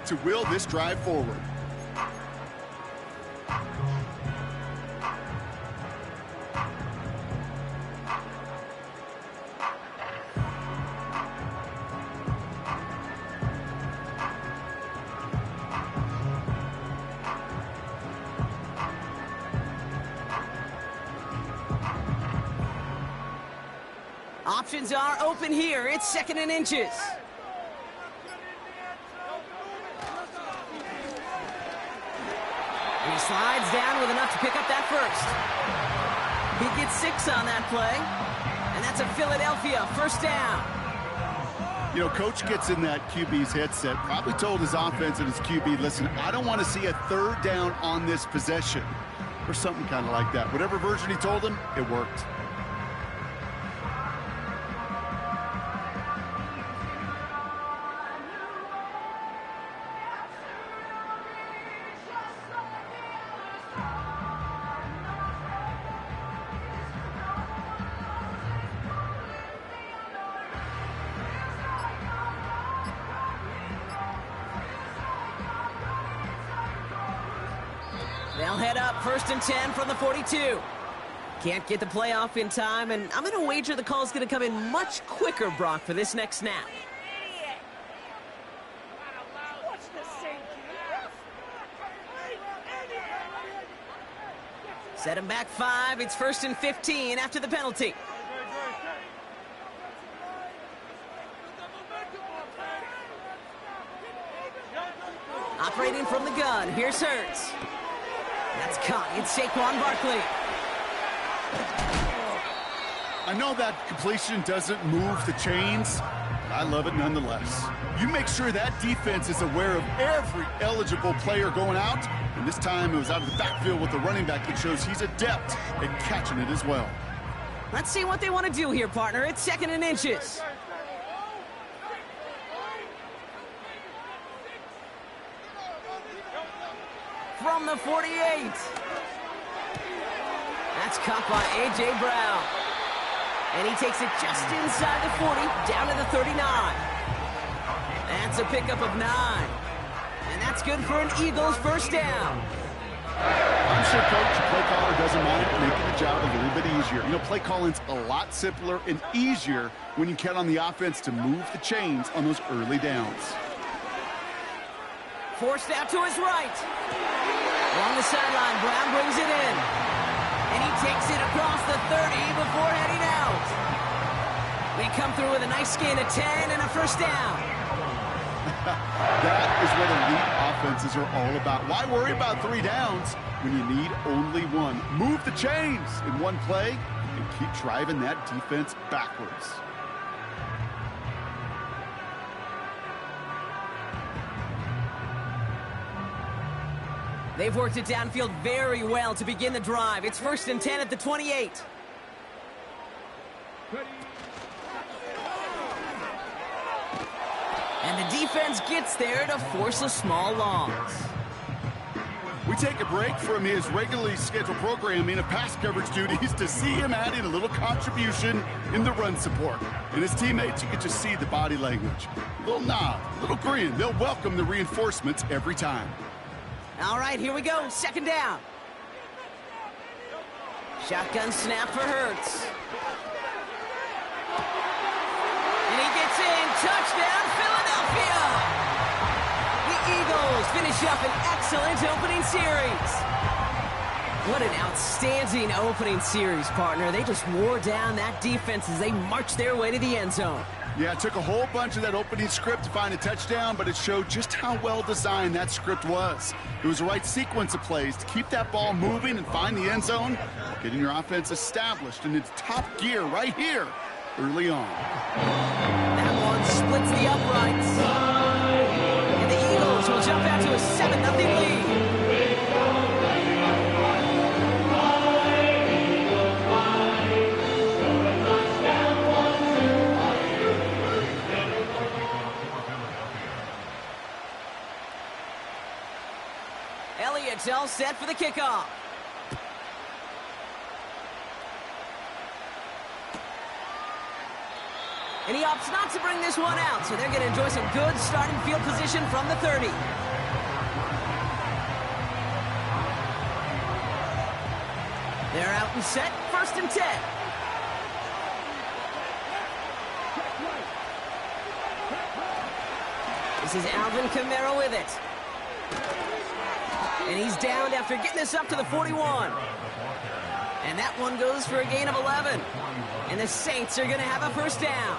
to will this drive forward. Options are open here. It's 2nd and inches. He slides down with enough to pick up that first. He gets 6 on that play. And that's a Philadelphia first down. You know, coach gets in that QB's headset, probably told his offense and his QB, listen, I don't want to see a 3rd down on this possession. Or something kind of like that. Whatever version he told him, it worked. They'll head up 1st and 10 from the 42. Can't get the play off in time, and I'm going to wager the call's going to come in much quicker, Brock, for this next snap. Set him back 5. It's 1st and 15 after the penalty. Operating from the gun, here's Hurts. That's caught. It's Saquon Barkley. I know that completion doesn't move the chains, but I love it nonetheless. You make sure that defense is aware of every eligible player going out, and this time it was out of the backfield with the running back that shows he's adept at catching it as well. Let's see what they want to do here, partner. It's 2nd and inches. From the 48. That's caught by A.J. Brown. And he takes it just inside the 40, down to the 39. That's a pickup of 9. And that's good for an Eagles first down. I'm sure coach, play caller doesn't mind making the job a little bit easier. You know, play calling's a lot simpler and easier when you count on the offense to move the chains on those early downs. Forced out to his right. Along the sideline, Brown brings it in. And he takes it across the 30 before heading out. They come through with a nice gain of 10 and a first down. That is what elite offenses are all about. Why worry about 3 downs when you need only 1? Move the chains in one play and keep driving that defense backwards. They've worked it downfield very well to begin the drive. It's 1st and 10 at the 28. And the defense gets there to force a small loss. We take a break from his regularly scheduled programming of pass coverage duties to see him add in a little contribution in the run support. And his teammates, you can just see the body language. A little nod, a little grin. They'll welcome the reinforcements every time. All right, here we go. 2nd down. Shotgun snap for Hurts. And he gets in. Touchdown, Philadelphia! The Eagles finish up an excellent opening series. What an outstanding opening series, partner. They just wore down that defense as they marched their way to the end zone. Yeah, it took a whole bunch of that opening script to find a touchdown, but it showed just how well designed that script was. It was the right sequence of plays to keep that ball moving and find the end zone, getting your offense established in its top gear right here early on. That one splits the uprights. And the Eagles will jump out to a 7-0 lead. Elliott's all set for the kickoff. And he opts not to bring this one out, so they're going to enjoy some good starting field position from the 30. They're out and set, 1st and 10. This is Alvin Kamara with it. And he's downed after getting this up to the 41. And that one goes for a gain of 11. And the Saints are going to have a 1st down.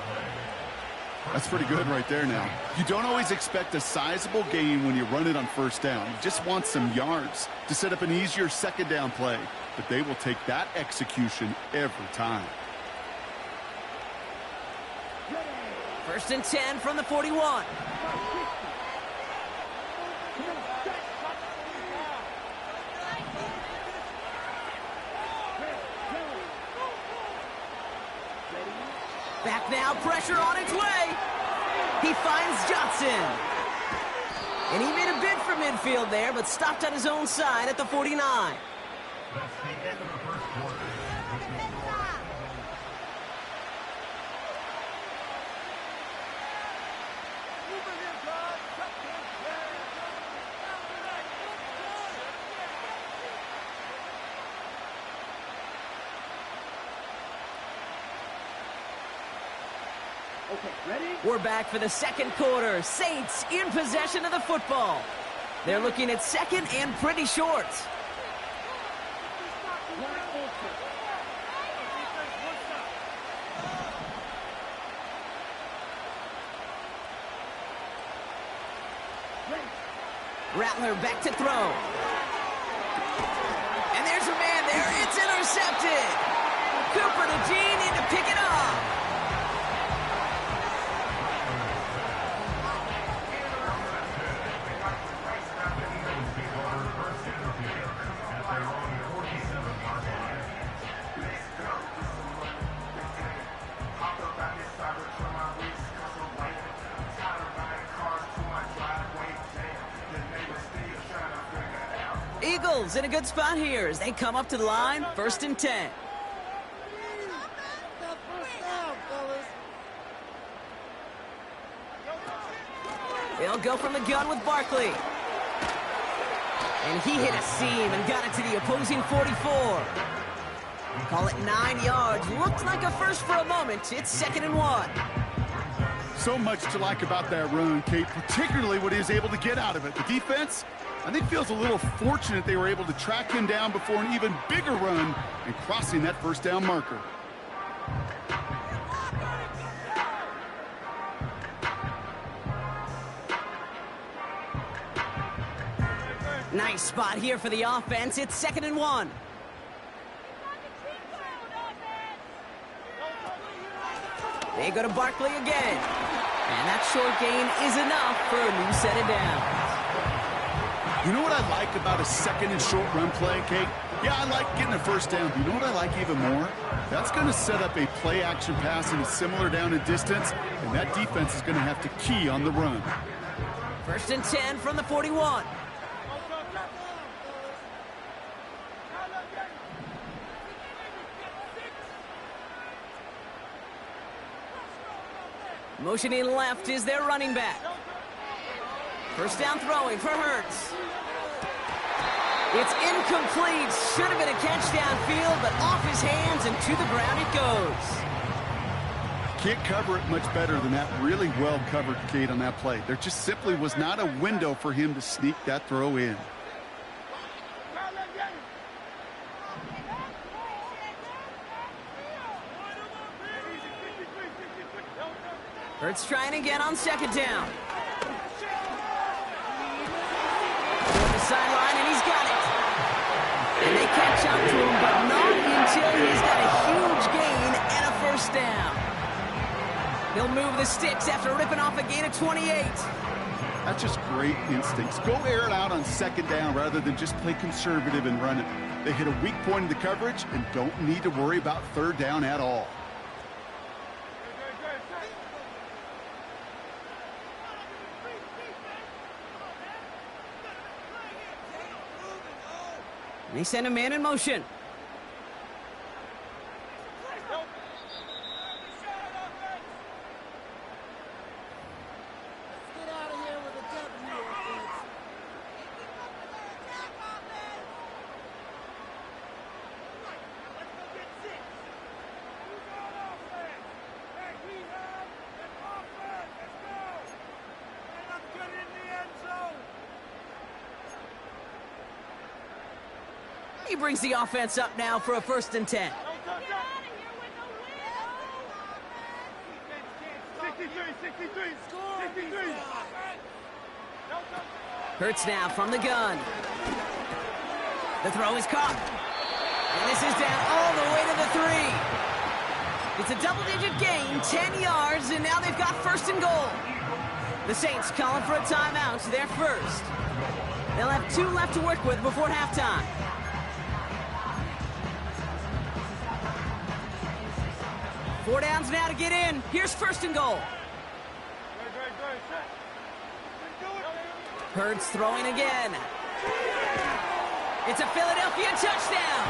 That's pretty good right there now. You don't always expect a sizable gain when you run it on 1st down. You just want some yards to set up an easier 2nd down play. But they will take that execution every time. 1st and 10 from the 41. Back now, pressure on its way. He finds Johnson. And he made a bid for midfield there, but stopped on his own side at the 49. That's the end of the 1st quarter. We're back for the 2nd quarter. Saints in possession of the football. They're looking at 2nd and pretty short. Rattler back to throw. And there's a man there. It's intercepted. Cooper to Jean in to pick it up. Eagles in a good spot here as they come up to the line, 1st and 10. They'll go from the gun with Barkley. And he hit a seam and got it to the opposing 44. Call it 9 yards. Looked like a first for a moment. It's 2nd and 1. So much to like about that run, Kate, particularly what he was able to get out of it. The defense, I think, feels a little fortunate they were able to track him down before an even bigger run and crossing that 1st down marker. Nice spot here for the offense. It's 2nd and 1. They go to Barkley again. And that short gain is enough for a new set of downs. You know what I like about a 2nd and short run play, Kate? Yeah, I like getting a 1st down. But you know what I like even more? That's going to set up a play-action pass in a similar down and distance, and that defense is going to have to key on the run. 1st and 10 from the 41. Motioning left is their running back. 1st down throwing for Hurts. It's incomplete. Should have been a catch downfield, but off his hands and to the ground it goes. Can't cover it much better than that. Really well covered, Kate, on that play. There just simply was not a window for him to sneak that throw in. Hurts trying again on 2nd down. Sideline, and he's got it. And they catch up to him, but not until he's got a huge gain and a 1st down. He'll move the sticks after ripping off a gain of 28. That's just great instincts. Go air it out on 2nd down rather than just play conservative and run it. They hit a weak point in the coverage and don't need to worry about 3rd down at all. They send a man in motion. He brings the offense up now for a 1st and 10. Hurts now from the gun. The throw is caught. And this is down all the way to the 3. It's a double-digit gain, 10 yards, and now they've got 1st and goal. The Saints calling for a timeout, their first. They'll have 2 left to work with before halftime. Four downs now to get in. Here's 1st and goal. Hurts throwing again. It's a Philadelphia touchdown.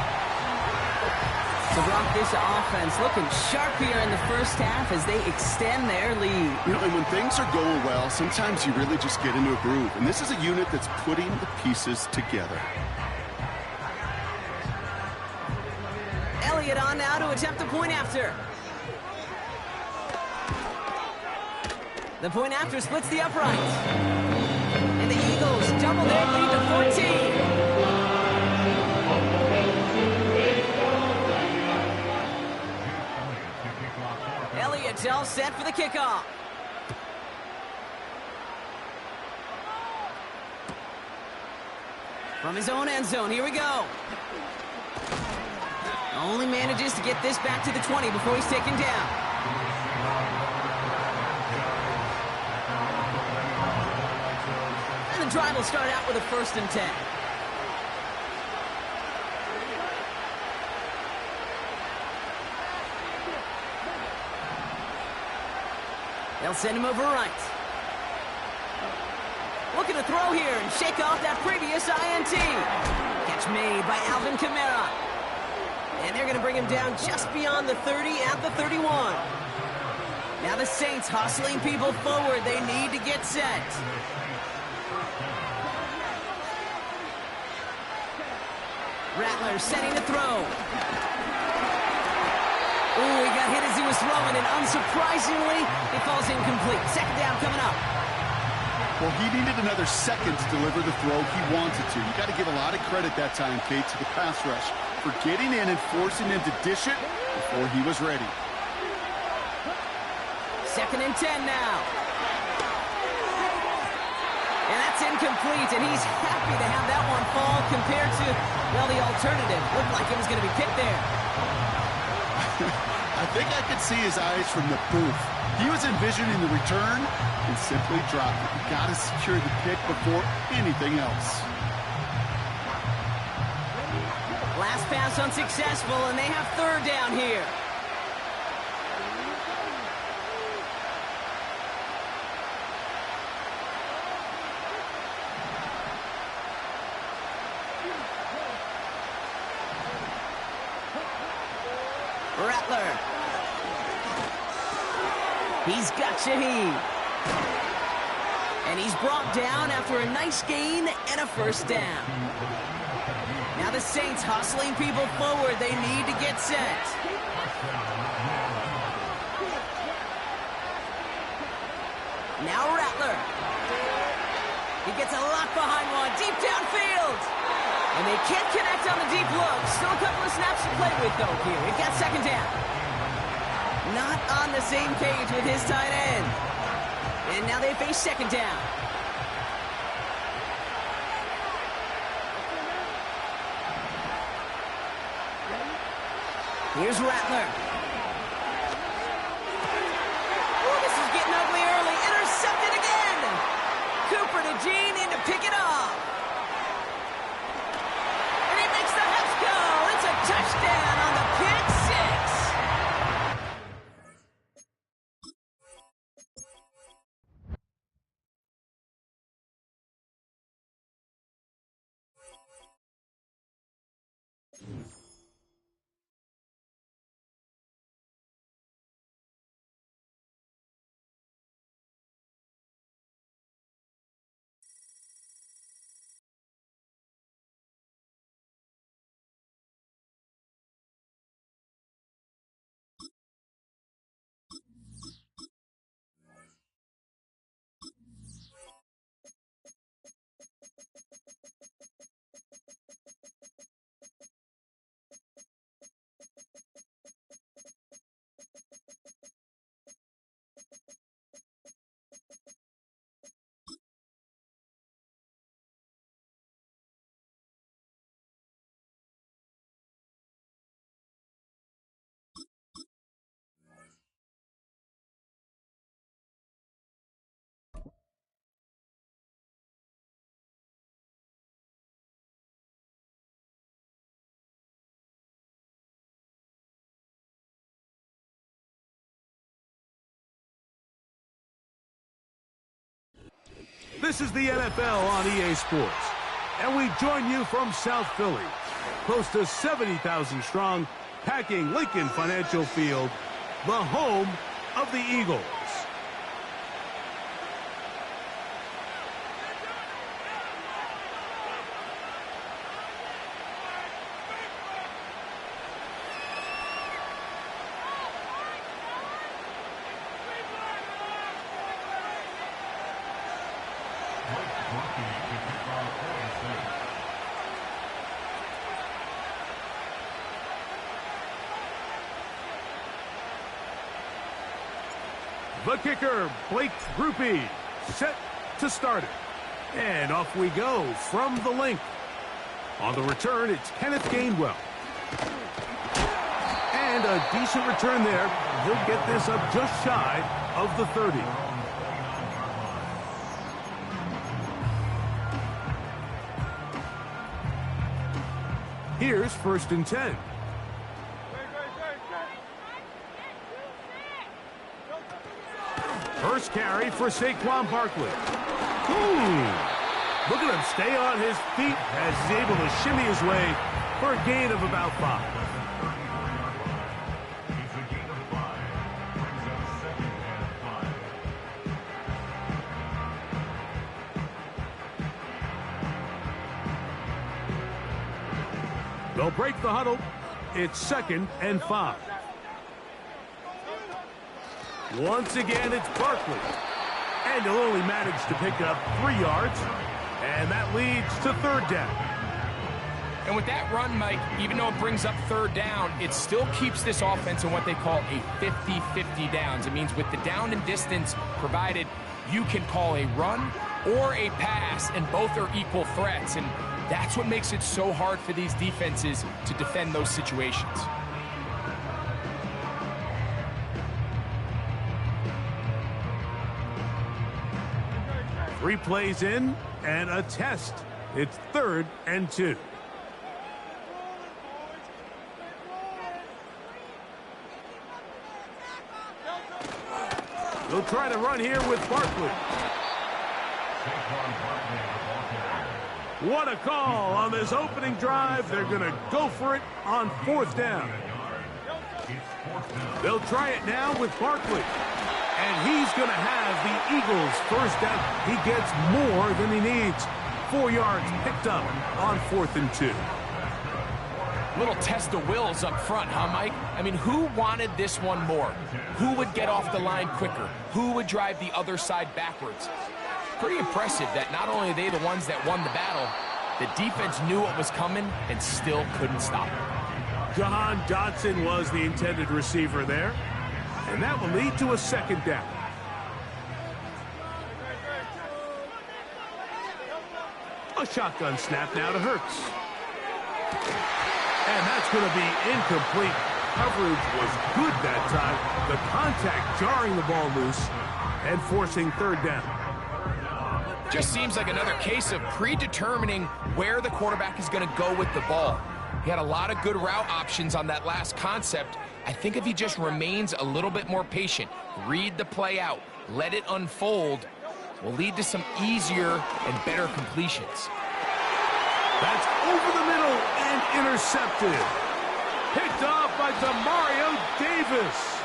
The Broncos offense looking sharper in the first half as they extend their lead. You know, and when things are going well, sometimes you really just get into a groove. And this is a unit that's putting the pieces together. Elliott on now to attempt the point after. The point after splits the uprights. And the Eagles double their lead to 14. Elliott all set for the kickoff. From his own end zone, here we go. Only manages to get this back to the 20 before he's taken down. And the drive will start out with a 1st and 10. They'll send him over right. Looking to throw here and shake off that previous INT. Catch made by Alvin Kamara. And they're going to bring him down just beyond the 30 at the 31. Now the Saints hustling people forward. They need to get set. Rattler setting to throw. Ooh, he got hit as he was throwing, and unsurprisingly, it falls incomplete. 2nd down coming up. Well, he needed another second to deliver the throw he wanted to. You got to give a lot of credit that time, Kate, to the pass rush for getting in and forcing him to dish it before he was ready. 2nd and 10 now. And that's incomplete, and he's happy to have that one fall compared to, well, the alternative. Looked like it was going to be picked there. I think I could see his eyes from the booth. He was envisioning the return and simply dropped it. You got to secure the pick before anything else. Last pass unsuccessful, and they have 3rd down here. Rattler. He's got Shaheed. And he's brought down after a nice gain and a 1st down. Now the Saints hustling people forward. They need to get set. Now Rattler. He gets a lock behind one. Deep downfield. And they can't connect on the deep look. Still a couple of snaps to play with, though, here. We've got 2nd down. Not on the same page with his tight end. And now they face 2nd down. Here's Rattler. Ooh, this is getting ugly early. Intercepted again. Cooper to Gene in to pick it off. And he makes the Huffs go. It's a touchdown on the pick six. This is the NFL on EA Sports, and we join you from South Philly, close to 70,000 strong, packing Lincoln Financial Field, the home of the Eagles. The kicker, Blake Groupie, set to start it. And off we go from the link. On the return, it's Kenneth Gainwell. And a decent return there. He'll get this up just shy of the 30. Here's 1st and 10. First carry for Saquon Barkley. Look at him stay on his feet as he's able to shimmy his way for a gain of about 5. It's a gain of 5. Brings up 2nd and 5. They'll break the huddle. It's 2nd and 5. Once again, it's Barkley. And he'll only manage to pick up 3 yards. And that leads to 3rd down. And with that run, Mike, even though it brings up 3rd down, it still keeps this offense in what they call a 50-50 downs. It means with the down and distance provided, you can call a run or a pass, and both are equal threats. And that's what makes it so hard for these defenses to defend those situations. 3 plays in and a test. It's 3rd and 2. They'll try to run here with Barkley. What a call on this opening drive. They're going to go for it on 4th down. They'll try it now with Barkley. And he's going to have the Eagles' 1st down. He gets more than he needs. 4 yards picked up on 4th and 2. Little test of wills up front, huh, Mike? I mean, who wanted this one more? Who would get off the line quicker? Who would drive the other side backwards? Pretty impressive that not only are they the ones that won the battle, the defense knew what was coming and still couldn't stop it. Jahan Dotson was the intended receiver there. And that will lead to a 2nd down. A shotgun snap now to Hurts. And that's going to be incomplete. Coverage was good that time. The contact jarring the ball loose and forcing 3rd down. Just seems like another case of predetermining where the quarterback is going to go with the ball. He had a lot of good route options on that last concept. I think if he just remains a little bit more patient, read the play out, let it unfold, will lead to some easier and better completions. That's over the middle and intercepted. Picked off by Demario Davis.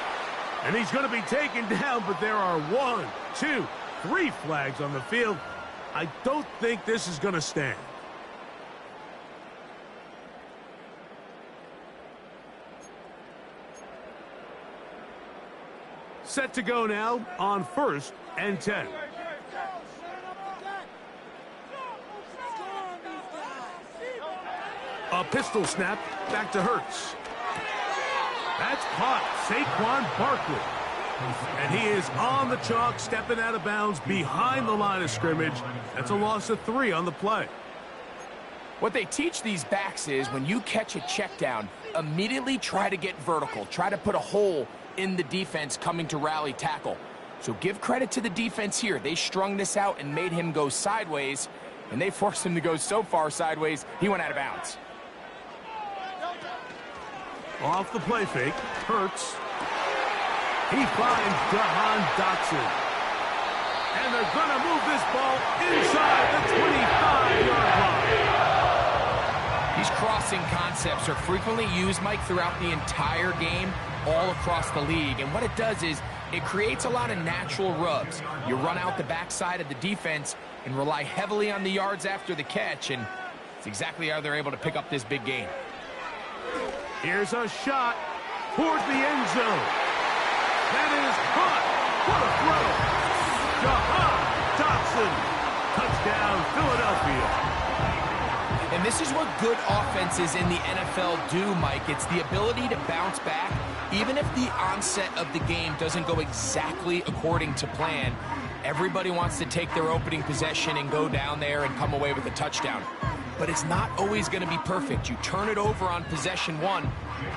And he's going to be taken down, but there are 1, 2, 3 flags on the field. I don't think this is going to stand. Set to go now on 1st and 10. A pistol snap back to Hurts. That's caught. Saquon Barkley. And he is on the chalk, stepping out of bounds behind the line of scrimmage. That's a loss of 3 on the play. What they teach these backs is when you catch a check down, immediately try to get vertical. Try to put a hole in the defense coming to rally tackle. So give credit to the defense here. They strung this out and made him go sideways, and they forced him to go so far sideways, he went out of bounds. Off the play fake, Hurts. He finds Jahan Dotson. And they're going to move this ball inside the 25-yard line. These crossing concepts are frequently used, Mike, throughout the entire game, all across the league. And what it does is it creates a lot of natural rubs. You run out the backside of the defense and rely heavily on the yards after the catch, and it's exactly how they're able to pick up this big gain. Here's a shot toward the end zone. That is caught. What a throw. Jahan Dotson. Touchdown, Philadelphia. And this is what good offenses in the NFL do, Mike. It's the ability to bounce back, even if the onset of the game doesn't go exactly according to plan. Everybody wants to take their opening possession and go down there and come away with a touchdown. But it's not always going to be perfect. You turn it over on possession 1.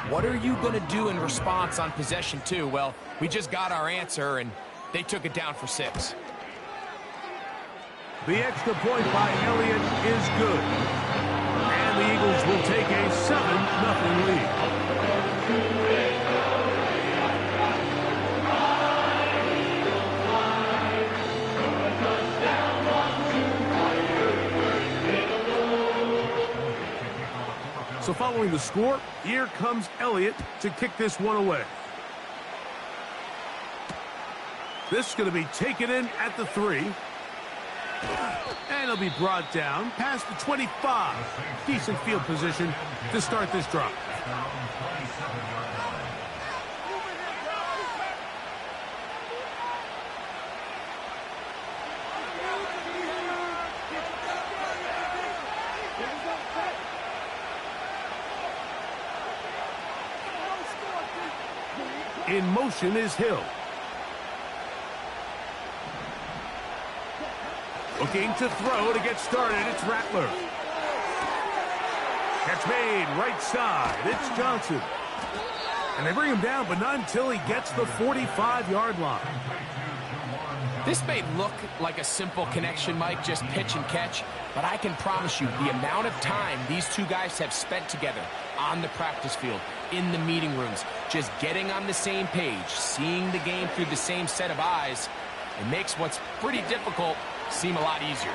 What are you going to do in response on possession 2? Well, we just got our answer, and they took it down for 6. The extra point by Elliott is good. And the Eagles will take a 7-0 lead. So following the score, here comes Elliott to kick this one away. This is going to be taken in at the 3. And it'll be brought down past the 25. Decent field position to start this drive. In motion is Hill. Looking to throw to get started. It's Rattler. Catch made right side. It's Johnson. And they bring him down, but not until he gets the 45-yard line. This may look like a simple connection, Mike, just pitch and catch, but I can promise you the amount of time these two guys have spent together on the practice field, in the meeting rooms, just getting on the same page, seeing the game through the same set of eyes, it makes what's pretty difficult seem a lot easier.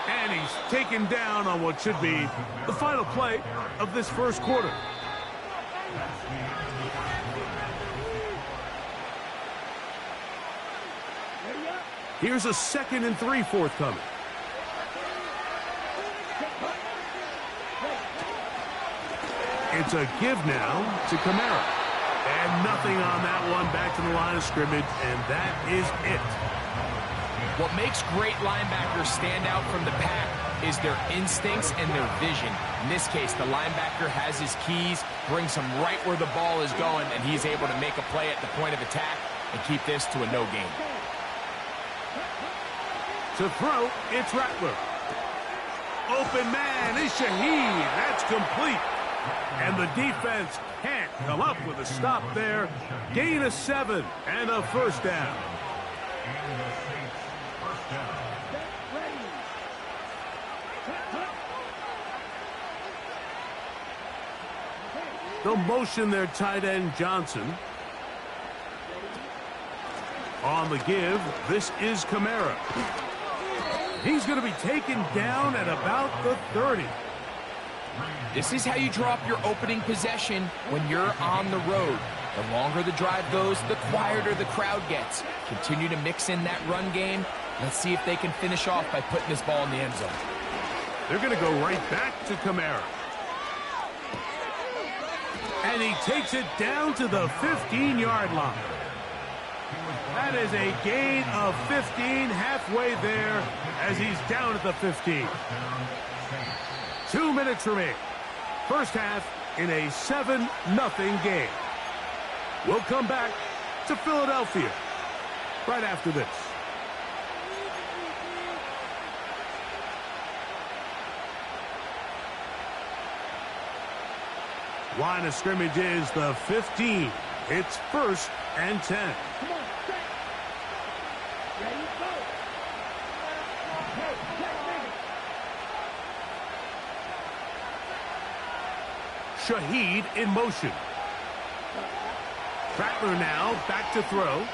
And he's taken down on what should be the final play of this first quarter. Here's a 2nd and 3 forthcoming. It's a give now to Kamara. And nothing on that one, back to the line of scrimmage, and that is it. What makes great linebackers stand out from the pack is their instincts and their vision. In this case, the linebacker has his keys, brings him right where the ball is going, and he's able to make a play at the point of attack and keep this to a no gain. To throw, it's Rattler. Open man is Shaheed. That's complete. And the defense can't come up with a stop there. Gain of 7 and a first down. They'll motion their tight end Johnson. On the give, this is Kamara. He's going to be taken down at about the 30. This is how you draw up your opening possession when you're on the road. The longer the drive goes, the quieter the crowd gets. Continue to mix in that run game. Let's see if they can finish off by putting this ball in the end zone. They're going to go right back to Kamara. And he takes it down to the 15-yard line. That is a gain of 15, halfway there as he's down at the 15. 2 minutes remain. First half in a 7-0 game. We'll come back to Philadelphia right after this. Line of scrimmage is the 15. It's 1st and 10. Shaheed in motion. Rattler now back to throw.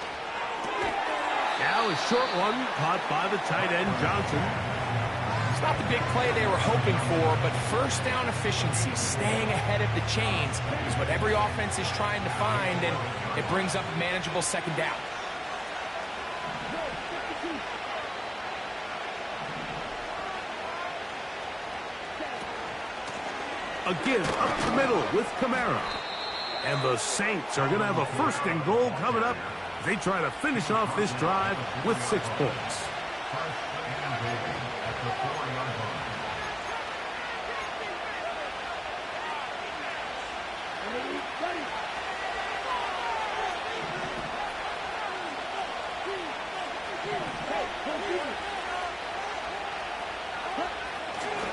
Now a short one caught by the tight end, Johnson. It's not the big play they were hoping for, but first down efficiency, staying ahead of the chains, is what every offense is trying to find, and it brings up a manageable second down. A give up the middle with Kamara. And the Saints are going to have a first and goal coming up. They try to finish off this drive with 6 points.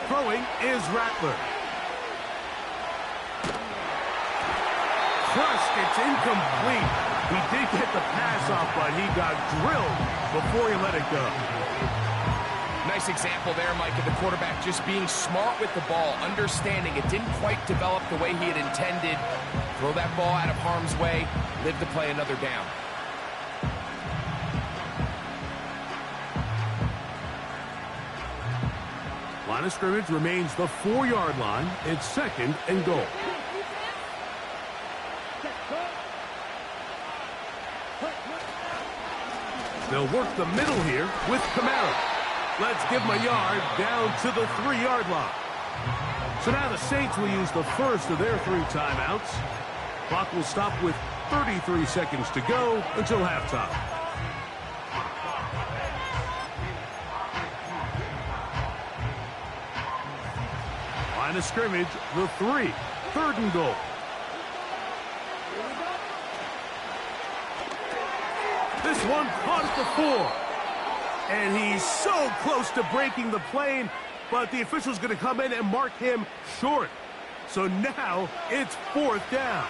Throwing is Rattler. Crushed, it's incomplete. He did get the pass off, but he got drilled before he let it go. Nice example there, Mike, of the quarterback just being smart with the ball, understanding it didn't quite develop the way he had intended. Throw that ball out of harm's way, live to play another down. Line of scrimmage remains the 4-yard line. It's second and goal. They'll work the middle here with Kamara. Let's give him a yard down to the 3-yard line. So now the Saints will use the first of their 3 timeouts. Clock will stop with 33 seconds to go until halftime. Line of scrimmage, the 3. Third and goal. This one caught at the 4. And he's so close to breaking the plane, but the official's going to come in and mark him short. So now it's 4th down.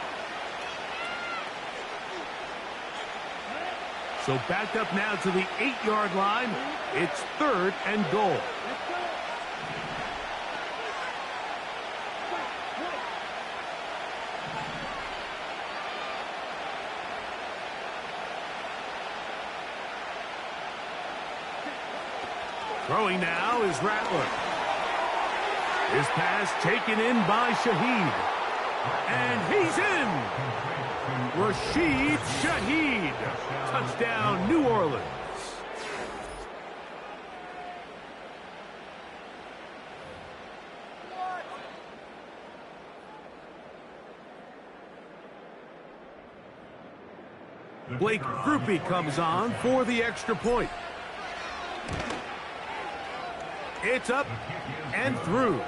So back up now to the 8-yard line. It's 3rd and goal. Throwing now is Rattler. His pass taken in by Shaheed. And he's in! Rashid Shaheed. Touchdown, New Orleans. Blake Grupe comes on for the extra point. It's up and through.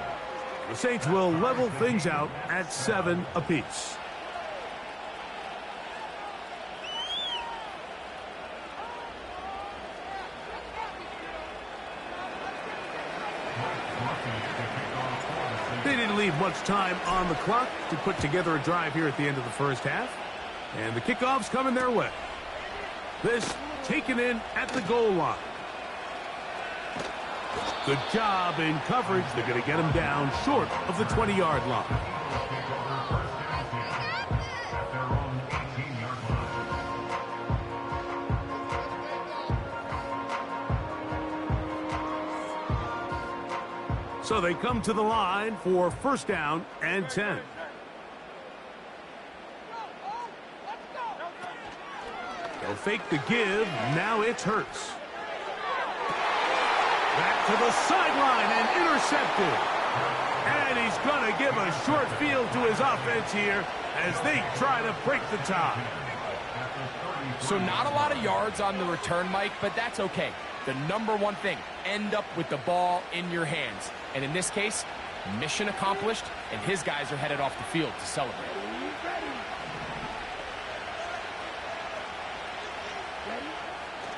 The Saints will level things out at 7 apiece. They didn't leave much time on the clock to put together a drive here at the end of the first half. And the kickoff's coming their way. This taken in at the goal line. Good job in coverage. They're going to get him down short of the 20-yard line. So they come to the line for first down and 10. They'll fake the give. Now it's Hurts. Back to the sideline and intercepted. And he's going to give a short field to his offense here as they try to break the tie. So not a lot of yards on the return, Mike, but that's okay. The number one thing, end up with the ball in your hands. And in this case, mission accomplished, and his guys are headed off the field to celebrate.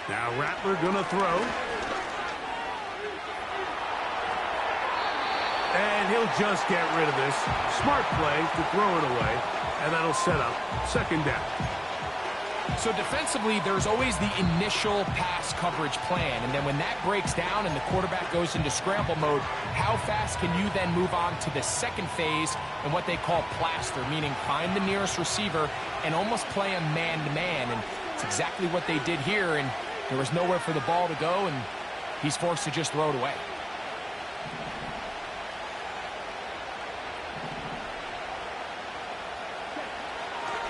Now Rattler going to throw. And he'll just get rid of this. Smart play to throw it away, and that'll set up second down. So defensively, there's always the initial pass coverage plan, and then when that breaks down and the quarterback goes into scramble mode, how fast can you then move on to the second phase and what they call plaster, meaning find the nearest receiver and almost play him man-to-man. And exactly what they did here, and there was nowhere for the ball to go, and he's forced to just throw it away.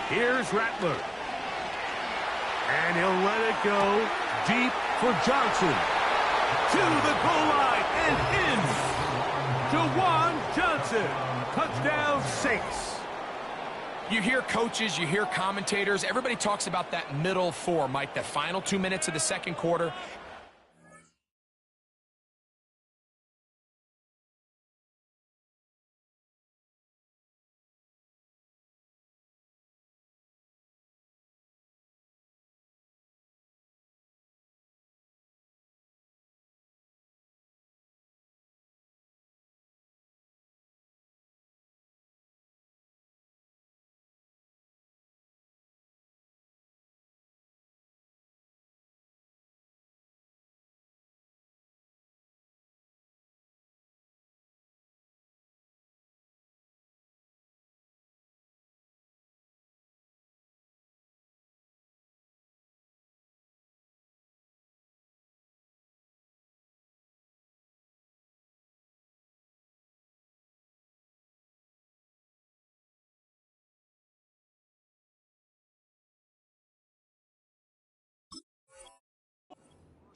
Here's Rattler. And he'll let it go deep for Johnson. To the goal line and in. Jawan Johnson. Touchdown Saints. You hear coaches, you hear commentators. Everybody talks about that middle four, Mike, the final 2 minutes of the second quarter.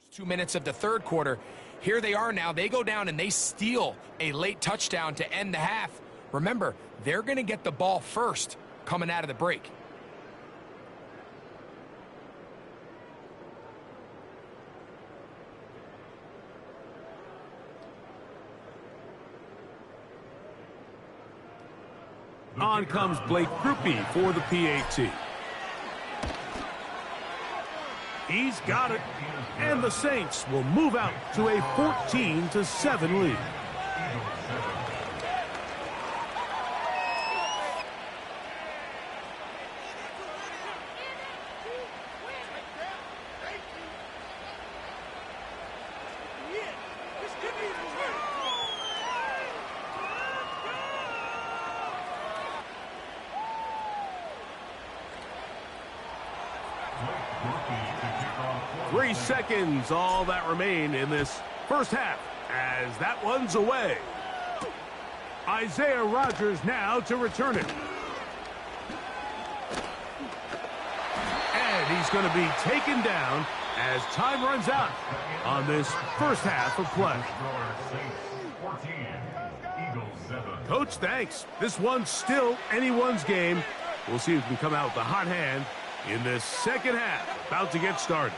First 2 minutes of the third quarter. Here they are now. They go down and they steal a late touchdown to end the half. Remember, they're going to get the ball first coming out of the break. On comes Blake Grupe for the PAT. He's got it. And the Saints will move out to a 14-7 lead. Three seconds, all that remain in this first half, as that one's away. Isaiah Rodgers now to return it. And he's going to be taken down as time runs out on this first half of play. Coach, thanks. This one's still anyone's game. We'll see who can come out with the hot hand in this second half, about to get started.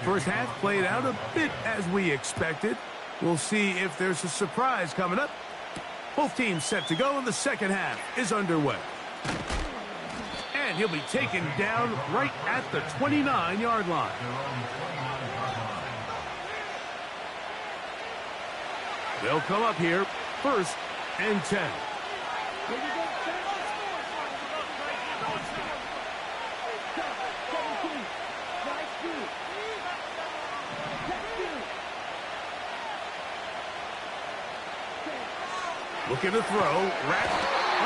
First half played out a bit as we expected. We'll see if there's a surprise coming up. Both teams set to go, and the second half is underway. And he'll be taken down right at the 29-yard line. They'll come up here, 1st and 10. Looking to throw, Rat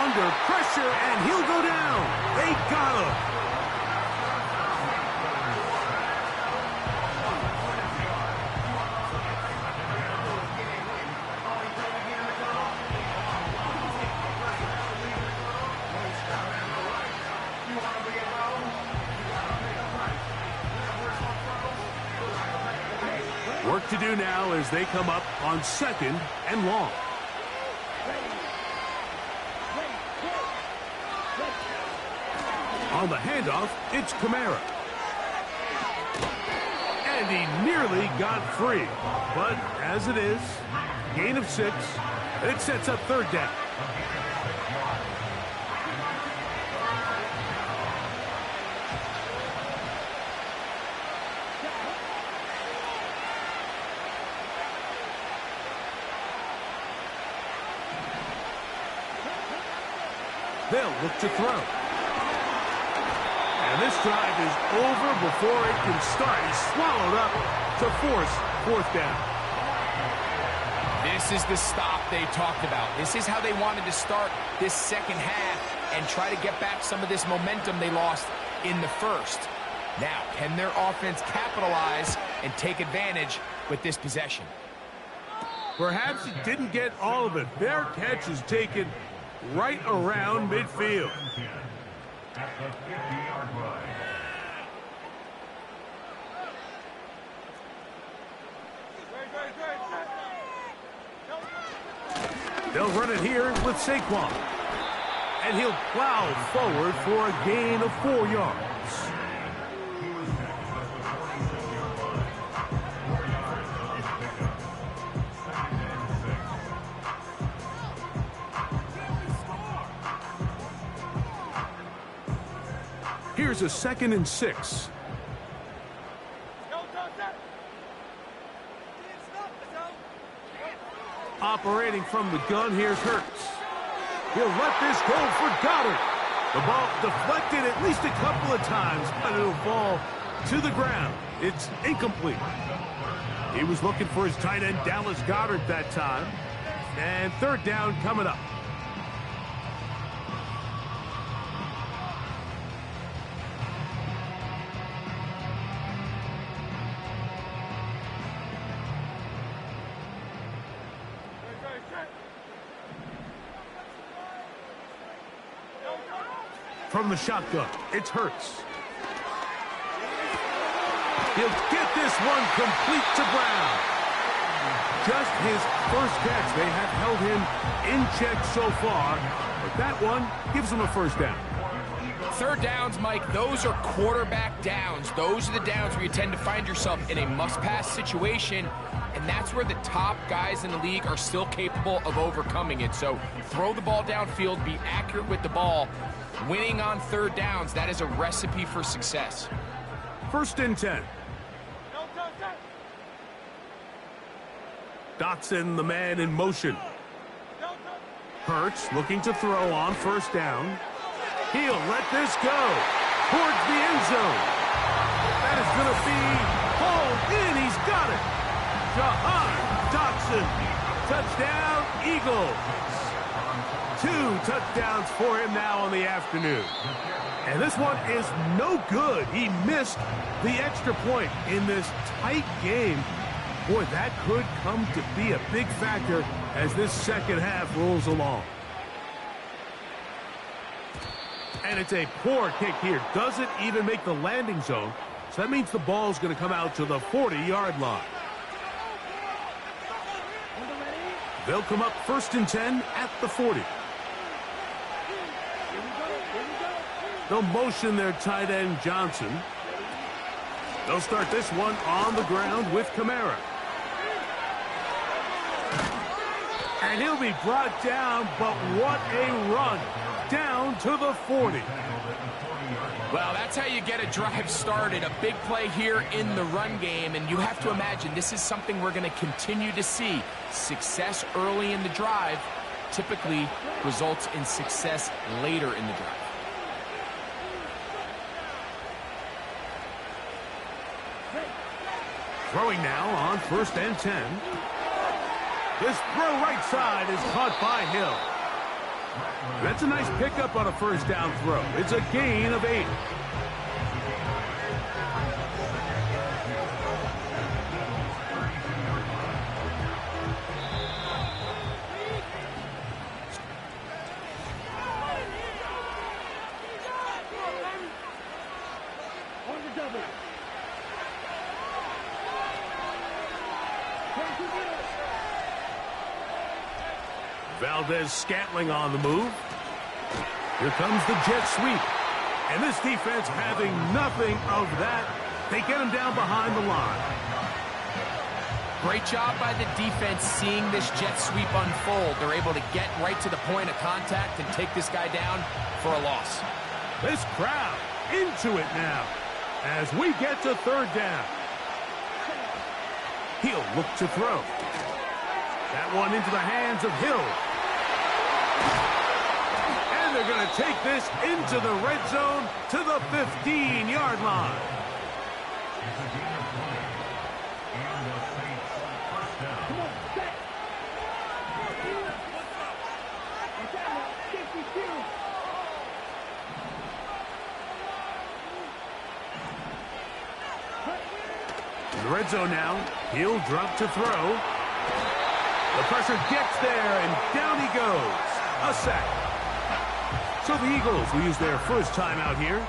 under pressure, and he'll go down. They got him. Work to do now as they come up on 2nd and long. On the handoff, it's Kamara. And he nearly got free. But as it is, gain of 6, and it sets up 3rd down. They'll look to throw. And this drive is over before it can start. He's swallowed up to force 4th down. This is the stop they talked about. This is how they wanted to start this second half, and try to get back some of this momentum they lost in the first. Now, can their offense capitalize and take advantage with this possession? Perhaps he didn't get all of it. Their catch is taken right around midfield. At the 50-yard line. They'll run it here with Saquon. And he'll plow forward for a gain of 4 yards. Here's a 2nd and 6. Operating from the gun, here's Hurts. He'll let this go for Goddard. The ball deflected at least a couple of times, but it'll fall to the ground. It's incomplete. He was looking for his tight end, Dallas Goddard, that time. And 3rd down coming up. From the shotgun, it's Hurts. He'll get this one complete to Brown. Just his first catch. They have held him in check so far, but that one gives him a 1st down. 3rd downs, Mike, those are quarterback downs. Those are the downs where you tend to find yourself in a must-pass situation, and that's where the top guys in the league are still capable of overcoming it. So throw the ball downfield, be accurate with the ball. Winning on 3rd downs, that is a recipe for success. 1st and 10. Dotson, the man in motion. Hurts looking to throw on 1st down. He'll let this go towards the end zone. That is going to be hauled in. He's got it. Jahan Dotson. Touchdown, Eagles. 2 touchdowns for him now on the afternoon. And this one is no good. He missed the extra point in this tight game. Boy, that could come to be a big factor as this 2nd half rolls along. And it's a poor kick here. Doesn't even make the landing zone. So that means the ball's going to come out to the 40-yard line. They'll come up 1st and 10 at the 40. They'll motion their tight end, Johnson. They'll start this one on the ground with Kamara. And he'll be brought down, but what a run. Down to the 40. Well, that's how you get a drive started. A big play here in the run game, and you have to imagine this is something we're going to continue to see. Success early in the drive typically results in success later in the drive. Throwing now on 1st and 10. This throw right side is caught by Hill. That's a nice pickup on a 1st down throw. It's a gain of 8. Valdez-Scantling on the move. Here comes the jet sweep. And this defense having nothing of that. They get him down behind the line. Great job by the defense seeing this jet sweep unfold. They're able to get right to the point of contact and take this guy down for a loss. This crowd into it now as we get to 3rd down. He'll look to throw. That one into the hands of Hill. And they're going to take this into the red zone to the 15-yard line. red zone now. He'll drop to throw. The pressure gets there, and down he goes. A sack. So the Eagles will use their first timeout here.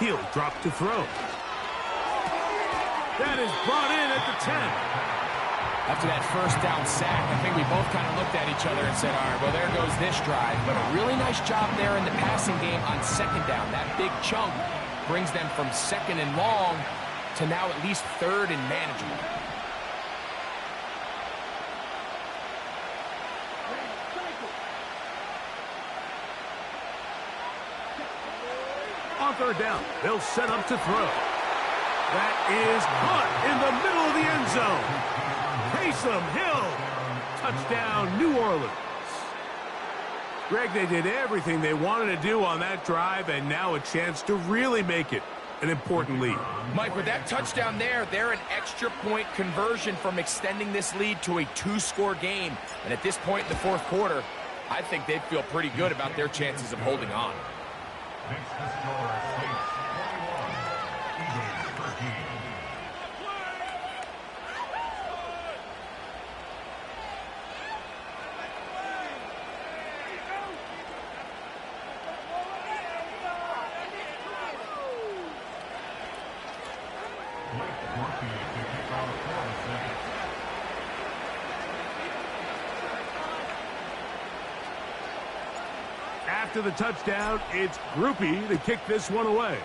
He'll drop to throw. That is brought in at the 10. After that first down sack, I think we both kind of looked at each other and said, all right, well, there goes this drive. But a really nice job there in the passing game on second down. That big chunk brings them from second and long to now at least third and manageable. On third down, they'll set up to throw. That is caught in the middle of the end zone. Taysom Hill. Touchdown, New Orleans. Greg, they did everything they wanted to do on that drive, and now a chance to really make it an important lead. Mike, with that touchdown there, they're an extra point conversion from extending this lead to a 2-score game. And at this point in the fourth quarter, I think they feel pretty good about their chances of holding on. Makes the score Saints 21, Eagles 13. After the touchdown, it's Groupie to kick this one away.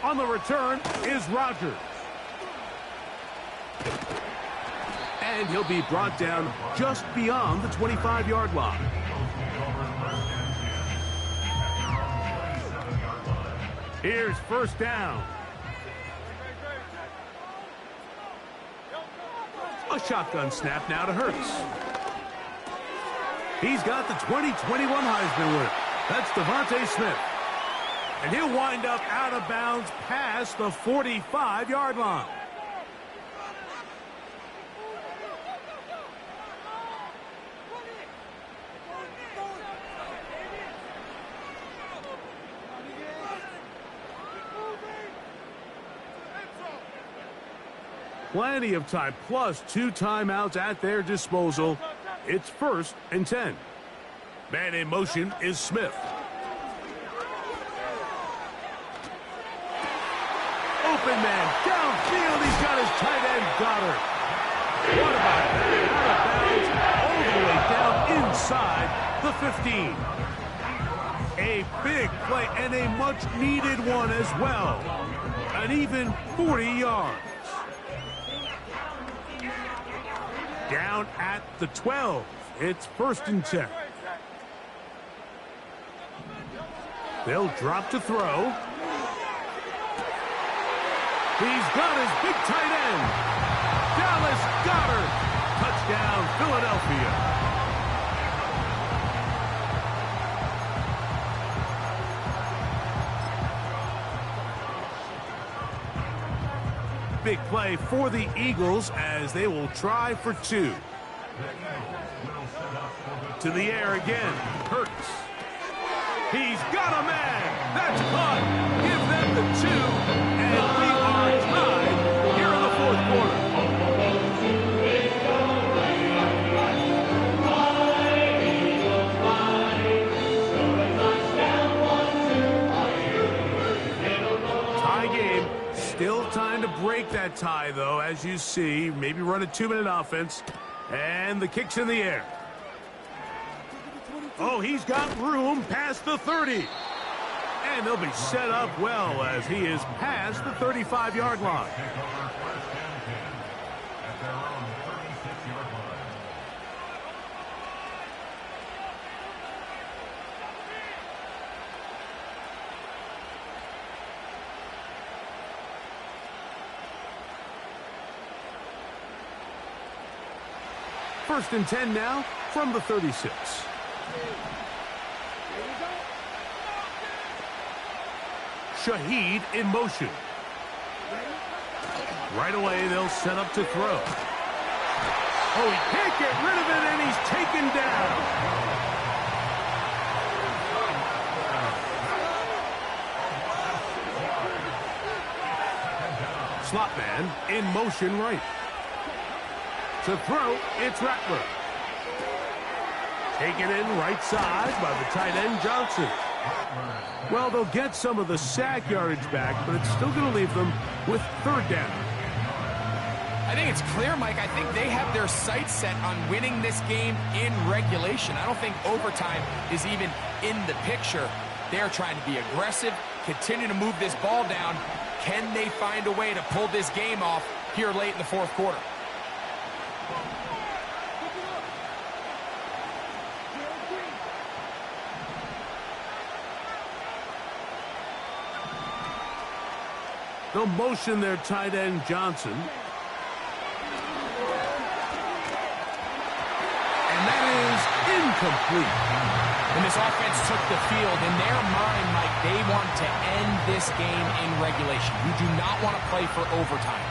On the return is Rodgers. And he'll be brought down just beyond the 25-yard line. Here's first down. A shotgun snap now to Hurts. He's got the 2021 Heisman winner. That's Devontae Smith. And he'll wind up out of bounds past the 45-yard line. Plenty of time, plus 2 timeouts at their disposal. It's 1st and 10. Man in motion is Smith. Open man downfield. He's got his tight end Goddard. What about that? Out of bounds all the way down inside the 15. A big play and a much-needed one as well. An even 40 yards. Down at the 12. It's 1st and 10. They'll drop to throw. He's got his big tight end. Dallas Goedert. Touchdown, Philadelphia. Big play for the Eagles as they will try for 2. To the air again. Hurts. He's got a man. That's caught. Give them the 2. And we are tied here in the fourth quarter. Tie game. Still time to break that tie, though, as you see. Maybe run a 2-minute offense. And the kick's in the air. Oh, he's got room past the 30. And they'll be set up well as he is past the 35-yard line. First and 10 now from the 36. Shaheed in motion. Right away, they'll set up to throw. Oh, he can't get rid of it, and he's taken down. Slot man in motion right. To throw, it's Rattler. Taken in right side by the tight end, Johnson. Well, they'll get some of the sack yardage back, but it's still going to leave them with third down. I think it's clear, Mike. I think they have their sights set on winning this game in regulation. I don't think overtime is even in the picture. They're trying to be aggressive, continue to move this ball down. Can they find a way to pull this game off here late in the fourth quarter? They'll motion their tight end, Johnson. And that is incomplete. When this offense took the field, in their mind, Mike, they want to end this game in regulation. You do not want to play for overtime.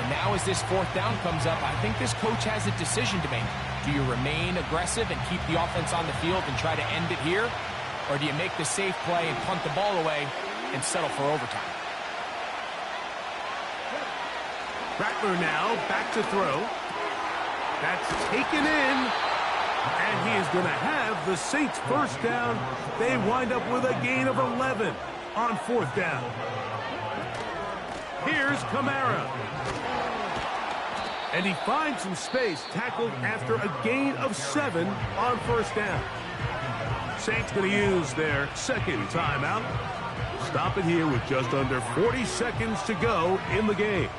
And now as this fourth down comes up, I think this coach has a decision to make. Do you remain aggressive and keep the offense on the field and try to end it here? Or do you make the safe play and punt the ball away and settle for overtime? Rattler now back to throw. That's taken in. And he is going to have the Saints first down. They wind up with a gain of 11 on fourth down. Here's Kamara. And he finds some space, tackled after a gain of 7 on first down. Saints going to use their second timeout. Stop it here with just under 40 seconds to go in the game.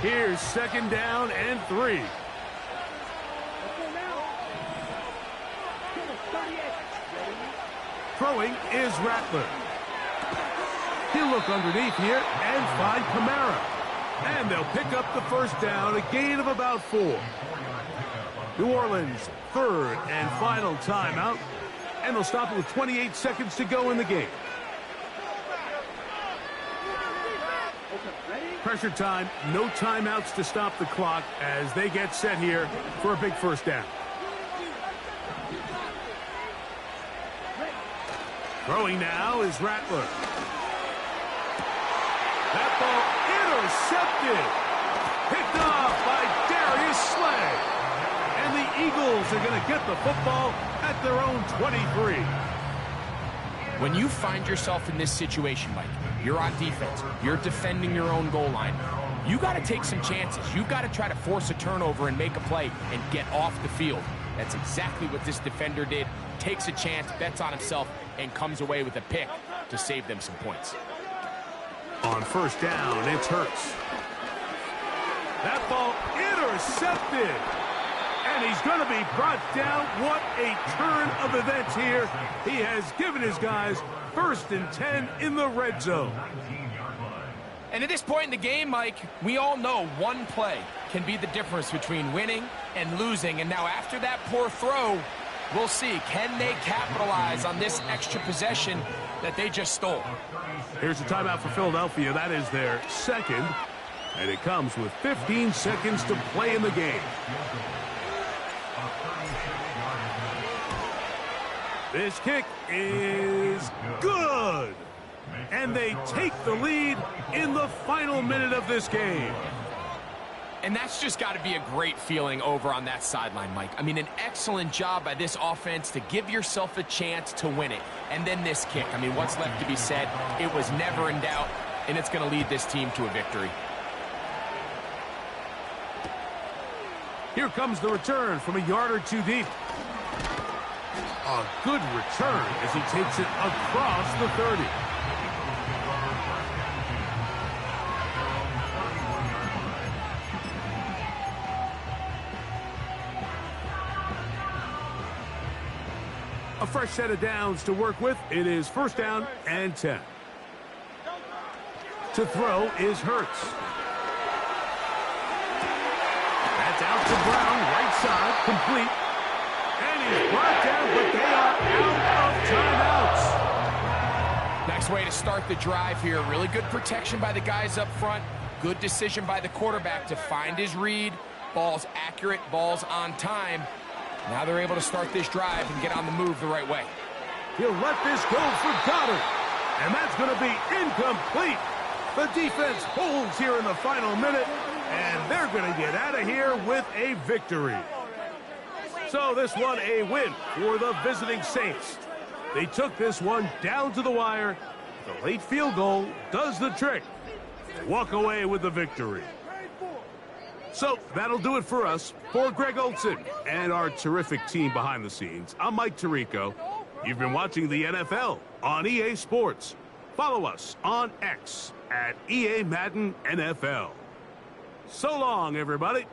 Here's second down and 3. Throwing is Rattler. He'll look underneath here and find Kamara. And they'll pick up the first down, a gain of about 4. New Orleans, third and final timeout. And they'll stop it with 28 seconds to go in the game. Pressure time, no timeouts to stop the clock as they get set here for a big first down. Throwing now is Rattler. That ball intercepted. Picked off by Darius Slay. And the Eagles are going to get the football at their own 23. When you find yourself in this situation, Mike, you're on defense, you're defending your own goal line, you got to take some chances. You've got to try to force a turnover and make a play and get off the field. That's exactly what this defender did. Takes a chance, bets on himself, and comes away with a pick to save them some points. On first down, it's Hurts. That ball intercepted. And he's going to be brought down. What a turn of events here. He has given his guys first and 10 in the red zone. And at this point in the game, Mike, we all know one play can be the difference between winning and losing. And now after that poor throw, we'll see. Can they capitalize on this extra possession that they just stole? Here's the timeout for Philadelphia. That is their second. And it comes with 15 seconds to play in the game. This kick is good. And they take the lead in the final minute of this game. And that's just got to be a great feeling over on that sideline, Mike. I mean, an excellent job by this offense to give yourself a chance to win it. And then this kick. I mean, what's left to be said? It was never in doubt, and it's going to lead this team to a victory. Here comes the return from a yard or two deep. A good return as he takes it across the 30. A fresh set of downs to work with. It is first down and 10. To throw is Hurts. That's out to Brown, right outside, complete. And he's brought down, but they are out of timeouts. Nice way to start the drive here. Really good protection by the guys up front. Good decision by the quarterback to find his read. Ball's accurate, ball's on time. Now they're able to start this drive and get on the move the right way. He'll let this go for Goddard. And that's going to be incomplete. The defense holds here in the final minute, and they're going to get out of here with a victory. So this one a win for the visiting Saints. They took this one down to the wire. The late field goal does the trick. They walk away with the victory. So that'll do it for us. For Greg Olson and our terrific team behind the scenes, I'm Mike Tirico. You've been watching the NFL on EA Sports. Follow us on X at EA Madden NFL. So long, everybody.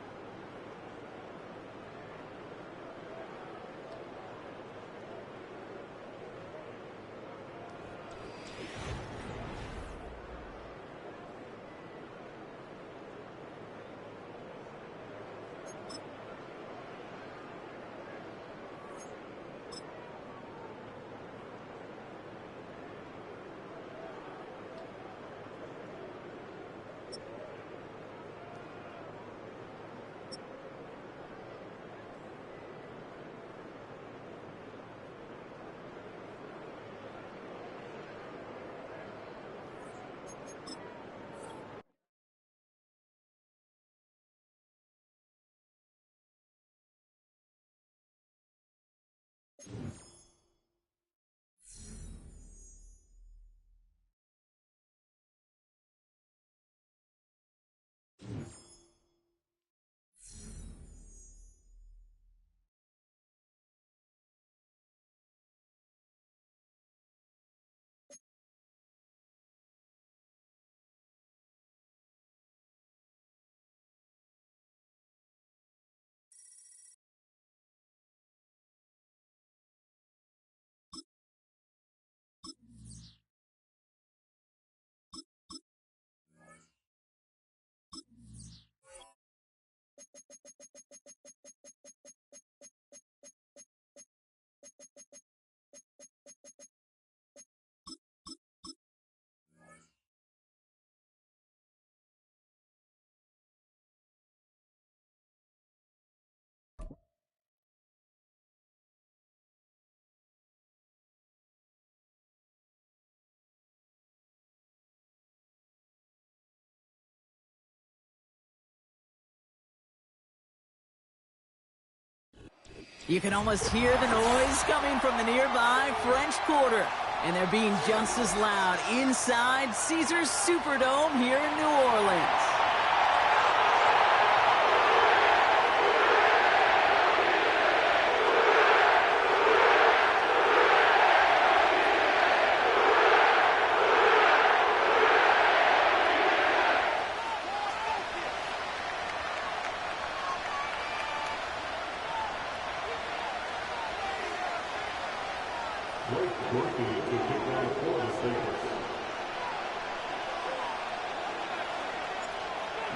You can almost hear the noise coming from the nearby French Quarter. And they're being just as loud inside Caesars Superdome here in New Orleans.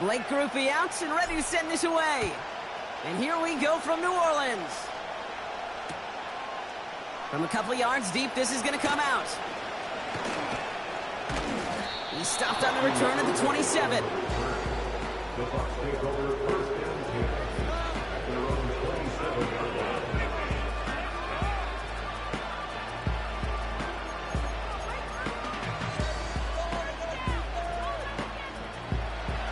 Blake Groupie out and ready to send this away. And here we go from New Orleans. From a couple of yards deep, this is going to come out. He stopped on the return at the 27. The Bucs take over first down here at their own 27-yard line.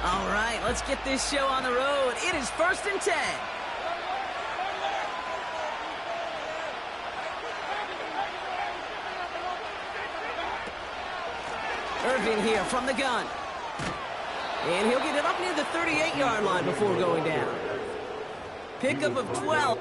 All right, let's get this show on the road. It is 1st and 10. Irvin here from the gun. And he'll get it up near the 38-yard line before going down. Pickup of 12.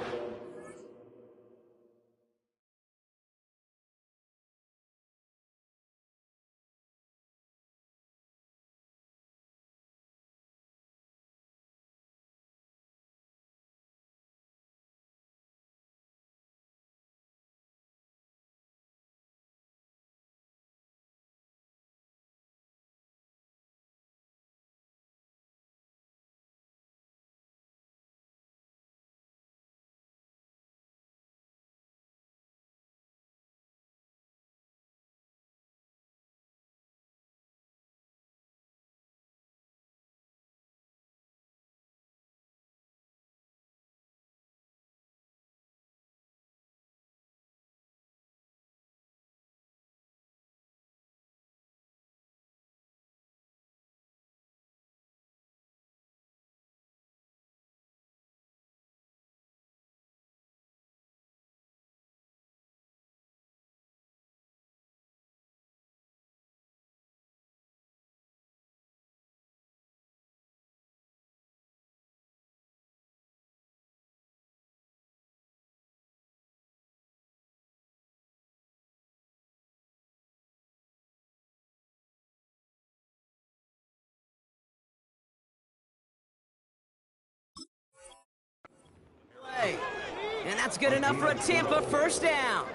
That's good enough for a Tampa first down.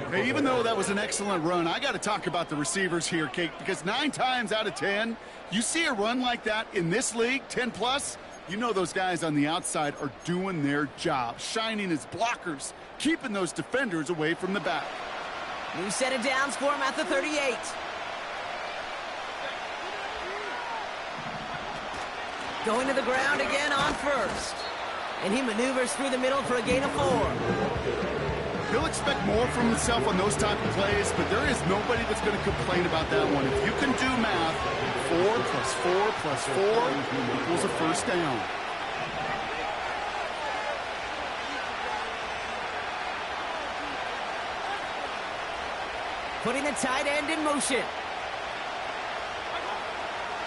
Hey, even though that was an excellent run, I got to talk about the receivers here, Kate, because 9 times out of 10, you see a run like that in this league, 10 plus, you know those guys on the outside are doing their job, shining as blockers, keeping those defenders away from the back. New set of downs for him at the 38. Going to the ground again on first. And he maneuvers through the middle for a gain of 4. He'll expect more from himself on those type of plays, but there is nobody that's going to complain about that one. If you can do math, 4 plus 4 plus 4 equals a first down. Putting the tight end in motion.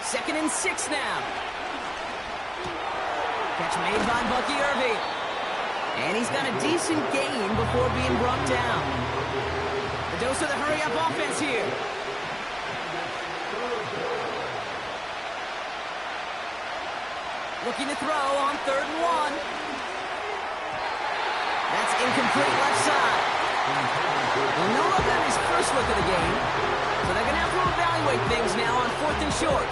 2nd and 6 now. Catch made by Bucky Irving. And he's got a decent gain before being brought down. The dose of the hurry-up offense here. Looking to throw on 3rd and 1. That's incomplete left side. Well, no longer in his first look of the game, so they're going to have to evaluate things now on 4th and short.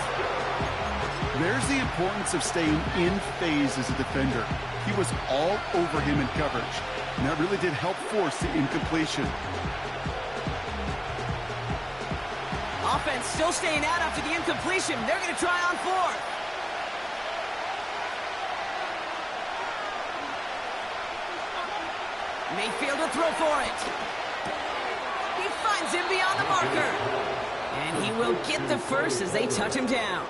There's the importance of staying in phase as a defender. He was all over him in coverage, and that really did help force the incompletion. Offense still staying out after the incompletion. They're going to try on 4th. Mayfield will throw for it. He finds him beyond the marker. And he will get the first as they touch him down.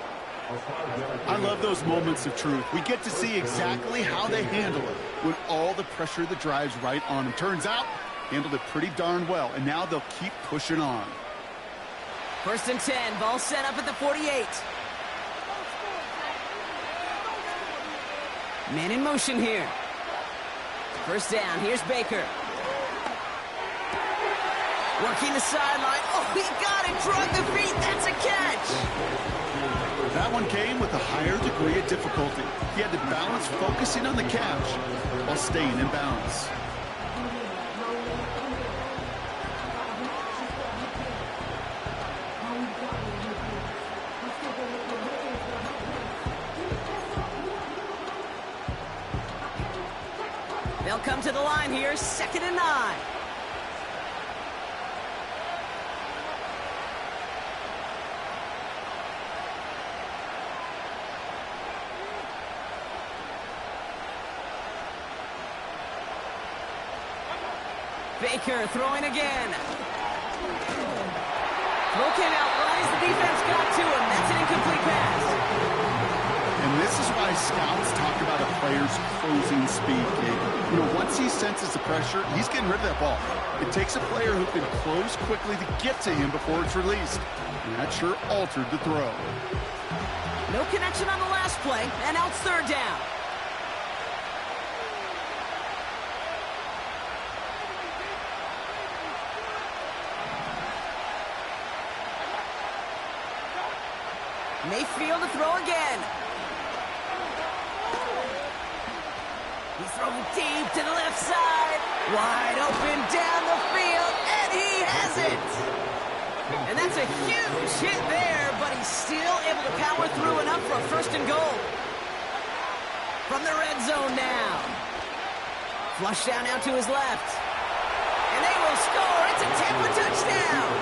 I love those moments of truth. We get to see exactly how they handle it when all the pressure that drives right on them. Turns out, handled it pretty darn well, and now they'll keep pushing on. 1st and 10, ball set up at the 48. Man in motion here. First down, here's Baker. Working the sideline. Oh, he got it, drug the feet, that's a catch. That one came with a higher degree of difficulty. He had to balance focusing on the catch while staying in bounds. They'll come to the line here, 2nd and 9. Baker throwing again. Throw came out right as the defense got to him. That's an incomplete pass. And this is why scouts talk about a player's closing speed, Kate. You know, once he senses the pressure, he's getting rid of that ball. It takes a player who can close quickly to get to him before it's released. And that sure altered the throw. No connection on the last play, and now it's 3rd down. Mayfield to throw again. He's throwing deep to the left side. Wide open down the field, and he has it. And that's a huge hit there, but he's still able to power through enough for a 1st and goal. From the red zone now. Flush down out to his left. And they will score. It's a Tampa touchdown.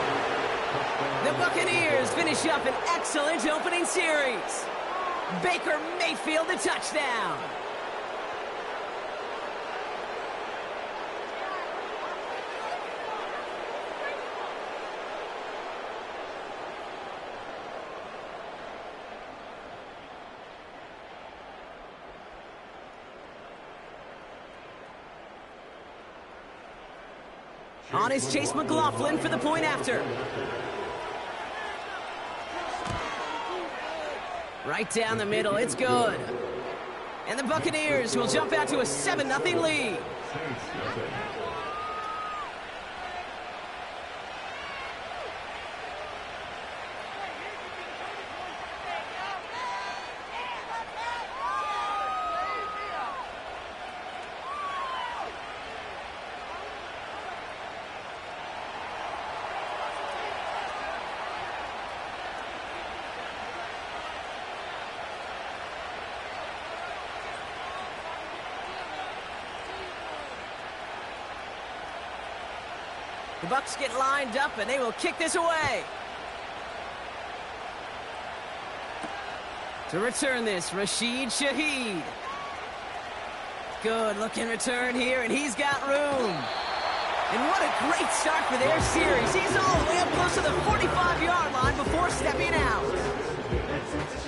The Buccaneers finish up an excellent opening series. Baker Mayfield the touchdown. On is Chase McLaughlin for the point after. Right down the middle, it's good. And the Buccaneers will jump out to a 7-0 lead. The Bucs get lined up, and they will kick this away. To return this, Rashid Shaheed. Good looking return here, and he's got room. And what a great start for their series. He's all the way up close to the 45-yard line before stepping out.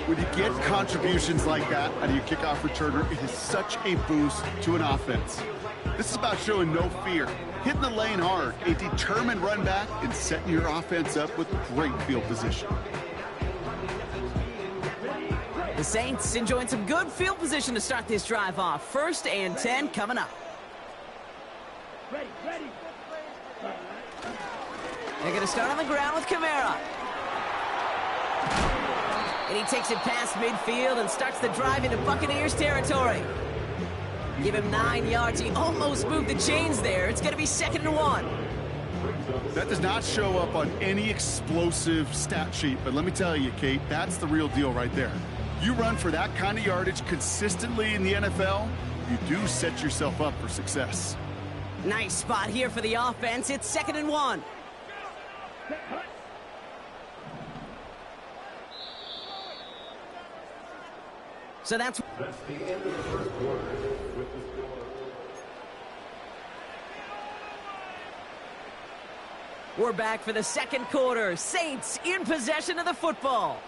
When you get contributions like that out of your kickoff returner, it is such a boost to an offense. This is about showing no fear, hitting the lane hard, a determined run back, and setting your offense up with great field position. The Saints enjoying some good field position to start this drive off. 1st and 10 coming up. Ready. They're going to start on the ground with Kamara. And he takes it past midfield and starts the drive into Buccaneers territory. Give him 9 yards. He almost moved the chains there. It's going to be 2nd and 1. That does not show up on any explosive stat sheet, but let me tell you, Kate, that's the real deal right there. You run for that kind of yardage consistently in the NFL, you do set yourself up for success. Nice spot here for the offense. It's 2nd and 1. So that's the end of the first quarter with the score. We're back for the 2nd quarter. Saints in possession of the football.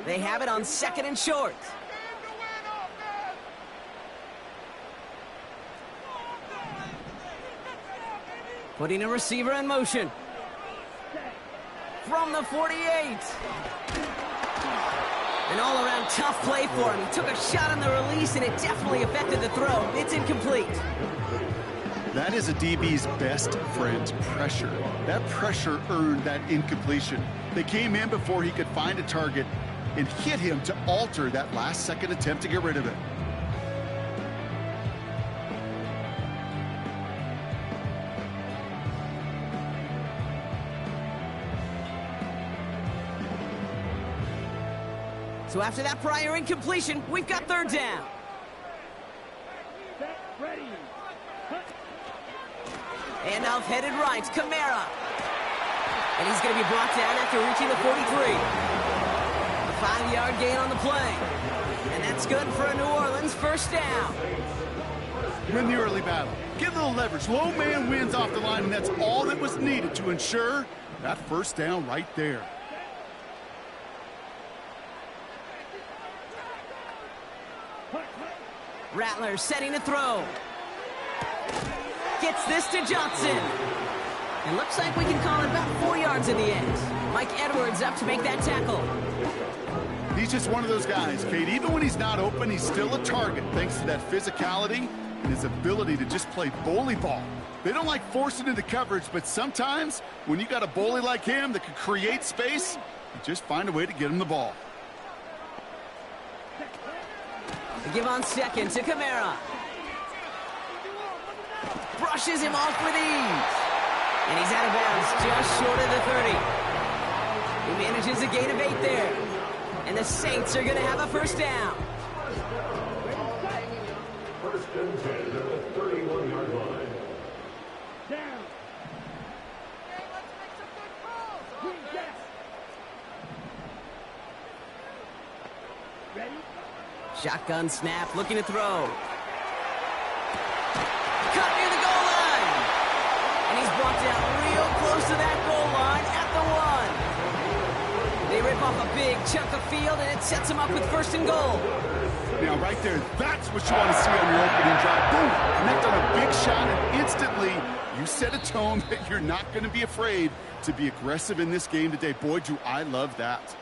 They have it on 2nd and short. Putting a receiver in motion. From the 48. An all-around tough play for him. He took a shot on the release, and it definitely affected the throw. It's incomplete. That is a DB's best friend, pressure. That pressure earned that incompletion. They came in before he could find a target and hit him to alter that last-second attempt to get rid of it. So after that prior incompletion, we've got 3rd down. Handoff headed right, Kamara. And he's going to be brought down after reaching the 43. A 5-yard gain on the play. And that's good for a New Orleans 1st down. Win the early battle. Get a little leverage. Low man wins off the line, and that's all that was needed to ensure that 1st down right there. Rattler setting a throw. Gets this to Johnson. It looks like we can call it about 4 yards in the end. Mike Edwards up to make that tackle. He's just one of those guys, Kate. Even when he's not open, he's still a target thanks to that physicality and his ability to just play bully ball. They don't like forcing into coverage, but sometimes when you got a bully like him that can create space, you just find a way to get him the ball. They give on 2nd to Kamara. Brushes him off with ease. And he's out of bounds just short of the 30. He manages a gain of 8 there. And the Saints are going to have a 1st down. 1st and 10 at the 31-yard line. Down. Ready? Shotgun snap, looking to throw. Cut near the goal line. And he's brought down real close to that goal line at the 1. They rip off a big chunk of field, and it sets him up with 1st and goal. Now, right there, that's what you want to see on your opening drive. Boom! Connect on a big shot, and instantly you set a tone that you're not going to be afraid to be aggressive in this game today. Boy, do I love that.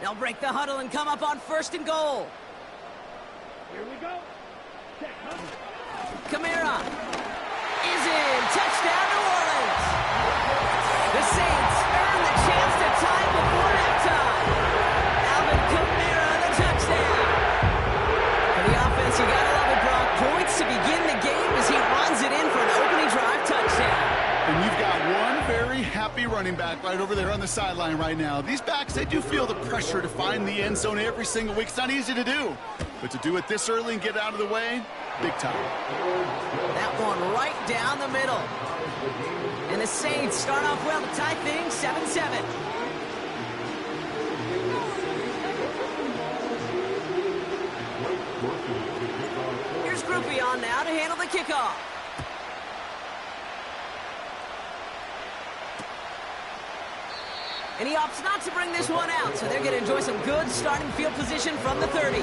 They'll break the huddle and come up on 1st and goal. Here we go. Check, huh? Kamara is in. Touchdown, New Orleans. The Saints earn the chance to tie before halftime. Alvin Kamara, the touchdown. For the offense, you gotta love it, Brock. Points to begin the game as he runs it in for an opening drive touchdown. And you've got one very happy running back right over there on the sideline right now. These backs, they do feel the pressure to find the end zone every single week. It's not easy to do, but to do it this early and get out of the way, big time. That one right down the middle. And the Saints start off well to tie things 7-7. Here's Groupie on now to handle the kickoff. And he opts not to bring this one out, so they're going to enjoy some good starting field position from the 30.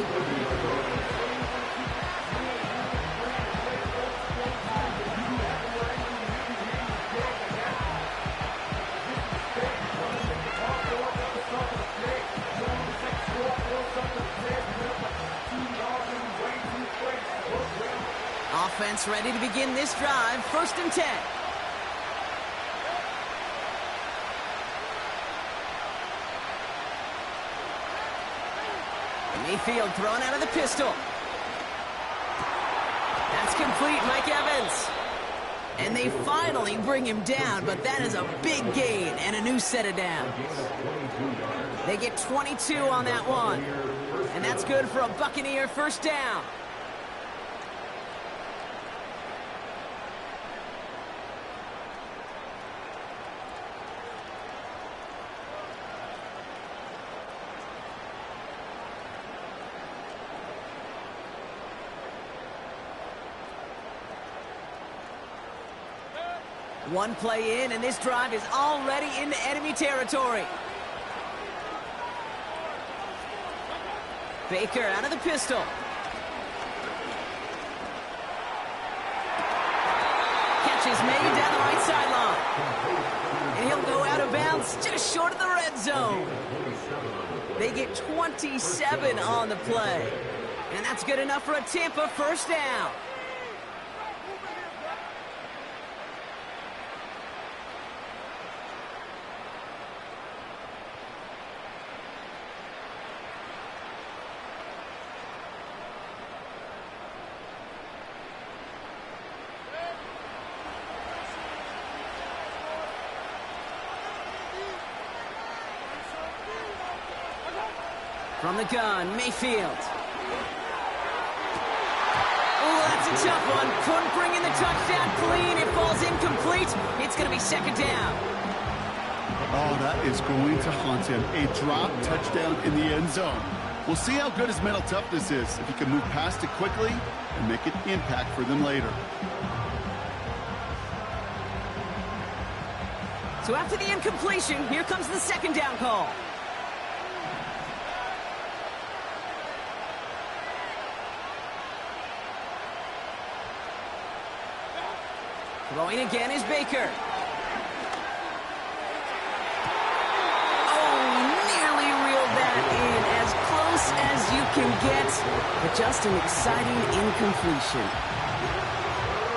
Offense ready to begin this drive, 1st and 10. Mayfield thrown out of the pistol. That's complete, Mike Evans. And they finally bring him down, but that is a big gain and a new set of downs. They get 22 on that one. And that's good for a Buccaneer 1st down. One play in, and this drive is already into enemy territory. Baker out of the pistol. Catch is made down the right sideline. And he'll go out of bounds just short of the red zone. They get 27 on the play. And that's good enough for a Tampa 1st down. From the gun, Mayfield. Oh, that's a tough one. Couldn't bring in the touchdown clean. It falls incomplete. It's going to be 2nd down. Oh, that is going to haunt him. A drop touchdown in the end zone. We'll see how good his mental toughness is, if he can move past it quickly and make an impact for them later. So after the incompletion, here comes the 2nd down call. Throwing again is Baker. Oh, nearly reeled that in. As close as you can get, but just an exciting incompletion.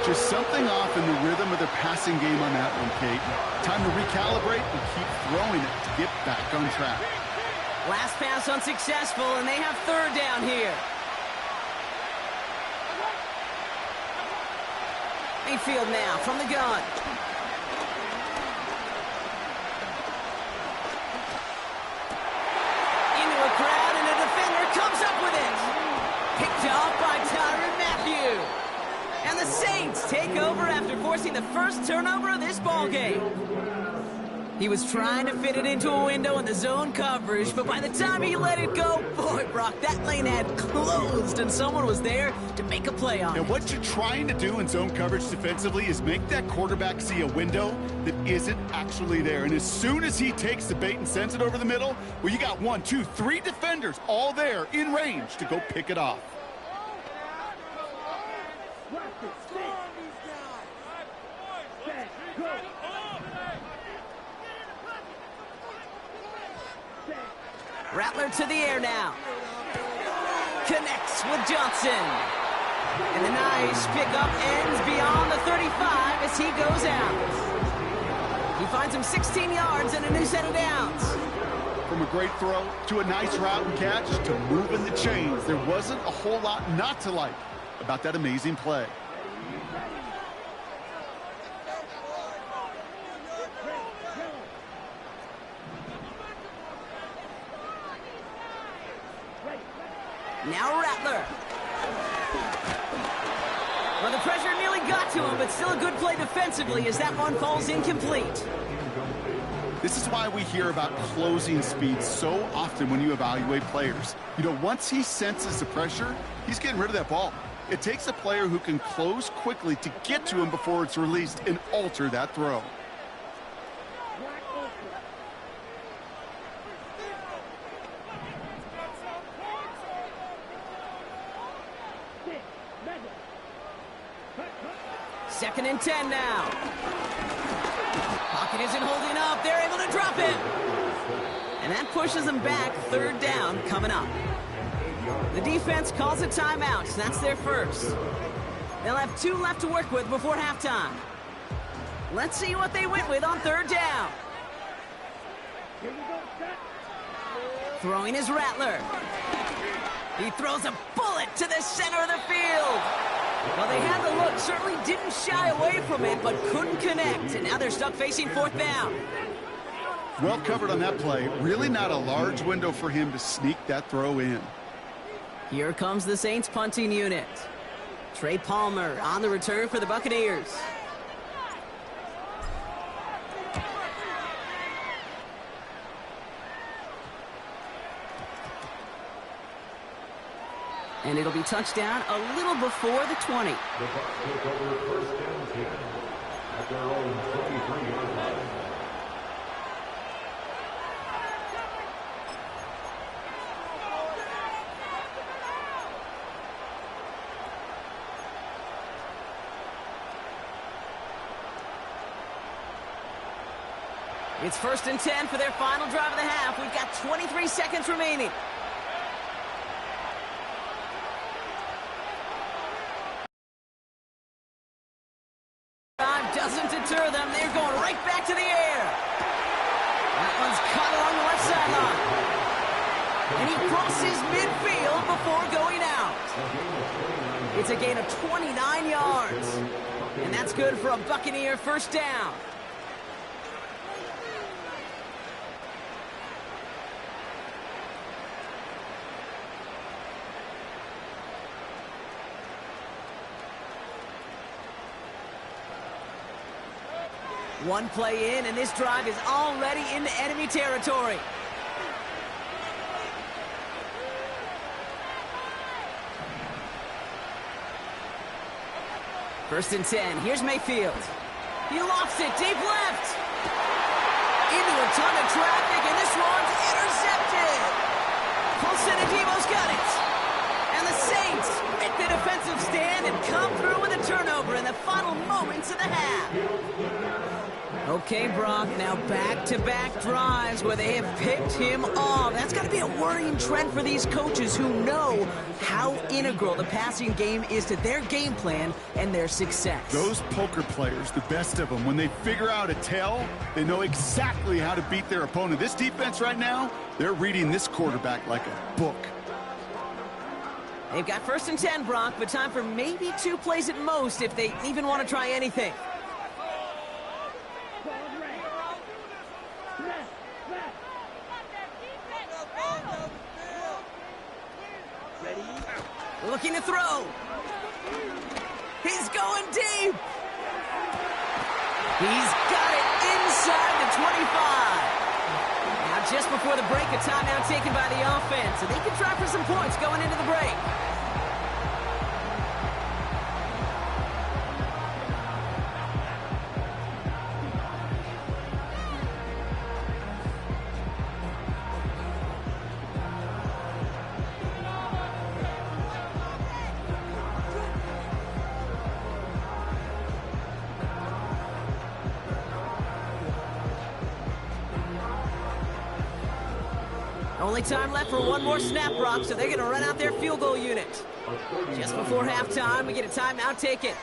Just something off in the rhythm of their passing game on that one, Kate. Time to recalibrate and keep throwing it to get back on track. Last pass unsuccessful, and they have 3rd down here. Mayfield now from the gun. Into a crowd, and a defender comes up with it. Picked off by Tyrann Mathieu. And the Saints take over after forcing the 1st turnover of this ballgame. He was trying to fit it into a window in the zone coverage, but by the time he let it go, boy, Brock, that lane had closed, and someone was there to make a play on it. And what you're trying to do in zone coverage defensively is make that quarterback see a window that isn't actually there. And as soon as he takes the bait and sends it over the middle, well, you got 1, 2, 3 defenders all there in range to go pick it off. Rattler to the air now. Connects with Johnson. And the nice pickup ends beyond the 35 as he goes out. He finds him 16 yards and a new set of downs. From a great throw to a nice route and catch to moving the chains, there wasn't a whole lot not to like about that amazing play. Now Rattler. Well, the pressure nearly got to him, but still a good play defensively as that one falls incomplete. This is why we hear about closing speed so often when you evaluate players. You know, once he senses the pressure, he's getting rid of that ball. It takes a player who can close quickly to get to him before it's released and alter that throw. Second and 10 now. Pocket isn't holding up. They're able to drop it. And that pushes them back. Third down coming up. The defense calls a timeout. That's their first. They'll have 2 left to work with before halftime. Let's see what they went with on third down. Throwing is Rattler. He throws a bullet to the center of the field. Well, they had the look, certainly didn't shy away from it, but couldn't connect. And now they're stuck facing fourth down. Well covered on that play. Really not a large window for him to sneak that throw in. Here comes the Saints punting unit. Trey Palmer on the return for the Buccaneers. And it'll be touchdown a little before the 20. The Bucs take over first down 10 at their own 23-yard line. It's first and 10 for their final drive of the half. We've got 23 seconds remaining. Doesn't deter them. They're going right back to the air. That one's caught along the left sideline. And he crosses midfield before going out. It's a gain of 29 yards. And that's good for a Buccaneer first down. One play in, and this drive is already into enemy territory. First and 10. Here's Mayfield. He lofts it deep left. Into a ton of traffic, and this one's intercepted. Paulson and Devo's got it. And the Saints make the defensive stand and come through with a turnover in the final moments of the half. Okay, Brock, now back-to-back drives where they have picked him off. That's got to be a worrying trend for these coaches who know how integral the passing game is to their game plan and their success. Those poker players, the best of them, when they figure out a tell, they know exactly how to beat their opponent. This defense right now, they're reading this quarterback like a book. They've got first and 10, Brock, but time for maybe 2 plays at most if they even want to try anything. Looking to throw. He's going deep. He's got it inside the 25. Now just before the break, a timeout taken by the offense, so they can try for some points going into the break. Only time left for one more snap, Brock, so they're going to run out their field goal unit. Just before halftime, we get a timeout taken.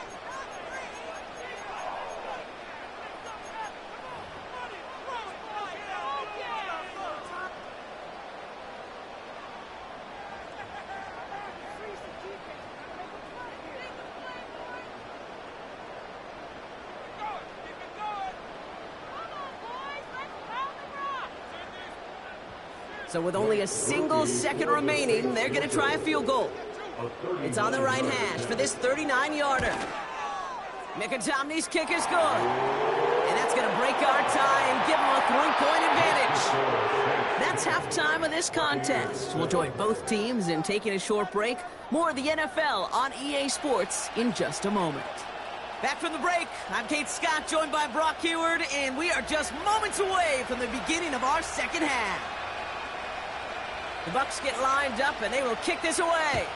So with only a single second remaining, they're going to try a field goal. It's on the right hash for this 39-yarder. Mikatomny's kick is good. And that's going to break our tie and give them a 3-point advantage. That's halftime of this contest. We'll join both teams in taking a short break. More of the NFL on EA Sports in just a moment. Back from the break, I'm Kate Scott, joined by Brock Heward, and we are just moments away from the beginning of our second half. The Bucs get lined up, and they will kick this away.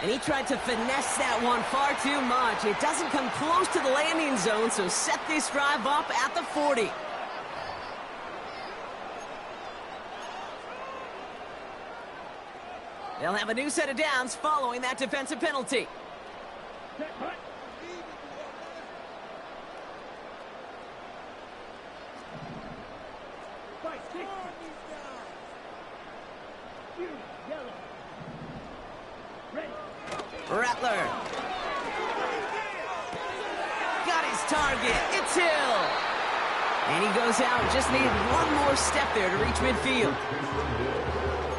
And he tried to finesse that one far too much. It doesn't come close to the landing zone, so set this drive up at the 40. They'll have a new set of downs following that defensive penalty. Rattler. Got his target. It's Hill. And he goes out. Just needed one more step there to reach midfield.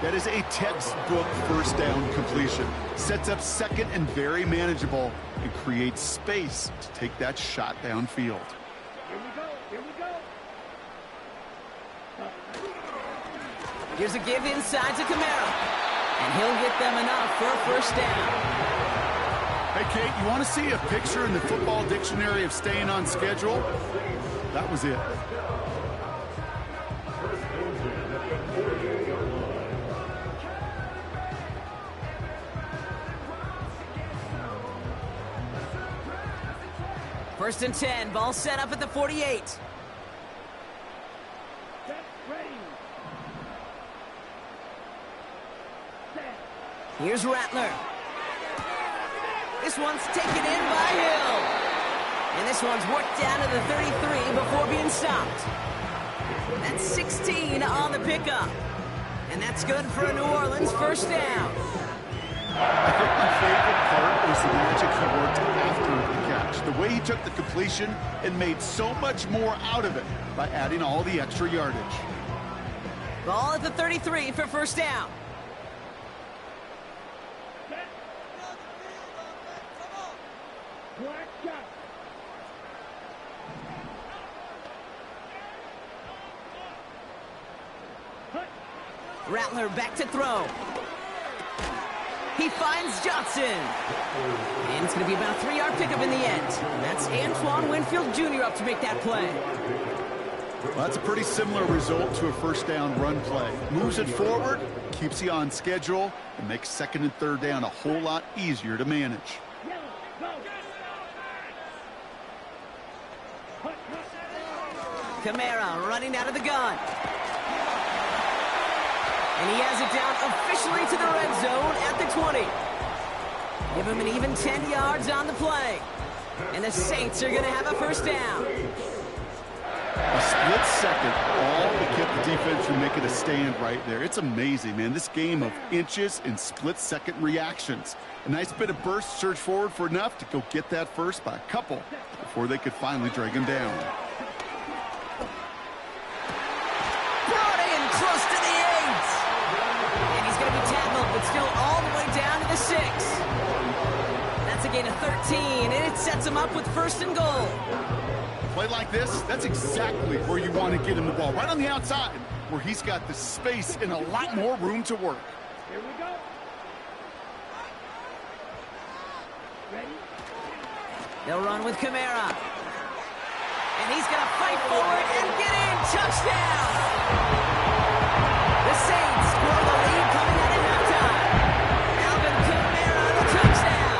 That is a textbook first down completion. Sets up second and very manageable and creates space to take that shot downfield. Here we go. Here we go. Here's a give inside to Kamara. And he'll get them enough for a first down. Hey, Kate, you want to see a picture in the football dictionary of staying on schedule? That was it. First and 10, ball set up at the 48. Set, ready. Set. Here's Rattler. This one's taken in by Hill. And this one's worked down to the 33 before being stopped. That's 16 on the pickup. And that's good for a New Orleans first down. I think my favorite part was the magic he worked after the catch. The way he took the completion and made so much more out of it by adding all the extra yardage. Ball at the 33 for first down. Black shot. Rattler back to throw. He finds Johnson. And it's going to be about a 3-yard pickup in the end. That's Antoine Winfield Jr. up to make that play. Well, that's a pretty similar result to a first down run play. Moves it forward, keeps you on schedule, and makes second and third down a whole lot easier to manage. Kamara running out of the gun. And he has it down officially to the red zone at the 20. Give him an even 10 yards on the play. And the Saints are going to have a first down. A split second, all to keep the defense from making a stand right there. It's amazing, man. This game of inches and split-second reactions. A nice bit of burst, surge forward for enough to go get that first by a couple before they could finally drag him down. Brought in close to the 8. And he's going to be tackled, but still all the way down to the 6. That's a gain of 13, and it sets him up with first and goal. Play like this, that's exactly where you want to get him the ball. Right on the outside, where he's got the space and a lot more room to work. Here we go. Ready? They'll run with Kamara. And he's going to fight forward and get in. Touchdown! The Saints score the lead coming out of halftime. Alvin Kamara, the touchdown.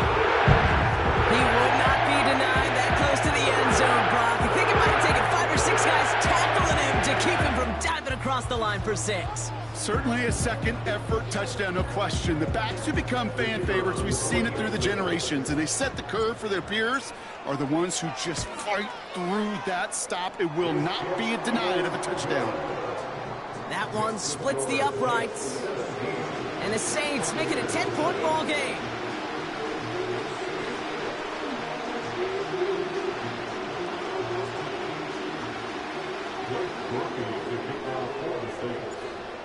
He would not be denied that close to the end zone, Brock. I think it might have taken 5 or 6 guys tackling him to keep him from diving across the line for 6. Certainly a second effort touchdown, no question. The backs who become fan favorites, we've seen it through the generations, and they set the curve for their peers, are the ones who just fight through that stop. It will not be denied of a touchdown. That one splits the uprights. And the Saints make it a 10-point ball game.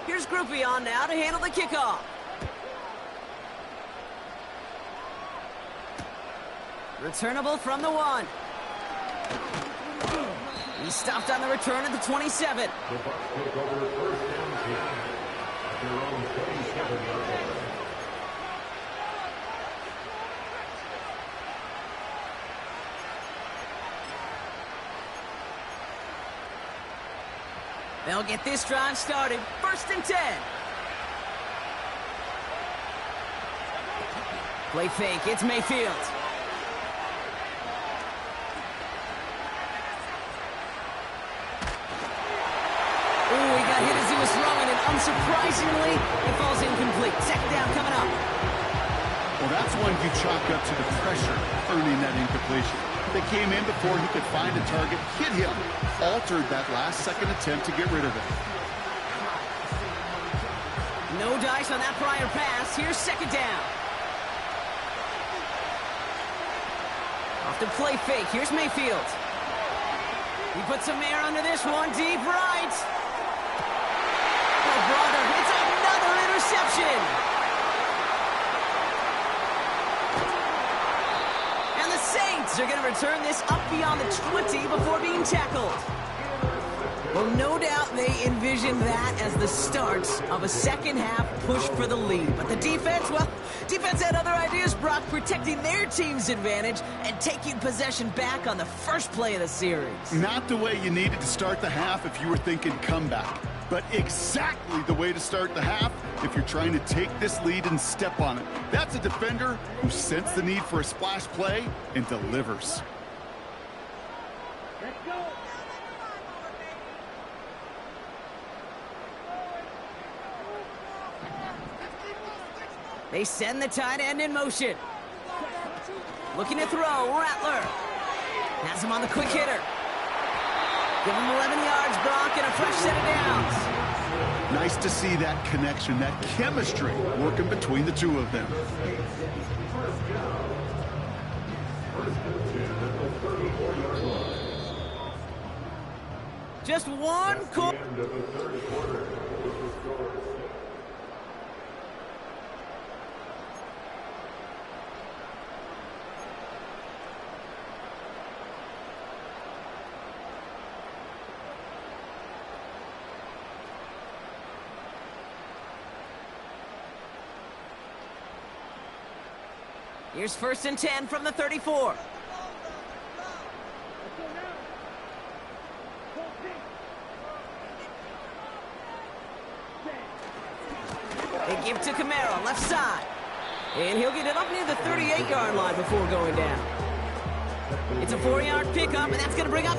Here's Groupie on now to handle the kickoff. Returnable from the 1. He stopped on the return at the 27. The Bucs take over first down kick at their own 27-yard line. They'll get this drive started. 1st and 10. Play fake. It's Mayfield. Ooh, he got hit as he was throwing, and unsurprisingly, it falls incomplete. 2nd down coming up. Well, that's one you chalk up to the pressure earning that incompletion. They came in before he could find a target, hit him, altered that last-second attempt to get rid of it. No dice on that prior pass. Here's 2nd down. Off to play fake. Here's Mayfield. He puts some air under this one. Deep right. Oh, brother. It's another interception. And the Saints are going to return this up beyond the 20 before being tackled. Well, no doubt they envisioned that as the start of a second-half push for the lead. But the defense, well, defense had other ideas, Brock, protecting their team's advantage and taking possession back on the first play of the series. Not the way you needed to start the half if you were thinking comeback, but exactly the way to start the half if you're trying to take this lead and step on it. That's a defender who sensed the need for a splash play and delivers. Let's go. They send the tight end in motion. Looking to throw, Rattler. Has him on the quick hitter. Give him 11 yards, Brock, and a fresh set of downs. Nice to see that connection, that chemistry working between the two of them. Just one quarter. End of the third quarter. With the score 6. Here's 1st and 10 from the 34. Let's go now. Hold deep. They give to Camaro, left side. And he'll get it up near the 38-yard line before going down. It's a 4-yard pickup, and that's going to bring up...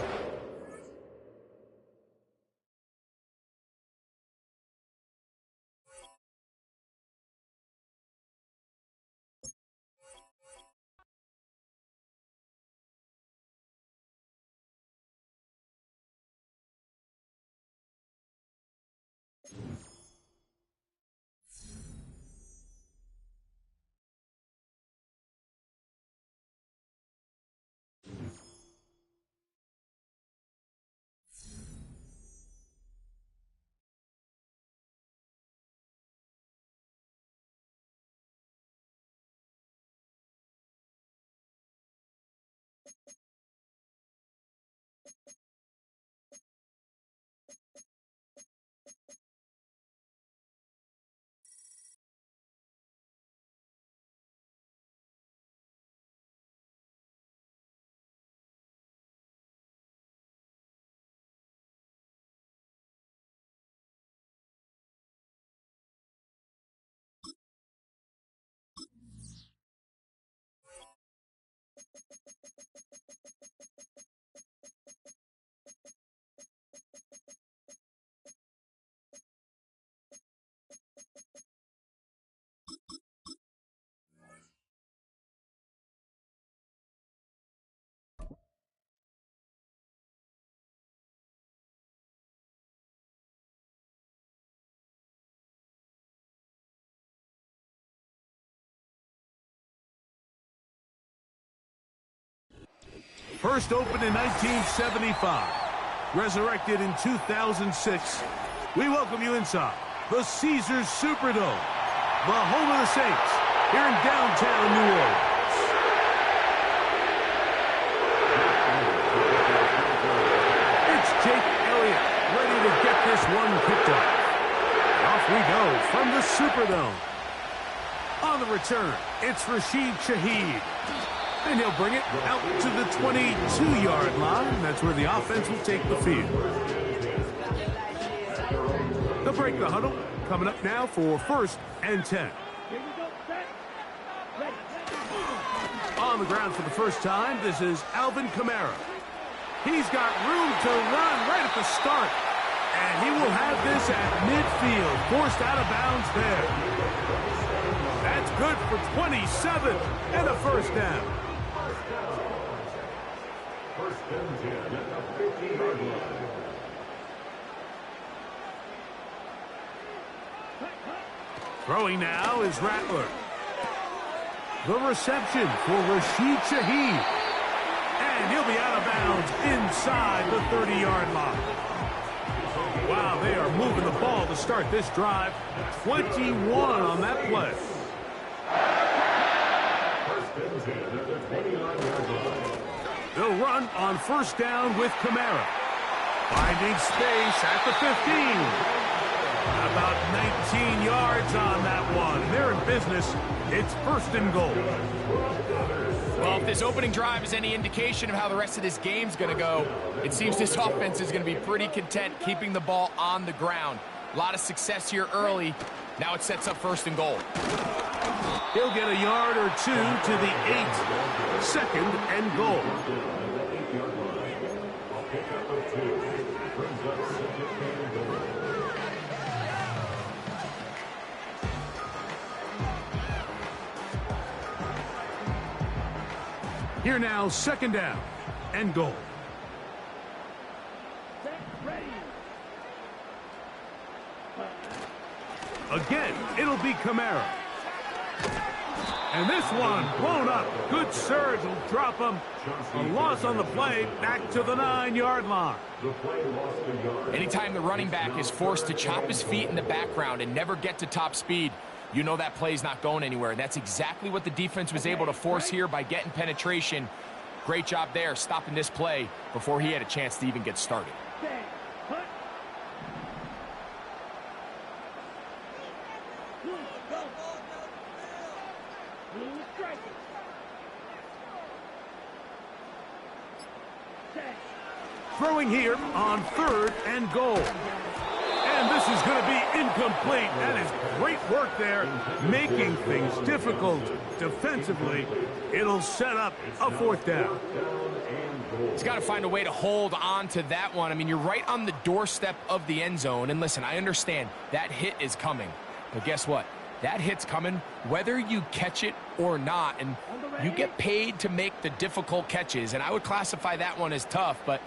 First opened in 1975. Resurrected in 2006, we welcome you inside the Caesars Superdome, the home of the Saints, here in downtown New Orleans. It's Jake Elliott ready to get this one kicked off. Off we go from the Superdome. On the return, it's Rashid Shaheed. And he'll bring it out to the 22-yard line. That's where the offense will take the field. They'll break the huddle. Coming up now for 1st and 10. On the ground for the first time, this is Alvin Kamara. He's got room to run right at the start. And he will have this at midfield, forced out of bounds there. That's good for 27 and a first down. First and 10 at the 15-yard line. Throwing now is Rattler. The reception for Rashid Shaheed. And he'll be out of bounds inside the 30-yard line. Wow, they are moving the ball to start this drive. 21 on that play. First and 10 at the 29-yard line. They'll run on first down with Kamara. Finding space at the 15. About 19 yards on that one. They're in business. It's 1st and goal. Well, if this opening drive is any indication of how the rest of this game's going to go, it seems this offense is going to be pretty content keeping the ball on the ground. A lot of success here early. Now it sets up 1st and goal. He'll get a yard or two to the 8. 2nd and goal. Here now, 2nd down and goal. Again, it'll be Kamara. And this one blown up. Good surge will drop him. A loss on the play, back to the 9-yard line. Anytime the running back is forced to chop his feet in the background and never get to top speed, you know that play's not going anywhere. That's exactly what the defense was able to force here by getting penetration. Great job there, stopping this play before he had a chance to even get started. Throwing here on 3rd and goal. And this is going to be incomplete. That is great work there, making things difficult defensively. It'll set up a 4th down. He's got to find a way to hold on to that one. I mean, you're right on the doorstep of the end zone. And listen, I understand that hit is coming. But guess what? That hit's coming whether you catch it or not. And you get paid to make the difficult catches. And I would classify that one as tough, but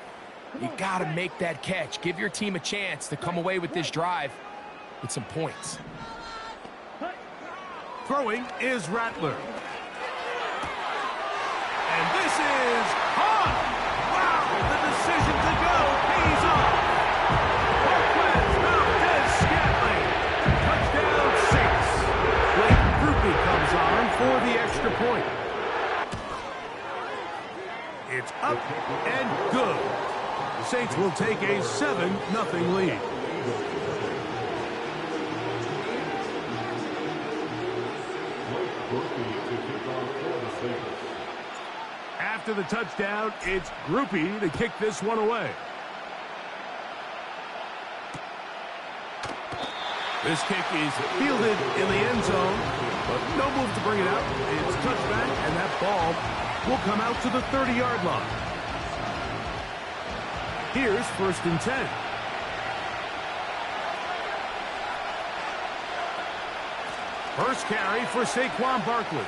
you got to make that catch. Give your team a chance to come away with this drive with some points. Throwing is Rattler. And this is on. Wow, the decision to go pays off. Marquez Valdez-Scantling. Touchdown Saints. Blake Grupe comes on for the extra point. It's up and good. The Saints will take a 7-0 lead. After the touchdown, it's Grupe to kick this one away. This kick is fielded in the end zone, but no move to bring it out. It's touchback, and that ball will come out to the 30-yard line. Here's 1st and 10. First carry for Saquon Barkley.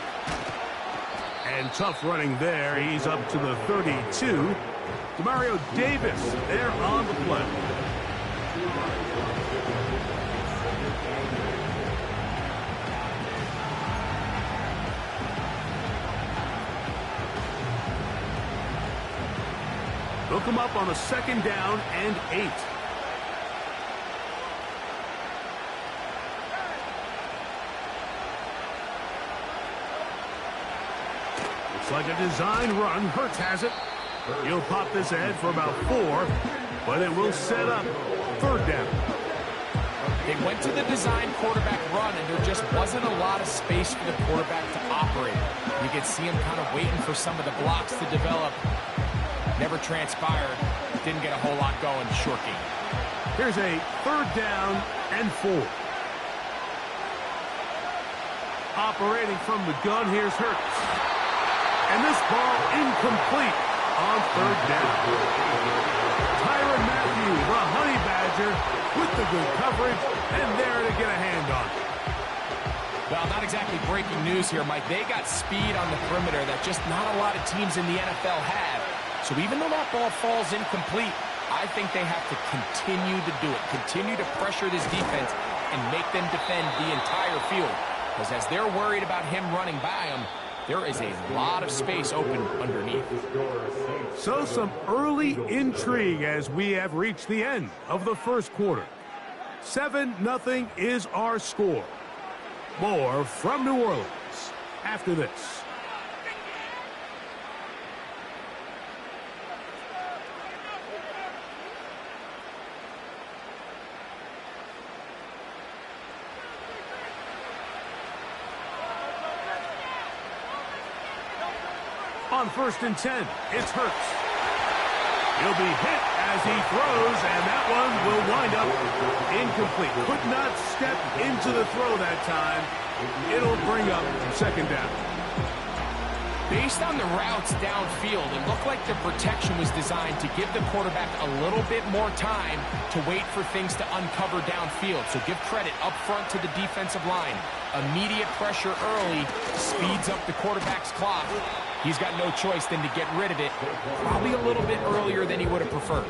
And tough running there. He's up to the 32. Demario Davis there on the play. They'll come up on a 2nd down and 8. Looks like a design run. Hurts has it. He'll pop this ahead for about 4, but it will set up 3rd down. They went to the design quarterback run, and there just wasn't a lot of space for the quarterback to operate. You could see him kind of waiting for some of the blocks to develop. Never transpired. Didn't get a whole lot going. Short game. Here's a 3rd down and 4. Operating from the gun, here's Hurts. And this ball incomplete on 3rd down. Tyrann Mathieu, the Honey Badger, with the good coverage, and there to get a hand on it. Well, not exactly breaking news here, Mike. They got speed on the perimeter that just not a lot of teams in the NFL have. So even though that ball falls incomplete, I think they have to continue to do it. Continue to pressure this defense and make them defend the entire field. Because as they're worried about him running by them, there is a lot of space open underneath. So some early intrigue as we have reached the end of the 1st quarter. 7-0 is our score. More from New Orleans after this. On 1st and 10, it's Hurts. He'll be hit as he throws, and that one will wind up incomplete. Could not step into the throw that time. It'll bring up 2nd down. Based on the routes downfield, it looked like the protection was designed to give the quarterback a little bit more time to wait for things to uncover downfield. So give credit up front to the defensive line. Immediate pressure early speeds up the quarterback's clock. He's got no choice than to get rid of it, probably a little bit earlier than he would have preferred.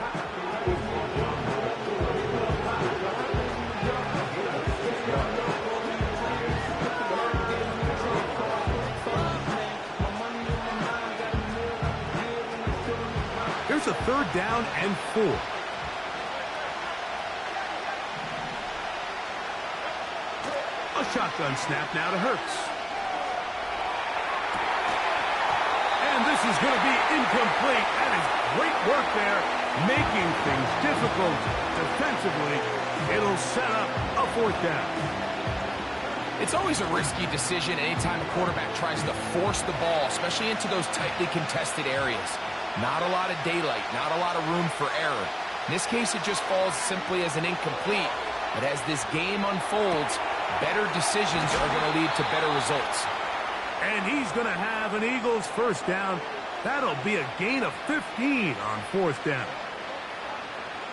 Here's a 3rd down and 4. A shotgun snap now to Hurts. And this is going to be incomplete. That is great work there, making things difficult defensively. It'll set up a 4th down. It's always a risky decision anytime a quarterback tries to force the ball, especially into those tightly contested areas. Not a lot of daylight, not a lot of room for error. In this case, it just falls simply as an incomplete. But as this game unfolds, better decisions are going to lead to better results. And he's going to have an Eagles 1st down. That'll be a gain of 15 on 4th down.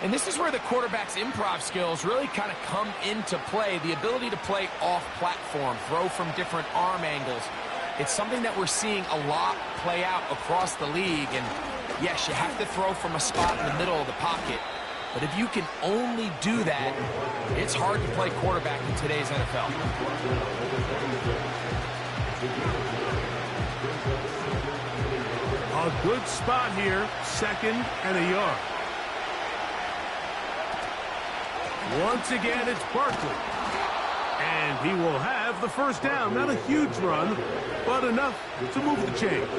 And this is where the quarterback's improv skills really kind of come into play. The ability to play off-platform, throw from different arm angles. It's something that we're seeing a lot play out across the league. And yes, you have to throw from a spot in the middle of the pocket. But if you can only do that, it's hard to play quarterback in today's NFL. A good spot here, 2nd and a yard. Once again, it's Barkley. And he will have the 1st down. Not a huge run, but enough to move the chains.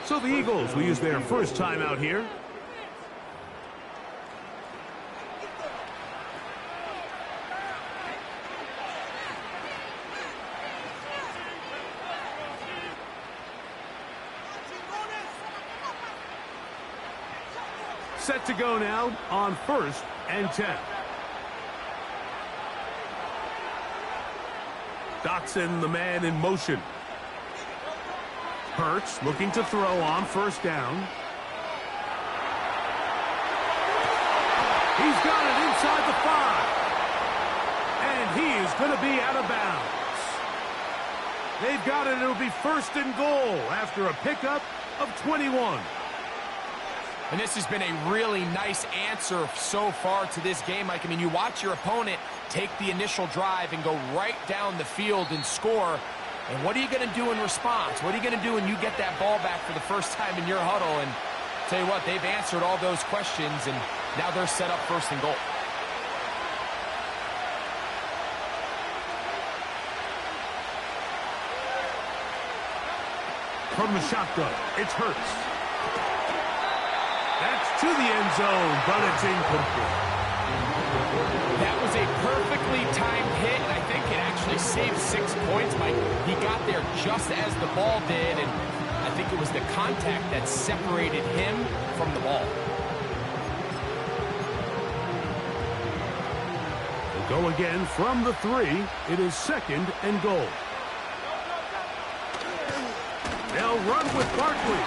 So the Eagles will use their 1st timeout here. Set to go now on 1st and 10. Dotson, the man in motion. Hurts looking to throw on 1st down. He's got it inside the 5. And he is going to be out of bounds. They've got it. It'll be 1st and goal after a pickup of 21. And this has been a really nice answer so far to this game, Mike. I mean, you watch your opponent take the initial drive and go right down the field and score. And what are you going to do in response? What are you going to do when you get that ball back for the first time in your huddle? And tell you what, they've answered all those questions, and now they're set up first and goal. From the shotgun, it's Hurts. That's to the end zone, but it's incomplete. That was a perfectly timed hit, and I think it actually saved 6 points, Mike. He got there just as the ball did, and I think it was the contact that separated him from the ball. We'll go again from the 3. It is second and goal. They'll run with Barkley.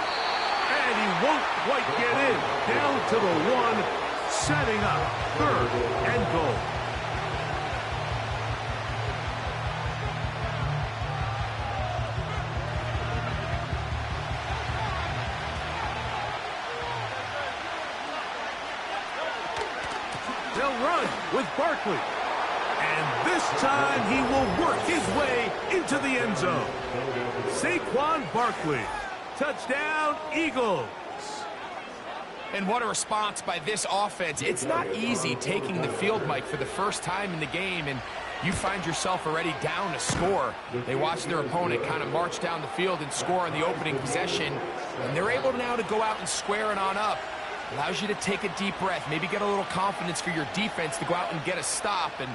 And he won't quite get in. Down to the 1, setting up third and goal. They'll run with Barkley. And this time he will work his way into the end zone. Saquon Barkley. Touchdown, Eagles. And what a response by this offense. It's not easy taking the field, Mike, for the first time in the game, and you find yourself already down a score. They watch their opponent kind of march down the field and score on the opening possession, and they're able now to go out and square it on up. Allows you to take a deep breath, maybe get a little confidence for your defense to go out and get a stop, and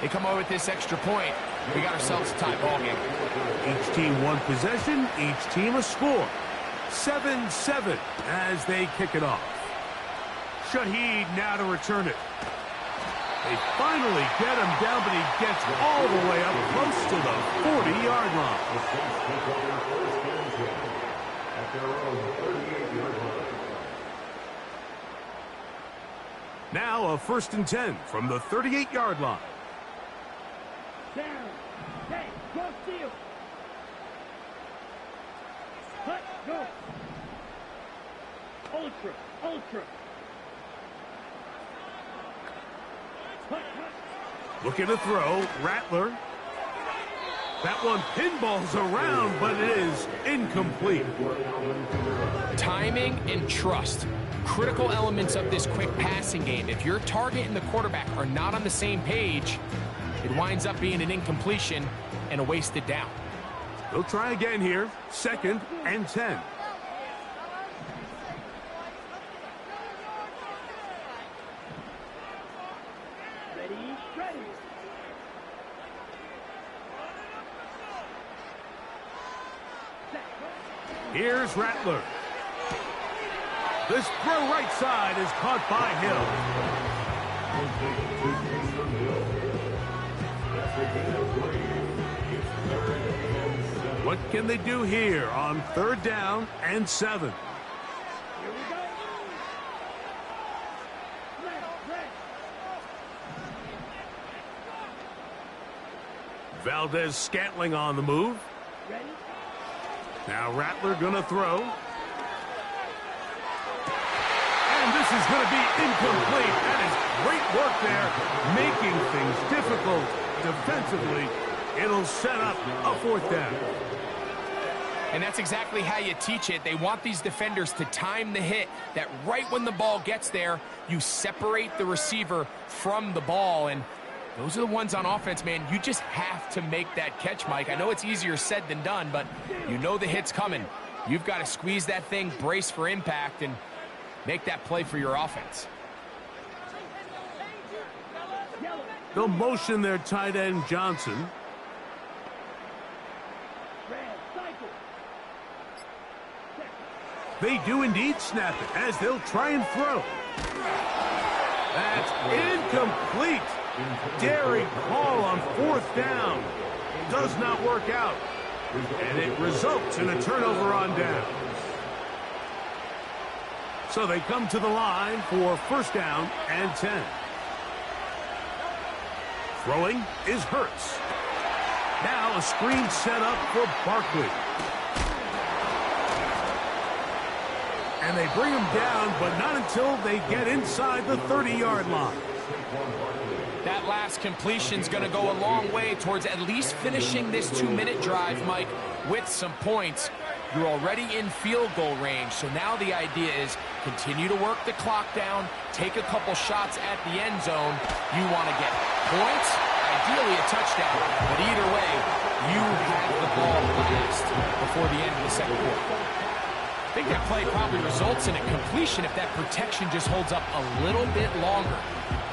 they come away with this extra point. We got ourselves a tie ball game. Each team one possession, each team a score. 7-7 as they kick it off. Shaheed now to return it. They finally get him down, but he gets all the way up close to the 40-yard line. Now a 1st and 10 from the 38-yard line. Down. Hey, cross field. Cut, go. Ultra. Cut. Looking to throw, Rattler. That one pinballs around, but it is incomplete. Timing and trust. Critical elements of this quick passing game. If your target and the quarterback are not on the same page, it winds up being an incompletion and a wasted down. They'll try again here. 2nd and 10. Ready. Here's Rattler. This throw right side is caught by Hill. What can they do here on 3rd down and 7? Here we go. Red. Valdez-Scantling on the move. Ready. Now Rattler gonna throw. And this is gonna be incomplete. That is great work there, making things difficult defensively. It'll set up a 4th down. And that's exactly how you teach it. They want these defenders to time the hit, that right when the ball gets there, you separate the receiver from the ball. And those are the ones on offense, man. You just have to make that catch, Mike. I know it's easier said than done, but you know the hit's coming. You've got to squeeze that thing, brace for impact, and make that play for your offense. They'll motion their tight end, Johnson. They do indeed snap it as they'll try and throw. That's incomplete. Daring call on 4th down. Does not work out. And it results in a turnover on downs. So they come to the line for 1st down and 10. Throwing is Hurts. Now a screen set up for Barkley. And they bring him down, but not until they get inside the 30-yard line. That last pass completion's going to go a long way towards at least finishing this 2-minute drive, Mike, with some points. You're already in field goal range, so now the idea is continue to work the clock down, take a couple shots at the end zone. You want to get points, ideally a touchdown, but either way, you have the ball last before the end of the second quarter. I think that play probably results in a completion if that protection just holds up a little bit longer.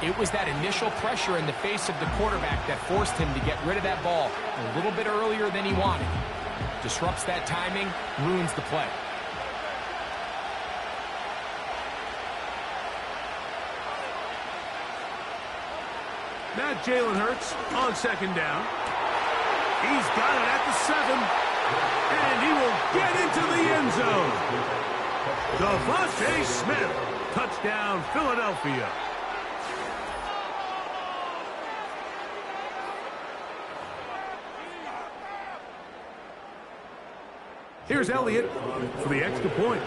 It was that initial pressure in the face of the quarterback that forced him to get rid of that ball a little bit earlier than he wanted. Disrupts that timing, ruins the play. Now Jalen Hurts on second down. He's got it at the 7. And he will get into the end zone. Devontae Smith. Touchdown, Philadelphia. Here's Elliott for the extra point.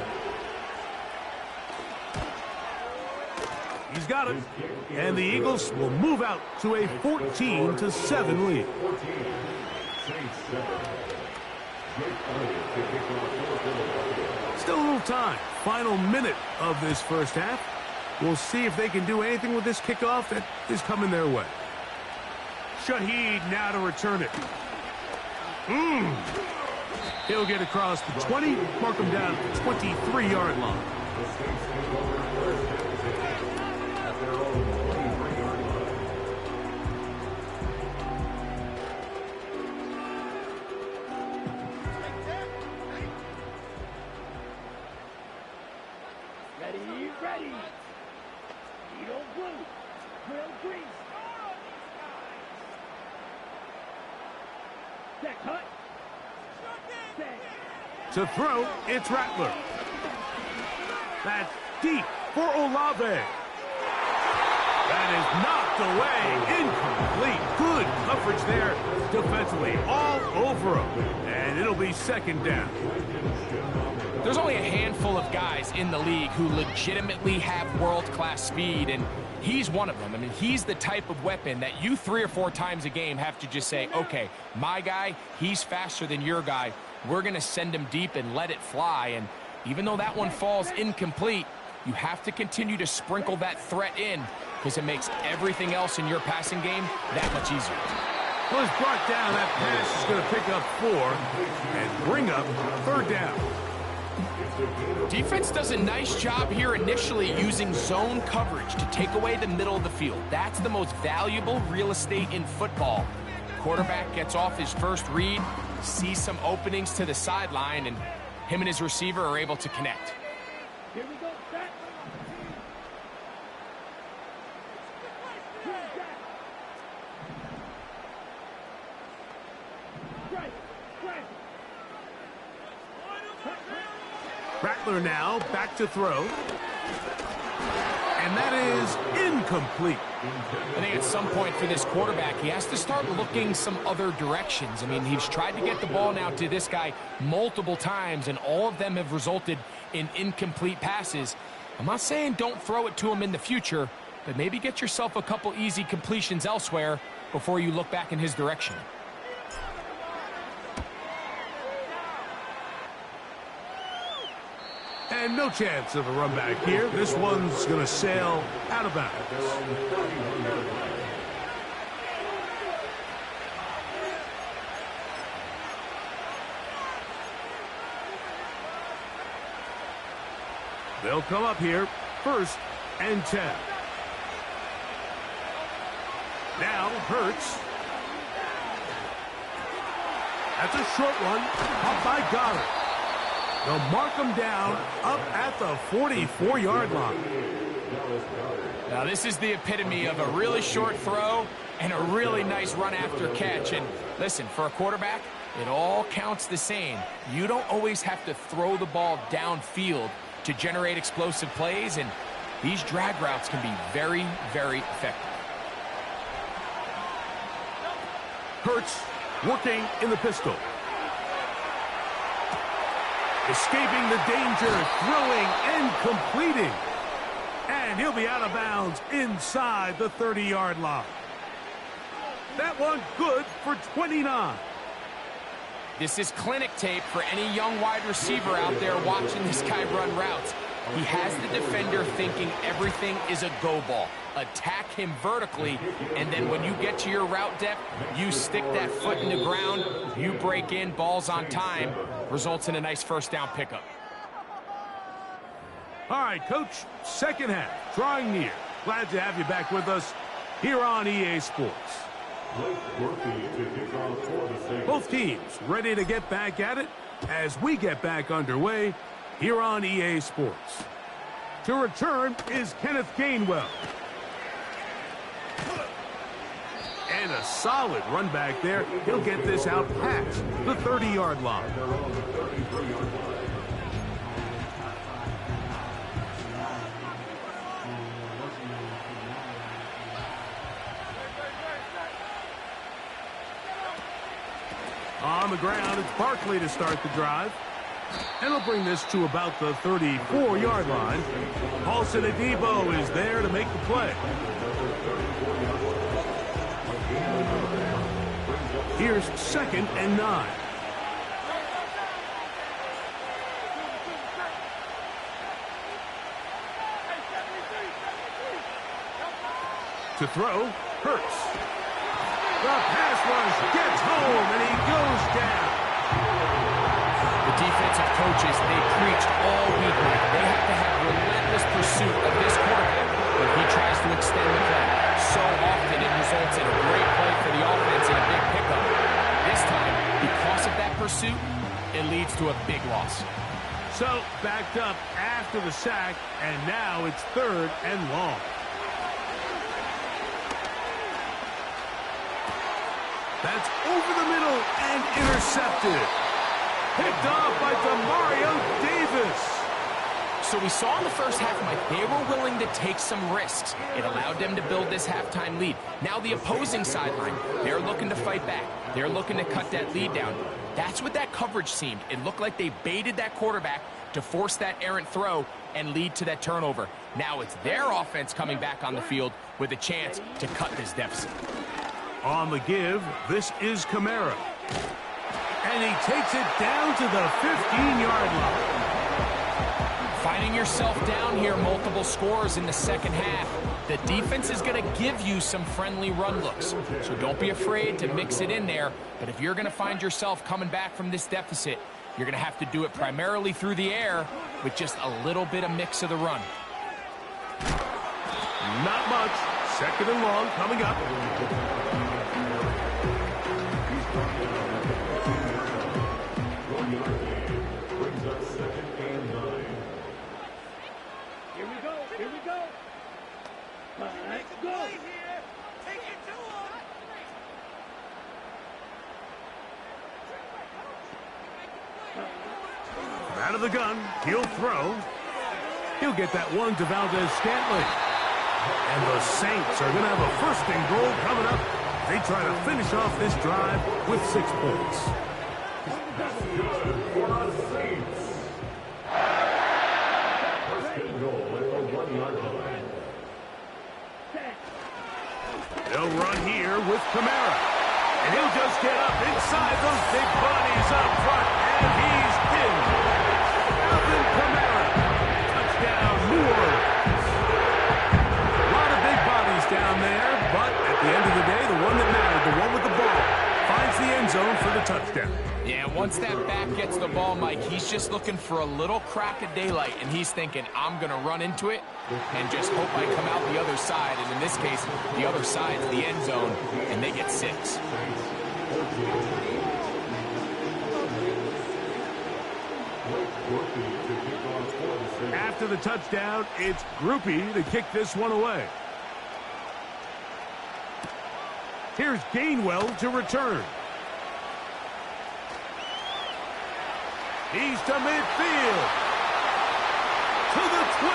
He's got it. And the Eagles will move out to a 14-7 lead. Still a little time. Final minute of this first half. We'll see if they can do anything with this kickoff that is coming their way. Shaheed now to return it. He'll get across the 20, mark him down at the 23-yard line. Ready. Eagle blue. Grill green. Set cut. To throw, it's Rattler. That's deep for Olave. That is knocked away. Incomplete. Good coverage there defensively. All over him. And it'll be second down. There's only a handful of guys in the league who legitimately have world-class speed, and he's one of them. I mean, he's the type of weapon that you 3 or 4 times a game have to just say, okay, my guy, he's faster than your guy. We're going to send him deep and let it fly. And even though that one falls incomplete, you have to continue to sprinkle that threat in because it makes everything else in your passing game that much easier. Well, it's brought down. That pass is going to pick up 4 and bring up third down. Defense does a nice job here initially using zone coverage to take away the middle of the field. That's the most valuable real estate in football. Quarterback gets off his first read, sees some openings to the sideline, and him and his receiver are able to connect. Here we go. Set. Rattler now back to throw. And that is incomplete. I think at some point for this quarterback, he has to start looking some other directions. I mean, he's tried to get the ball now to this guy multiple times, and all of them have resulted in incomplete passes. I'm not saying don't throw it to him in the future, but maybe get yourself a couple easy completions elsewhere before you look back in his direction. And no chance of a run back here. This one's going to sail out of bounds. They'll come up here, 1st and 10. Now Hurts. That's a short one. Up by Goddard. They'll mark him down up at the 44-yard line. Now this is the epitome of a really short throw and a really nice run after catch. And listen, for a quarterback, it all counts the same. You don't always have to throw the ball downfield to generate explosive plays, and these drag routes can be very, very effective. Hurts working in the pistol. Escaping the danger, throwing and completing. And he'll be out of bounds inside the 30-yard line. That one good for 29. This is clinic tape for any young wide receiver out there watching this guy run routes. He has the defender thinking everything is a go ball. Attack him vertically, and then when you get to your route depth, you stick that foot in the ground, you break in, balls on time, results in a nice first down pickup. All right, Coach, second half, drawing near. Glad to have you back with us here on EA Sports. Both teams ready to get back at it as we get back underway here on EA Sports. To return is Kenneth Gainwell. And a solid run back there. He'll get this out past the 30-yard line. On the ground, it's Barkley to start the drive. And he'll bring this to about the 34-yard line. Paulson Adebo is there to make the play. Here's 2nd and 9. To throw, Hurts. The pass rush gets home, and he goes down. The defensive coaches, they preached all week. They have to have relentless pursuit of this quarterback when he tries to extend the play. So often it results in a great play for the offense and a big pickup. This time, because of that pursuit, it leads to a big loss. So, backed up after the sack, and now it's 3rd and long. That's over the middle and intercepted. Picked off by Demario Davis. So we saw in the first half, Mike, they were willing to take some risks. It allowed them to build this halftime lead. Now the opposing sideline, they're looking to fight back. They're looking to cut that lead down. That's what that coverage seemed. It looked like they baited that quarterback to force that errant throw and lead to that turnover. Now it's their offense coming back on the field with a chance to cut this deficit. On the give, this is Kamara. And he takes it down to the 15-yard line. Finding yourself down here, multiple scores in the second half. The defense is going to give you some friendly run looks. So don't be afraid to mix it in there. But if you're going to find yourself coming back from this deficit, you're going to have to do it primarily through the air with just a little bit of mix of the run. Not much. 2nd and long coming up. Here we go. Here we go. Let's go. Take it to him. Out of the gun, he'll throw. He'll get that one to Valdez-Scantling. And the Saints are going to have a 1st and goal coming up. They try to finish off this drive with 6 points. They'll run here with Kamara. And he'll just get up inside those big bodies up front. And he's in. Alvin Kamara. Touchdown, New Orleans. A lot of big bodies down there, but at the end of the day, the one that mattered, the one with the ball, finds the end zone for the touchdown. Yeah, once that back gets the ball, Mike, he's just looking for a little crack of daylight, and he's thinking, I'm going to run into it and just hope I come out the other side. And in this case, the other side's the end zone, and they get 6. After the touchdown, it's Groupie to kick this one away. Here's Gainwell to return. He's to midfield. To the 20.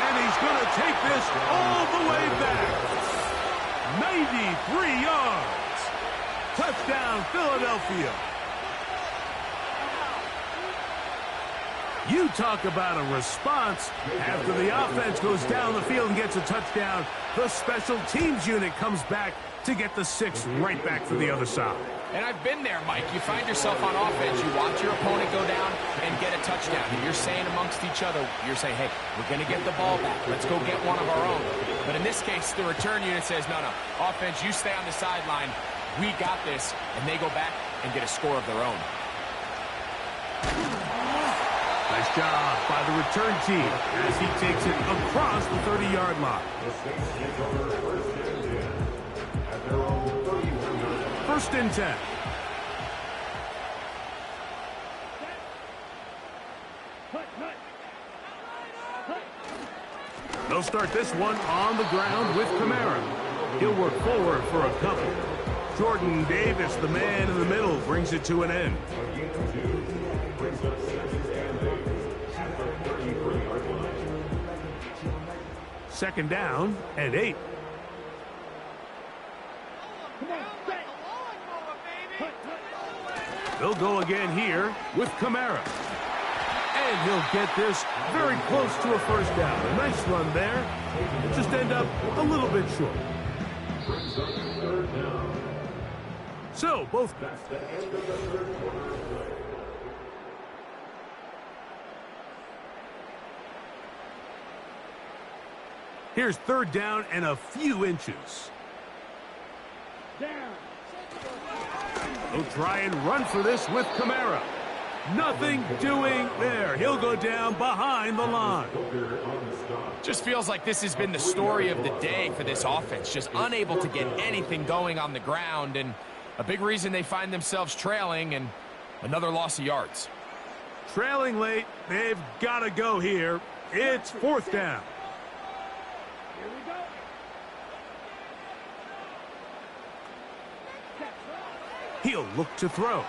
And he's going to take this all the way back. 93 yards. Touchdown, Philadelphia. You talk about a response. After the offense goes down the field and gets a touchdown, the special teams unit comes back to get the 6 right back for the other side. And I've been there, Mike. You find yourself on offense, you watch your opponent go down and get a touchdown. And you're saying amongst each other, you're saying, hey, we're going to get the ball back. Let's go get one of our own. But in this case, the return unit says, no, offense, you stay on the sideline. We got this. And they go back and get a score of their own. Nice job by the return team as he takes it across the 30-yard line. First and 10. They'll start this one on the ground with Kamara. He'll work forward for a couple. Jordan Davis, the man in the middle, brings it to an end. Second down and 8. They'll go again here with Kamara. And he'll get this very close to a first down. A nice run there. It'll just end up a little bit short. So, both. Here's third down and a few inches. They'll try and run for this with Kamara. Nothing doing there. He'll go down behind the line. Just feels like this has been the story of the day for this offense. Just unable to get anything going on the ground. And a big reason they find themselves trailing and another loss of yards. Trailing late. They've got to go here. It's fourth down. He'll look to throw.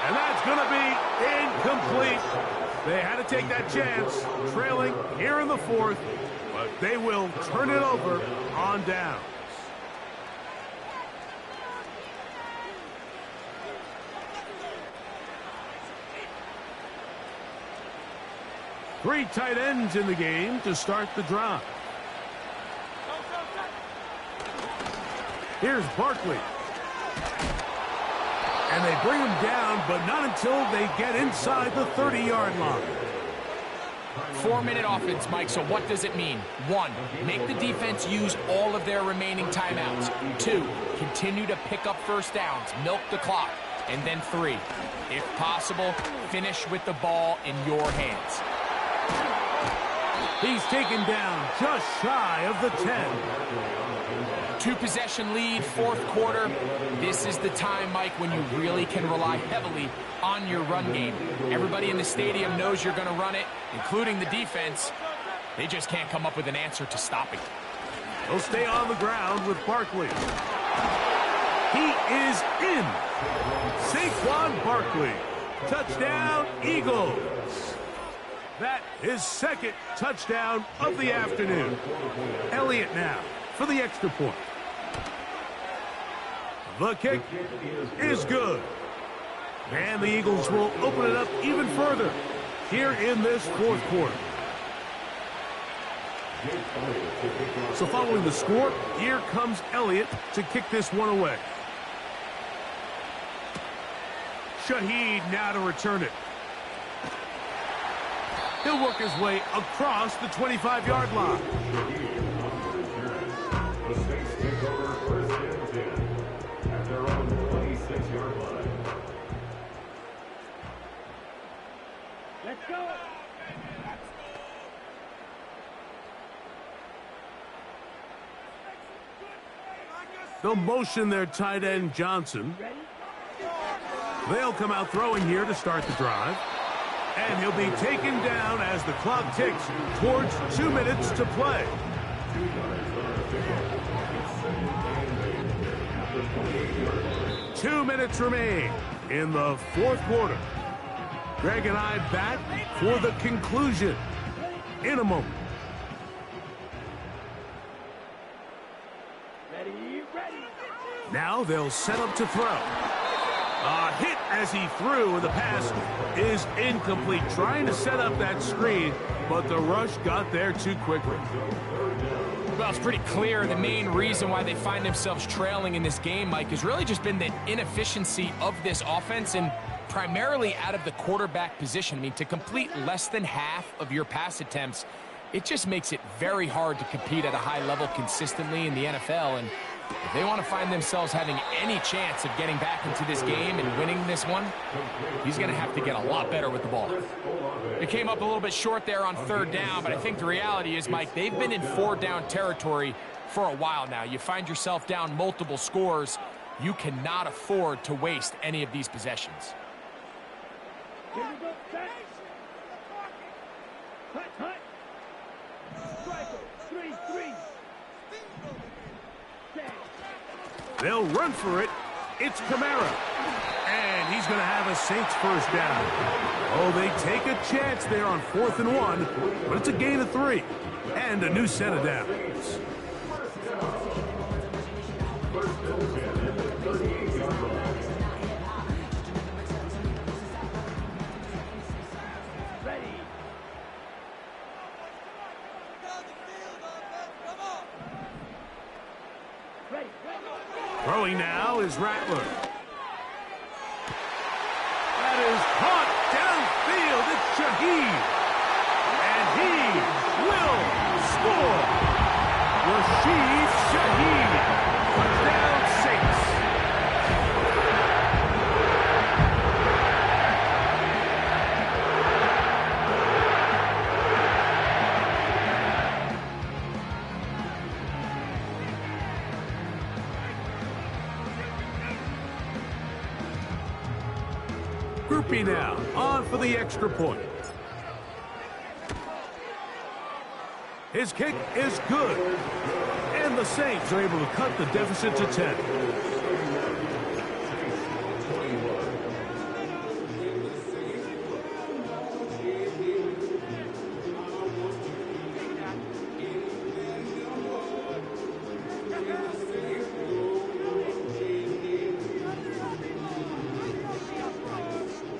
And that's going to be incomplete. They had to take that chance, trailing here in the fourth, but they will turn it over on downs. Three tight ends in the game to start the drive. Here's Barkley. And they bring him down, but not until they get inside the 30-yard line. 4-minute offense, Mike, so what does it mean? 1, make the defense use all of their remaining timeouts. 2, continue to pick up first downs, milk the clock. And then 3, if possible, finish with the ball in your hands. He's taken down just shy of the 10. 2-possession lead, fourth quarter. This is the time, Mike, when you really can rely heavily on your run game. Everybody in the stadium knows you're going to run it, including the defense. They just can't come up with an answer to stopping it. They'll stay on the ground with Barkley. He is in. Saquon Barkley. Touchdown, Eagles. That is second touchdown of the afternoon. Elliott now for the extra point. The kick is good. And the Eagles will open it up even further here in this fourth quarter. So following the score, here comes Elliott to kick this one away. Shaheed now to return it. He'll work his way across the 25-yard line. The Saints take over first and 10 at their own 26-yard line. Let's go. They'll motion their tight end Johnson. They'll come out throwing here to start the drive. And he'll be taken down as the clock ticks towards 2 minutes to play. 2 minutes remain in the fourth quarter. Greg and I back for the conclusion in a moment. Ready, ready. Now they'll set up to throw. Hit as he threw, and the pass is incomplete. Trying to set up that screen, but the rush got there too quickly. Well, it's pretty clear the main reason why they find themselves trailing in this game, Mike, has really just been the inefficiency of this offense and primarily out of the quarterback position. I mean, to complete less than half of your pass attempts, it just makes it very hard to compete at a high level consistently in the NFL. And if they want to find themselves having any chance of getting back into this game and winning this one, he's going to have to get a lot better with the ball. It came up a little bit short there on third down, but I think the reality is, Mike, they've been in four-down territory for a while now. You find yourself down multiple scores, you cannot afford to waste any of these possessions. Here we go, set. Cut. Striker, 3-3. They'll run for it. It's Kamara. And he's going to have a Saints first down. Oh, they take a chance there on 4th and 1, but it's a gain of 3. And a new set of downs. Throwing now is Rattler. That is caught downfield. It's Shaheed. And he will score. Rashid Shaheed. Touchdown Saints. Groupie now, on for the extra point. His kick is good. And the Saints are able to cut the deficit to 10.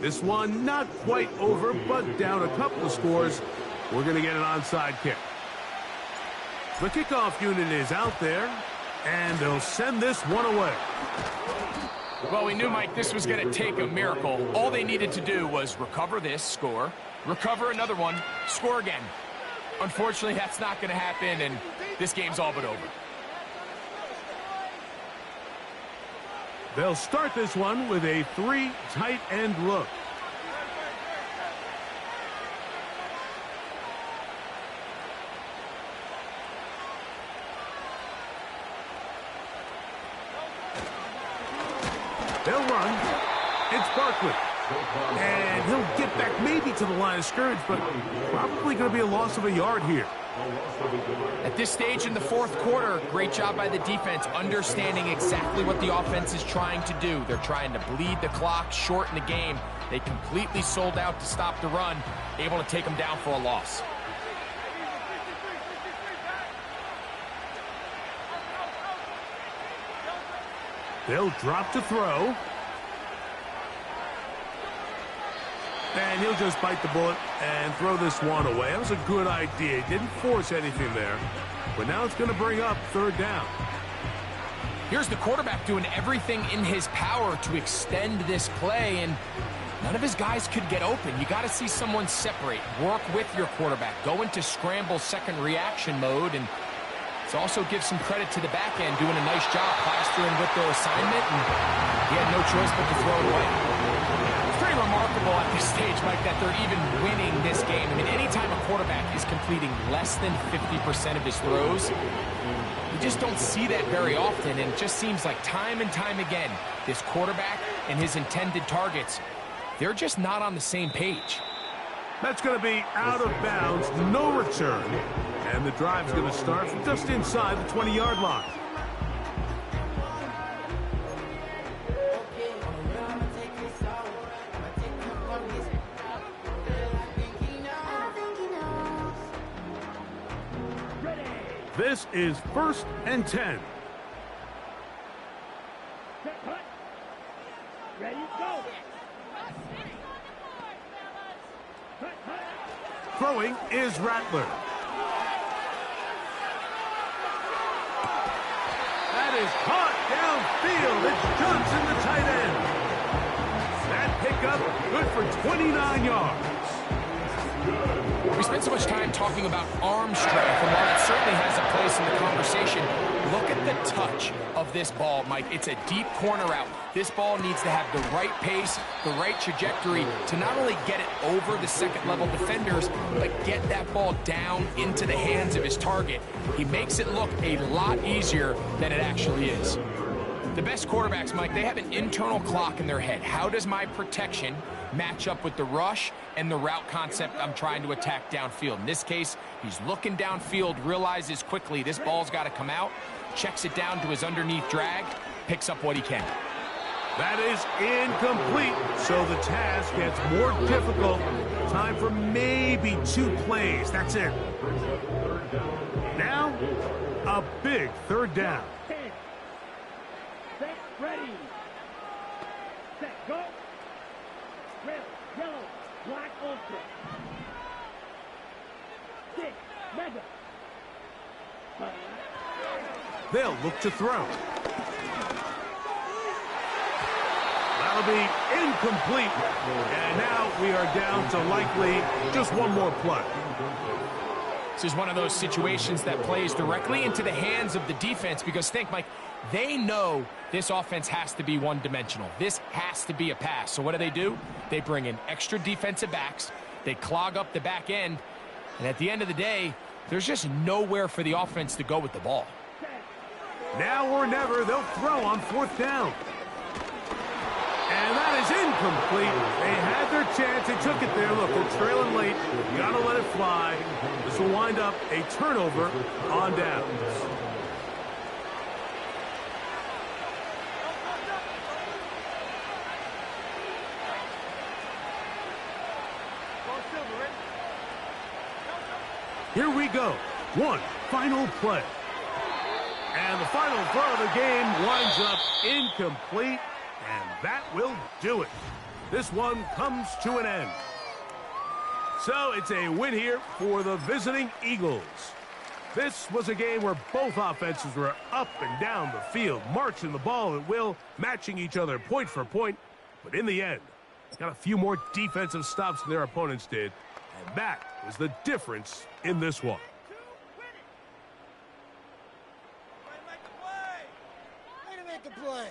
This one not quite over, but down a couple of scores. We're going to get an onside kick. The kickoff unit is out there, and they'll send this one away. Well, we knew, Mike, this was going to take a miracle. All they needed to do was recover this, score, recover another one, score again. Unfortunately, that's not going to happen, and this game's all but over. They'll start this one with a 3 tight end look. They'll run. It's Barkley. And he'll get back maybe to the line of scrimmage, but probably going to be a loss of a yard here. At this stage in the fourth quarter, great job by the defense understanding exactly what the offense is trying to do. They're trying to bleed the clock, shorten the game. They completely sold out to stop the run, able to take them down for a loss. They'll drop to throw. And he'll just bite the bullet and throw this one away. That was a good idea. He didn't force anything there. But now it's going to bring up third down. Here's the quarterback doing everything in his power to extend this play, and none of his guys could get open. You got to see someone separate, work with your quarterback, go into scramble second reaction mode, and it also gives some credit to the back end doing a nice job plastering with their assignment, and he had no choice but to throw it away. It's pretty remarkable at this stage, Mike, that they're even winning this game. I mean, anytime a quarterback is completing less than 50% of his throws, you just don't see that very often, and it just seems like time and time again, this quarterback and his intended targets, they're just not on the same page. That's going to be out of bounds, no return. And the drive's going to start from just inside the 20-yard line. This is 1st and 10. Ready? Throwing is Rattler. That is caught downfield. It's Johnson, the tight end. That pickup good for 29 yards. We spent so much time talking about arm strength, and while that certainly has a place in the conversation, look at the touch of this ball, Mike. It's a deep corner route. This ball needs to have the right pace, the right trajectory to not only get it over the second-level defenders, but get that ball down into the hands of his target. He makes it look a lot easier than it actually is. The best quarterbacks, Mike, they have an internal clock in their head. How does my protection match up with the rush and the route concept I'm trying to attack downfield? In this case, he's looking downfield, realizes quickly this ball's got to come out, checks it down to his underneath drag, picks up what he can. That is incomplete, so the task gets more difficult. Time for maybe 2 plays. That's it. Now, a big third down. Set, ready. Set, go. Red, yellow, black, ultra. 6, mega. They'll look to throw. That'll be incomplete. And now we are down to likely just one more play. This is one of those situations that plays directly into the hands of the defense because think, Mike, they know this offense has to be one-dimensional. This has to be a pass. So what do? They bring in extra defensive backs. They clog up the back end. And at the end of the day, there's just nowhere for the offense to go with the ball. Now or never, they'll throw on 4th down. And that is incomplete. They had their chance. They took it there. Look, they're trailing late. You got to let it fly. This will wind up a turnover on downs. Here we go. One final play. And the final throw of the game winds up incomplete. And that will do it. This one comes to an end. So it's a win here for the visiting Eagles. This was a game where both offenses were up and down the field, marching the ball at will, matching each other point for point. But in the end, got a few more defensive stops than their opponents did. And that was the difference in this one. Way to make the play.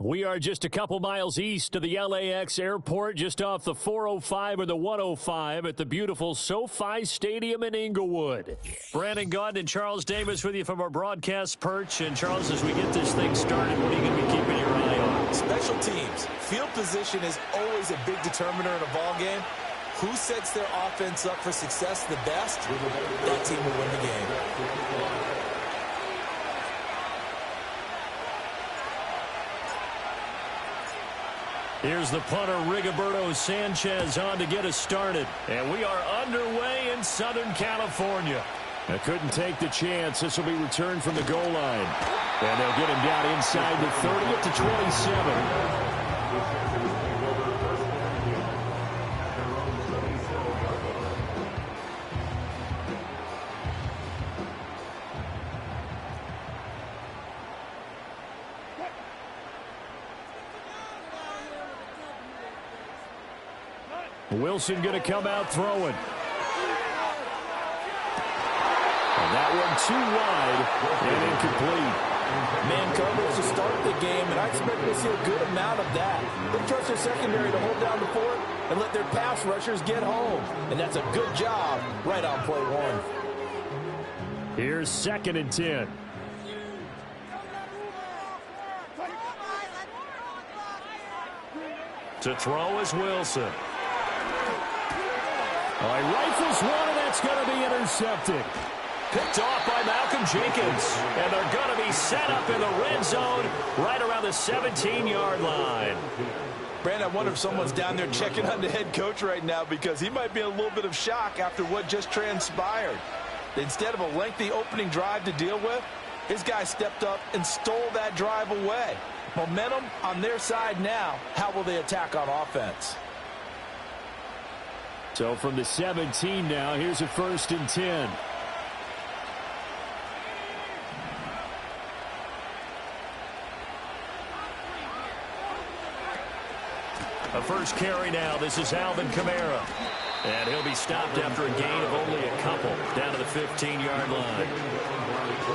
We are just a couple miles east of the LAX airport, just off the 405 or the 105 at the beautiful SoFi Stadium in Inglewood. Brandon Gaudin and Charles Davis with you from our broadcast perch. And Charles, as we get this thing started, what are you going to be keeping your eye on? Special teams. Field position is always a big determiner in a ball game. Who sets their offense up for success the best, that team will win the game. Here's the punter, Rigoberto Sanchez, on to get us started. And we are underway in Southern California. I couldn't take the chance. This will be returned from the goal line. And they'll get him down inside the 30 at the 27. Wilson going to come out throwing. And that one too wide and incomplete. Man coverage to start the game, and I expect to see a good amount of that. They trust their secondary to hold down the fort and let their pass rushers get home. And that's a good job right on play one. Here's 2nd and 10. To throw is Wilson. All right, rifles one, and that's going to be intercepted. Picked off by Malcolm Jenkins. And they're going to be set up in the red zone right around the 17-yard line. Brandon, I wonder if someone's down there checking on the head coach right now, because he might be in a little bit of shock after what just transpired. Instead of a lengthy opening drive to deal with, his guy stepped up and stole that drive away. Momentum on their side now. How will they attack on offense? So from the 17 now, here's a 1st and 10. A first carry now. This is Alvin Kamara. And he'll be stopped after a gain of only a couple down to the 15-yard line.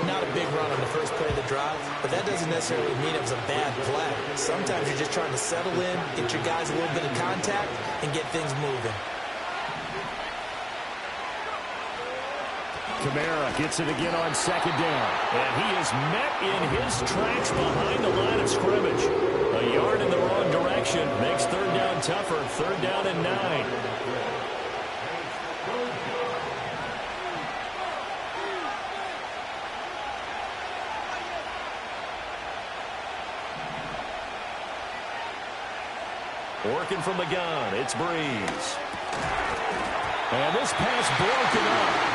Not a big run on the first play of the drive, but that doesn't necessarily mean it was a bad play. Sometimes you're just trying to settle in, get your guys a little bit of contact, and get things moving. Kamara gets it again on 2nd down. And he is met in his tracks behind the line of scrimmage. A yard in the wrong direction makes 3rd down tougher. 3rd down and 9. Working from the gun, it's Breeze. And this pass broken up.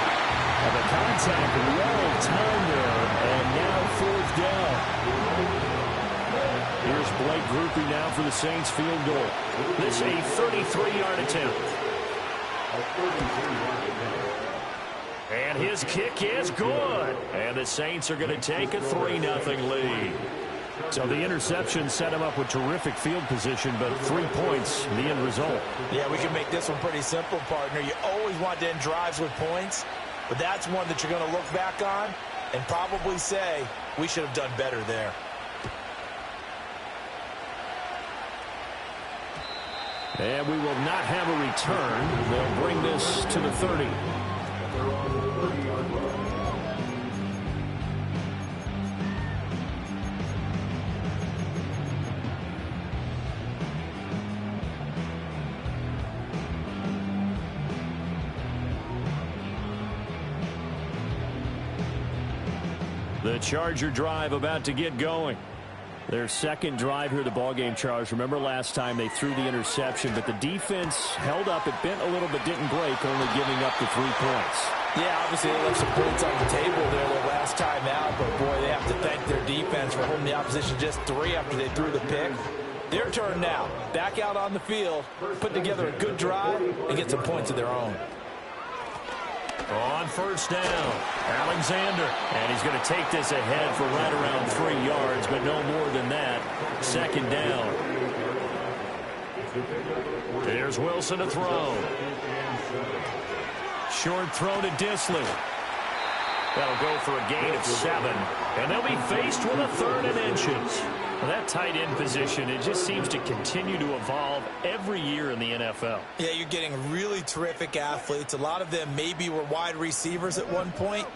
And the contact well timed there, and now 4th down. Here's Blake Grupe now for the Saints field goal. This is a 33-yard attempt. And his kick is good. And the Saints are going to take a 3-0 lead. So the interception set him up with terrific field position, but 3 points, the end result. Yeah, we can make this one pretty simple, partner. You always want to end drives with points, but that's one that you're going to look back on and probably say, we should have done better there. And we will not have a return. They'll bring this to the 30. The Charger drive about to get going. Their 2nd drive here, the ballgame, Charles. Remember last time they threw the interception, but the defense held up. It bent a little but didn't break, only giving up the 3 points. Yeah, obviously they left some points on the table there their last time out, but boy, they have to thank their defense for holding the opposition just 3 after they threw the pick. Their turn now. Back out on the field, put together a good drive, and get some points of their own. On 1st down, Alexander. And he's going to take this ahead for right around 3 yards, but no more than that. 2nd down. There's Wilson to throw. Short throw to Disley. That'll go for a gain of 7. And they'll be faced with a 3rd and inches. Well, that tight end position, it just seems to continue to evolve every year in the NFL. Yeah, you're getting really terrific athletes. A lot of them maybe were wide receivers at one point.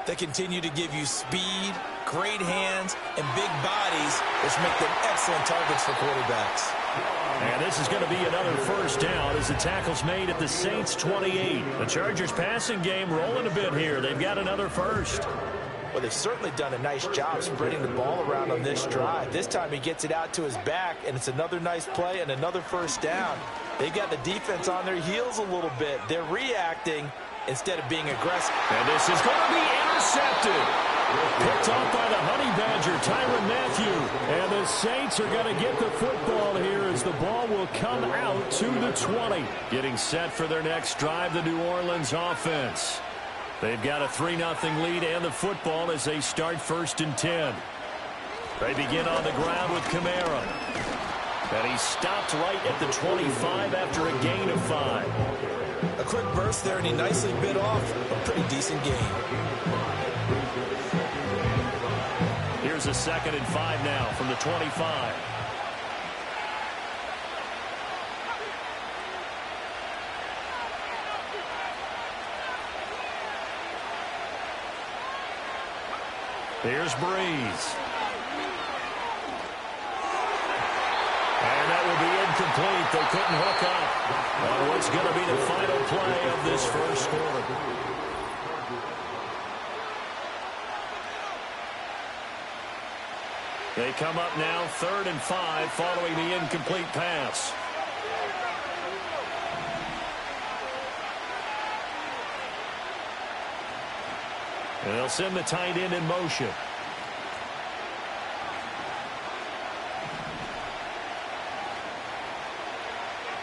They continue to give you speed, great hands, and big bodies, which make them excellent targets for quarterbacks. And this is going to be another first down as the tackle's made at the Saints' 28. The Chargers' passing game rolling a bit here. They've got another first. Well, they've certainly done a nice job spreading the ball around on this drive. This time he gets it out to his back, and it's another nice play and another first down. They've got the defense on their heels a little bit. They're reacting instead of being aggressive. And this is going to be intercepted. Picked off by the Honey Badger, Tyrann Mathieu. And the Saints are going to get the football here as the ball will come out to the 20. Getting set for their next drive, the New Orleans offense. They've got a 3-0 lead and the football as they start 1st and 10. They begin on the ground with Kamara. And he stopped right at the 25 after a gain of 5. A quick burst there, and he nicely bit off a pretty decent gain. Here's a 2nd and 5 now from the 25. Here's Breeze. And that will be incomplete. They couldn't hook up on what's going to be the final play of this first quarter. They come up now 3rd and 5 following the incomplete pass. And they'll send the tight end in motion.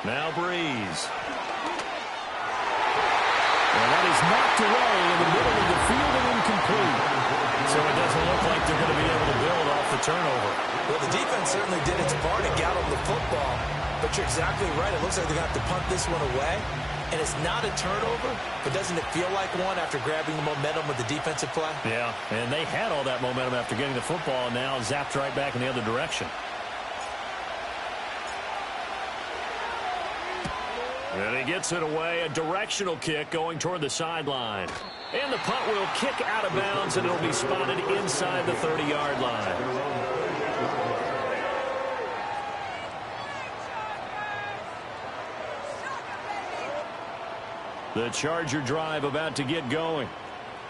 Now Breeze. And that is knocked away in the middle of the field and incomplete. So it doesn't look like they're going to be able to build off the turnover. Well, the defense certainly did its part to get on the football. But you're exactly right. It looks like they're going to have to punt this one away. And it's not a turnover, but doesn't it feel like one after grabbing the momentum with the defensive play? Yeah, and they had all that momentum after getting the football, and now zapped right back in the other direction. And he gets it away, a directional kick going toward the sideline. And the punt will kick out of bounds, and it'll be spotted inside the 30-yard line. The Charger drive about to get going.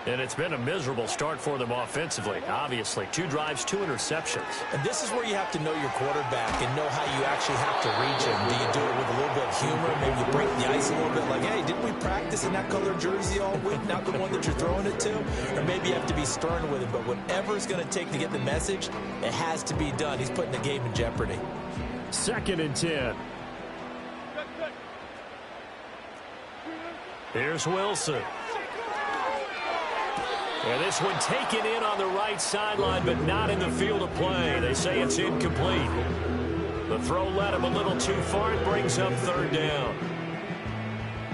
And it's been a miserable start for them offensively, obviously. 2 drives, 2 interceptions. And this is where you have to know your quarterback and know how you actually have to reach him. Do you do it with a little bit of humor? Maybe you break the ice a little bit like, hey, didn't we practice in that color jersey all week? Not the one that you're throwing it to? Or maybe you have to be stern with him. But whatever it's going to take to get the message, it has to be done. He's putting the game in jeopardy. 2nd and 10. Here's Wilson. And this one taken in on the right sideline, but not in the field of play. They say it's incomplete. The throw led him a little too far. It brings up 3rd down.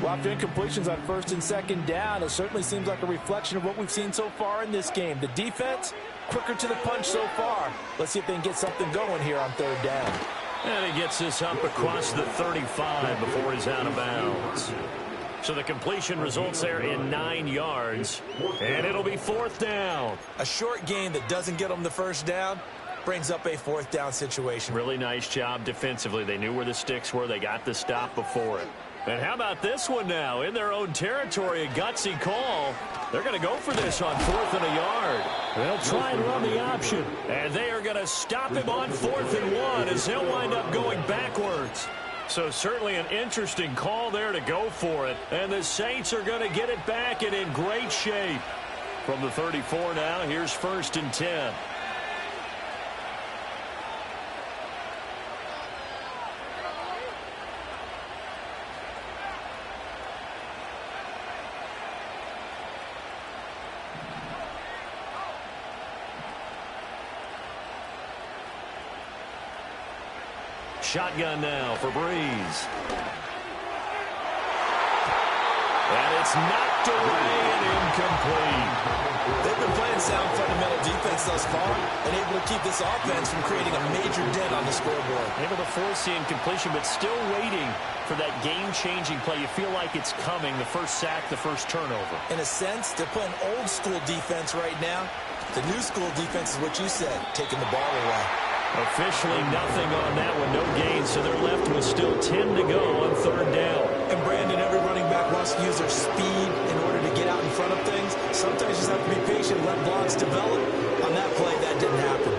Well, after incompletions on 1st and 2nd down, it certainly seems like a reflection of what we've seen so far in this game. The defense, quicker to the punch so far. Let's see if they can get something going here on 3rd down. And he gets this up across the 35 before he's out of bounds. So the completion results there in 9 yards, and it'll be 4th down. A short gain that doesn't get them the first down brings up a 4th down situation. Really nice job defensively. They knew where the sticks were. They got the stop before it. And how about this one now? In their own territory, a gutsy call. They're going to go for this on 4th and a yard. They'll try and run the option. And they are going to stop him on 4th and 1 as he'll wind up going backwards. So certainly an interesting call there to go for it. And the Saints are going to get it back and in great shape. From the 34 now, here's 1st and 10. Shotgun now for Breeze. And it's knocked away and incomplete. They've been playing sound fundamental defense thus far and able to keep this offense from creating a major dent on the scoreboard. Able to force the incompletion, but still waiting for that game-changing play. You feel like it's coming, the first sack, the first turnover. In a sense, they're playing old-school defense right now. The new-school defense is what you said, taking the ball away. Officially nothing on that one, no gain, so they're left with still 10 to go on third down. And Brandon, every running back wants to use their speed in order to get out in front of things. Sometimes you just have to be patient, let blocks develop. On that play, that didn't happen.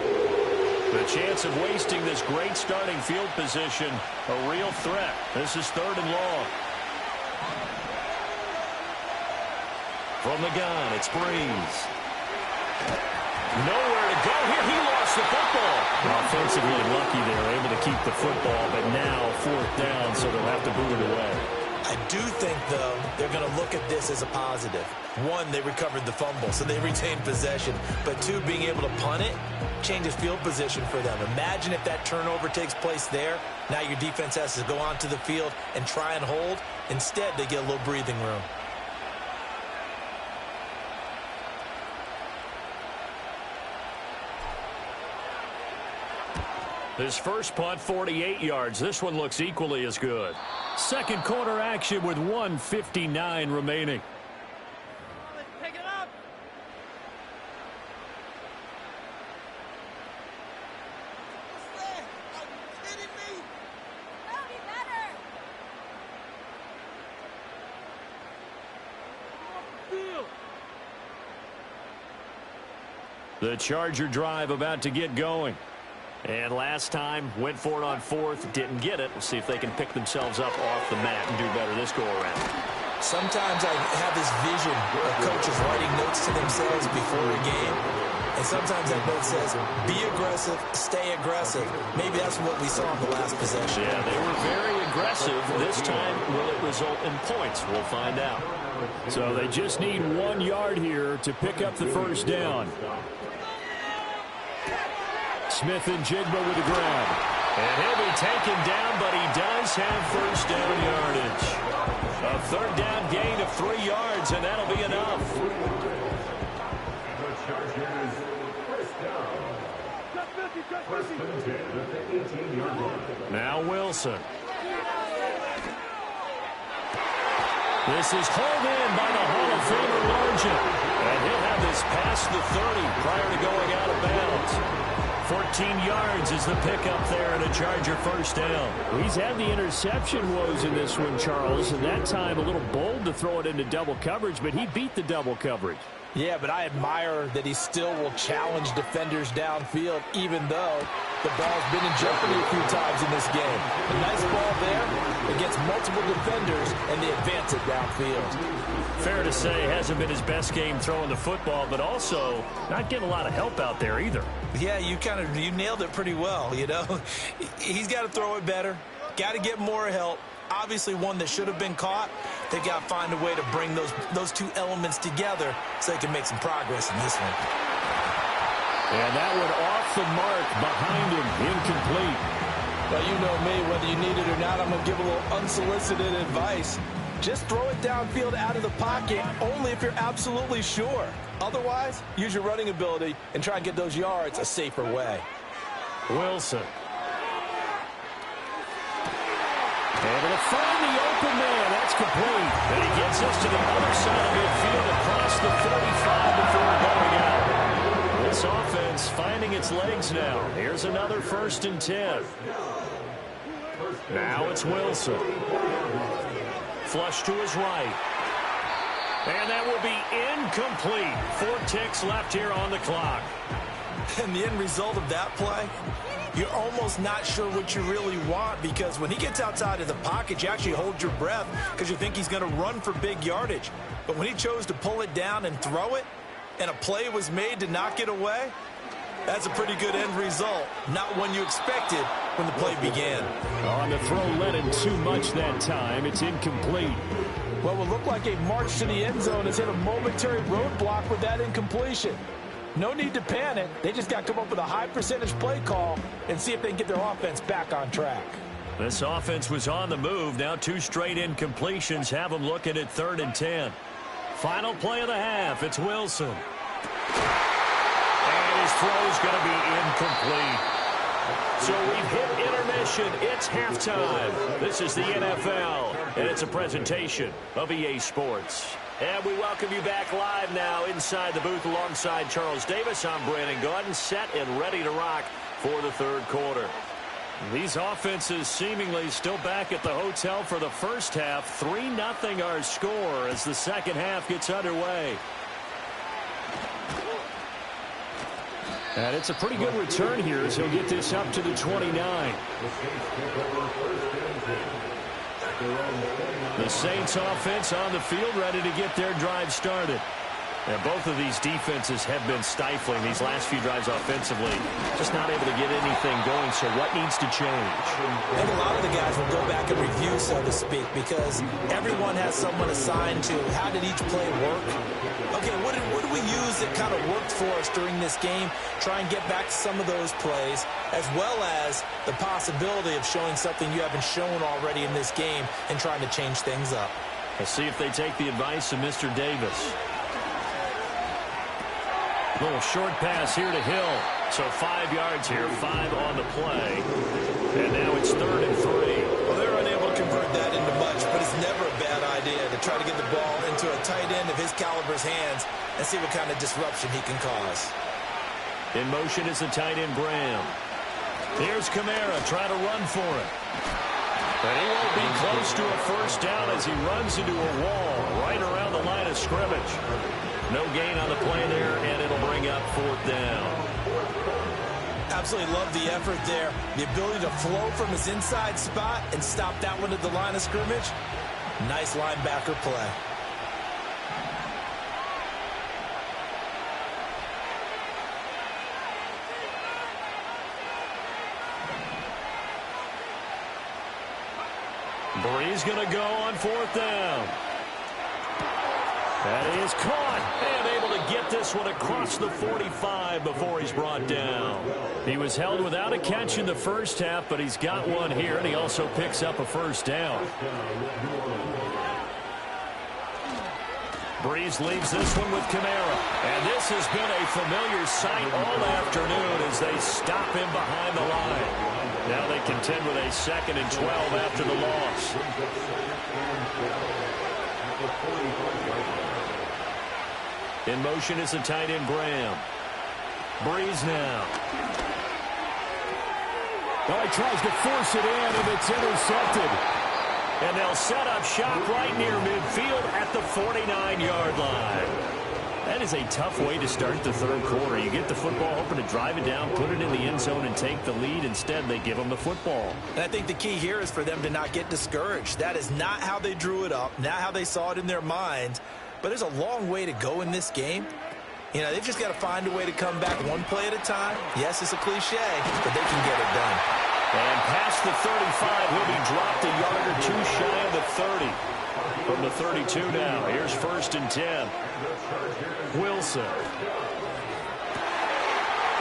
The chance of wasting this great starting field position, a real threat. This is third and long. From the gun, it's Breeze. Nowhere to go here. He lost the football. Offensively lucky there, able to keep the football, but now fourth down, so they'll have to boot it away. I do think, though, they're going to look at this as a positive. One, they recovered the fumble, so they retained possession. But two, being able to punt it changes field position for them. Imagine if that turnover takes place there. Now your defense has to go onto the field and try and hold. Instead, they get a little breathing room. His first punt, 48 yards. This one looks equally as good. Second quarter action with 1:59 remaining. Pick it up. Are you kidding me? That'll be better. Field. The Charger drive about to get going. And last time, went for it on fourth, didn't get it. We'll see if they can pick themselves up off the mat and do better this go-around. Sometimes I have this vision of coaches writing notes to themselves before a game. And sometimes that note says, be aggressive, stay aggressive. Maybe that's what we saw in the last possession. Yeah, they were very aggressive. This time, will it result in points? We'll find out. So they just need 1 yard here to pick up the first down. Smith and Jigba with the grab. And he'll be taken down, but he does have first down yardage. A third down gain of 3 yards, and that'll be enough. The Chargers first down. First and 10 at the 18-yard line. Now Wilson. This is hauled in by the Hall of Famer Largent. And he'll have this past the 30 prior to going out of bounds. 14 yards is the pickup there and a Charger first down. He's had the interception woes in this one, Charles, and that time a little bold to throw it into double coverage, but he beat the double coverage. Yeah, but I admire that he still will challenge defenders downfield, even though the ball's been in jeopardy a few times in this game. A nice ball there against multiple defenders, and they advance it downfield. Fair to say, hasn't been his best game throwing the football, but also not getting a lot of help out there either. Yeah, you nailed it pretty well, you know. He's got to throw it better, got to get more help. Obviously one that should have been caught. They got to find a way to bring those two elements together so they can make some progress in this one. And that one off the mark behind him, incomplete. Well, you know me, whether you need it or not, I'm going to give a little unsolicited advice. Just throw it downfield out of the pocket only if you're absolutely sure. Otherwise, use your running ability and try and get those yards a safer way. Wilson. Able to find the open man. That's complete. And he gets us to the other side of midfield across the 45 before going out. This offense finding its legs now. Here's another 1st and 10. Now it's Wilson. Flush to his right. And that will be incomplete. 4 ticks left here on the clock. And the end result of that play, you're almost not sure what you really want, because when he gets outside of the pocket, you actually hold your breath because you think he's going to run for big yardage. But when he chose to pull it down and throw it, and a play was made to knock it away, that's a pretty good end result. Not one you expected when the play began. On the throw, led him too much that time. It's incomplete. What would look like a march to the end zone has hit a momentary roadblock with that incompletion. No need to panic. They just got to come up with a high percentage play call and see if they can get their offense back on track. This offense was on the move. Now 2 straight incompletions have them looking at 3rd and 10. Final play of the half. It's Wilson. And his throw is going to be incomplete. So we've hit intermission. It's halftime. This is the NFL, and it's a presentation of EA Sports. And we welcome you back live now inside the booth alongside Charles Davis. I'm Brandon Gaudin, set and ready to rock for the 3rd quarter. These offenses seemingly still back at the hotel for the first half. 3-0 our score as the second half gets underway. And it's a pretty good return here as he'll get this up to the 29. The Saints offense on the field ready to get their drive started. And both of these defenses have been stifling these last few drives offensively. Just not able to get anything going, so what needs to change? I think a lot of the guys will go back and review, so to speak, because everyone has someone assigned to how did each play work. Okay, what did we use that kind of worked for us during this game? Try and get back to some of those plays, as well as the possibility of showing something you haven't shown already in this game and trying to change things up. Let's see if they take the advice of Mr. Davis. Little short pass here to Hill. So 5 yards here, 5 on the play. And now it's 3rd and 3. Well, they're unable to convert that into much, but it's never a bad idea to try to get the ball into a tight end of his caliber's hands and see what kind of disruption he can cause. In motion is the tight end, Graham. Here's Kamara trying to run for it. But he won't be close to a first down as he runs into a wall right around the line of scrimmage. No gain on the play there, and it'll bring up 4th down. Absolutely love the effort there. The ability to flow from his inside spot and stop that one at the line of scrimmage. Nice linebacker play. Bree's going to go on 4th down. That is caught and able to get this one across the 45 before he's brought down. He was held without a catch in the first half, but he's got one here, and he also picks up a first down. Breeze leaves this one with Kamara. And this has been a familiar sight all afternoon as they stop him behind the line. Now they contend with a 2nd and 12 after the loss. In motion is the tight end, Graham. Breeze now. Oh, he tries to force it in, and it's intercepted. And they'll set up shop right near midfield at the 49-yard line. That is a tough way to start the 3rd quarter. You get the football, hoping to drive it down, put it in the end zone, and take the lead. Instead, they give them the football. And I think the key here is for them to not get discouraged. That is not how they drew it up, not how they saw it in their minds. But there's a long way to go in this game. You know, they've just got to find a way to come back one play at a time. Yes, it's a cliche, but they can get it done. And past the 35, he'll be dropped a yard or 2 shy of the 30. From the 32 now, here's 1st and 10. Wilson.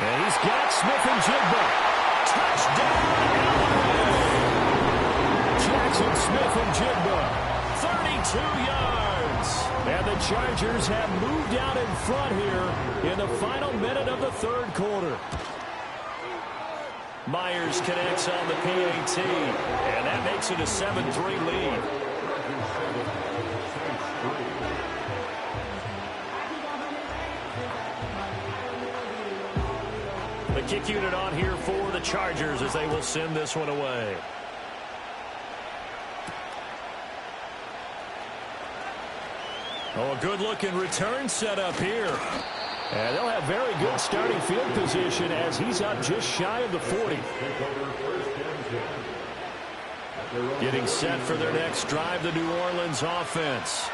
And he's got Smith and Jigba. Touchdown! Jackson Smith and Jigba. 32 yards. And the Chargers have moved out in front here in the final minute of the 3rd quarter. Myers connects on the PAT, and that makes it a 7-3 lead. The kick unit on here for the Chargers as they will send this one away. Oh, a good-looking return set up here. And they'll have very good starting field position as he's up just shy of the 40. Getting set for their next drive, the New Orleans offense.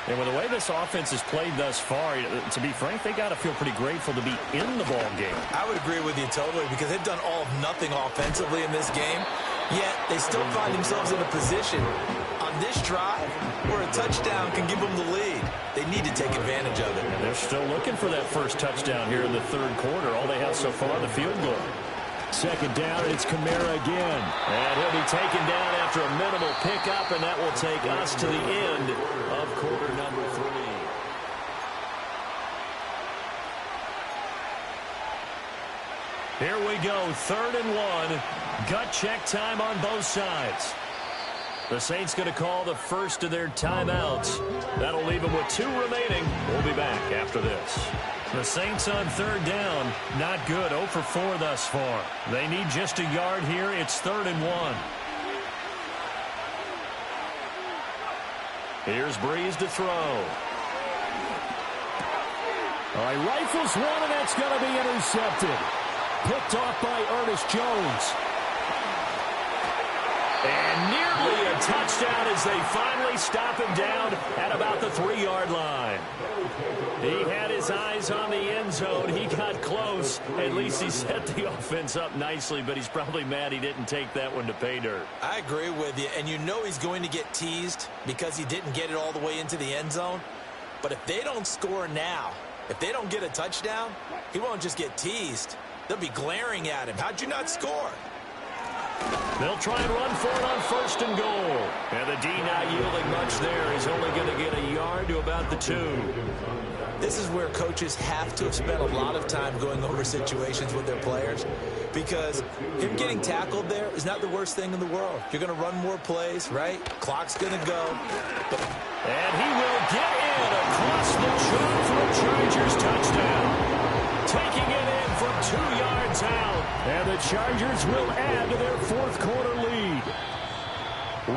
And with the way this offense has played thus far, to be frank, they got to feel pretty grateful to be in the ball game. I would agree with you totally because they've done all of nothing offensively in this game, yet they still find themselves in a position on this drive where a touchdown can give them the lead. They need to take advantage of it. And they're still looking for that first touchdown here in the 3rd quarter. All they have so far, the field goal. Second down, and it's Kamara again. And he'll be taken down after a minimal pickup, and that will take us to the end of quarter number 3. Here we go, 3rd and 1. Gut check time on both sides. The Saints going to call the first of their timeouts. That'll leave them with 2 remaining. We'll be back after this. The Saints on 3rd down. Not good. 0 for 4 thus far. They need just a yard here. It's 3rd and 1. Here's Breeze to throw. All right, rifles one, and that's going to be intercepted. Picked off by Ernest Jones. And nearly a touchdown as they finally stop him down at about the 3-yard line. He had his eyes on the end zone. He got close. At least he set the offense up nicely, but he's probably mad he didn't take that one to pay dirt. I agree with you, and you know he's going to get teased because he didn't get it all the way into the end zone. But if they don't score now, if they don't get a touchdown, he won't just get teased. They'll be glaring at him. How'd you not score? They'll try and run for it on 1st and goal. And the D not yielding much there. He's only going to get a yard to about the 2. This is where coaches have to have spent a lot of time going over situations with their players, because him getting tackled there is not the worst thing in the world. You're going to run more plays, right? Clock's going to go. And he will get in across the chalk for a Chargers touchdown. Taking it in from 2 yards out. And the Chargers will add to their 4th quarter lead.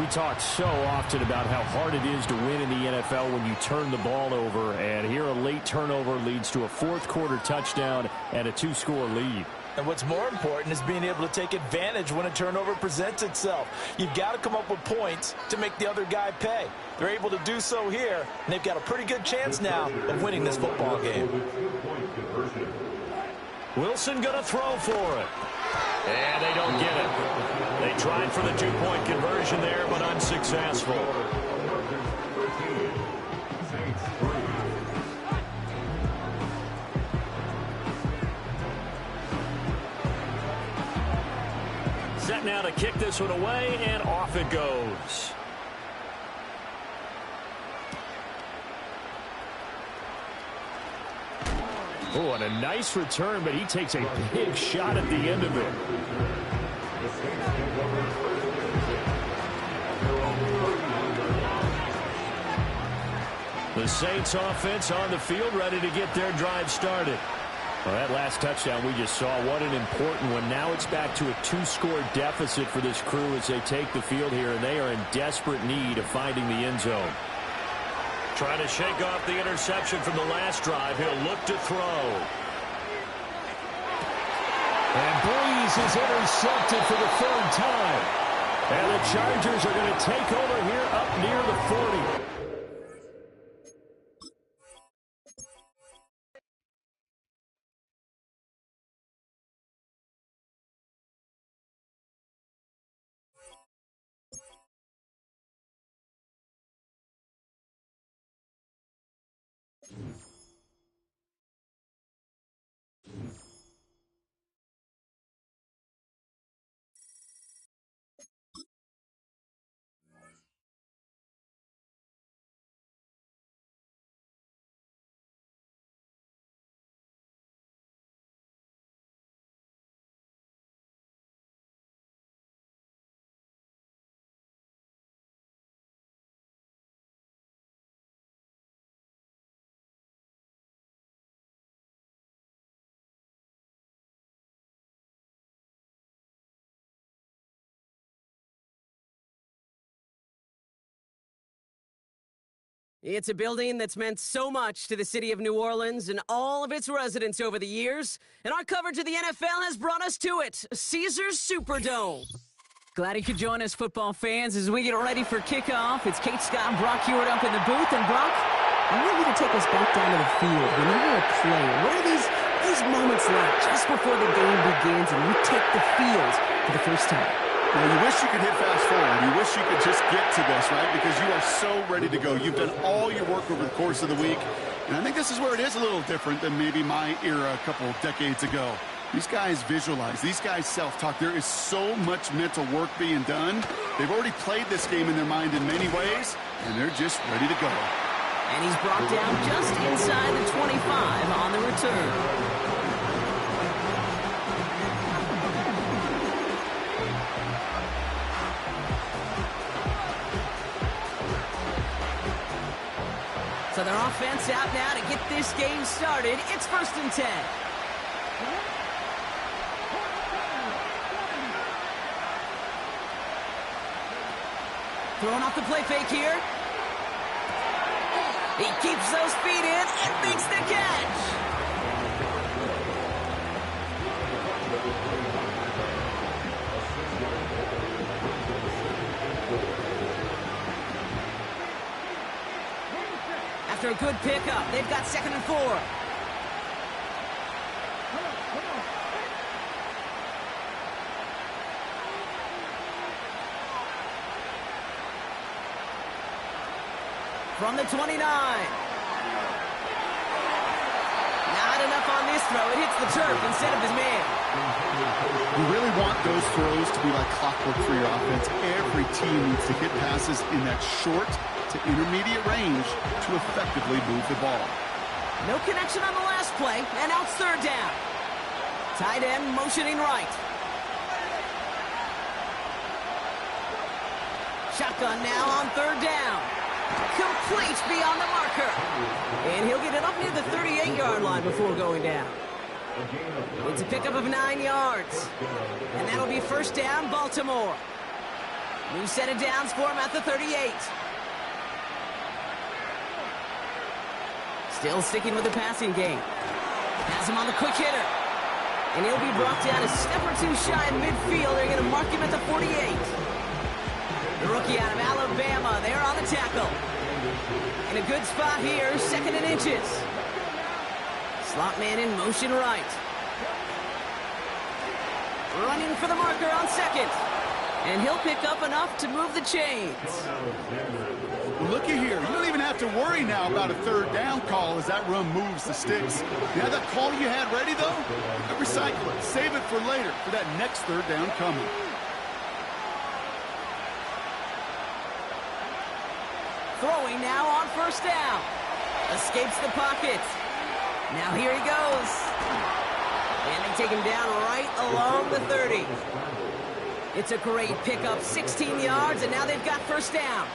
We talk so often about how hard it is to win in the NFL when you turn the ball over. And here a late turnover leads to a 4th quarter touchdown and a 2-score lead. And what's more important is being able to take advantage when a turnover presents itself. You've got to come up with points to make the other guy pay. They're able to do so here, and they've got a pretty good chance now of winning this football game. Wilson going to throw for it. And they don't get it. They tried for the 2-point conversion there, but unsuccessful. Set now to kick this one away, and off it goes. Oh, and a nice return, but he takes a big shot at the end of it. The Saints offense on the field, ready to get their drive started. Well, that last touchdown we just saw, what an important one. Now it's back to a 2-score deficit for this crew as they take the field here, and they are in desperate need of finding the end zone. Trying to shake off the interception from the last drive. He'll look to throw. And Breeze is intercepted for the 3rd time. And the Chargers are going to take over here up near the 40. It's a building that's meant so much to the city of New Orleans and all of its residents over the years, and our coverage of the NFL has brought us to it, Caesars Superdome. Glad you could join us, football fans, as we get ready for kickoff. It's Kate Scott and Brock Hewitt up in the booth, and Brock, I want you to take us back down to the field. When you're a player, what are these moments like just before the game begins and you take the field for the first time? Well, you wish you could hit fast forward. You wish you could just get to this, right? Because you are so ready to go. You've done all your work over the course of the week. And I think this is where it is a little different than maybe my era a couple decades ago. These guys visualize. These guys self-talk. There is so much mental work being done. They've already played this game in their mind in many ways, and they're just ready to go. And he's brought down just inside the 25 on the return. So their offense out now to get this game started. It's 1st and 10. Throwing off the play fake here. He keeps those feet in and makes the catch. After a good pickup, they've got 2nd and 4. From the 29. Not enough on this throw. It hits the turf instead of his man. You really want those throws to be like clockwork for your offense. Every team needs to hit passes in that short to intermediate range to effectively move the ball. No connection on the last play, and now it's 3rd down. Tight end motioning right. Shotgun now on 3rd down. Complete beyond the marker. And he'll get it up near the 38-yard line before going down. It's a pickup of 9 yards. And that'll be 1st down, Baltimore. New set of downs for him at the 38. Still sticking with the passing game. Has him on the quick hitter. And he'll be brought down a step or two shy in midfield. They're going to mark him at the 48. The rookie out of Alabama, there on the tackle. In a good spot here, 2nd and inches. Slot man in motion right. Running for the marker on 2nd. And he'll pick up enough to move the chains. Well, looky here. You don't even have to worry now about a 3rd down call as that run moves the sticks. You have that call you had ready, though? Recycle it. Save it for later for that next 3rd down coming. Throwing now on 1st down. Escapes the pocket. Now here he goes. And they take him down right along the 30. It's a great pickup, 16 yards, and now they've got 1st down.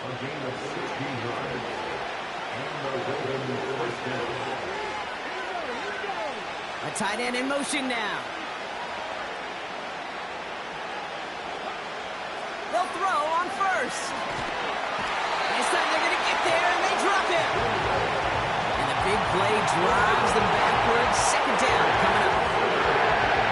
A tight end in motion now. They'll throw on 1st. This time they're going to get there, and they drop him. And the big play drives them backwards. 2nd down coming up.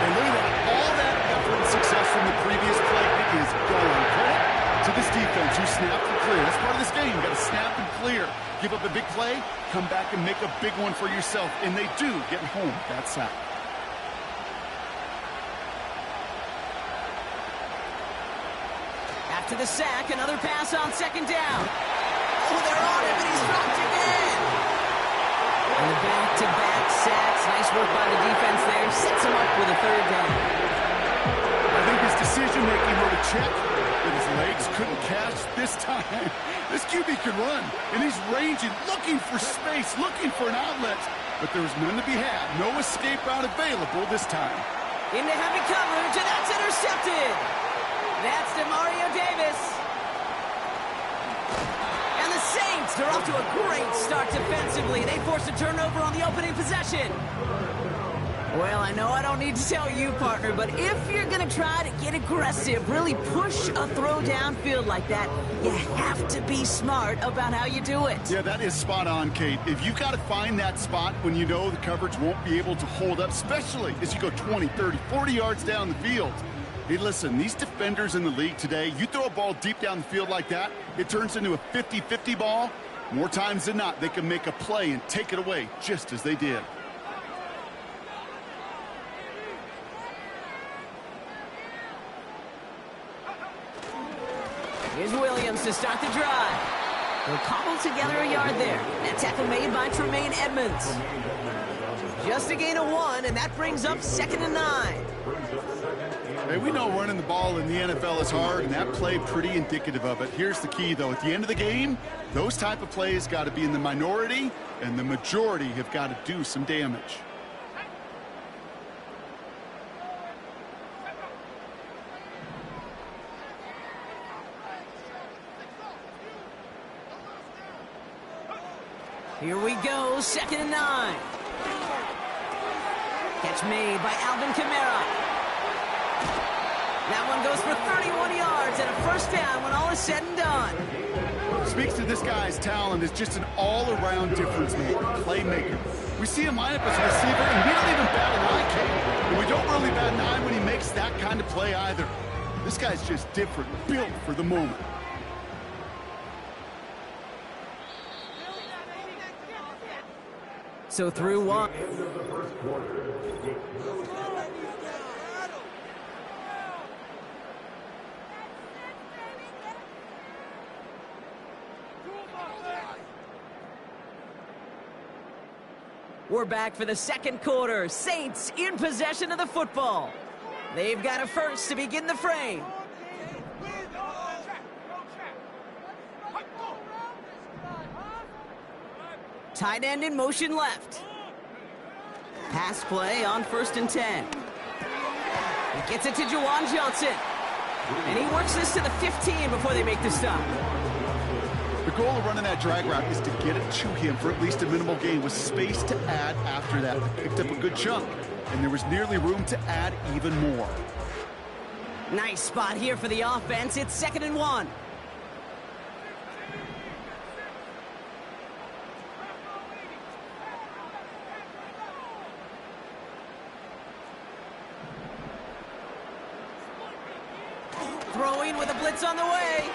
And look at that. All that effort and success from the previous play is going. Credit to this defense who snapped and clear. That's part of this game. You got to snap and clear. Give up a big play, come back and make a big one for yourself. And they do get home that sack. After the sack, another pass on 2nd down. Oh, they're on him, and he's dropped again. And the back-to-back sacks. Nice work by the defense there. Sets him up with a 3rd down. I think his decision-making wrote a check that his legs couldn't catch this time. This QB can run, and he's ranging, looking for space, looking for an outlet. But there was none to be had. No escape route available this time. Into heavy coverage, and that's intercepted. That's Demario Davis. And the Saints are off to a great start defensively. They forced a turnover on the opening possession. Well, I know I don't need to tell you, partner, but if you're going to try to get aggressive, really push a throw downfield like that, you have to be smart about how you do it. Yeah, that is spot on, Kate. If you've got to find that spot when you know the coverage won't be able to hold up, especially as you go 20, 30, 40 yards down the field. Hey, listen, these defenders in the league today, you throw a ball deep down the field like that, it turns into a 50-50 ball. More times than not, they can make a play and take it away, just as they did. Here's Williams to start the drive. They'll cobble together a yard there. That tackle made by Tremaine Edmonds. Just a gain of 1, and that brings up 2nd and 9. Hey, we know running the ball in the NFL is hard, and that play pretty indicative of it. Here's the key, though. At the end of the game, those type of plays got to be in the minority, and the majority have got to do some damage. Here we go, 2nd and 9. Catch made by Alvin Kamara. That one goes for 31 yards and a first down when all is said and done. Speaks to this guy's talent as just an all-around difference maker, playmaker. We see him line up as a receiver, and we don't even bat an eye, Kate. And we don't really bat an eye when he makes that kind of play either. This guy's just different, built for the moment. So through 1. We're back for the second quarter. Saints in possession of the football. They've got a first to begin the frame. Tight end in motion left. Pass play on 1st and 10. He gets it to Juwan Johnson. And he works this to the 15 before they make the stop. The goal of running that drag route is to get it to him for at least a minimal gain with space to add after that. They picked up a good chunk, and there was nearly room to add even more. Nice spot here for the offense. It's 2nd and 1. Throwing with a blitz on the way.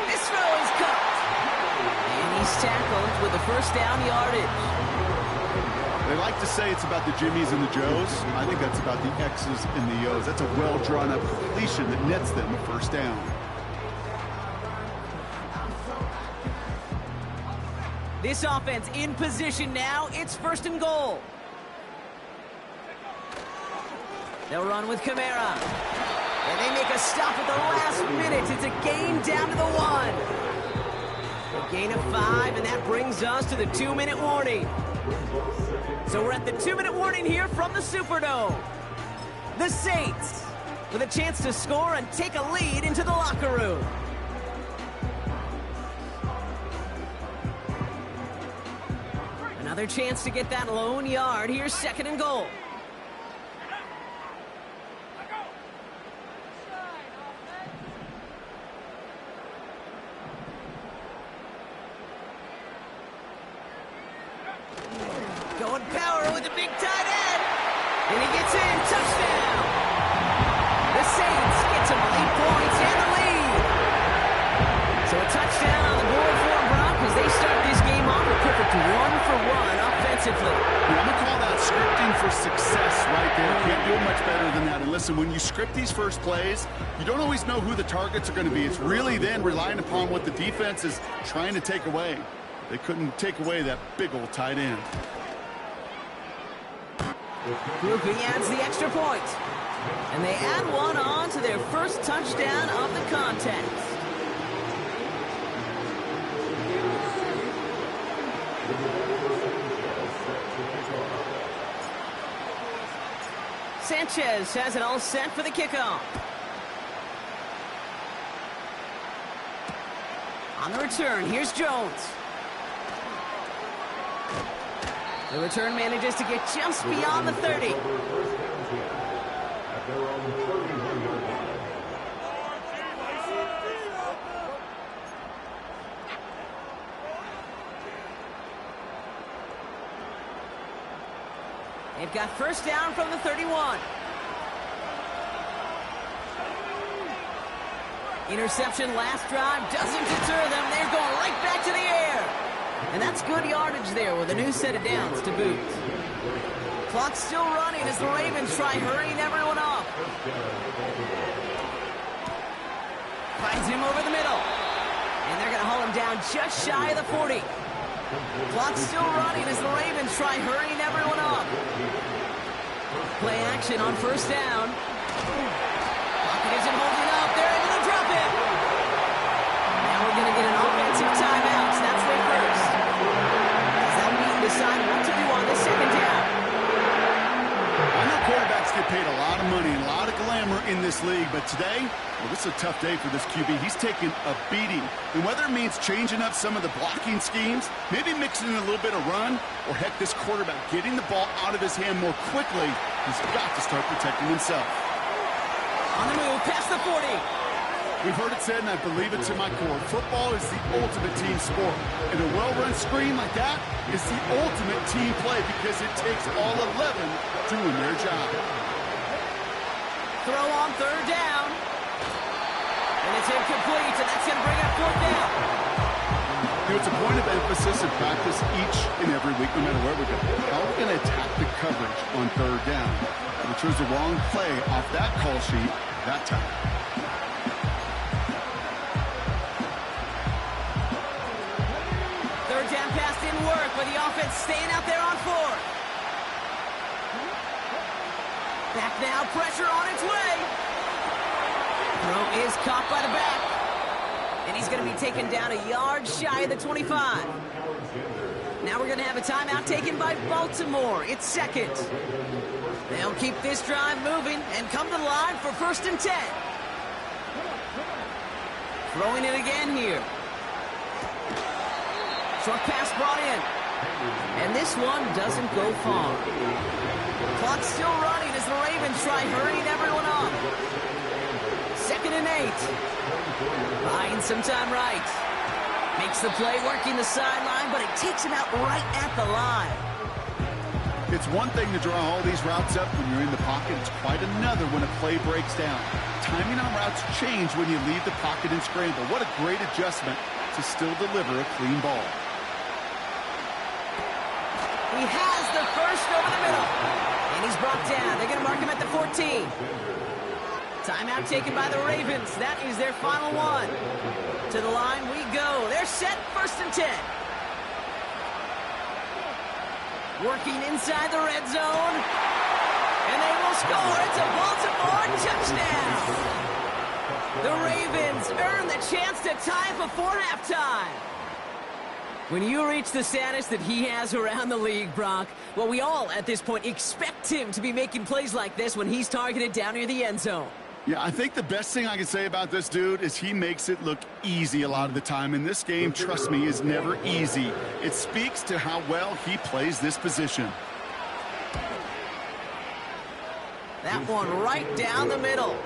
This throw is caught. And he's tackled with the first down yardage. They like to say it's about the Jimmies and the Joes. I think that's about the X's and the O's. That's a well-drawn-up completion that nets them a first down. This offense in position now. It's 1st and goal. They'll run with Kamara. And they make a stop at the last minute. It's a gain down to the 1. A gain of 5, and that brings us to the 2-minute warning. So we're at the 2-minute warning here from the Superdome. The Saints with a chance to score and take a lead into the locker room. Another chance to get that lone yard. Here's 2nd and goal. Going power with a big tight end. And he gets in. Touchdown. The Saints get some late points and the lead. So a touchdown on the board for them, Brock, as they start this game off a perfect 1-for-1 offensively. I'm going to call that scripting for success right there. Can't do much better than that. And listen, when you script these first plays, you don't always know who the targets are going to be. It's really then relying upon what the defense is trying to take away. They couldn't take away that big old tight end. Grouping adds the extra point. And they add one on to their first touchdown of the contest. Sanchez has it all set for the kickoff. On the return, here's Jones. The return manages to get just beyond the 30. They've got first down from the 31. Interception last drive doesn't deter them. They're going right back to the air. And that's good yardage there with a new set of downs to boot. Clock's still running as the Ravens try hurrying everyone up. Finds him over the middle. And they're going to haul him down just shy of the 40. Clock's still running as the Ravens try hurrying everyone up. Play action on first down. Pocket isn't holding up. They're able to drop it. Now we're going to get an offensive timeout. So that's their first. As they'll meet and decide what to do on this second down. I know quarterbacks get paid a lot of money and a lot of glamour in this league, but today, well, this is a tough day for this QB. He's taking a beating. And whether it means changing up some of the blocking schemes, maybe mixing in a little bit of run, or heck, this quarterback getting the ball out of his hand more quickly, he's got to start protecting himself. On the move, past the 40. We've heard it said, and I believe it to my core, football is the ultimate team sport. And a well-run screen like that is the ultimate team play because it takes all 11 doing their job. Throw on third down. And it's incomplete, and that's going to bring up fourth down. You know, it's a point of emphasis in practice each and every week, no matter where we go. How are we going to attack the coverage on third down? We chose the wrong play off that call sheet that time. Third down pass didn't work, but the offense staying out there on fourth. Back now, pressure on its way. Throw is caught by the back. And he's going to be taken down a yard shy of the 25. Now we're going to have a timeout taken by Baltimore. It's second. They'll keep this drive moving and come to the line for first and 10. Throwing it again here. Short pass brought in. And this one doesn't go far. Clock's still running as the Ravens try hurrying everyone up. 2nd and 8. Buying some time right. Makes the play, working the sideline, but it takes him out right at the line. It's one thing to draw all these routes up when you're in the pocket. It's quite another when a play breaks down. Timing on routes change when you leave the pocket and scramble. What a great adjustment to still deliver a clean ball. He has the first over the middle. And he's brought down. They're going to mark him at the 14. Timeout taken by the Ravens. That is their final one. To the line we go. They're set, first and 10. Working inside the red zone. And they will score. It's a Baltimore touchdown. The Ravens earn the chance to tie before halftime. When you reach the status that he has around the league, Brock, well, we all at this point expect him to be making plays like this when he's targeted down near the end zone. Yeah, I think the best thing I can say about this dude is he makes it look easy a lot of the time. And this game, trust me, is never easy. It speaks to how well he plays this position. That one right down the middle.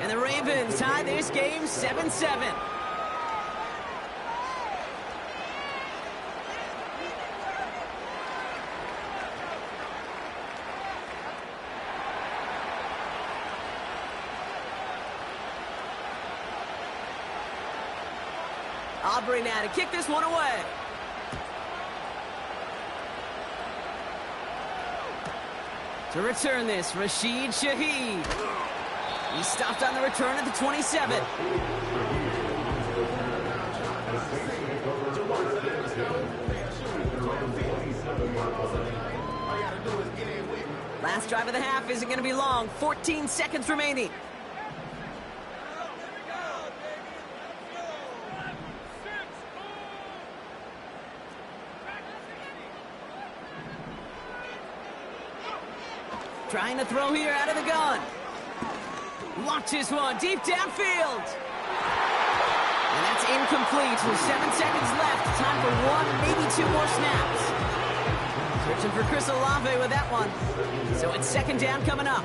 And the Ravens tie this game 7-7. Aubrey now to kick this one away. To return this, Rashid Shaheed. He stopped on the return at the 27. Last drive of the half isn't going to be long. 14 seconds remaining. Trying to throw here out of the gun. Launches one deep downfield. And that's incomplete with 7 seconds left. Time for one, maybe two more snaps. Searching for Chris Olave with that one. So it's second down coming up.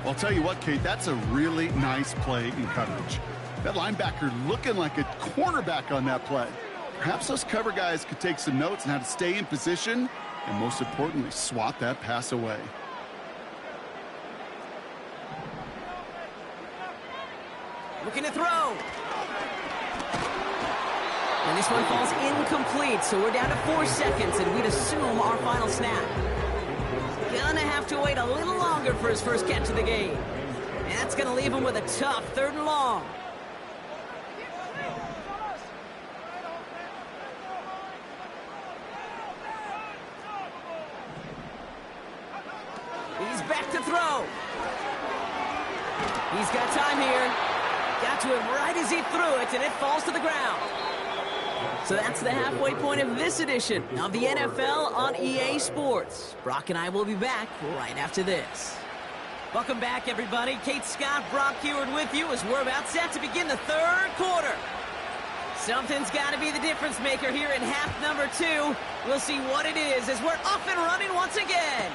I'll tell you what, Kate, that's a really nice play in coverage. That linebacker looking like a cornerback on that play. Perhaps those cover guys could take some notes on how to stay in position and, most importantly, swat that pass away. Looking to throw. And this one falls incomplete, so we're down to 4 seconds, and we'd assume our final snap. Gonna have to wait a little longer for his first catch of the game. And that's gonna leave him with a tough 3rd and long. back to throw. He's got time here. Got to him right as he threw it, and it falls to the ground. So that's the halfway point of this edition of the NFL on EA Sports. Brock and I will be back right after this. Welcome back, everybody. Kate Scott, Brock Heward with you as we're about set to begin the third quarter. Something's got to be the difference maker here in half number 2. We'll see what it is as we're off and running once again.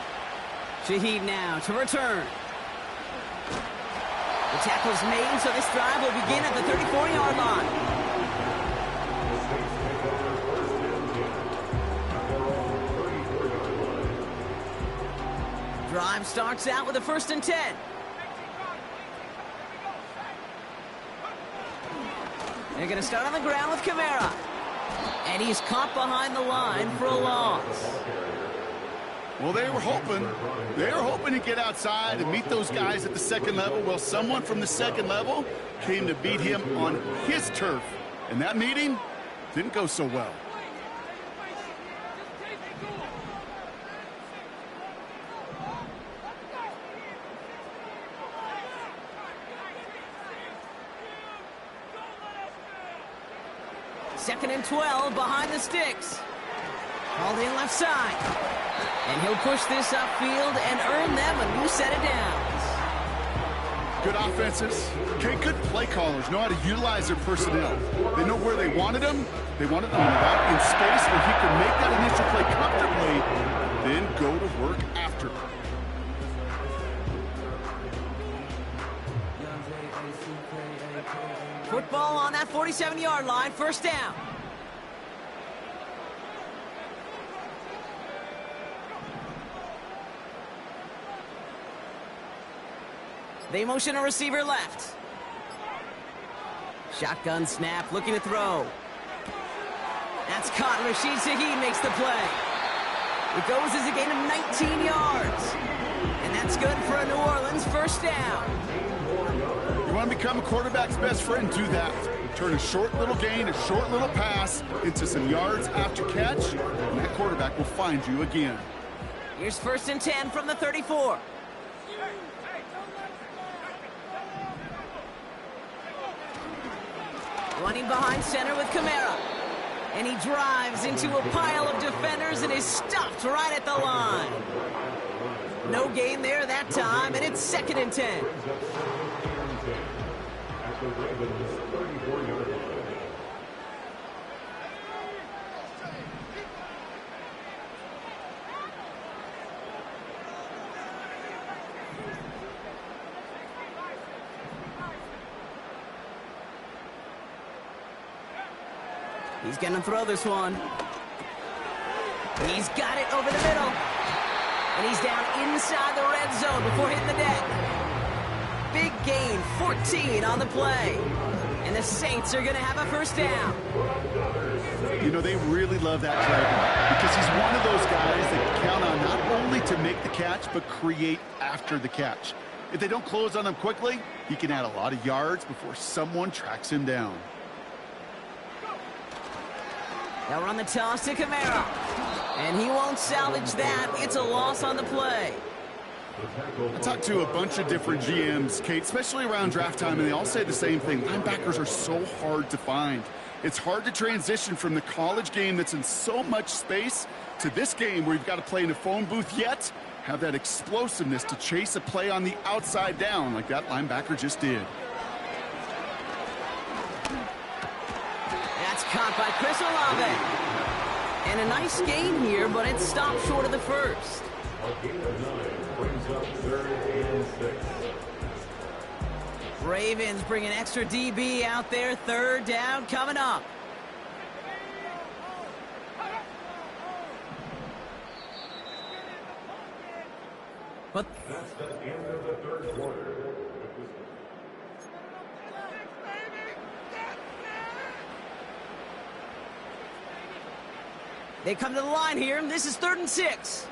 Shaheed now to return. The tackle's made, so this drive will begin at the 34-yard line. Drive starts out with a 1st and 10. They're going to start on the ground with Kamara. And he's caught behind the line for a loss. Well, they were hoping to get outside and meet those guys at the second level. Well, someone from the second level came to beat him on his turf. And that meeting didn't go so well. Second and 12 behind the sticks. Called in left side. And he'll push this upfield and earn them a new set of downs. Good offenses. Okay, good play callers know how to utilize their personnel. They know where they wanted them. They wanted them out in space where he could make that initial play comfortably, then go to work after. Football on that 47-yard line, 1st down. They motion a receiver left. Shotgun snap, looking to throw. That's caught. Rashid Shaheed makes the play. It goes as a gain of 19 yards. And that's good for a New Orleans 1st down. You want to become a quarterback's best friend, do that. Turn a short little gain, a short little pass into some yards after catch, and that quarterback will find you again. Here's 1st and 10 from the 34. Running behind center with Kamara. And he drives into a pile of defenders and is stopped right at the line. No gain there that time, and it's 2nd and 10. He's going to throw this one. He's got it over the middle. And he's down inside the red zone before hitting the deck. Big gain, 14 on the play. And the Saints are going to have a 1st down. You know, they really love that play because he's one of those guys that can count on not only to make the catch, but create after the catch. If they don't close on him quickly, he can add a lot of yards before someone tracks him down. They'll run the toss to Kamara. And he won't salvage that. It's a loss on the play. I talked to a bunch of different GMs, Kate, especially around draft time, and they all say the same thing. Linebackers are so hard to find. It's hard to transition from the college game that's in so much space to this game where you've got to play in a phone booth, yet have that explosiveness to chase a play on the outside down like that linebacker just did. That's caught by Chris Olave. And a nice gain here, but it stopped short of the 1st. A gain of 9 brings up 3rd and 6. Ravens bring an extra DB out there. 3rd down coming up. But That's the end of the 3rd quarter. they come to the line here. This is 3rd and 6.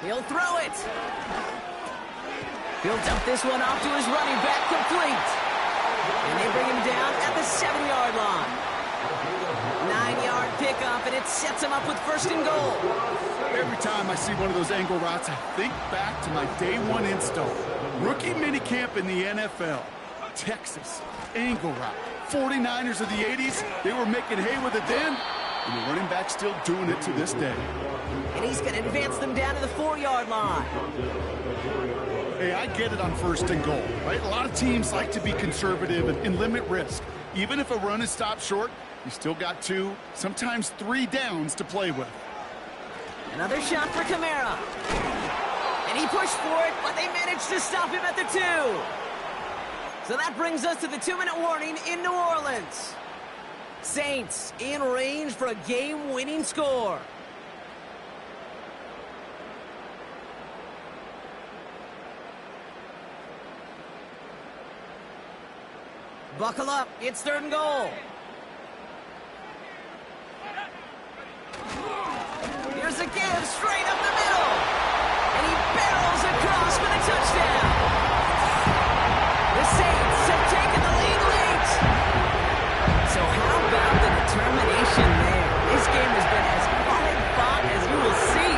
He'll throw it. Built up this one off to his running back, complete. And they bring him down at the 7-yard line. 9-yard pickup, and it sets him up with first and goal. Every time I see one of those angle routes, I think back to my day one install. Rookie minicamp in the NFL. Texas, angle route. 49ers of the 80s, they were making hay with it then, and the running back's still doing it to this day. And he's going to advance them down to the 4-yard line. Hey, I get it on first and goal, right? A lot of teams like to be conservative and limit risk. Even if a run is stopped short, you still got 2, sometimes 3 downs to play with. Another shot for Kamara. And he pushed for it, but they managed to stop him at the 2. So that brings us to the 2-minute warning in New Orleans. Saints in range for a game-winning score. Buckle up, it's 3rd and goal. Here's a give straight up the middle. And he barrels across for the touchdown. The Saints have taken the lead late. So how about the determination there? This game has been as fought as you will see.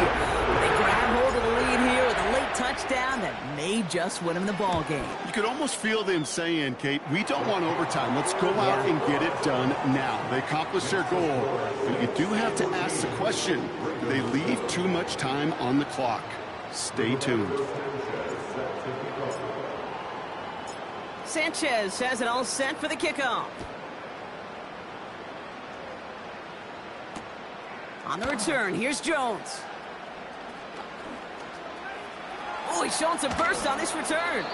They grab hold of the lead here with a late touchdown that may just win them the ball game. You could almost feel them saying, Kate, we don't want overtime. Let's go out and get it done now. They accomplished their goal. But you do have to ask the question, do they leave too much time on the clock? Stay tuned. Sanchez has it all set for the kickoff. On the return, here's Jones. Oh, he's showing some burst on this return.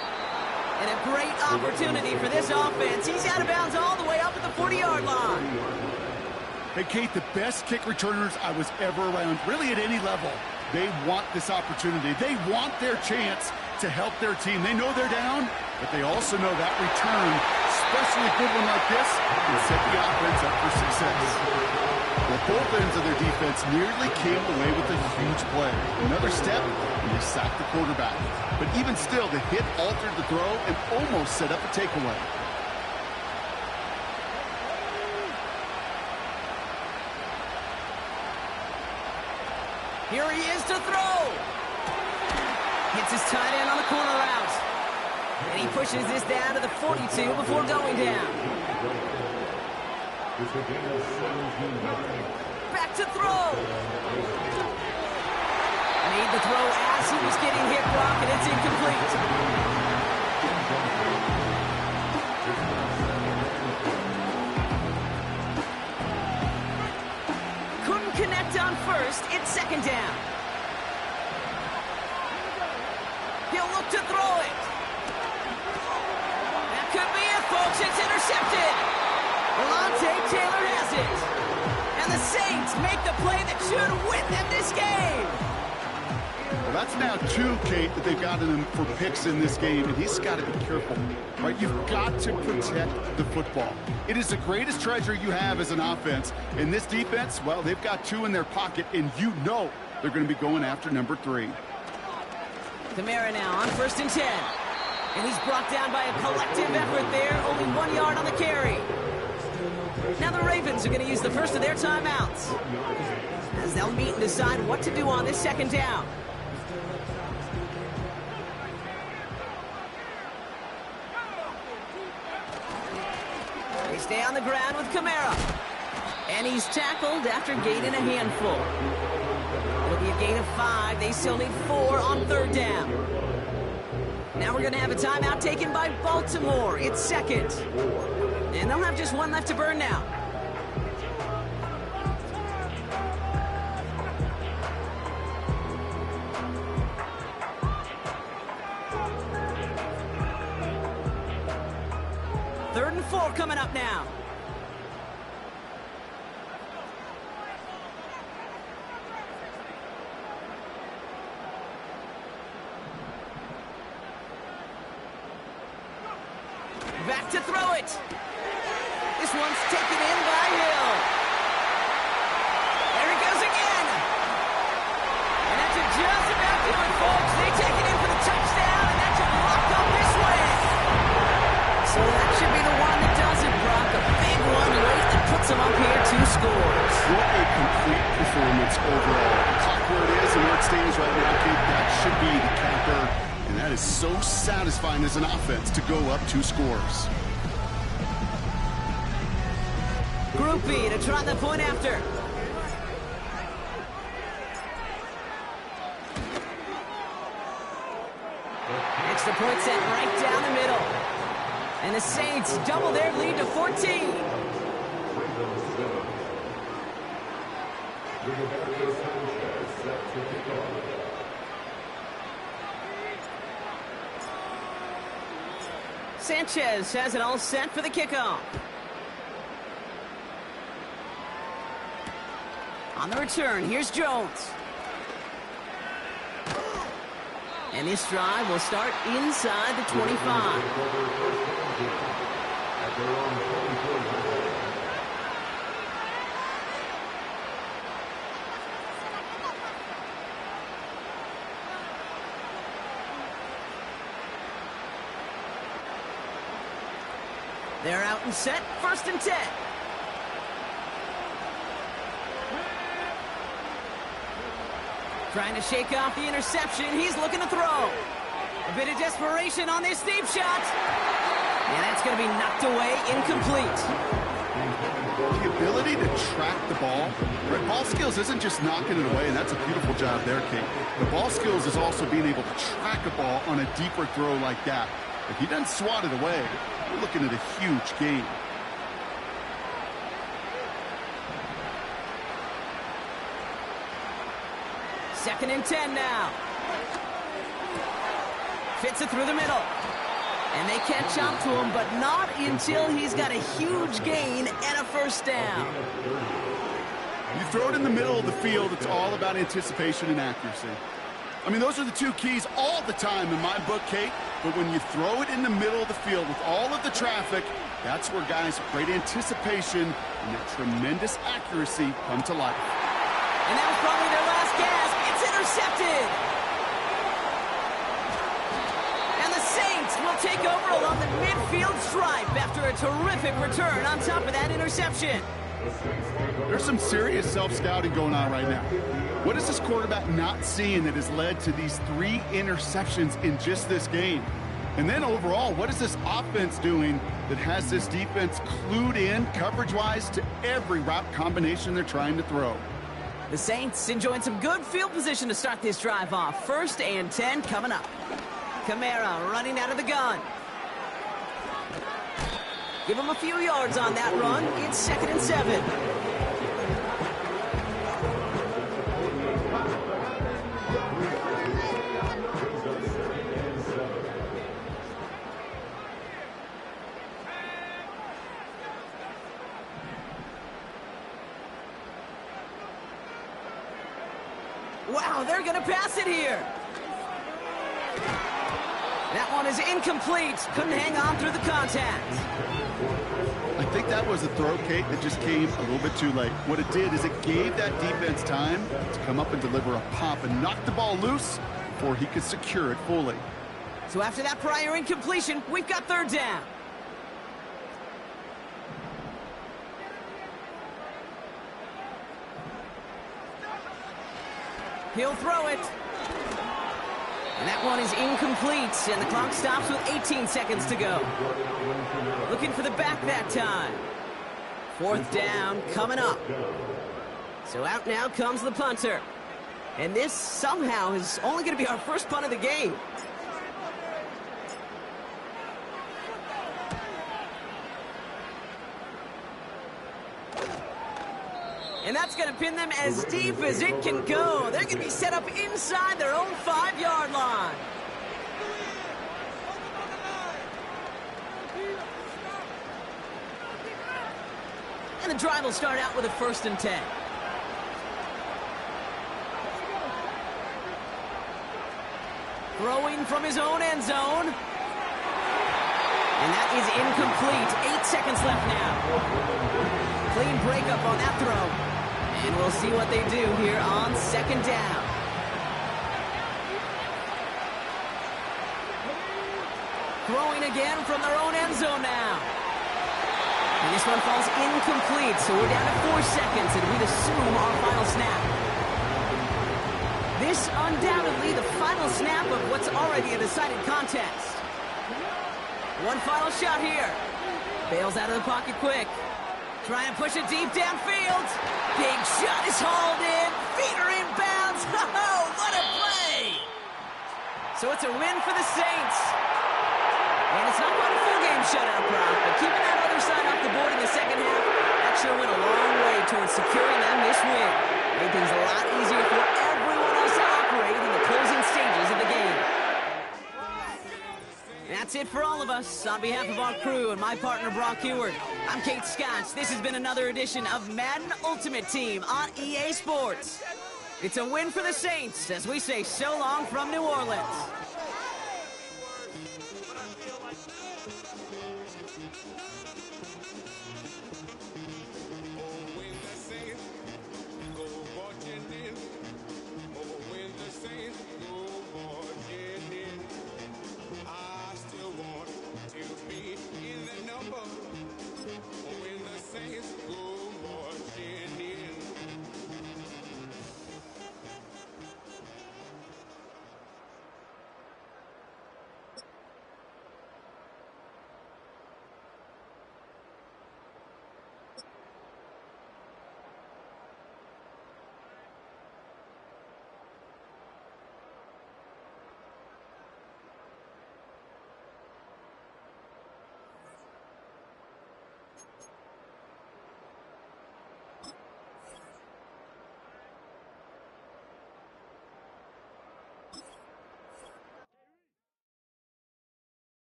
And a great opportunity for this offense. He's out of bounds all the way up at the 40-yard line. Hey, Kate, the best kick returners I was ever around, really at any level, they want this opportunity. They want their chance to help their team. They know they're down, but they also know that return, especially a good one like this, can set the offense up for success. Well, both ends of their defense nearly came away with a huge play. Another step, and they sacked the quarterback. But even still, the hit altered the throw and almost set up a takeaway. Here he is to throw. Hits his tight end on the corner route. And he pushes this down to the 42 before going down. Back to throw. Made the throw as he was getting hit, Brock, and it's incomplete. Couldn't connect on first. It's 2nd down. He'll look to throw it. That could be it, folks. It's intercepted. Lante Taylor has it. And the Saints make the play that should win them this game. Well, that's now 2, Kate, that they've gotten him for picks in this game, and he's got to be careful, right? You've got to protect the football. It is the greatest treasure you have as an offense. And this defense, well, they've got 2 in their pocket, and you know they're going to be going after number 3. Kamara now on 1st and 10. And he's brought down by a collective effort there, only 1 yard on the carry. Now the Ravens are going to use the first of their timeouts as they'll meet and decide what to do on this 2nd down. They stay on the ground with Kamara. And he's tackled after gaining a handful. It'll be a gain of 5. They still need 4 on 3rd down. Now we're going to have a timeout taken by Baltimore. It's 2nd. And they'll have just 1 left to burn now. Third and 4 coming up now. Back to throw it. This one's taken in by Hill. There he goes again. And that's just about do it, folks. They take it in for the touchdown, and that's a lock performance overall. The clock where it is and where it stands right now, Kate, that should be the capper. And that is so satisfying as an offense to go up 2 scores. Group B to try the point after. Extra point set right down the middle. And the Saints double their lead to 14. Sanchez has it all set for the kickoff. On the return, here's Jones. And this drive will start inside the 25. They're out and set, 1st and 10. Trying to shake off the interception. He's looking to throw. A bit of desperation on this deep shot. And that's going to be knocked away, incomplete. The ability to track the ball. Right? Ball skills isn't just knocking it away, and that's a beautiful job there, Kate. The ball skills is also being able to track a ball on a deeper throw like that. If he doesn't swat it away, we're looking at a huge gain. Second and 10 now. Fits it through the middle. And they catch up to him, but not until he's got a huge gain and a 1st down. You throw it in the middle of the field, it's all about anticipation and accuracy. I mean, those are the 2 keys all the time in my book, Kate. But when you throw it in the middle of the field with all of the traffic, that's where guys with great anticipation and that tremendous accuracy come to life. And that was probably their last gasp. It's intercepted. And the Saints will take over along the midfield stripe after a terrific return on top of that interception. There's some serious self-scouting going on right now. What is this quarterback not seeing that has led to these 3 interceptions in just this game? And then overall, what is this offense doing that has this defense clued in coverage-wise to every route combination they're trying to throw? The Saints enjoying some good field position to start this drive off. 1st and 10 coming up. Kamara running out of the gun. Give him a few yards on that run. It's 2nd and 7. Wow, they're going to pass it here. That one is incomplete. Couldn't hang on through the contact. I think that was a throw, Kate, that just came a little bit too late. What it did is it gave that defense time to come up and deliver a pop and knock the ball loose before he could secure it fully. So after that prior incompletion, we've got 3rd down. He'll throw it. And that one is incomplete, and the clock stops with 18 seconds to go. Looking for the back that time. 4th down coming up. So out now comes the punter. And this somehow is only going to be our first punt of the game. And that's going to pin them as deep as it can go. They're going to be set up inside their own 5-yard line. And the drive will start out with a 1st and 10. Throwing from his own end zone. And that is incomplete. 8 seconds left now. Clean breakup on that throw. And we'll see what they do here on 2nd down. Throwing again from their own end zone now. And this one falls incomplete, so we're down to 4 seconds, and we'd assume our final snap. This undoubtedly the final snap of what's already a decided contest. One final shot here. Bails out of the pocket quick. Trying to push it deep downfield. Big shot is hauled in. Feet are inbounds. Oh, what a play! So it's a win for the Saints. And it's not quite a full game shutout, Brock, but keeping that other side off the board in the second half, that sure went a long way towards securing them this win. Made things a lot easier for everyone else to operate in the closing stages of the game. That's it for all of us. On behalf of our crew and my partner, Brock Heward, I'm Kate Scotts. This has been another edition of Madden Ultimate Team on EA Sports. It's a win for the Saints as we say so long from New Orleans.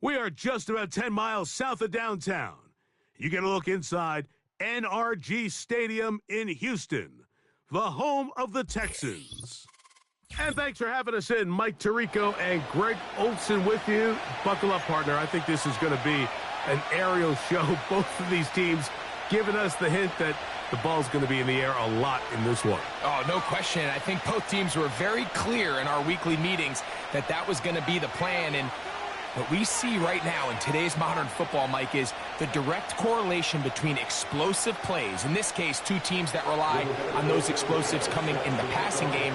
We are just about 10 miles south of downtown. You get a look inside NRG Stadium in Houston, the home of the Texans. And thanks for having us in. Mike Tirico and Greg Olson with you. Buckle up, partner. I think this is going to be an aerial show. Both of these teams giving us the hint that the ball's going to be in the air a lot in this one. Oh, no question. I think both teams were very clear in our weekly meetings that that was going to be the plan. And what we see right now in today's modern football, Mike, is the direct correlation between explosive plays, in this case, two teams that rely on those explosives coming in the passing game,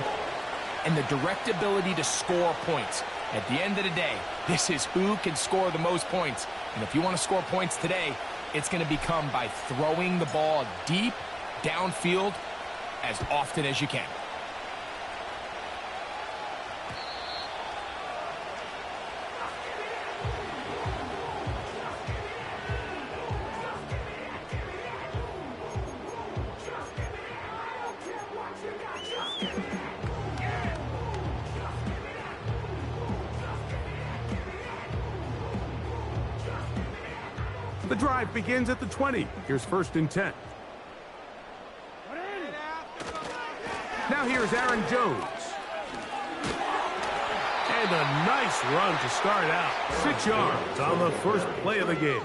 and the direct ability to score points. At the end of the day, this is who can score the most points. And if you want to score points today, it's going to become by throwing the ball deep downfield as often as you can. The drive begins at the 20. Here's 1st and 10. Now here's Aaron Jones. And a nice run to start out. 6 yards on the first play of the game.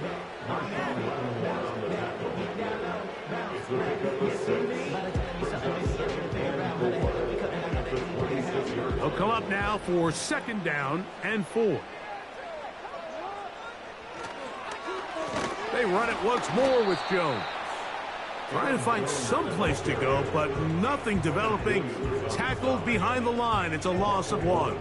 They'll come up now for 2nd down and 4. They run it once more with Jones. Trying to find some place to go, but nothing developing. Tackled behind the line. It's a loss of 1.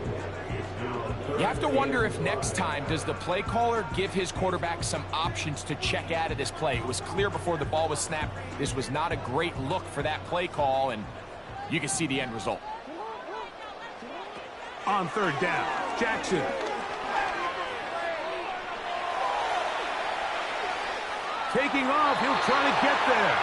You have to wonder if next time does the play caller give his quarterback some options to check out of this play. It was clear before the ball was snapped. This was not a great look for that play call, and you can see the end result. On 3rd down, Jackson. Taking off, he'll try to get there.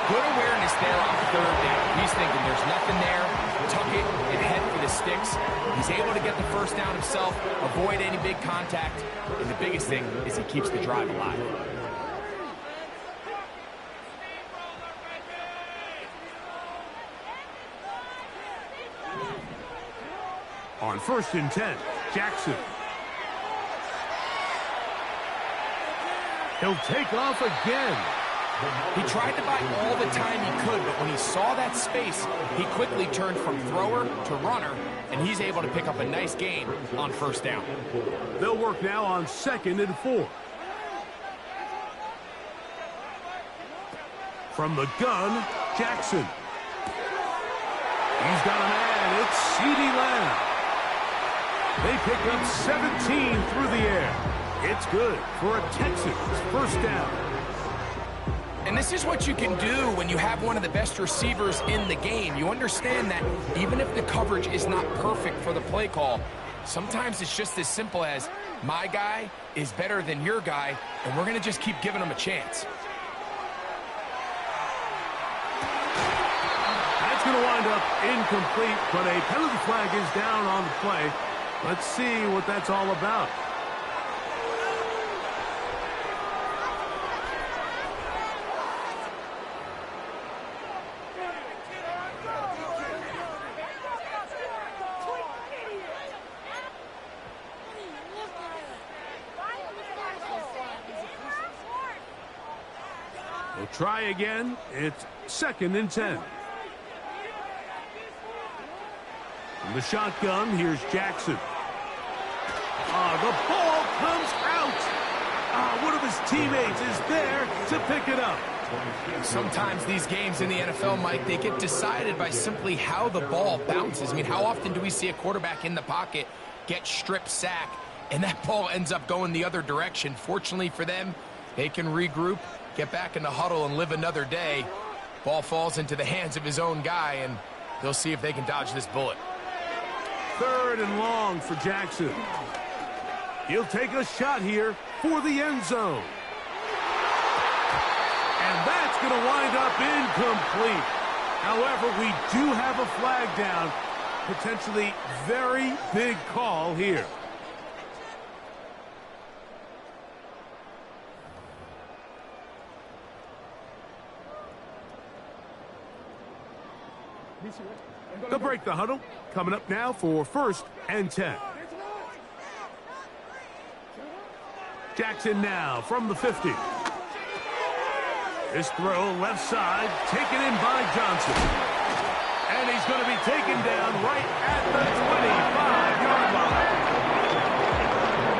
Good awareness there on 3rd down. He's thinking there's nothing there. Tuck it and head for the sticks. He's able to get the 1st down himself, avoid any big contact, and the biggest thing is he keeps the drive alive. On 1st and 10, Jackson. He'll take off again. He tried to buy all the time he could, but when he saw that space, he quickly turned from thrower to runner, and he's able to pick up a nice gain on 1st down. They'll work now on 2nd and 4. From the gun, Jackson. He's got a man. It's CeeDee Lamb. They pick up 17 through the air. It's good for a Texans 1st down. And this is what you can do when you have one of the best receivers in the game. You understand that even if the coverage is not perfect for the play call, sometimes it's just as simple as my guy is better than your guy, and we're going to just keep giving him a chance. That's going to wind up incomplete, but a penalty flag is down on the play. Let's see what that's all about. We'll try again. It's 2nd and 10. From the shotgun, here's Jackson. The ball comes out. One of his teammates is there to pick it up. Sometimes these games in the NFL, Mike, they get decided by simply how the ball bounces. I mean, how often do we see a quarterback in the pocket get strip sack, and that ball ends up going the other direction? Fortunately for them, they can regroup, get back in the huddle, and live another day. Ball falls into the hands of his own guy, and they'll see if they can dodge this bullet. 3rd and long for Jackson. He'll take a shot here for the end zone. And that's going to wind up incomplete. However, we do have a flag down. Potentially very big call here. They'll break the huddle. Coming up now for 1st and 10. Jackson now from the 50. This throw left side, taken in by Johnson. And he's going to be taken down right at the 25-yard line.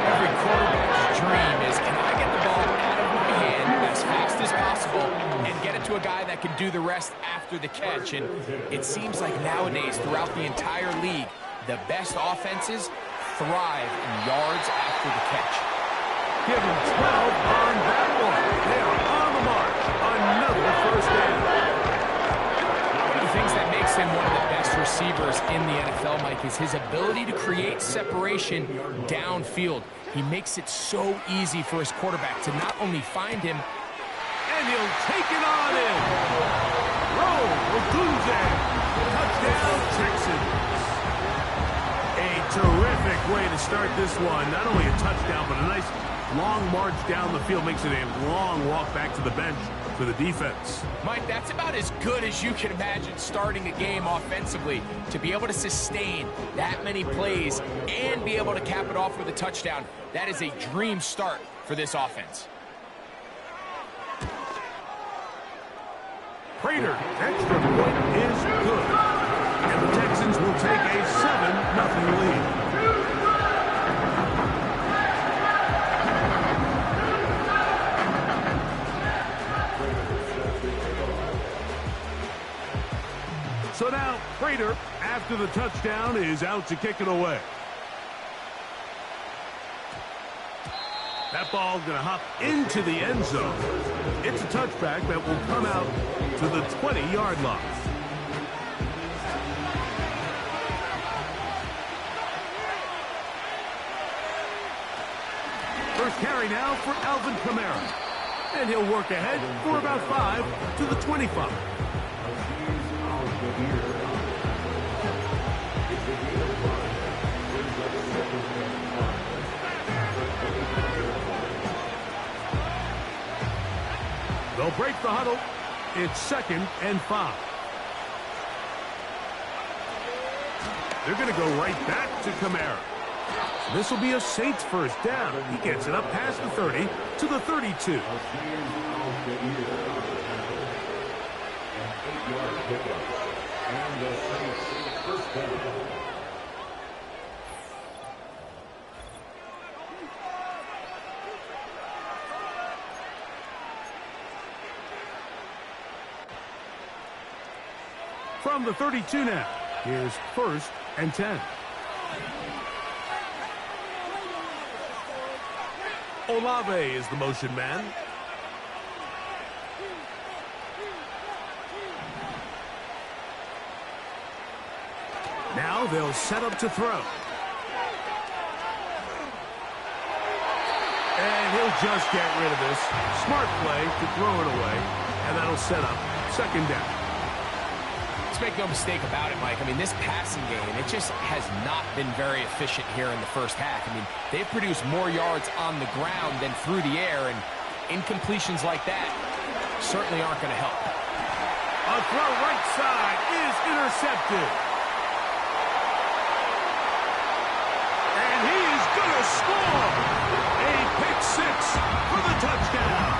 Every quarterback's dream is, can I get the ball out of my hand as fast as possible and get it to a guy that can do the rest after the catch? And it seems like nowadays, throughout the entire league, the best offenses thrive in yards after the catch. Give him 12 on that one. They are on the march. Another 1st down. One of the things that makes him one of the best receivers in the NFL, Mike, is his ability to create separation downfield. He makes it so easy for his quarterback to not only find him, and he'll take it on in. Ogunze. Touchdown, Texans. A terrific way to start this one. Not only a touchdown, but a nice long march down the field. Makes it a long walk back to the bench for the defense. Mike, that's about as good as you can imagine starting a game offensively. To be able to sustain that many plays and be able to cap it off with a touchdown, that is a dream start for this offense. Prater, extra point is good. And the Texans will take a 7-0 lead. So now, Prater, after the touchdown, is out to kick it away. That ball's going to hop into the end zone. It's a touchback that will come out to the 20-yard line. First carry now for Alvin Kamara. And he'll work ahead for about 5 to the 25. They'll break the huddle. It's 2nd and 5. They're going to go right back to Kamara. This will be a Saints 1st down. He gets it up past the 30 to the 32. From the 32 now, here's 1st and 10. Olave is the motion man. Now they'll set up to throw. And he'll just get rid of this. Smart play to throw it away. And that'll set up 2nd down. Let's make no mistake about it, Mike. I mean, this passing game, it just has not been very efficient here in the 1st half. I mean, they've produced more yards on the ground than through the air, and incompletions like that certainly aren't going to help. A throw right side is intercepted. And he is going to score. A pick 6 for the touchdown.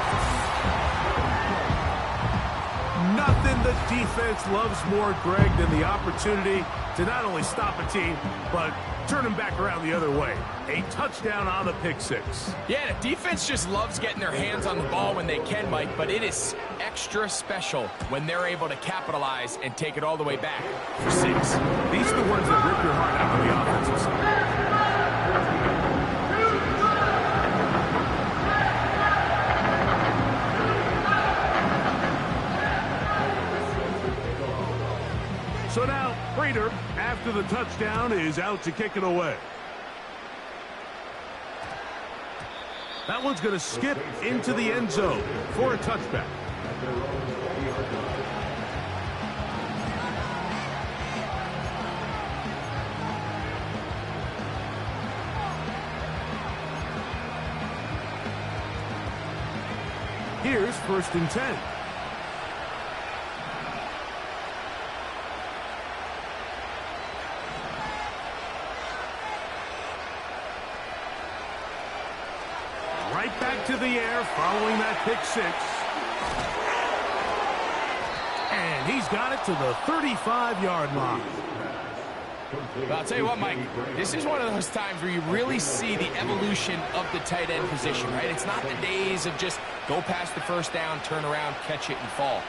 Nothing the defense loves more, Greg, than the opportunity to not only stop a team, but turn them back around the other way. A touchdown on the pick 6. Yeah, the defense just loves getting their hands on the ball when they can, Mike, but it is extra special when they're able to capitalize and take it all the way back for 6. These are the ones that rip your heart out on the offensive side. So now, Prater, after the touchdown, is out to kick it away. That one's going to skip into the end zone for a touchback. Here's 1st and 10. the air following that pick six. And he's got it to the 35-yard line. But I'll tell you what, Mike, this is one of those times where you really see the evolution of the tight end position, right? It's not the days of just go past the first down, turn around, catch it, and fall.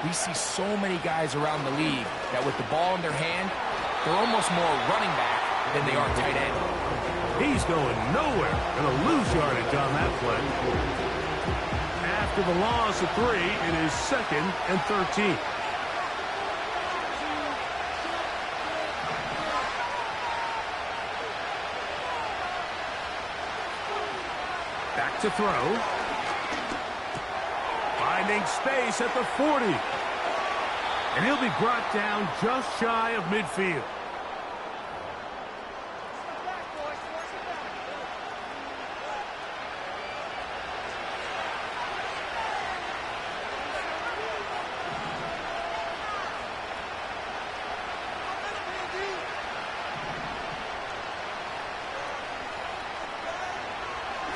We see so many guys around the league that with the ball in their hand, they're almost more running back than they are tight end. He's going nowhere. Going to lose yardage on that play. After the loss of 3, it is 2nd and 13. Back to throw. Finding space at the 40. And he'll be brought down just shy of midfield.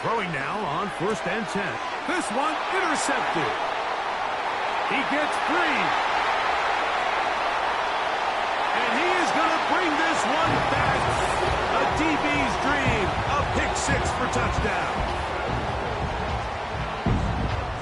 Throwing now on 1st and 10. This one intercepted. He gets free. And he is going to bring this one back. A DB's dream. A pick six for touchdown.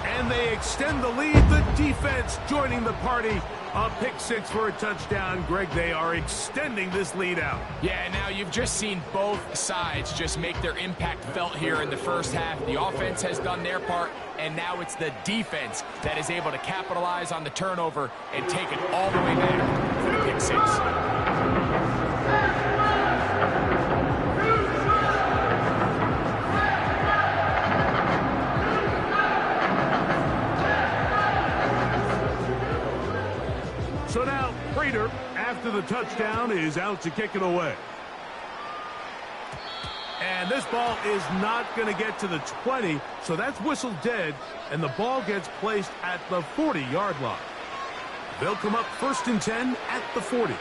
And they extend the lead. The defense joining the party. A pick six for a touchdown. Greg, they are extending this lead out. Yeah, now you've just seen both sides just make their impact felt here in the first half. The offense has done their part, and now it's the defense that is able to capitalize on the turnover and take it all the way back for the pick six. So now, Prater, after the touchdown, is out to kick it away. And this ball is not going to get to the 20, so that's whistled dead, and the ball gets placed at the 40-yard line. They'll come up 1st and 10 at the 40.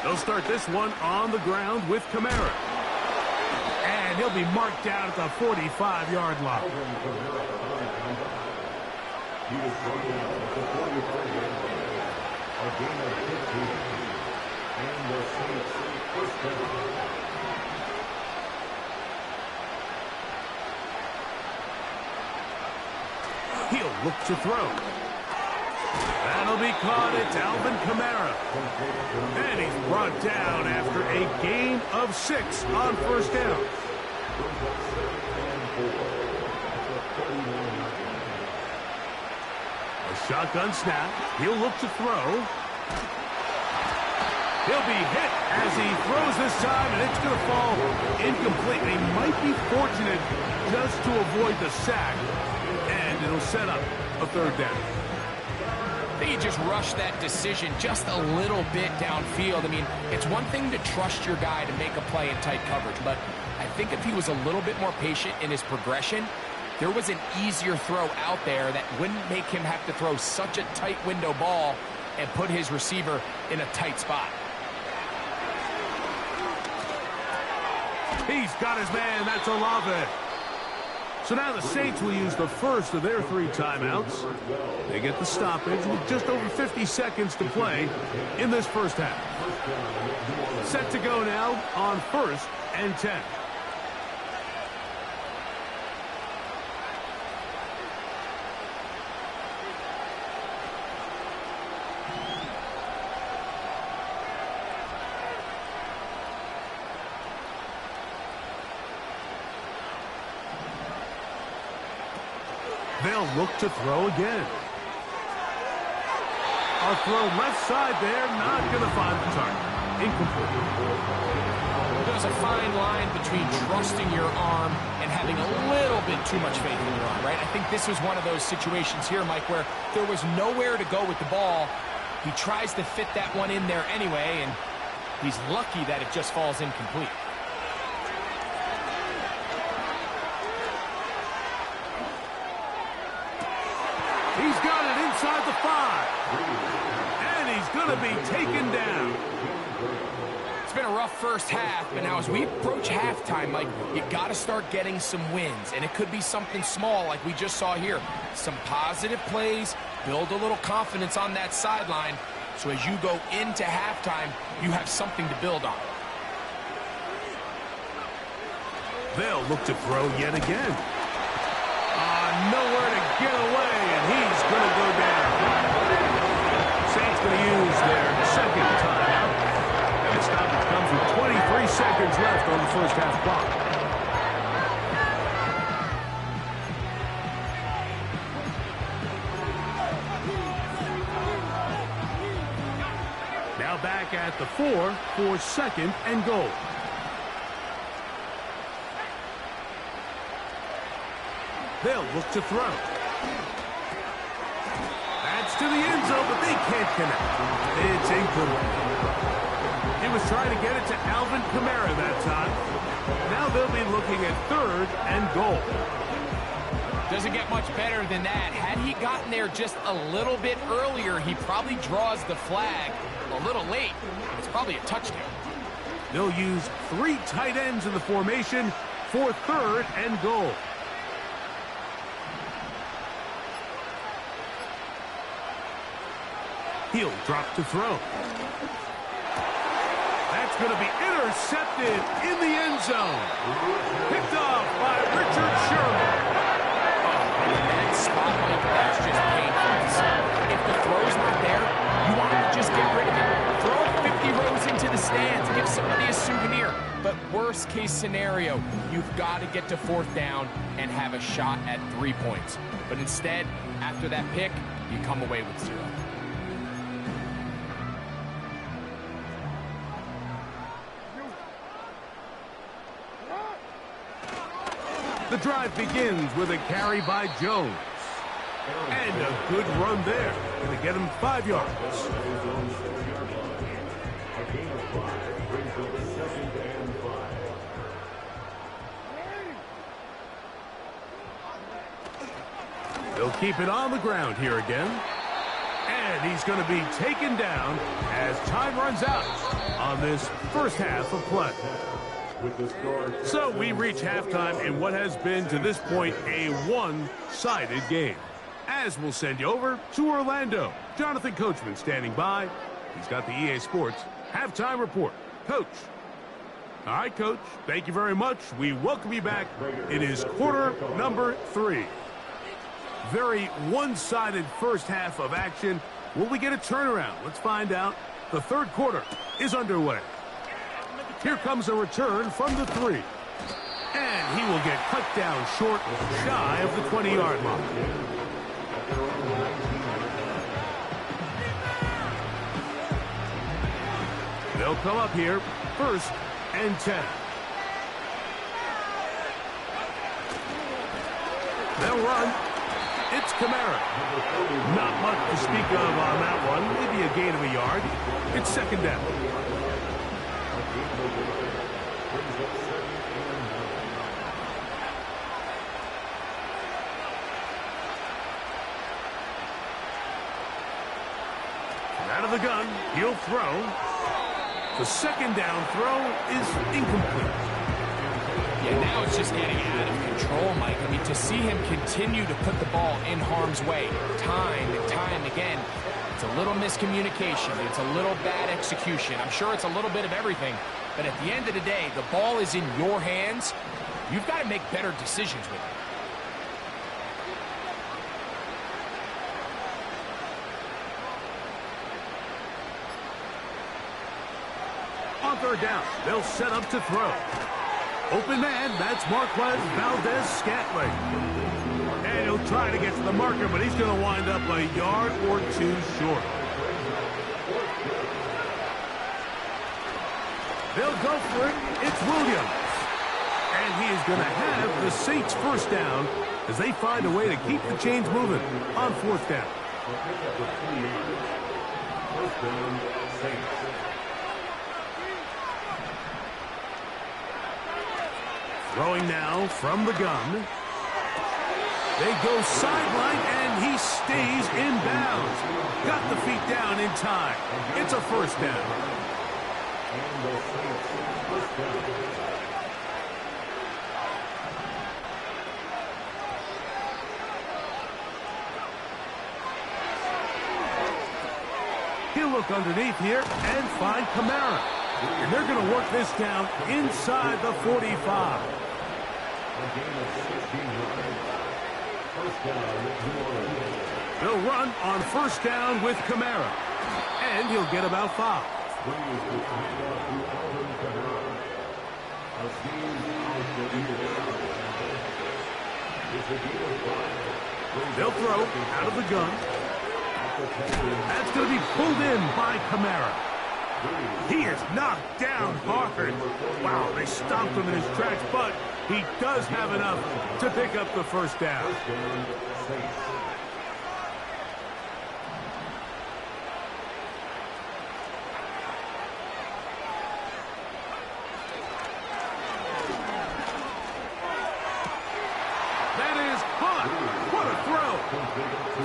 They'll start this one on the ground with Kamara. And he'll be marked down at the 45-yard line. He was broken out at the 45-yard line. A gain of 15. And the Saints first down. He'll look to throw. That'll be caught. It's Alvin Kamara. And he's brought down after a gain of 6 on 1st down. A shotgun snap. He'll look to throw. He'll be hit as he throws this time, and it's going to fall incomplete. He might be fortunate just to avoid the sack, and it'll set up a 3rd down. I think he just rushed that decision just a little bit downfield. I mean, it's one thing to trust your guy to make a play in tight coverage, but I think if he was a little bit more patient in his progression, there was an easier throw out there that wouldn't make him have to throw such a tight window ball and put his receiver in a tight spot. He's got his man. That's Olave. So now the Saints will use the first of their 3 timeouts. They get the stoppage with just over 50 seconds to play in this first half. Set to go now on 1st and 10. They'll look to throw again. A throw left side there, not going to find the target. Incomplete. There's a fine line between trusting your arm and having a little bit too much faith in your arm, right? I think this was one of those situations here, Mike, where there was nowhere to go with the ball. He tries to fit that one in there anyway, and he's lucky that it just falls incomplete. He's got it inside the 5. And he's going to be taken down. It's been a rough first half, but now as we approach halftime, Mike, you got to start getting some wins. And it could be something small like we just saw here. Some positive plays, build a little confidence on that sideline. So as you go into halftime, you have something to build on. They'll look to throw yet again. Nowhere to get away, and he's going to go down. Saints going to use their second timeout. And the stoppage comes with 23 seconds left on the first half clock. Now back at the 4 for second and goal. They'll look to throw. That's to the end zone, but they can't connect. It's incomplete. He was trying to get it to Alvin Kamara that time. Now they'll be looking at third and goal. Doesn't get much better than that. Had he gotten there just a little bit earlier, he probably draws the flag a little late. It's probably a touchdown. They'll use 3 tight ends in the formation for third and goal. He'll drop to throw. That's going to be intercepted in the end zone. Picked off by Richard Sherman. That spot, Mike, that's just painful to see. If the throw's not there, you want to just get rid of it. Throw 50 rows into the stands. Give somebody a souvenir. But worst case scenario, you've got to get to fourth down and have a shot at 3 points. But instead, after that pick, you come away with 0. The drive begins with a carry by Jones. And a good run there. Going to get him 5 yards. They'll keep it on the ground here again. And he's going to be taken down as time runs out on this first half of play. So we reach halftime in what has been, to this point, a one-sided game. As we'll send you over to Orlando. Jonathan Coachman standing by. He's got the EA Sports halftime report. Coach. All right, Coach. Thank you very much. We welcome you back. It is quarter number 3. Very one-sided first half of action. Will we get a turnaround? Let's find out. The third quarter is underway. Here comes a return from the 3. And he will get cut down short, shy of the 20-yard line. They'll come up here, first and 10. They'll run. It's Kamara. Not much to speak of on that one. Maybe a gain of a yard. It's second down. Out of the gun, he'll throw. The second down throw is incomplete. Yeah, now it's just getting out of control, Mike. I mean, to see him continue to put the ball in harm's way time and time again, it's a little miscommunication. It's a little bad execution. I'm sure it's a little bit of everything. But at the end of the day, the ball is in your hands. You've got to make better decisions with it. On third down, they'll set up to throw. Open man, that's Marquez Valdez-Scantling. And he'll try to get to the marker, but he's going to wind up a yard or 2 short. They'll go for it. It's Williams. And he is going to have the Saints first down as they find a way to keep the chains moving on fourth down. First down, Saints. Throwing now from the gun. They go sideline, and And he stays in bounds. Got the feet down in time. It's a first down. And the Saints first down. He'll look underneath here and find Kamara. And they're going to work this down inside the 45. A game of 16 yards. First down, New Orleans. They'll run on first down with Kamara. And he'll get about 5. They'll throw out of the gun. That's going to be pulled in by Kamara. He is knocked down hard. Wow, they stomped him in his tracks, but he does have enough to pick up the first down. That is caught. What a throw.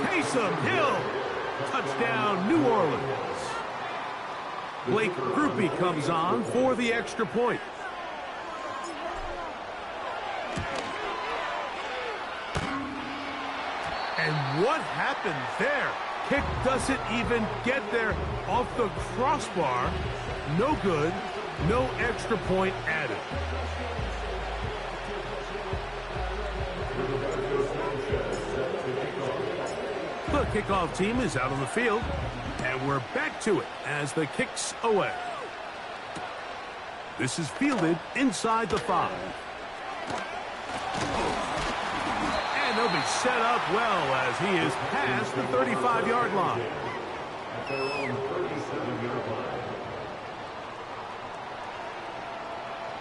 Taysom Hill. Touchdown, New Orleans. Blake Groupie comes on for the extra point. And what happened there? Kick doesn't even get there off the crossbar. No good. No extra point added. The kickoff team is out on the field, and we're back to it as the kick's away. This is fielded inside the 5. And they'll be set up well as he is past the 35-yard line. At their own 37-yard line.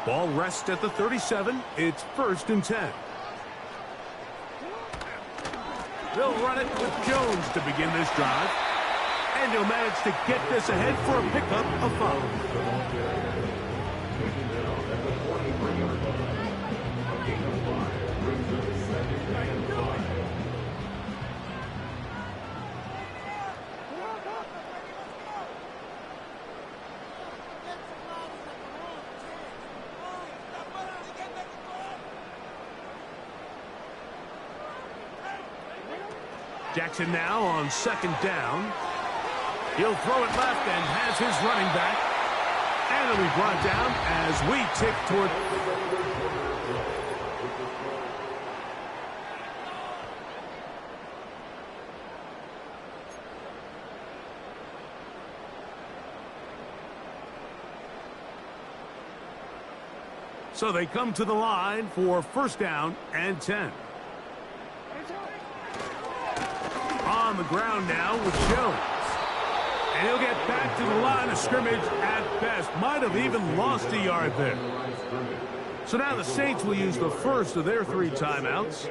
Ball rests at the 37. It's 1st and 10. They'll run it with Jones to begin this drive. And he'll manage to get this ahead for a pickup of 5. Jackson now on 2nd down. He'll throw it left and has his running back. And it'll be brought down as we tick toward... So they come to the line for 1st down and 10. On the ground now with Jones. And he'll get back to the line of scrimmage at best. Might have even lost a yard there. So now the Saints will use the first of their 3 timeouts.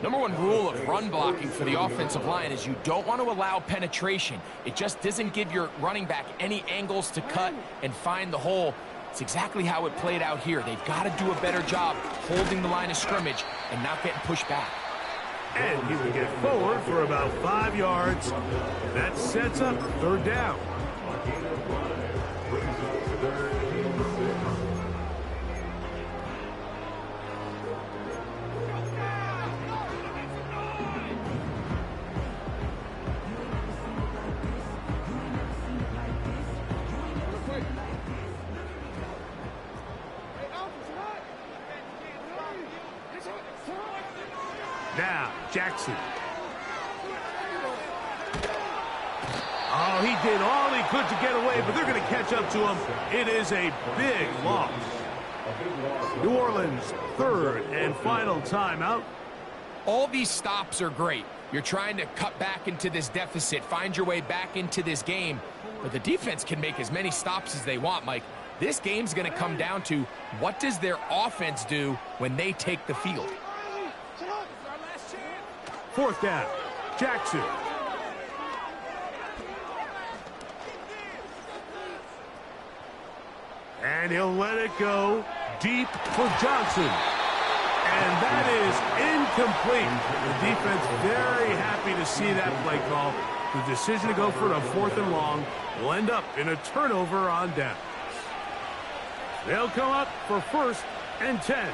Number 1 rule of run blocking for the offensive line is you don't want to allow penetration. It just doesn't give your running back any angles to cut and find the hole. It's exactly how it played out here. They've got to do a better job holding the line of scrimmage and not getting pushed back. And he will get forward for about 5 yards. That sets up 3rd down. Now, Jackson. Oh, he did all he could to get away, but they're going to catch up to him. It is a big loss. New Orleans, 3rd and final timeout. All these stops are great. You're trying to cut back into this deficit, find your way back into this game. But the defense can make as many stops as they want, Mike. This game's going to come down to what does their offense do when they take the field. 4th down, Jackson. And he'll let it go deep for Johnson. And that is incomplete. The defense very happy to see that play call. The decision to go for it on 4th and long will end up in a turnover on downs. They'll come up for 1st and 10.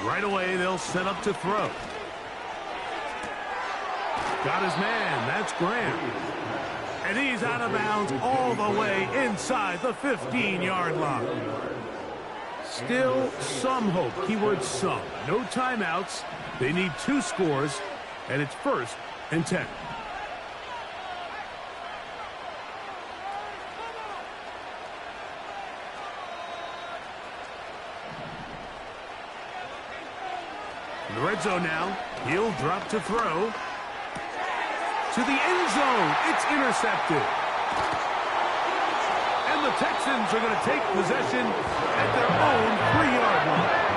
Right away, they'll set up to throw. Got his man. That's Graham. And he's out of bounds all the way inside the 15-yard line. Still some hope. Keyword some. No timeouts. They need 2 scores, and it's 1st and 10. In the red zone now, he'll drop to throw. To the end zone, it's intercepted. And the Texans are going to take possession at their own 3-yard line.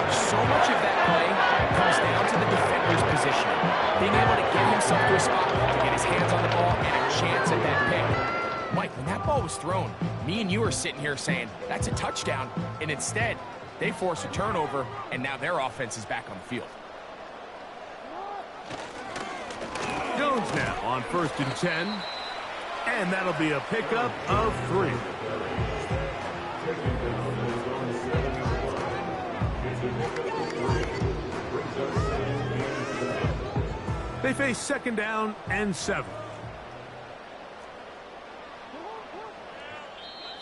So much of that play comes down to the defender's positioning. Being able to get himself to a spot to get his hands on the ball and a chance at that pick. Mike, when that ball was thrown, me and you are sitting here saying, that's a touchdown. And instead, they force a turnover, and now their offense is back on the field. Jones now on 1st and 10. And that'll be a pickup of 3. They face 2nd down and 7.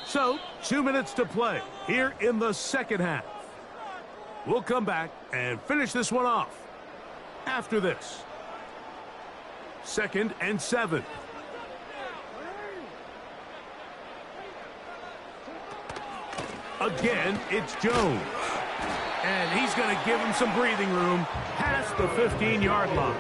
So, 2 minutes to play here in the 2nd half. We'll come back and finish this one off after this. 2nd and 7. Again, it's Jones. And he's going to give him some breathing room past the 15-yard line.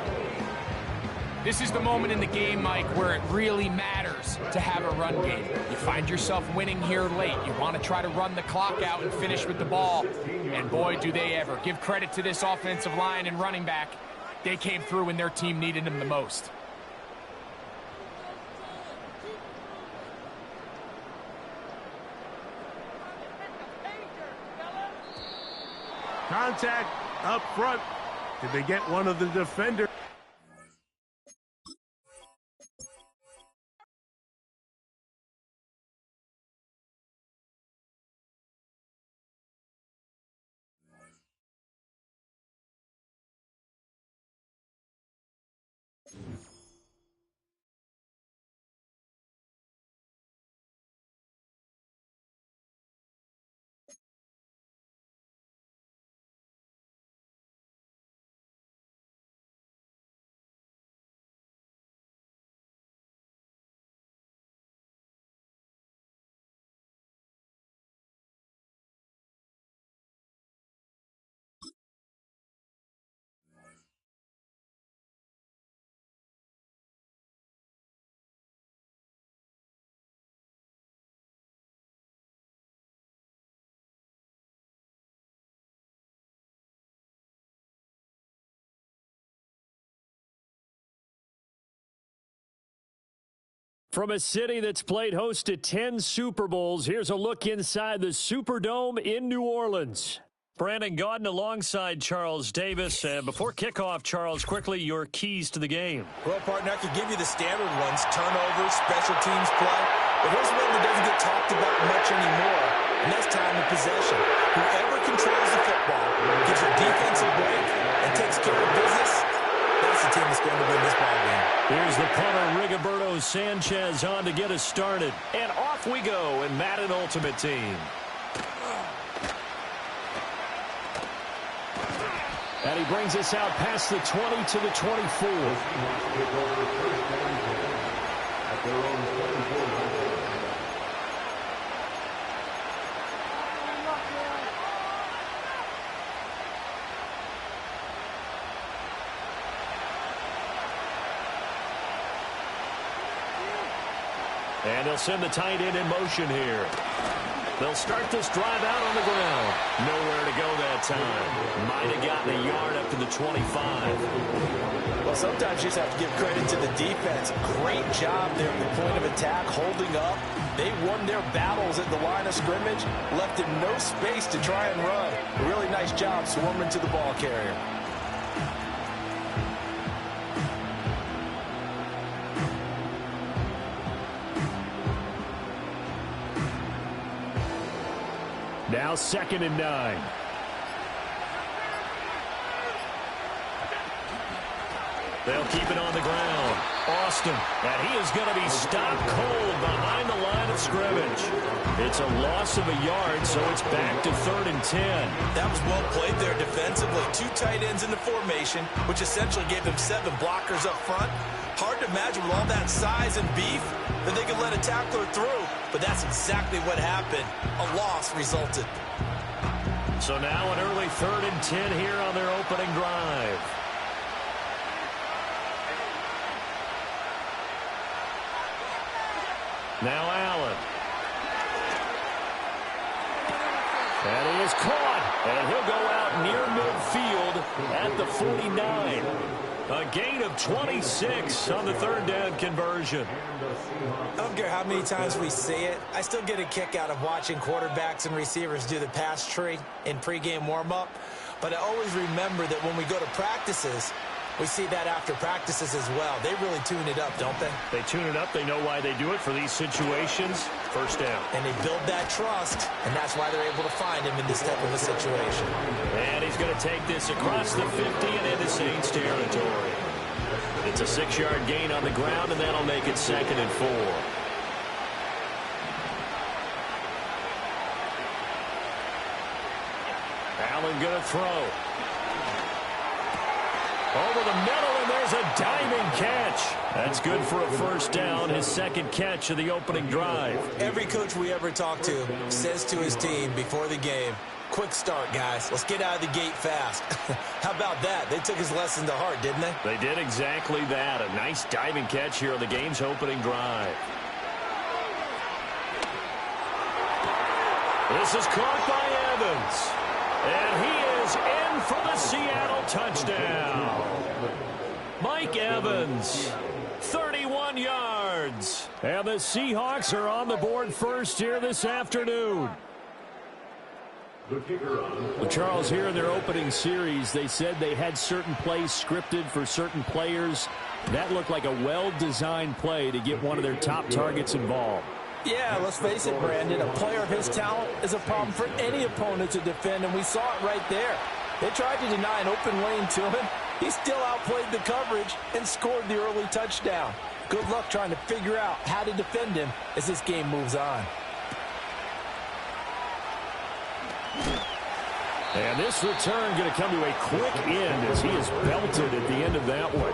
This is the moment in the game, Mike, where it really matters to have a run game. You find yourself winning here late. You want to try to run the clock out and finish with the ball. And boy, do they ever. Give credit to this offensive line and running back. They came through when their team needed them the most. Contact up front. Did they get one of the defenders? From a city that's played host to 10 Super Bowls, here's a look inside the Superdome in New Orleans. Brandon Gaudin alongside Charles Davis. Before kickoff, Charles, quickly your keys to the game. Well, partner, I could give you the standard ones, turnovers, special teams play. But here's one that doesn't get talked about much anymore, and that's time of possession. Whoever controls the football, gives a defensive break, and takes care of business, that's the team that's going to win this ball game. Here's the punter, Rigoberto Sanchez, on to get us started. And off we go in Madden Ultimate Team. And he brings us out past the 20 to the 24. And they'll send the tight end in motion here. They'll start this drive out on the ground. Nowhere to go that time. Might have gotten a yard up to the 25. Well, sometimes you just have to give credit to the defense. Great job there at the point of attack, holding up. They won their battles at the line of scrimmage, left him no space to try and run. A really nice job swarming to the ball carrier. Now 2nd and 9. They'll keep it on the ground. Austin, and he is going to be stopped cold behind the line of scrimmage. It's a loss of a yard, so it's back to 3rd and 10. That was well played there defensively. 2 tight ends in the formation, which essentially gave them 7 blockers up front. Hard to imagine with all that size and beef that they could let a tackler through, but that's exactly what happened. A loss resulted. So now an early 3rd and 10 here on their opening drive. Now Allen. And he is caught. And he'll go out near midfield at the 49. A gain of 26 on the 3rd down conversion. I don't care how many times we see it. I still get a kick out of watching quarterbacks and receivers do the pass tree in pregame warm-up. But I always remember that when we go to practices, we see that after practices as well. They really tune it up, don't they? They tune it up. They know why they do it for these situations. 1st down. And they build that trust, and that's why they're able to find him in this type of a situation. And he's going to take this across the 50 and into Saints territory. It's a 6-yard gain on the ground, and that'll make it 2nd and 4. Allen going to throw. Over the middle, and there's a diving catch. That's good for a 1st down, his 2nd catch of the opening drive. Every coach we ever talk to says to his team before the game, quick start, guys. Let's get out of the gate fast. How about that? They took his lesson to heart, didn't they? They did exactly that. A nice diving catch here on the game's opening drive. This is caught by Evans. And he is in for the Seattle touchdown. Mike Evans, 31 yards. And the Seahawks are on the board first here this afternoon. Well, Charles, here in their opening series, they said they had certain plays scripted for certain players. That looked like a well-designed play to get one of their top targets involved. Yeah, let's face it, Brandon. A player of his talent is a problem for any opponent to defend, and we saw it right there. They tried to deny an open lane to him. He still outplayed the coverage and scored the early touchdown. Good luck trying to figure out how to defend him as this game moves on. And this return going to come to a quick end as he is belted at the end of that one.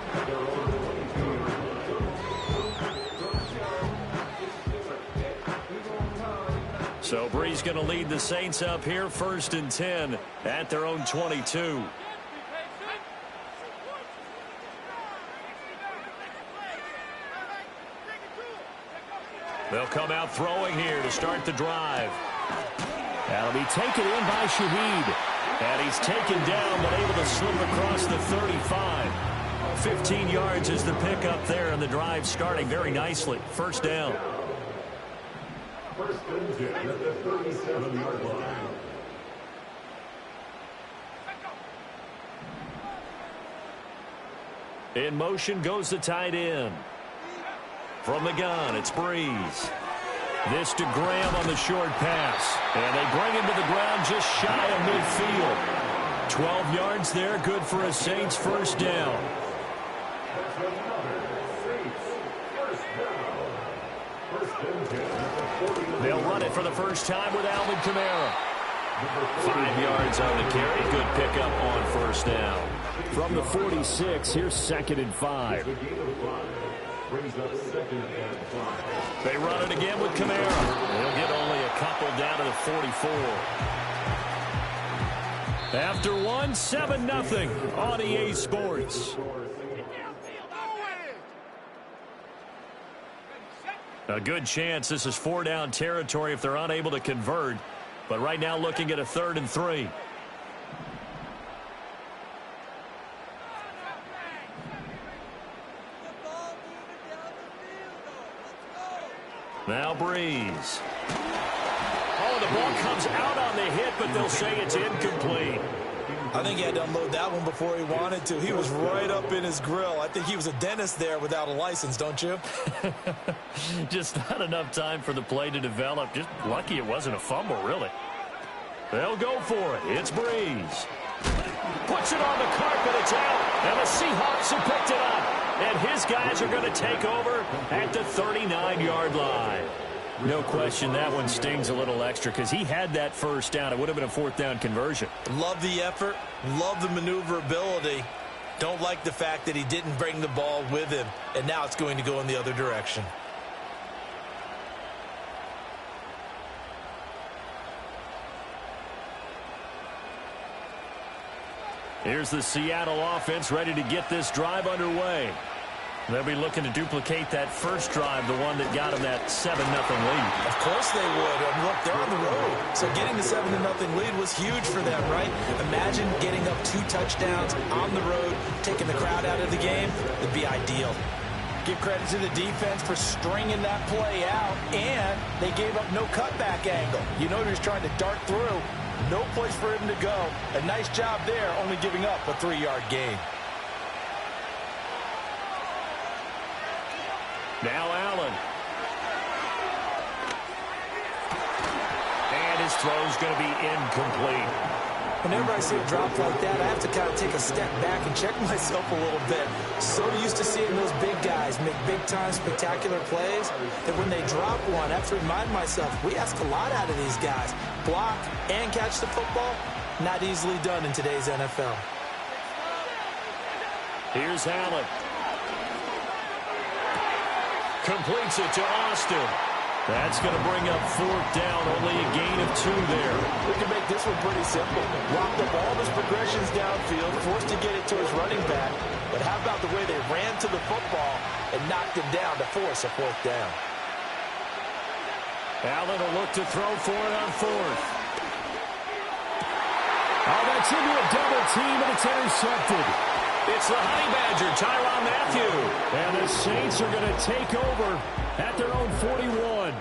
So Bree's going to lead the Saints up here, 1st and 10 at their own 22. They'll come out throwing here to start the drive. That'll be taken in by Shaheed. And he's taken down but able to slip across the 35. 15 yards is the pickup there, and the drive starting very nicely. 1st down. 1st and 10 at the 37-yard line. In motion goes the tight end. From the gun, it's Breeze. This to Graham on the short pass. And they bring him to the ground just shy of midfield. 12 yards there, good for a Saints 1st down. They'll run it for the first time with Alvin Kamara. 5 yards on the carry. Good pickup on 1st down. From the 46, here's 2nd and 5. They run it again with Kamara. They'll get only a couple down to the 44. After one, 7-0 on EA Sports. A good chance this is 4-down territory if they're unable to convert. But right now looking at a 3rd and 3. Now Breeze. Oh, the ball comes out on the hit, but they'll say it's incomplete. I think he had to unload that one before he wanted to. He was right up in his grill. I think he was a dentist there without a license, don't you? Just not enough time for the play to develop. Just lucky it wasn't a fumble, really. They'll go for it. It's Breeze. Puts it on the carpet. It's out. And the Seahawks have picked it up. And his guys are going to take over at the 39-yard line. No question that one stings a little extra because he had that first down. It would have been a 4th down conversion. Love the effort. Love the maneuverability. Don't like the fact that he didn't bring the ball with him. And now it's going to go in the other direction. Here's the Seattle offense ready to get this drive underway. They'll be looking to duplicate that first drive, the one that got them that 7-0 lead. Of course they would. Look, they're on the road. So getting the 7-0 lead was huge for them, right? Imagine getting up 2 touchdowns on the road, taking the crowd out of the game. It'd be ideal. Give credit to the defense for stringing that play out, and they gave up no cutback angle. You know he was trying to dart through. No place for him to go. A nice job there, only giving up a 3-yard gain. Now Allen. And his throw's going to be incomplete. Whenever I see a drop like that, I have to kind of take a step back and check myself a little bit. So used to seeing those big guys make big-time spectacular plays that when they drop one, I have to remind myself, we ask a lot out of these guys. Block and catch the football, not easily done in today's NFL. Here's Allen. Completes it to Austin. That's going to bring up 4th down, only a gain of 2 there. We can make this one pretty simple. Locked up all his progressions downfield, forced to get it to his running back. But how about the way they ran to the football and knocked him down to force a 4th down? Allen will look to throw for it on 4th. Oh, that's into a double team, and it's intercepted. It's the Honey Badger, Tyrann Mathieu. And the Saints are going to take over at their own 41.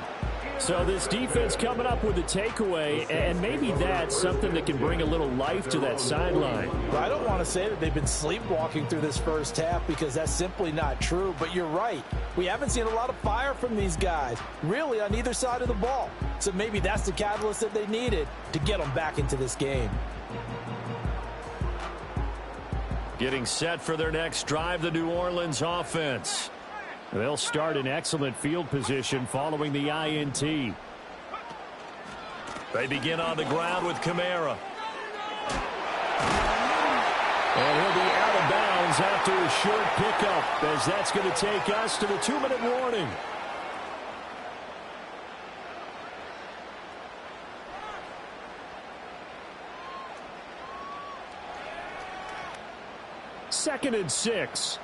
So this defense coming up with a takeaway, and maybe that's something that can bring a little life to that sideline. Well, I don't want to say that they've been sleepwalking through this first half because that's simply not true, but you're right. We haven't seen a lot of fire from these guys, really on either side of the ball. So maybe that's the catalyst that they needed to get them back into this game. Getting set for their next drive, the New Orleans offense. They'll start in excellent field position following the INT. They begin on the ground with Kamara. And he'll be out of bounds after a short pickup, as that's going to take us to the 2-minute warning. Second and 6.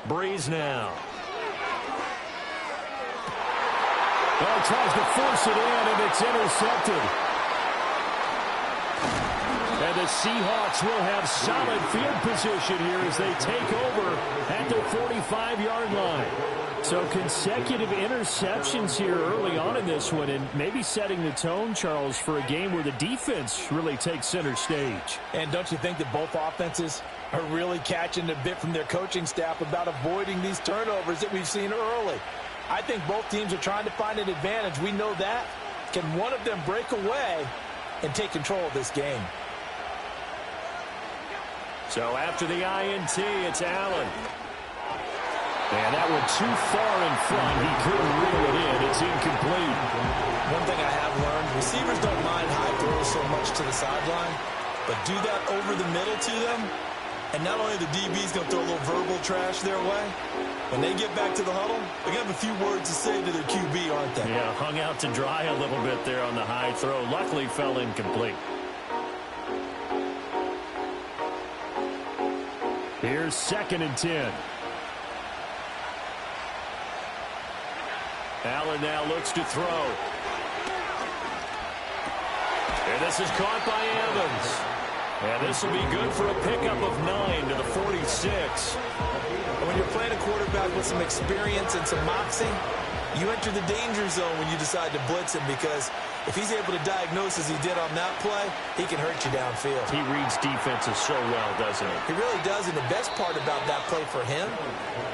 Breeze now. Well, tries to force it in, and it's intercepted. And the Seahawks will have solid field position here as they take over at their 45-yard line. So consecutive interceptions here early on in this one, and maybe setting the tone, Charles, for a game where the defense really takes center stage. And don't you think that both offenses are really catching a bit from their coaching staff about avoiding these turnovers that we've seen early? I think both teams are trying to find an advantage. We know that. Can one of them break away and take control of this game? So after the INT, it's Allen. And that one too far in front. He couldn't reel it in. It's incomplete. One thing I have learned, receivers don't mind high throws so much to the sideline, but do that over the middle to them, and not only the DB's going to throw a little verbal trash their way, When they get back to the huddle, they're going to have a few words to say to their QB, aren't they? Yeah, hung out to dry a little bit there on the high throw. Luckily fell incomplete. Here's 2nd and 10. Allen now looks to throw. And this is caught by Evans. And this will be good for a pickup of 9 to the 46. And when you're playing a quarterback with some experience and some moxie, you enter the danger zone when you decide to blitz him, because if he's able to diagnose as he did on that play, he can hurt you downfield. He reads defenses so well, doesn't he? He really does, and the best part about that play for him,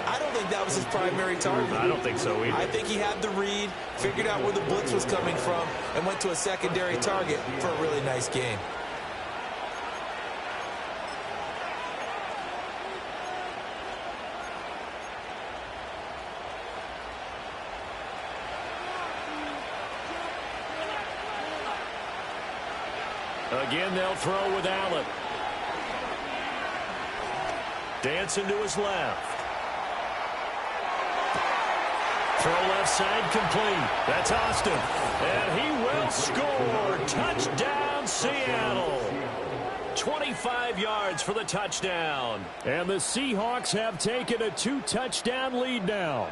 I don't think that was his primary target. I don't think so either. I think he had the read, figured out where the blitz was coming from, and went to a secondary target for a really nice game. Again, they'll throw with Allen. Dancing to his left. Throw left side complete. That's Austin. And he will score. Touchdown, Seattle. 25 yards for the touchdown. And the Seahawks have taken a 2-touchdown lead now.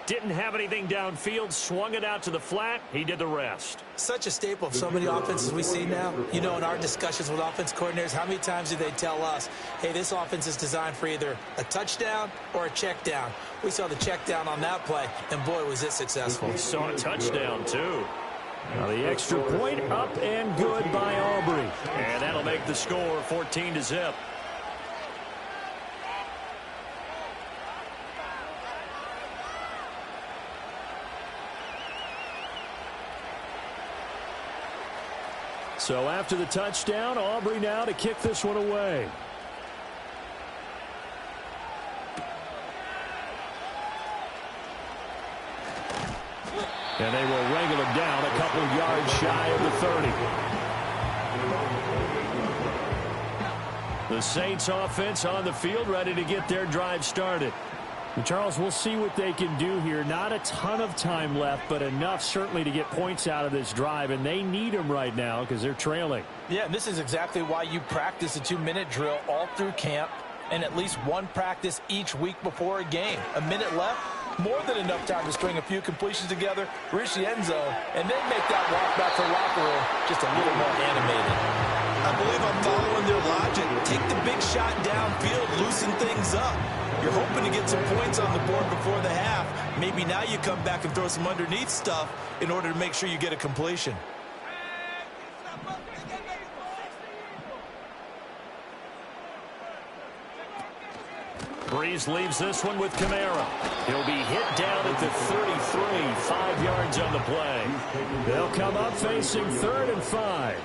Didn't have anything downfield, swung it out to the flat. He did the rest. Such a staple of so many offenses we see now. You know, in our discussions with offense coordinators, how many times do they tell us, hey, this offense is designed for either a touchdown or a check down. We saw the check down on that play, and boy, was it successful. We saw a touchdown, too. Now the extra point up and good by Aubrey. And that'll make the score 14-0. So after the touchdown, Aubrey now to kick this one away. And they will wrangle him down a couple of yards shy of the 30. The Saints offense on the field, ready to get their drive started. And Charles, we'll see what they can do here. Not a ton of time left, but enough certainly to get points out of this drive, and they need them right now because they're trailing. Yeah, and this is exactly why you practice a 2-minute drill all through camp and at least one practice each week before a game. A minute left, more than enough time to string a few completions together, reach the end zone, and then make that walk back to the locker room just a little more animated. I believe I'm following their logic. Take the big shot downfield, loosen things up. You're hoping to get some points on the board before the half. Maybe now you come back and throw some underneath stuff in order to make sure you get a completion. Breeze leaves this one with Kamara. He'll be hit down at the 33, 5 yards on the play. They'll come up facing 3rd and 5.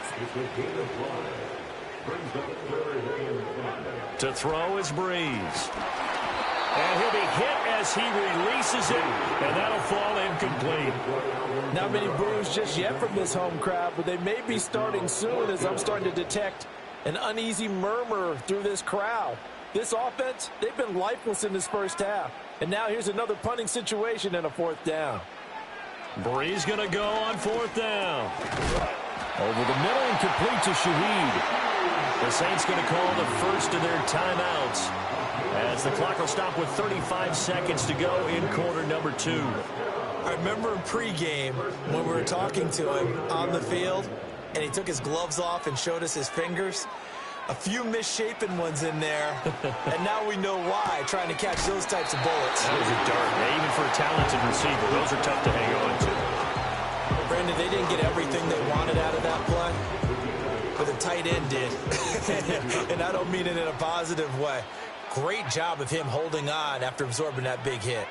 To throw is Breeze. And he'll be hit as he releases it, and that'll fall incomplete. Not many boos just yet from this home crowd, but they may be starting soon, as I'm starting to detect an uneasy murmur through this crowd. This offense, they've been lifeless in this first half. And now here's another punting situation and a 4th down. Breeze going to go on 4th down. Over the middle and complete to Shaheed. The Saints going to call the first of their timeouts, as the clock will stop with 35 seconds to go in quarter number 2. I remember in pregame when we were talking to him on the field, and he took his gloves off and showed us his fingers. A few misshapen ones in there, and now we know why, trying to catch those types of bullets. That was a dart. Even for a talented receiver, those are tough to hang on to. Brandon, they didn't get everything they wanted out of that play, but the tight end did. And I don't mean it in a positive way. Great job of him holding on after absorbing that big hit.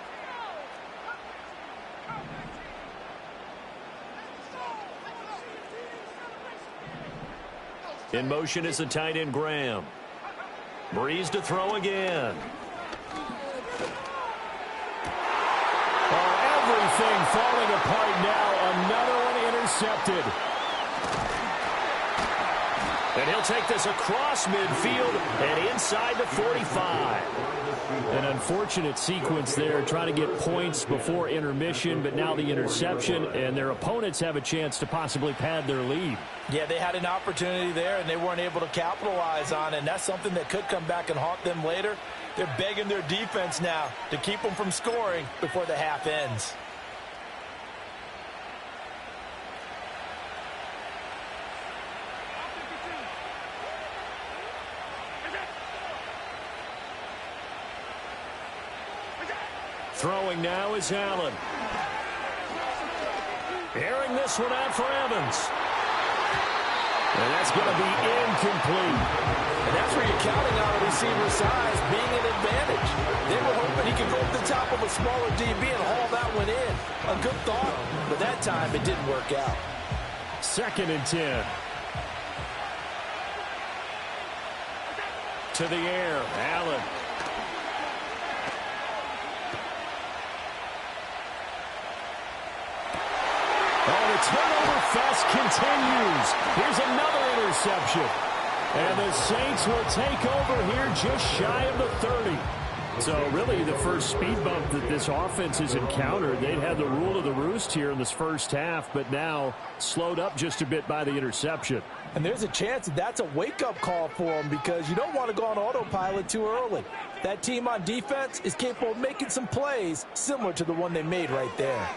In motion is the tight end Graham. Breeze to throw again. Oh, everything falling apart now. Another one intercepted. And he'll take this across midfield and inside the 45. And unfortunate sequence there, trying to get points before intermission, but now the interception, and their opponents have a chance to possibly pad their lead. Yeah, they had an opportunity there, and they weren't able to capitalize on it, and that's something that could come back and haunt them later. They're begging their defense now to keep them from scoring before the half ends. Throwing now is Allen. Airing this one out for Evans. And that's going to be incomplete. And that's where you're counting on a receiver's size being an advantage. They were hoping he could go up the top of a smaller DB and haul that one in. A good thought, but that time it didn't work out. 2nd and 10. To the air, Allen. Oh, the turnover fest continues. Here's another interception. And the Saints will take over here just shy of the 30. So really the first speed bump that this offense has encountered. They'd had the rule of the roost here in this first half, but now slowed up just a bit by the interception. And there's a chance that that's a wake-up call for them because you don't want to go on autopilot too early. That team on defense is capable of making some plays similar to the one they made right there.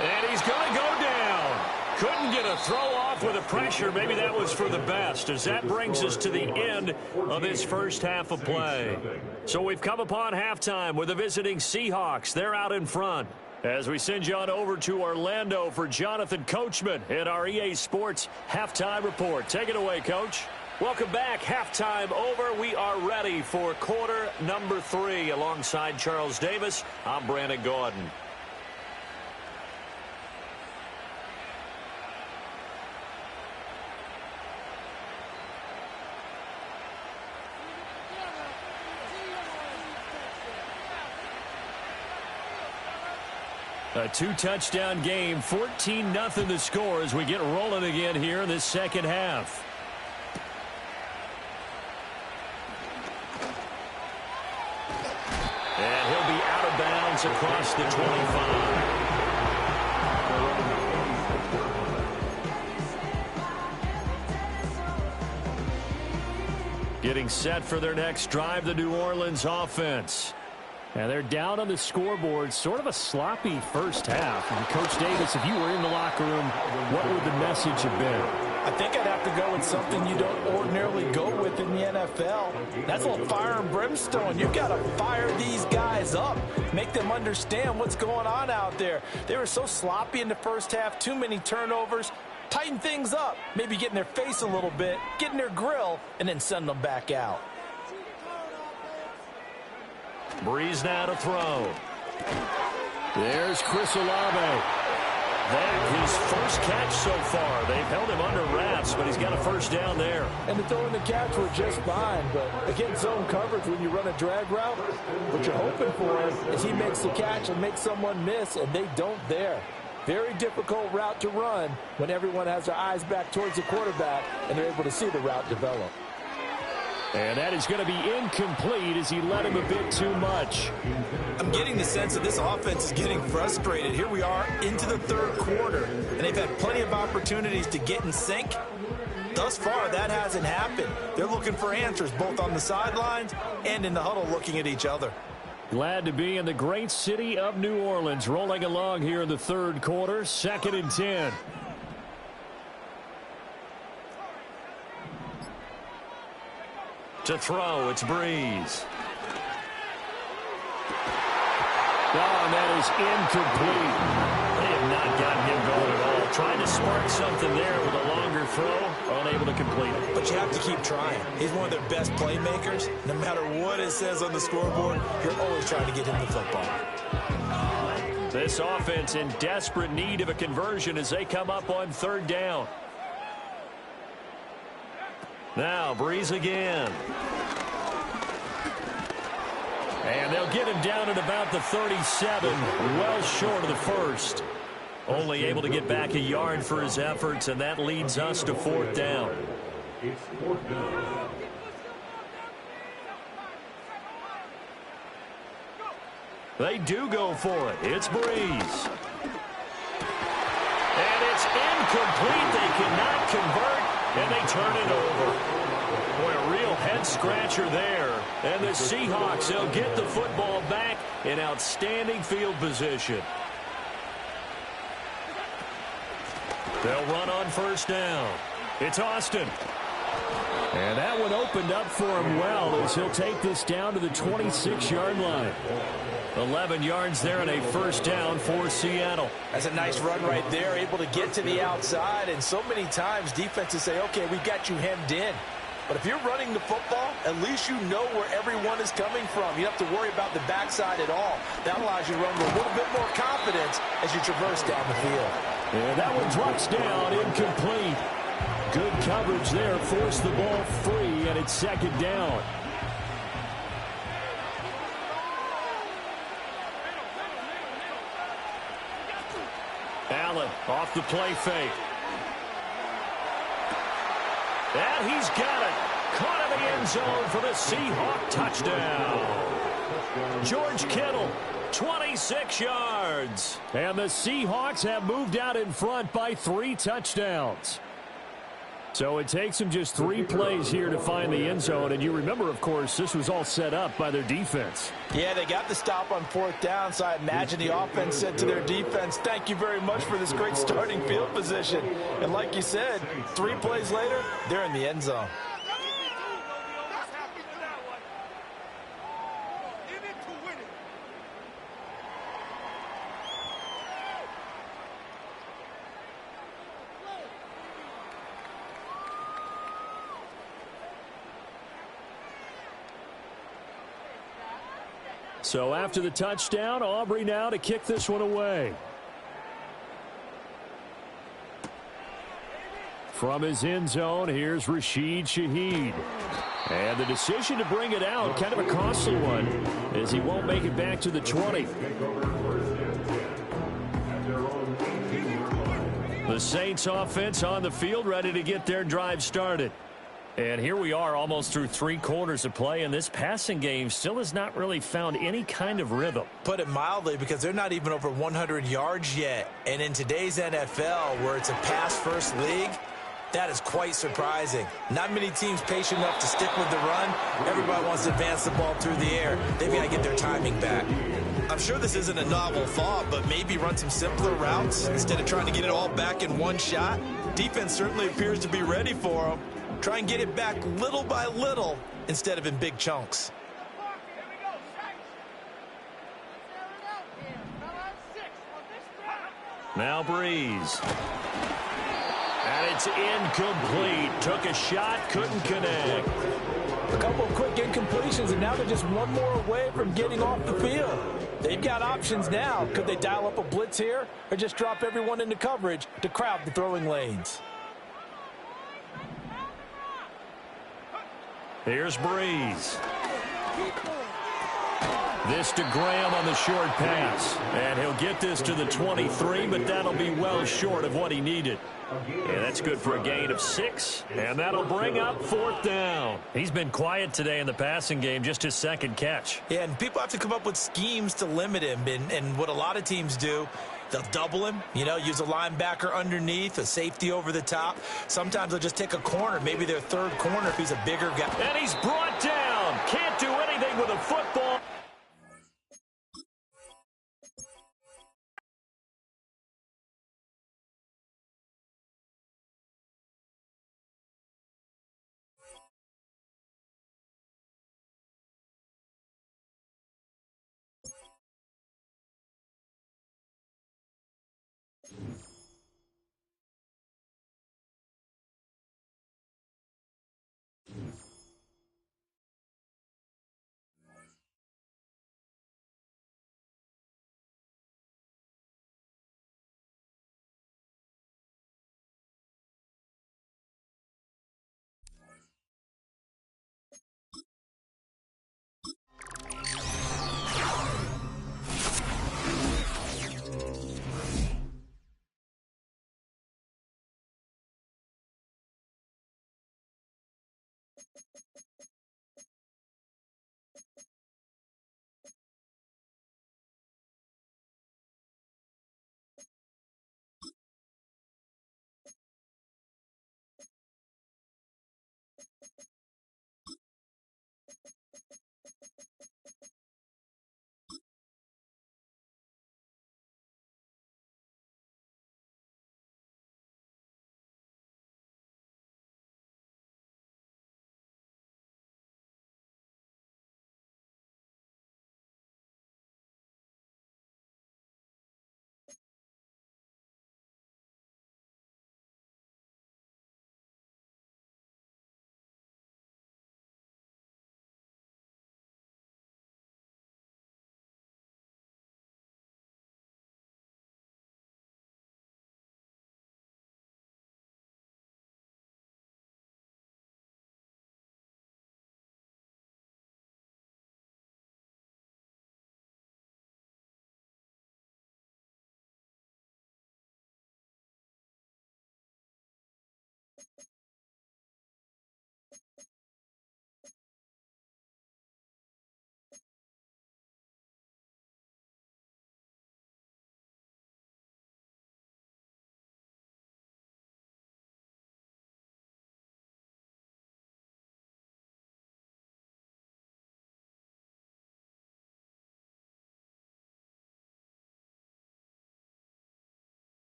And he's going to go down. Couldn't get a throw off with the pressure. Maybe that was for the best, as that brings us to the end of this first half of play. So we've come upon halftime with the visiting Seahawks. They're out in front. As we send you on over to Orlando for Jonathan Coachman in our EA Sports Halftime Report. Take it away, Coach. Welcome back. Halftime over. We are ready for quarter number 3. Alongside Charles Davis, I'm Brandon Gordon. A 2-touchdown game, 14-0 the score as we get rolling again here in this second half. And he'll be out of bounds across the 25. Getting set for their next drive, the New Orleans offense. And they're down on the scoreboard, sort of a sloppy first half. And Coach Davis, if you were in the locker room, what would the message have been? I think I'd have to go with something you don't ordinarily go with in the NFL. That's a little fire and brimstone. You've got to fire these guys up, make them understand what's going on out there. They were so sloppy in the first half, too many turnovers. Tighten things up, maybe get in their face a little bit, get in their grill, and then send them back out. Breeze now to throw. There's Chris Olave. That his first catch so far. They've held him under wraps, but he's got a first down there. And the throw and the catch were just fine, but against zone coverage when you run a drag route, what you're hoping for is he makes the catch and makes someone miss, and they don't there. Very difficult route to run when everyone has their eyes back towards the quarterback and they're able to see the route develop. And that is going to be incomplete as he led him a bit too much. I'm getting the sense that this offense is getting frustrated. Here we are into the third quarter, and they've had plenty of opportunities to get in sync. Thus far, that hasn't happened. They're looking for answers both on the sidelines and in the huddle looking at each other. Glad to be in the great city of New Orleans, rolling along here in the third quarter, 2nd and 10. To throw, it's Breeze. Oh, and that is incomplete. They have not gotten him going at all. Trying to spark something there with a longer throw, unable to complete it. But you have to keep trying. He's one of their best playmakers. No matter what it says on the scoreboard, you're always trying to get him the football. This offense in desperate need of a conversion as they come up on 3rd down. Now, Breeze again. And they'll get him down at about the 37, well short of the first. Only able to get back a yard for his efforts, and that leads us to 4th down. It's 4th down. They do go for it. It's Breeze. And it's incomplete. They cannot convert, and they turn it over. Boy, a real head-scratcher there. And the Seahawks, they'll get the football back in outstanding field position. They'll run on first down. It's Austin. And that one opened up for him well as he'll take this down to the 26-yard line. 11 yards there and a first down for Seattle. That's a nice run right there, able to get to the outside. And so many times defenses say, okay, we got you hemmed in. But if you're running the football, at least you know where everyone is coming from. You don't have to worry about the backside at all. That allows you to run with a little bit more confidence as you traverse down the field. And that one drops down, incomplete. Good coverage there, forced the ball free, and it's second down. Allen off the play fake. And he's got it. Caught in the end zone for the Seahawk touchdown. George Kittle, 26 yards. And the Seahawks have moved out in front by 3 touchdowns. So it takes them just 3 plays here to find the end zone. And you remember, of course, this was all set up by their defense. Yeah, they got the stop on 4th down, so I imagine the offense said to their defense, thank you very much for this great starting field position. And like you said, 3 plays later, they're in the end zone. So after the touchdown, Aubrey now to kick this one away. From his end zone, here's Rashid Shaheed. And the decision to bring it out, kind of a costly one, as he won't make it back to the 20. The Saints offense on the field, ready to get their drive started. And here we are almost through 3 quarters of play, and this passing game still has not really found any kind of rhythm. Put it mildly, because they're not even over 100 yards yet. And in today's NFL, where it's a pass-first league, that is quite surprising. Not many teams patient enough to stick with the run. Everybody wants to advance the ball through the air. They've got to get their timing back. I'm sure this isn't a novel thought, but maybe run some simpler routes instead of trying to get it all back in one shot. Defense certainly appears to be ready for them. Try and get it back little by little instead of in big chunks. Now Breeze. And it's incomplete. Took a shot, couldn't connect. A couple of quick incompletions, and now they're just one more away from getting off the field. They've got options now. Could they dial up a blitz here or just drop everyone into coverage to crowd the throwing lanes? Here's Breeze. This to Graham on the short pass. And he'll get this to the 23, but that'll be well short of what he needed. And that's good for a gain of 6. And that'll bring up 4th down. He's been quiet today in the passing game, just his 2nd catch. Yeah, and people have to come up with schemes to limit him. And what a lot of teams do, they'll double him, use a linebacker underneath, a safety over the top. Sometimes they'll just take a corner, maybe their 3rd corner if he's a bigger guy. And he's brought down. Can't do anything with a football.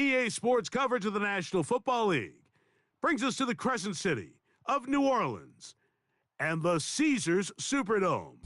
EA Sports coverage of the National Football League brings us to the Crescent City of New Orleans and the Caesars Superdome,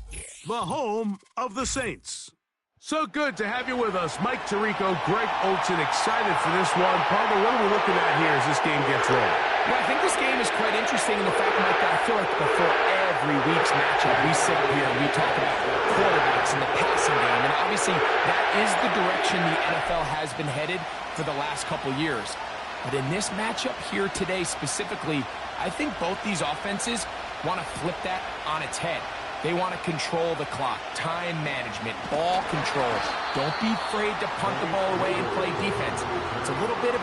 the home of the Saints. So good to have you with us, Mike Tirico, Greg Olsen, excited for this one. Palmer, what are we looking at here as this game gets rolling? Well, I think this game is quite interesting in the fact, Mike, that I feel like before every week's matchup, we sit here and we talk about quarterbacks in the passing game, and obviously that is the direction the NFL has been headed for the last couple years. But in this matchup here today specifically, I think both these offenses want to flip that on its head. They want to control the clock, time management, ball control. Don't be afraid to punt the ball away and play defense. It's a little bit of...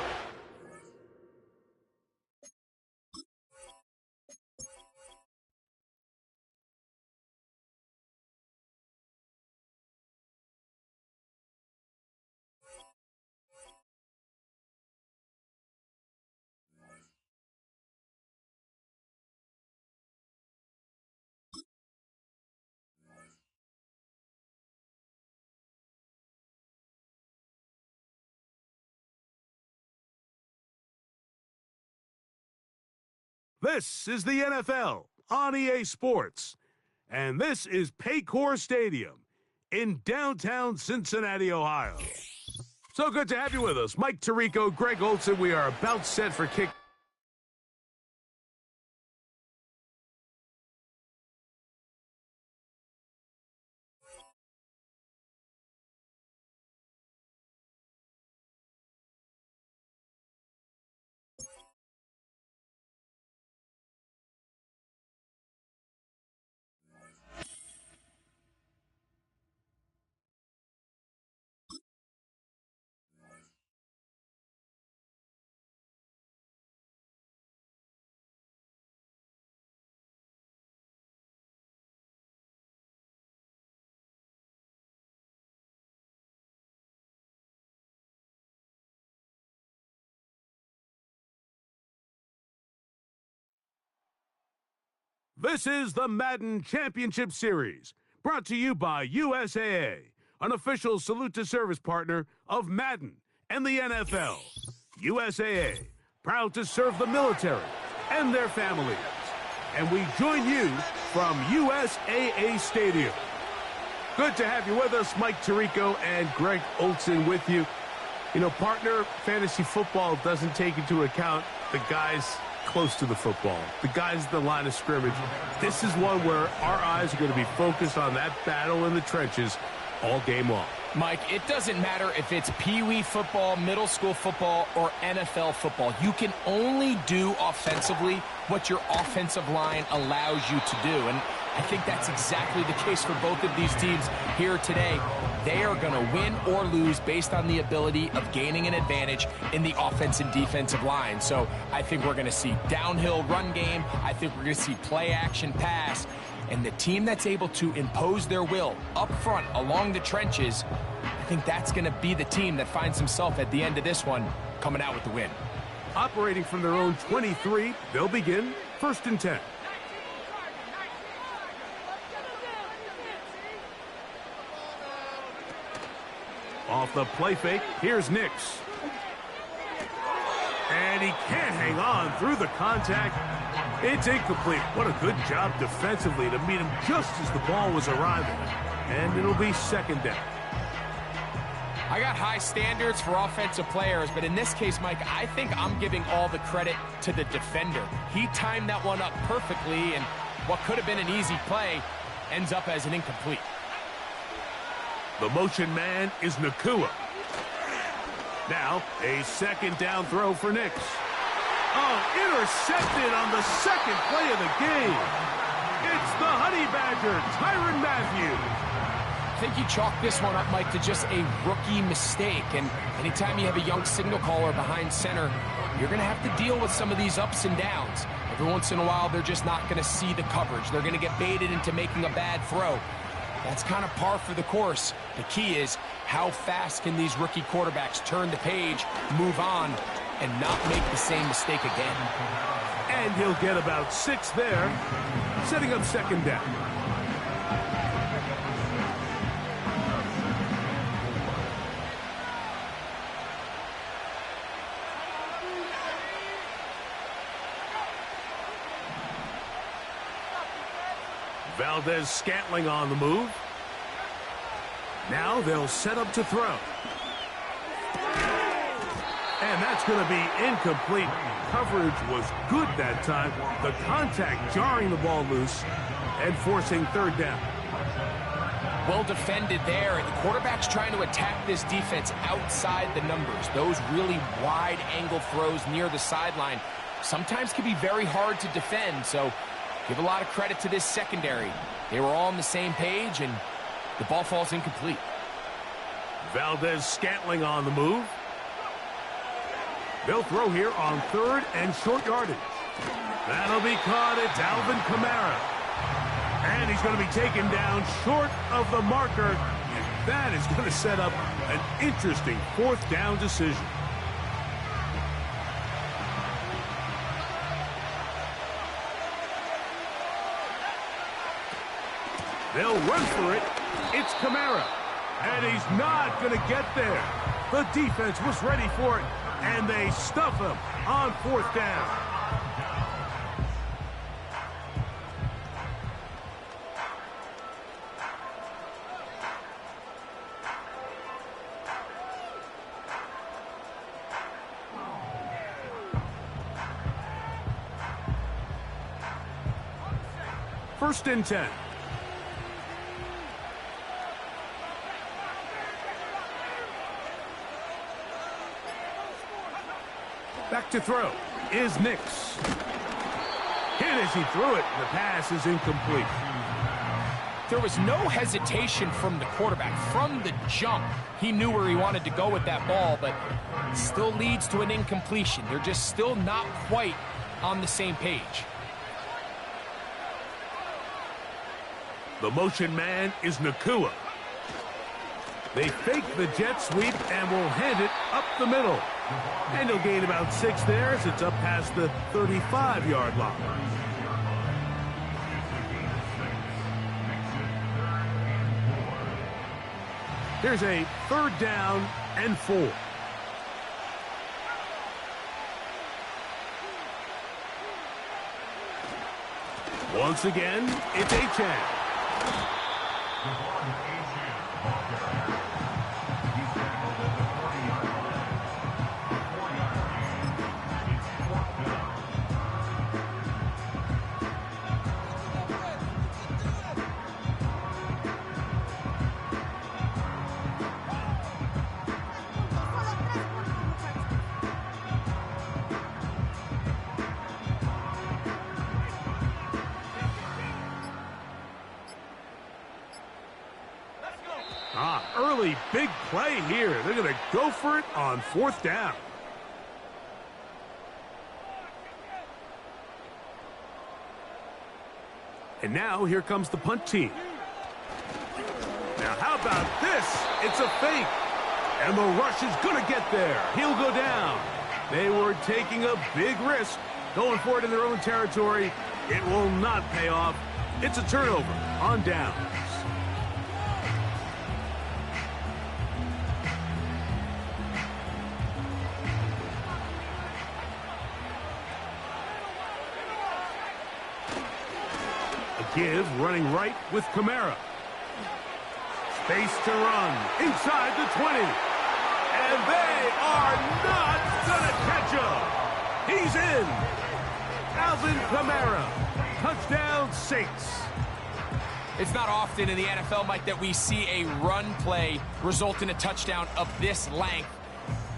This is the NFL on EA Sports, and this is Paycor Stadium in downtown Cincinnati, Ohio. So good to have you with us. Mike Tirico, Greg Olsen, we are about set for kick. This is the Madden Championship Series, brought to you by USAA, an official salute-to-service partner of Madden and the NFL. USAA, proud to serve the military and their families. And we join you from USAA Stadium. Good to have you with us, Mike Tirico and Greg Olsen with you. You know, partner, fantasy football doesn't take into account the guys close to the football, the guys at the line of scrimmage. This is one where our eyes are going to be focused on that battle in the trenches all game long. Mike, it doesn't matter if it's Pee-wee football, middle school football, or NFL football. You can only do offensively what your offensive line allows you to do. And I think that's exactly the case for both of these teams here today. They are going to win or lose based on the ability of gaining an advantage in the offense and defensive line. So I think we're going to see downhill run game. I think we're going to see play action pass. And the team that's able to impose their will up front along the trenches, I think that's going to be the team that finds himself at the end of this one coming out with the win. Operating from their own 23, they'll begin 1st and 10. Off the play fake, here's Nix. And he can't hang on through the contact. It's incomplete. What a good job defensively to meet him just as the ball was arriving. And it'll be 2nd down. I got high standards for offensive players, but in this case, Mike, I think I'm giving all the credit to the defender. He timed that one up perfectly, and what could have been an easy play ends up as an incomplete. The motion man is Nakua. Now, a 2nd down throw for Nix. Oh, intercepted on the 2nd play of the game. It's the Honey Badger, Tyrann Mathieu. I think you chalk this one up, Mike, to just a rookie mistake. And anytime you have a young signal caller behind center, you're going to have to deal with some of these ups and downs. Every once in a while, they're just not going to see the coverage. They're going to get baited into making a bad throw. That's kind of par for the course. The key is how fast can these rookie quarterbacks turn the page, move on, and not make the same mistake again. And he'll get about 6 there, setting up 2nd down. Valdez-Scantling on the move. Now they'll set up to throw. And that's going to be incomplete. Coverage was good that time. The contact jarring the ball loose and forcing third down. Well defended there, and the quarterback's trying to attack this defense outside the numbers. Those really wide angle throws near the sideline sometimes can be very hard to defend, so give a lot of credit to this secondary. They were all on the same page, and the ball falls incomplete. Valdez-Scantling on the move. They'll throw here on third and short yardage. That'll be caught. It's Alvin Kamara. And he's going to be taken down short of the marker. And that is going to set up an interesting fourth down decision. They'll run for it. It's Kamara. And he's not going to get there. The defense was ready for it. And they stuff him on fourth down. First and 10. Back to throw is Nix. Hit as he threw it. The pass is incomplete. There was no hesitation from the quarterback. From the jump, he knew where he wanted to go with that ball, but it still leads to an incompletion. They're just still not quite on the same page. The motion man is Nakua. They fake the jet sweep and will hand it up the middle. And he'll gain about 6 there as it's up past the 35-yard line. Here's a third down and 4. Once again, it's Achane. Early big play here. They're going to go for it on fourth down. And now here comes the punt team. Now how about this? It's a fake. And the rush is going to get there. He'll go down. They were taking a big risk, going for it in their own territory. It will not pay off. It's a turnover on downs. Give running right with Kamara. Space to run inside the 20. And they are not going to catch him. He's in. Alvin Kamara. Touchdown Saints. It's not often in the NFL, Mike, that we see a run play result in a touchdown of this length.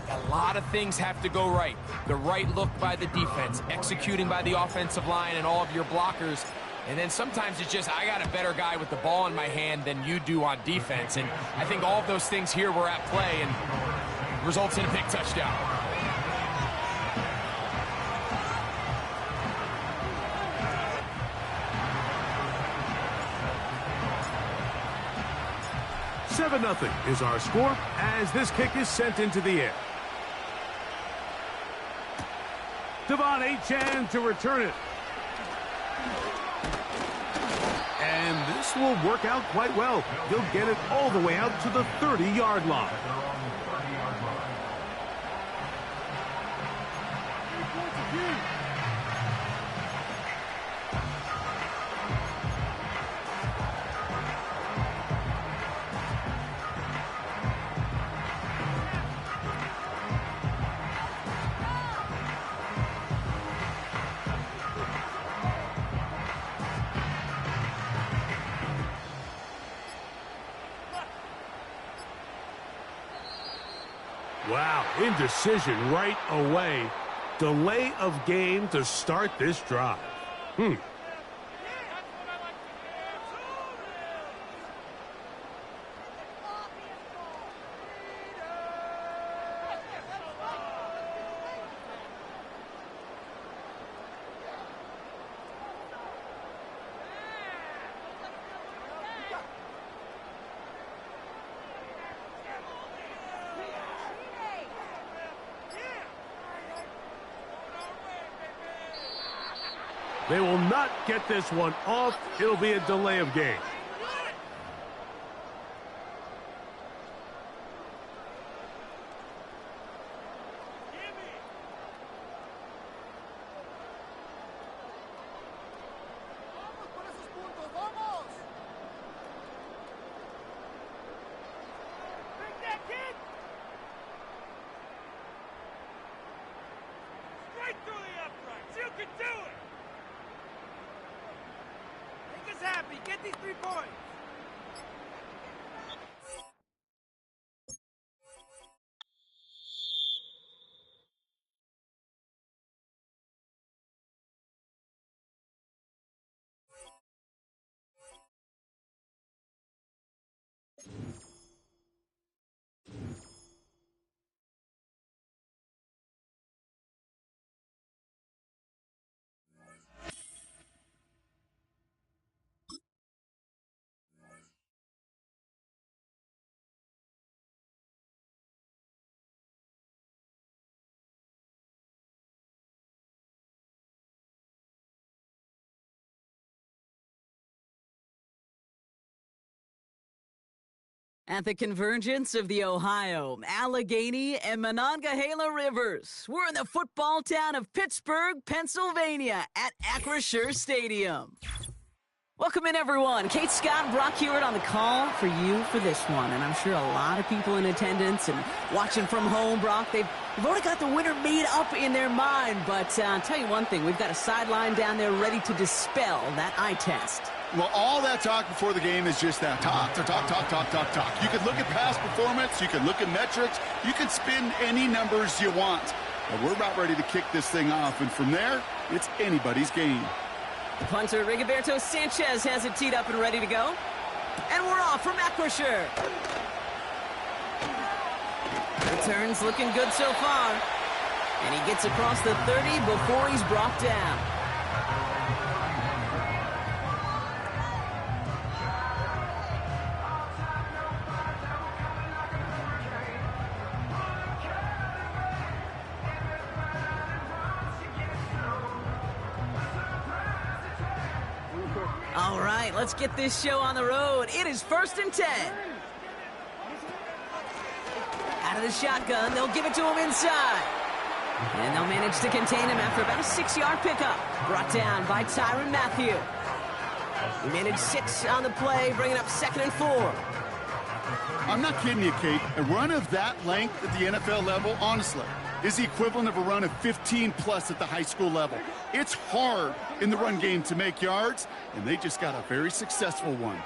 A lot of things have to go right. The right look by the defense, executing by the offensive line and all of your blockers. And then sometimes it's just, I got a better guy with the ball in my hand than you do on defense. And I think all of those things here were at play and results in a big touchdown. Nothing is our score as this kick is sent into the air. Devon Achane to return it. And this will work out quite well. He'll get it all the way out to the 30-yard line. Wow, indecision right away. Delay of game to start this drive. They will not get this one off. It'll be a delay of game. Get these 3 points. At the convergence of the Ohio, Allegheny, and Monongahela Rivers, we're in the football town of Pittsburgh, Pennsylvania, at Acrisure Stadium. Welcome in, everyone. Kate Scott and Brock Hewitt on the call for you for this one. And I'm sure a lot of people in attendance and watching from home, Brock, they've already got the winner made up in their mind. But I'll tell you one thing, we've got a sideline down there ready to dispel that eye test. Well, all that talk before the game is just that. Talk. You can look at past performance. You can look at metrics. You can spin any numbers you want. But we're about ready to kick this thing off. And from there, it's anybody's game. The punter, Rigoberto Sanchez, has it teed up and ready to go. And we're off from Acrisure. Return's looking good so far. And he gets across the 30 before he's brought down. All right, let's get this show on the road. It is 1st and 10. Out of the shotgun, they'll give it to him inside. And they'll manage to contain him after about a 6-yard pickup. Brought down by Tyrann Mathieu. He managed 6 on the play, bringing up 2nd and 4. I'm not kidding you, Kate. A run of that length at the NFL level, honestly, is the equivalent of a run of 15-plus at the high school level. It's hard in the run game to make yards, and they just got a very successful one.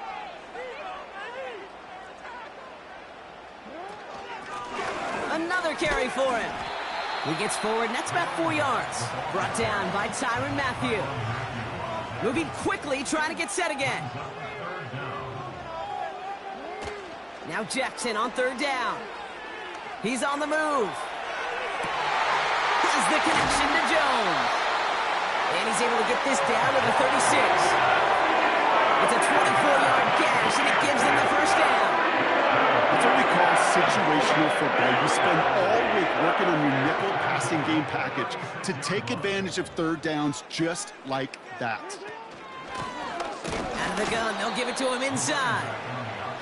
Another carry for him. He gets forward, and that's about 4 yards. Brought down by Tyrann Mathieu. Moving quickly, trying to get set again. Now Jackson on 3rd down. He's on the move. Has the connection to Jones. And he's able to get this down to the 36. It's a 24-yard gash, and it gives them the 1st down. That's what we call situational football. You spend all week working on your nickel passing game package to take advantage of 3rd downs just like that. Out of the gun, they'll give it to him inside.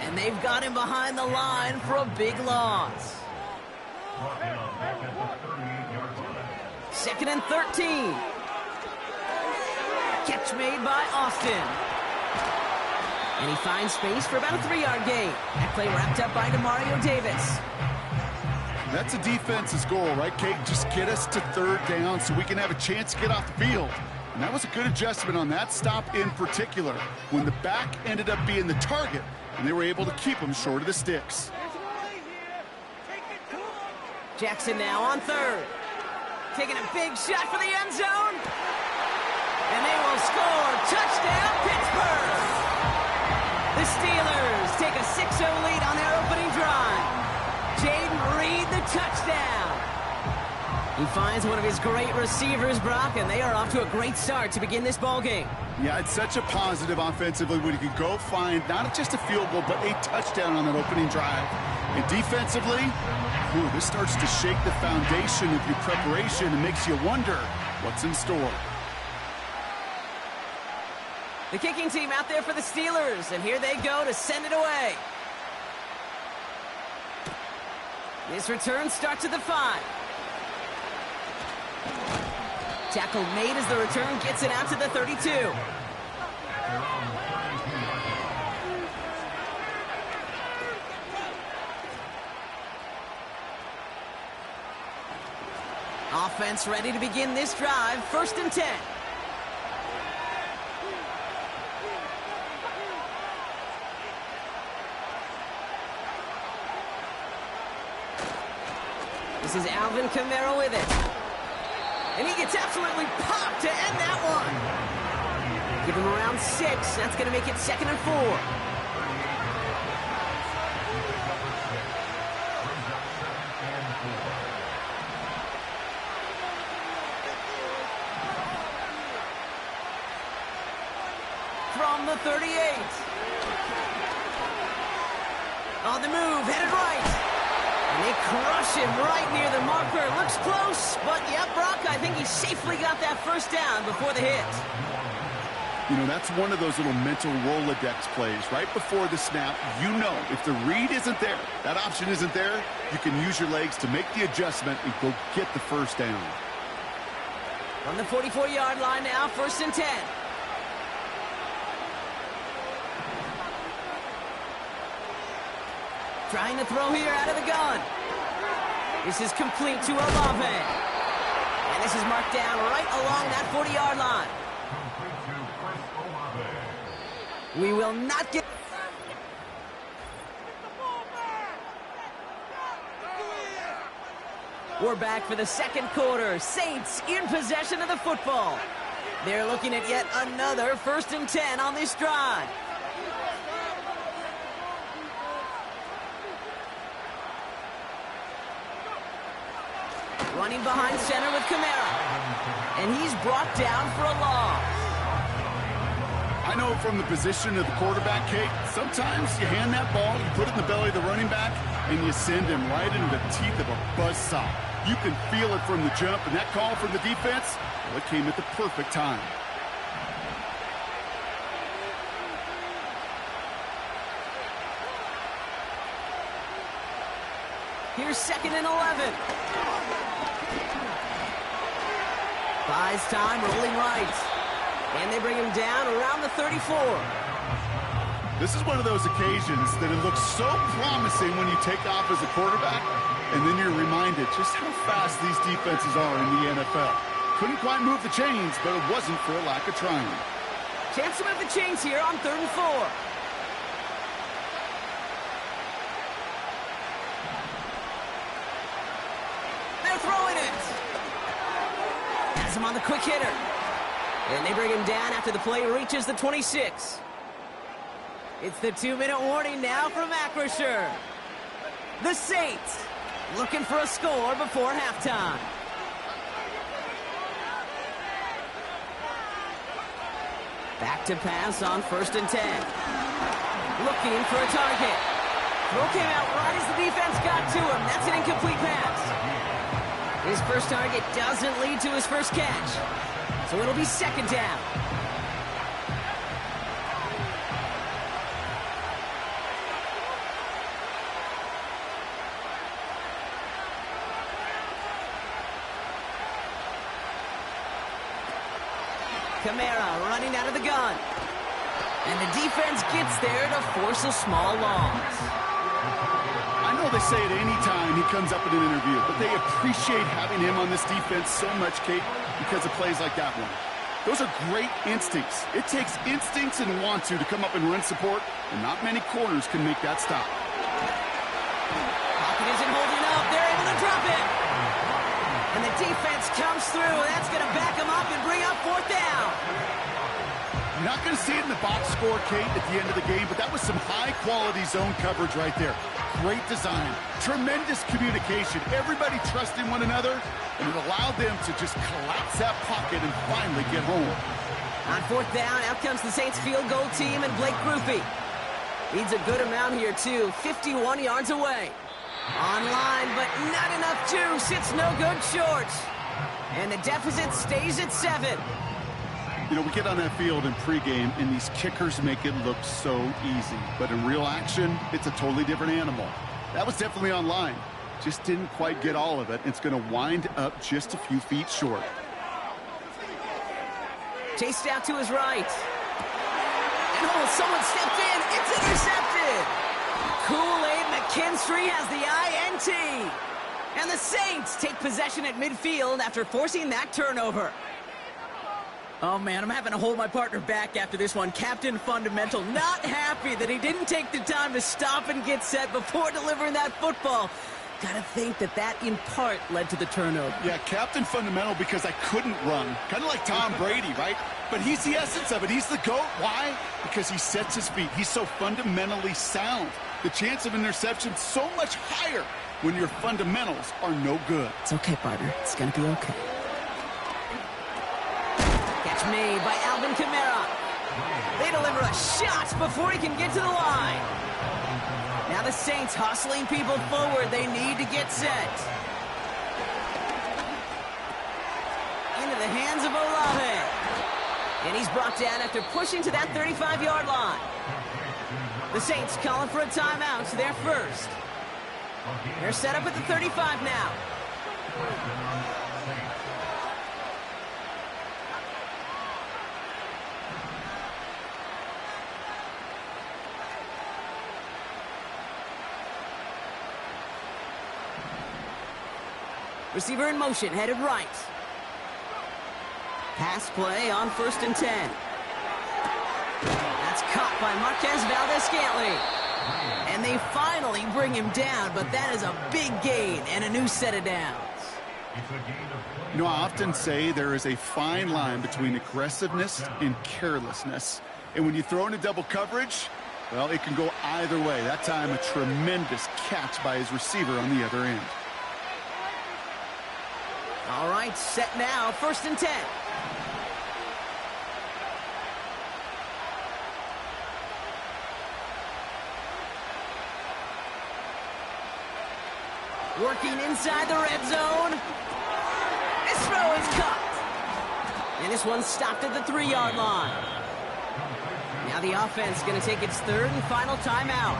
And they've got him behind the line for a big loss. 2nd and 13. Catch made by Austin. And he finds space for about a 3-yard gain. That play wrapped up by Demario Davis. That's a defense's goal, right, Kate? Just get us to 3rd down so we can have a chance to get off the field. And that was a good adjustment on that stop in particular, when the back ended up being the target, and they were able to keep him short of the sticks. Jackson now on third. Taking a big shot for the end zone. And they will score. Touchdown, Pittsburgh. The Steelers take a 6-0 lead on their opening drive. Jaden Reed, the touchdown. He finds one of his great receivers, Brock, and they are off to a great start to begin this ballgame. Yeah, it's such a positive offensively when you can go find not just a field goal, but a touchdown on that opening drive. And defensively, this starts to shake the foundation of your preparation and makes you wonder what's in store. The kicking team out there for the Steelers, and here they go to send it away. This return starts at the 5. Tackle made as the return gets it out to the 32. Offense ready to begin this drive. 1st and 10. This is Alvin Kamara with it. And he gets absolutely popped to end that one. Give him around 6. That's going to make it 2nd and 4. From the 38. On the move, headed right. And they crush him right near the marker. Looks close, but yeah, Brock, I think he safely got that first down before the hit. You know, that's one of those little mental Rolodex plays. Right before the snap, you know if the read isn't there, that option isn't there, you can use your legs to make the adjustment and go get the first down. On the 44-yard line now, 1st and 10. Trying to throw here out of the gun. This is complete to Olave. And this is marked down right along that 40-yard line. We will not get... We're back for the 2nd quarter. Saints in possession of the football. They're looking at yet another 1st and 10 on this drive. Running behind center with Kamara. And he's brought down for a loss. I know from the position of the quarterback, Kate, sometimes you hand that ball, you put it in the belly of the running back, and you send him right into the teeth of a buzzsaw. You can feel it from the jump, and that call from the defense, well, it came at the perfect time. Here's 2nd and 11. Buys time, rolling right. And they bring him down around the 34. This is one of those occasions that it looks so promising when you take off as a quarterback, and then you're reminded just how fast these defenses are in the NFL. Couldn't quite move the chains, but it wasn't for a lack of trying. Chance to move the chains here on 3rd and 4. They're throwing it. Has him on the quick hitter. And they bring him down after the play reaches the 26. It's the 2-minute warning now from Acrisure. The Saints looking for a score before halftime. Back to pass on 1st and 10. Looking for a target. Throw came out right as the defense got to him. That's an incomplete pass. His first target doesn't lead to his first catch. So it'll be 2nd down. Kamara running out of the gun. And the defense gets there to force a small loss. I know they say it any time he comes up in an interview, but they appreciate having him on this defense so much, Kate, because of plays like that one. Those are great instincts. It takes instincts and want to come up and run support, and not many corners can make that stop. Pocket isn't holding up. They're able to drop it. defense comes through. That's going to back him up and bring up 4th down. You're not going to see it in the box score, Kate, at the end of the game, but that was some high-quality zone coverage right there. Great design, tremendous communication, everybody trusting one another, and it allowed them to just collapse that pocket and finally get home. On 4th down, out comes the Saints field goal team and Blake Grupe. Needs a good amount here, too, 51 yards away. Online, but not enough juice. It's no good short. And the deficit stays at 7. You know, we get on that field in pregame, and these kickers make it look so easy. But in real action, it's a totally different animal. That was definitely online. Just didn't quite get all of it. It's going to wind up just a few feet short. Chased out to his right. And oh, someone stepped in. It's intercepted. Kool-Aid McKinstry has the INT. And the Saints take possession at midfield after forcing that turnover. Oh, man, I'm having to hold my partner back after this one. Captain Fundamental not happy that he didn't take the time to stop and get set before delivering that football. Gotta think that in part led to the turnover. Yeah, Captain Fundamental because I couldn't run. Kind of like Tom Brady, right? But he's the essence of it. He's the GOAT. Why? Because he sets his feet. He's so fundamentally sound. The chance of interception so much higher when your fundamentals are no good. It's okay, partner. It's gonna be okay. Catch made by Alvin Kamara. They deliver a shot before he can get to the line. Now the Saints hustling people forward. They need to get set. Into the hands of Olave. And he's brought down after pushing to that 35-yard line. The Saints calling for a timeout, so they're first. They're set up at the 35 now. Receiver in motion, headed right. Pass play on 1st and 10. That's caught by Marquez Valdez-Scantling. And they finally bring him down, but that is a big gain and a new set of downs. You know, I often say there is a fine line between aggressiveness and carelessness. And when you throw into double coverage, well, it can go either way. That time, a tremendous catch by his receiver on the other end. All right, set now, 1st and 10. Working inside the red zone. This throw is caught. And this one's stopped at the 3-yard line. Now the offense going to take its 3rd and final timeout.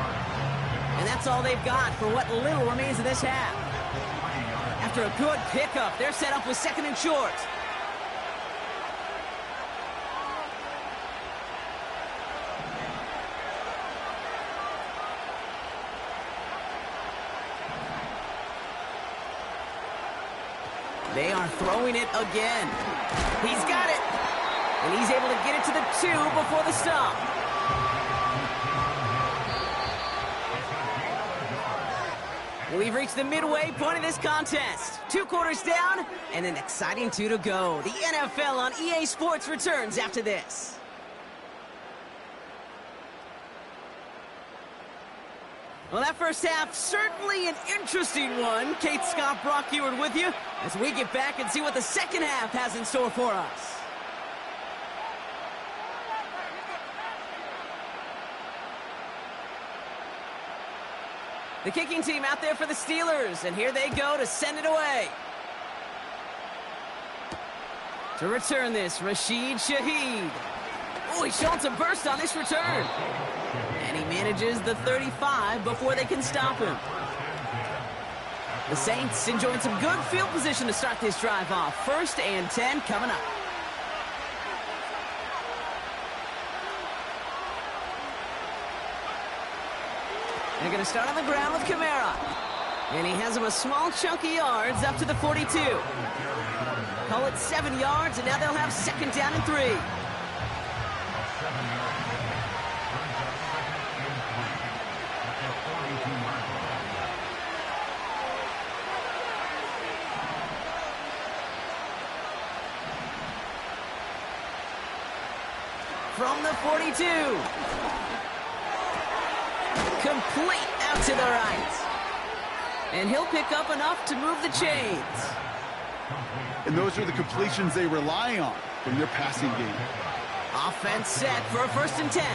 And that's all they've got for what little remains of this half. After a good pickup, they're set up with 2nd and short. They are throwing it again. He's got it. And he's able to get it to the 2 before the stop. We've reached the midway point of this contest. 2 quarters down and an exciting 2 to go. The NFL on EA Sports returns after this. Well, that first half, certainly an interesting one. Kate Scott, Brock Ewart with you as we get back and see what the second half has in store for us. The kicking team out there for the Steelers, and here they go to send it away. To return this, Rashid Shaheed. Oh, he's showing some burst on this return. And he manages the 35 before they can stop him. The Saints enjoying some good field position to start this drive off. 1st and 10 coming up. They're going to start on the ground with Kamara. And he has him a small chunk of yards up to the 42. Call it 7 yards, and now they'll have 2nd down and 3. From the 42. Complete out to the right. And he'll pick up enough to move the chains. And those are the completions they rely on from their passing game. Offense set for a 1st and 10.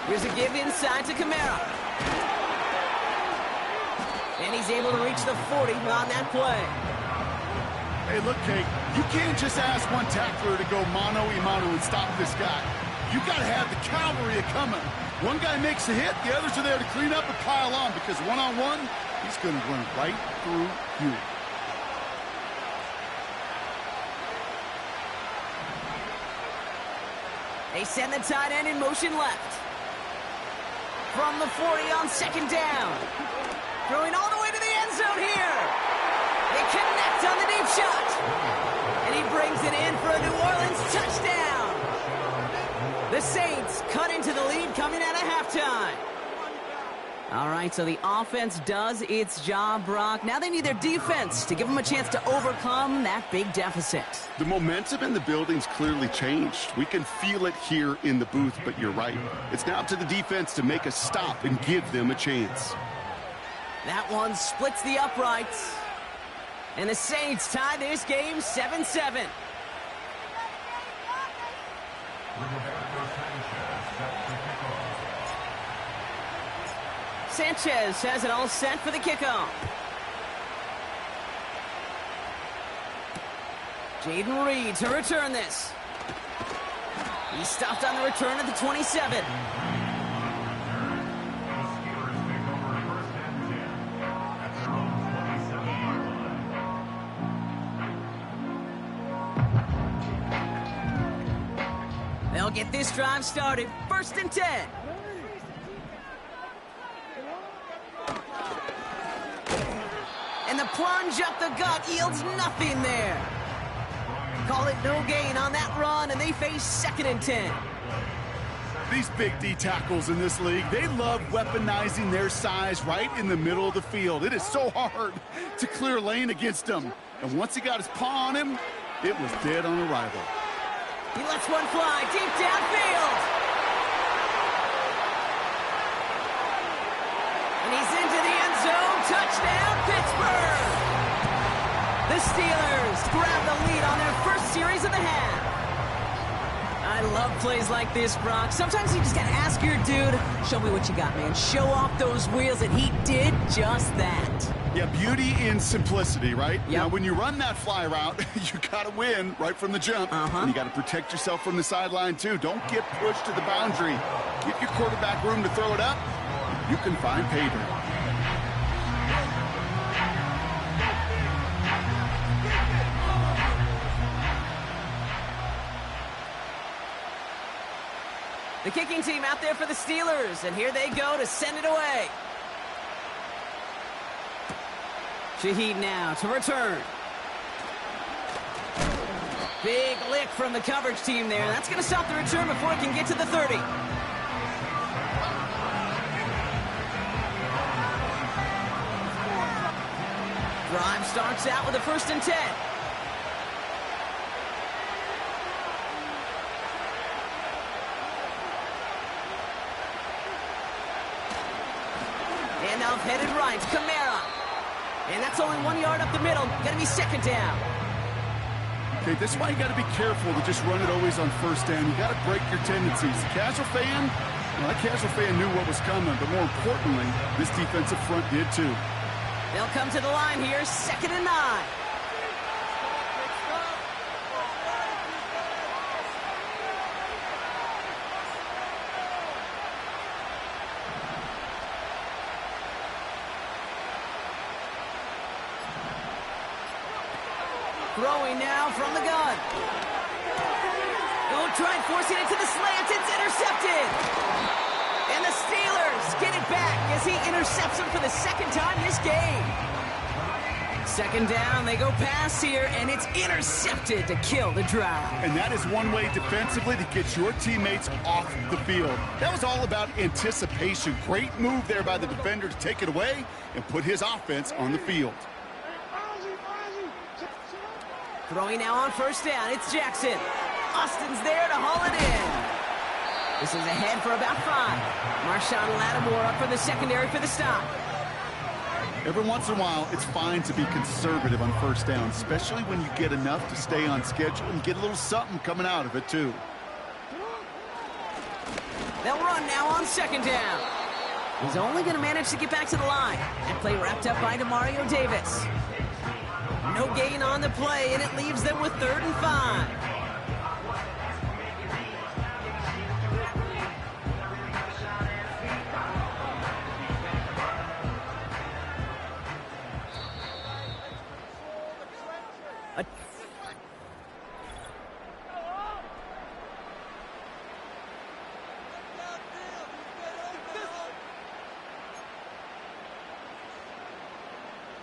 Here's a give inside to Kamara. And he's able to reach the 40 on that play. Hey, look, Kate, you can't just ask one tackler to go mano-a-mano and stop this guy. You got to have the cavalry coming. One guy makes a hit, the others are there to clean up and pile on, because one-on-one, he's going to run right through you. They send the tight end in motion left. From the 40 on 2nd down. Throwing all the way to the end zone here. They connect on the deep shot. And he brings it in for a New Orleans touchdown. The Saints cut into the lead coming out of halftime. All right, so the offense does its job, Brock. Now they need their defense to give them a chance to overcome that big deficit. The momentum in the building's clearly changed. We can feel it here in the booth, but you're right. It's now up to the defense to make a stop and give them a chance. That one splits the uprights. And the Saints tie this game 7-7. Sanchez has it all set for the kickoff. Jaden Reed to return this. He stopped on the return at the 27. They'll get this drive started. 1st and 10. And the plunge up the gut yields nothing there. Call it no gain on that run, and they face 2nd and 10. These big D tackles in this league, they love weaponizing their size right in the middle of the field. It is so hard to clear lane against them. And once he got his paw on him, it was dead on arrival. He lets one fly deep downfield. And he's into the end zone. Touchdown, Pittsburgh! The Steelers grab the lead on their first series of the half. I love plays like this, Brock. Sometimes you just got to ask your dude, show me what you got, man. Show off those wheels, and he did just that. Yeah, beauty in simplicity, right? Yep. Now, when you run that fly route, you got to win right from the jump. And you got to protect yourself from the sideline, too. Don't get pushed to the boundary. Give your quarterback room to throw it up. You can find pay dirt. The kicking team out there for the Steelers, and here they go to send it away. Shaheed now to return. Big lick from the coverage team there. That's going to stop the return before it can get to the 30. Drive starts out with a 1st and 10. Handoff headed right, Kamara. And that's only 1 yard up the middle. Got to be 2nd down. Okay, this is why you got to be careful to just run it always on 1st down. You got to break your tendencies. The casual fan, well, that casual fan knew what was coming, but more importantly, this defensive front did too. They'll come to the line here, 2nd and 9. Throwing now from the gun. Don't try and forcing it to the slant. It's intercepted. And the Steelers get it back as he intercepts him for the 2nd time this game. 2nd down, they go pass here, and it's intercepted to kill the drive. And that is one way defensively to get your teammates off the field. That was all about anticipation. Great move there by the defender to take it away and put his offense on the field. Throwing now on first down, it's Jackson. Austin's there to haul it in. This is ahead for about 5. Marshawn Lattimore up for the secondary for the stop. Every once in a while, it's fine to be conservative on first down, especially when you get enough to stay on schedule and get a little something coming out of it, too. They'll run now on second down. He's only going to manage to get back to the line. That play wrapped up by Demario Davis. No gain on the play, and it leaves them with 3rd and 5.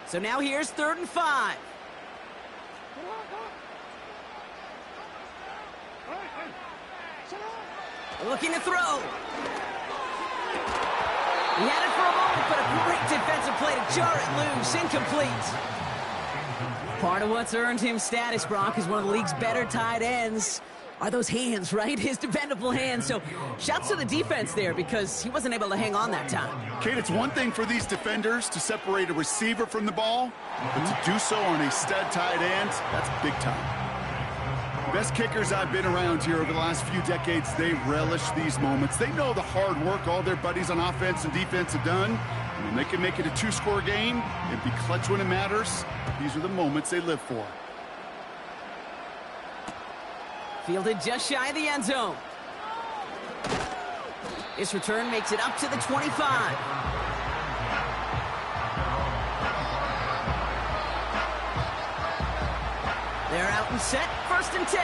So now here's 3rd and 5. Looking to throw. He had it for a moment, but a great defensive play to jar it loose. Incomplete. Part of what's earned him status, Brock, is one of the league's better tight ends. Are those hands, right? His dependable hands. So shouts to the defense there because he wasn't able to hang on that time. Kate, it's one thing for these defenders to separate a receiver from the ball, but to do so on a stud tight end, that's big time. Best kickers I've been around here over the last few decades, they relish these moments. They know the hard work all their buddies on offense and defense have done. And when they can make it a 2-score game and be clutch when it matters, these are the moments they live for. Fielded just shy of the end zone. This return makes it up to the 25. They're out and set, 1st and 10.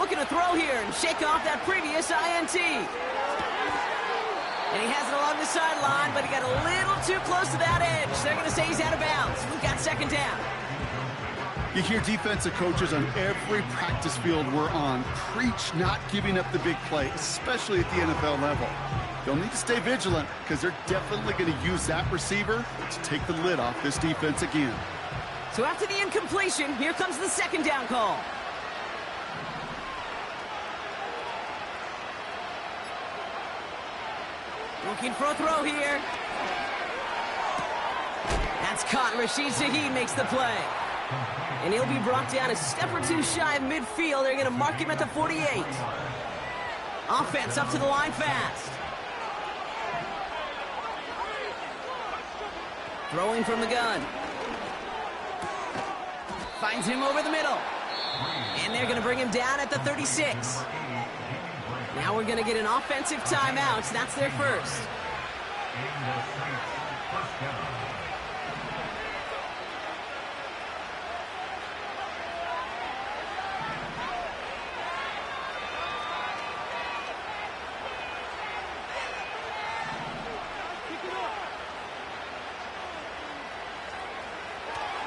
Looking to throw here and shake off that previous INT. And he has it along the sideline, but he got a little too close to that edge. They're going to say he's out of bounds. We've got 2nd down. You hear defensive coaches on every practice field we're on preach not giving up the big play, especially at the NFL level. They'll need to stay vigilant because they're definitely going to use that receiver to take the lid off this defense again. So after the incompletion, here comes the 2nd down call. Looking for a throw here. That's caught. Rashid Shaheed makes the play. And he'll be brought down a step or 2 shy of midfield. They're going to mark him at the 48. Offense up to the line fast. Throwing from the gun. Finds him over the middle. And they're going to bring him down at the 36. Now we're going to get an offensive timeout. That's their first.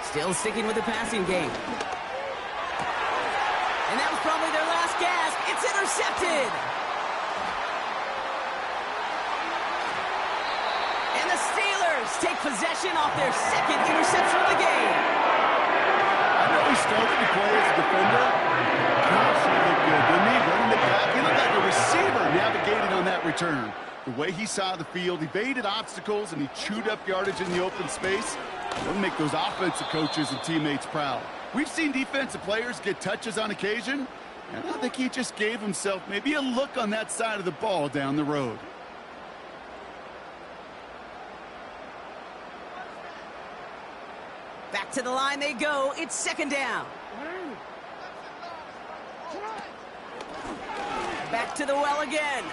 Still sticking with the passing game. And that was probably their last gasp. It's intercepted. And the Steelers take possession off their 2nd interception of the game. I know he started to play as a defender. Gosh, he looked good, didn't he? Running the back, he looked like a receiver navigating on that return. The way he saw the field, evaded obstacles, and he chewed up yardage in the open space. It'll make those offensive coaches and teammates proud. We've seen defensive players get touches on occasion, and I think he just gave himself maybe a look on that side of the ball down the road. Back to the line they go. It's 2nd down. Back to the well again.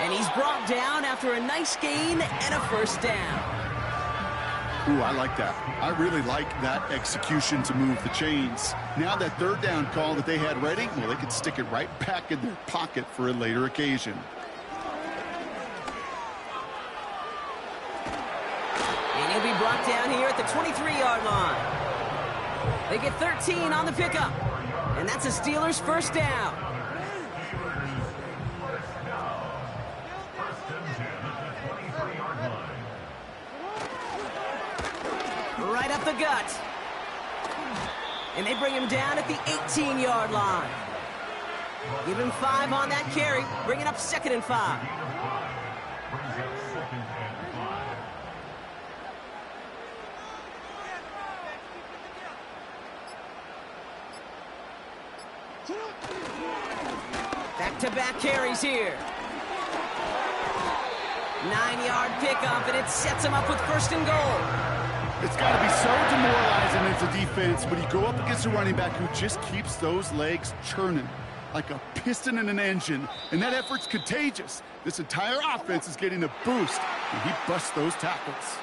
And he's brought down after a nice gain and a 1st down. Ooh, I like that. I really like that execution to move the chains. Now that 3rd down call that they had ready, well, they could stick it right back in their pocket for a later occasion. And he'll be brought down here at the 23-yard line. They get 13 on the pickup. And that's a Steelers first down. Right up the gut. And they bring him down at the 18-yard line. Give him 5 on that carry. Bring it up 2nd and 5. Back-to-back carries here. 9-yard pickup, and it sets him up with 1st and goal. It's got to be so demoralizing as a defense when you go up against a running back who just keeps those legs churning like a piston in an engine, and that effort's contagious. This entire offense is getting a boost, and he busts those tackles.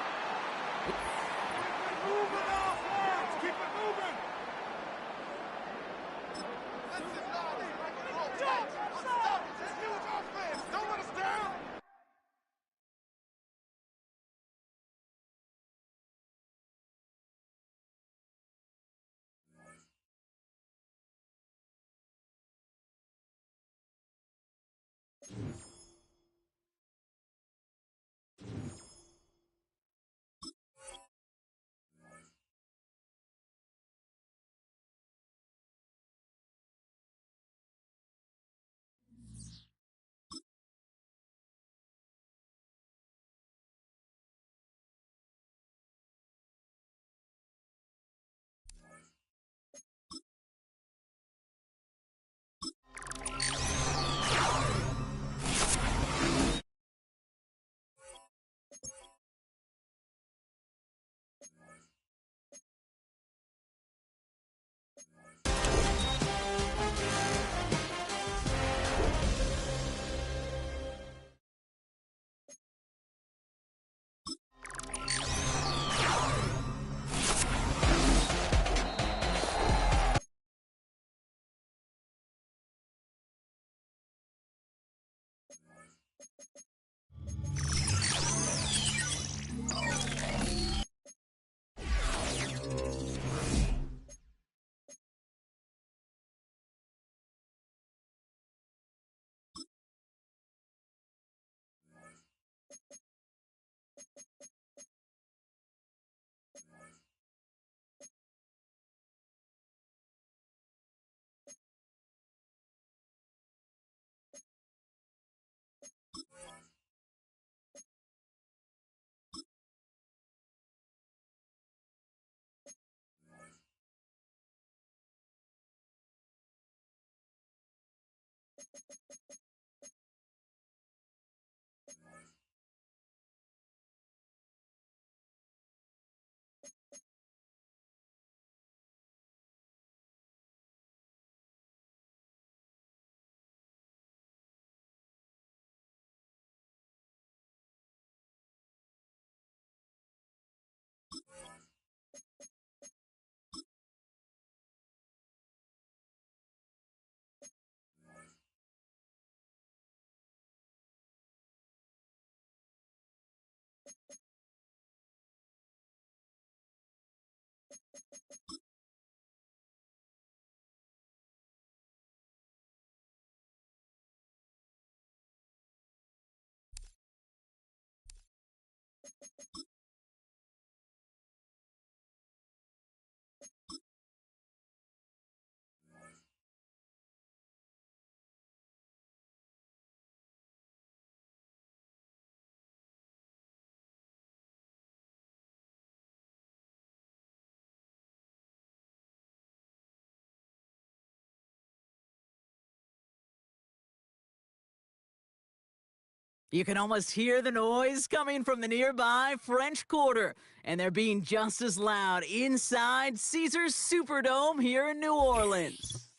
You can almost hear the noise coming from the nearby French Quarter, and they're being just as loud inside Caesars Superdome here in New Orleans.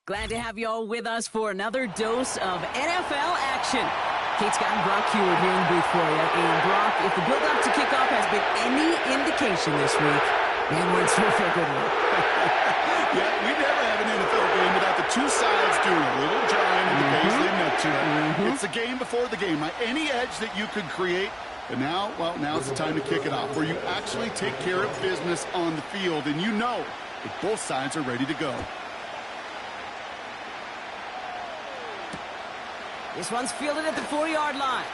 Glad to have you all with us for another dose of NFL action. Kate Scott and Brock Heward here in the booth for you. And Brock, if the build-up to kickoff has been any indication this week, man, we're in store for a good one. Yeah, we never have an NFL game without the two sides doing a little drawing at the base leading up to it. It's the game before the game, right? Any edge that you could create, but now, well, now's the time to kick it off, where you actually take care of business on the field. And you know if both sides are ready to go. This one's fielded at the 4-yard line.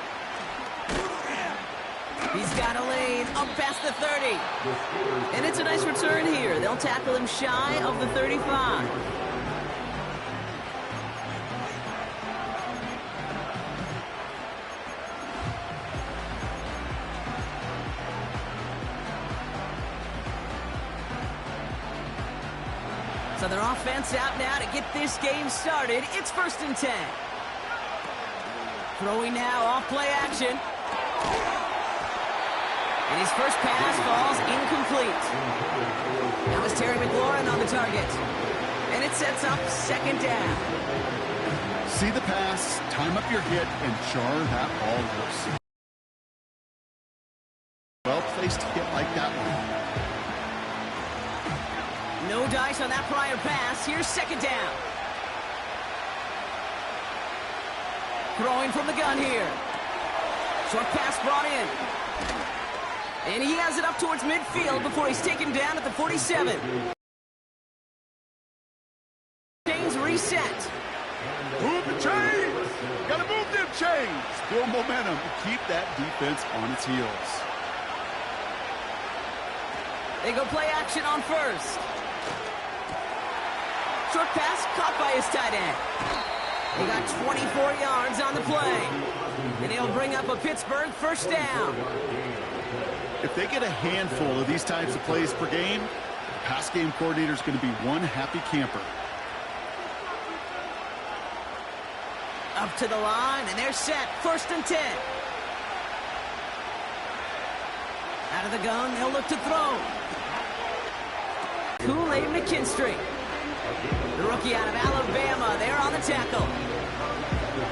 He's got a lane up past the 30. And it's a nice return here. They'll tackle him shy of the 35. So their offense out now to get this game started. It's 1st and 10. Throwing now off play action. And his first pass falls incomplete. Now it's Terry McLaurin on the target. And it sets up 2nd down. See the pass, time up your hit, and jar that ball loose. Well-placed hit like that one. No dice on that prior pass. Here's 2nd down. Throwing from the gun here. Short pass brought in. And he has it up towards midfield before he's taken down at the 47. Chains reset. Move the chains! Gotta move them chains! Build momentum to keep that defense on its heels. They go play action on 1st. Short pass caught by his tight end. He got 24 yards on the play. And he'll bring up a Pittsburgh 1st down. If they get a handful of these types of plays per game, the pass game coordinator is going to be one happy camper. Up to the line, and they're set. 1st and 10. Out of the gun, they'll look to throw. Kool-Aid McKinstry. The rookie out of Alabama, they're on the tackle.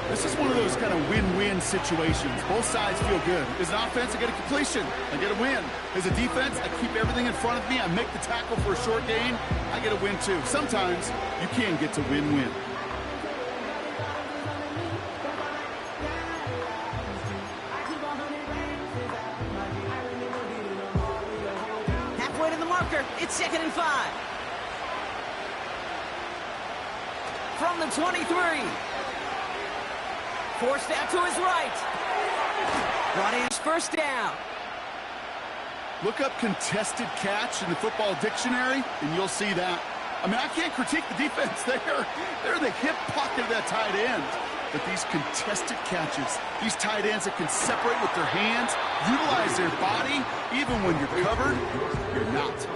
This is one of those kind of win-win situations. Both sides feel good. As an offense, I get a completion. I get a win. As a defense, I keep everything in front of me. I make the tackle for a short gain. I get a win, too. Sometimes you can get to win-win. Halfway to the marker. It's 2nd and 5. From the 23. Forced out to his right. Brought in 1st down. Look up contested catch in the football dictionary, and you'll see that. I mean, I can't critique the defense there. They're the hip pocket of that tight end. But these contested catches, these tight ends that can separate with their hands, utilize their body, even when you're covered, you're not.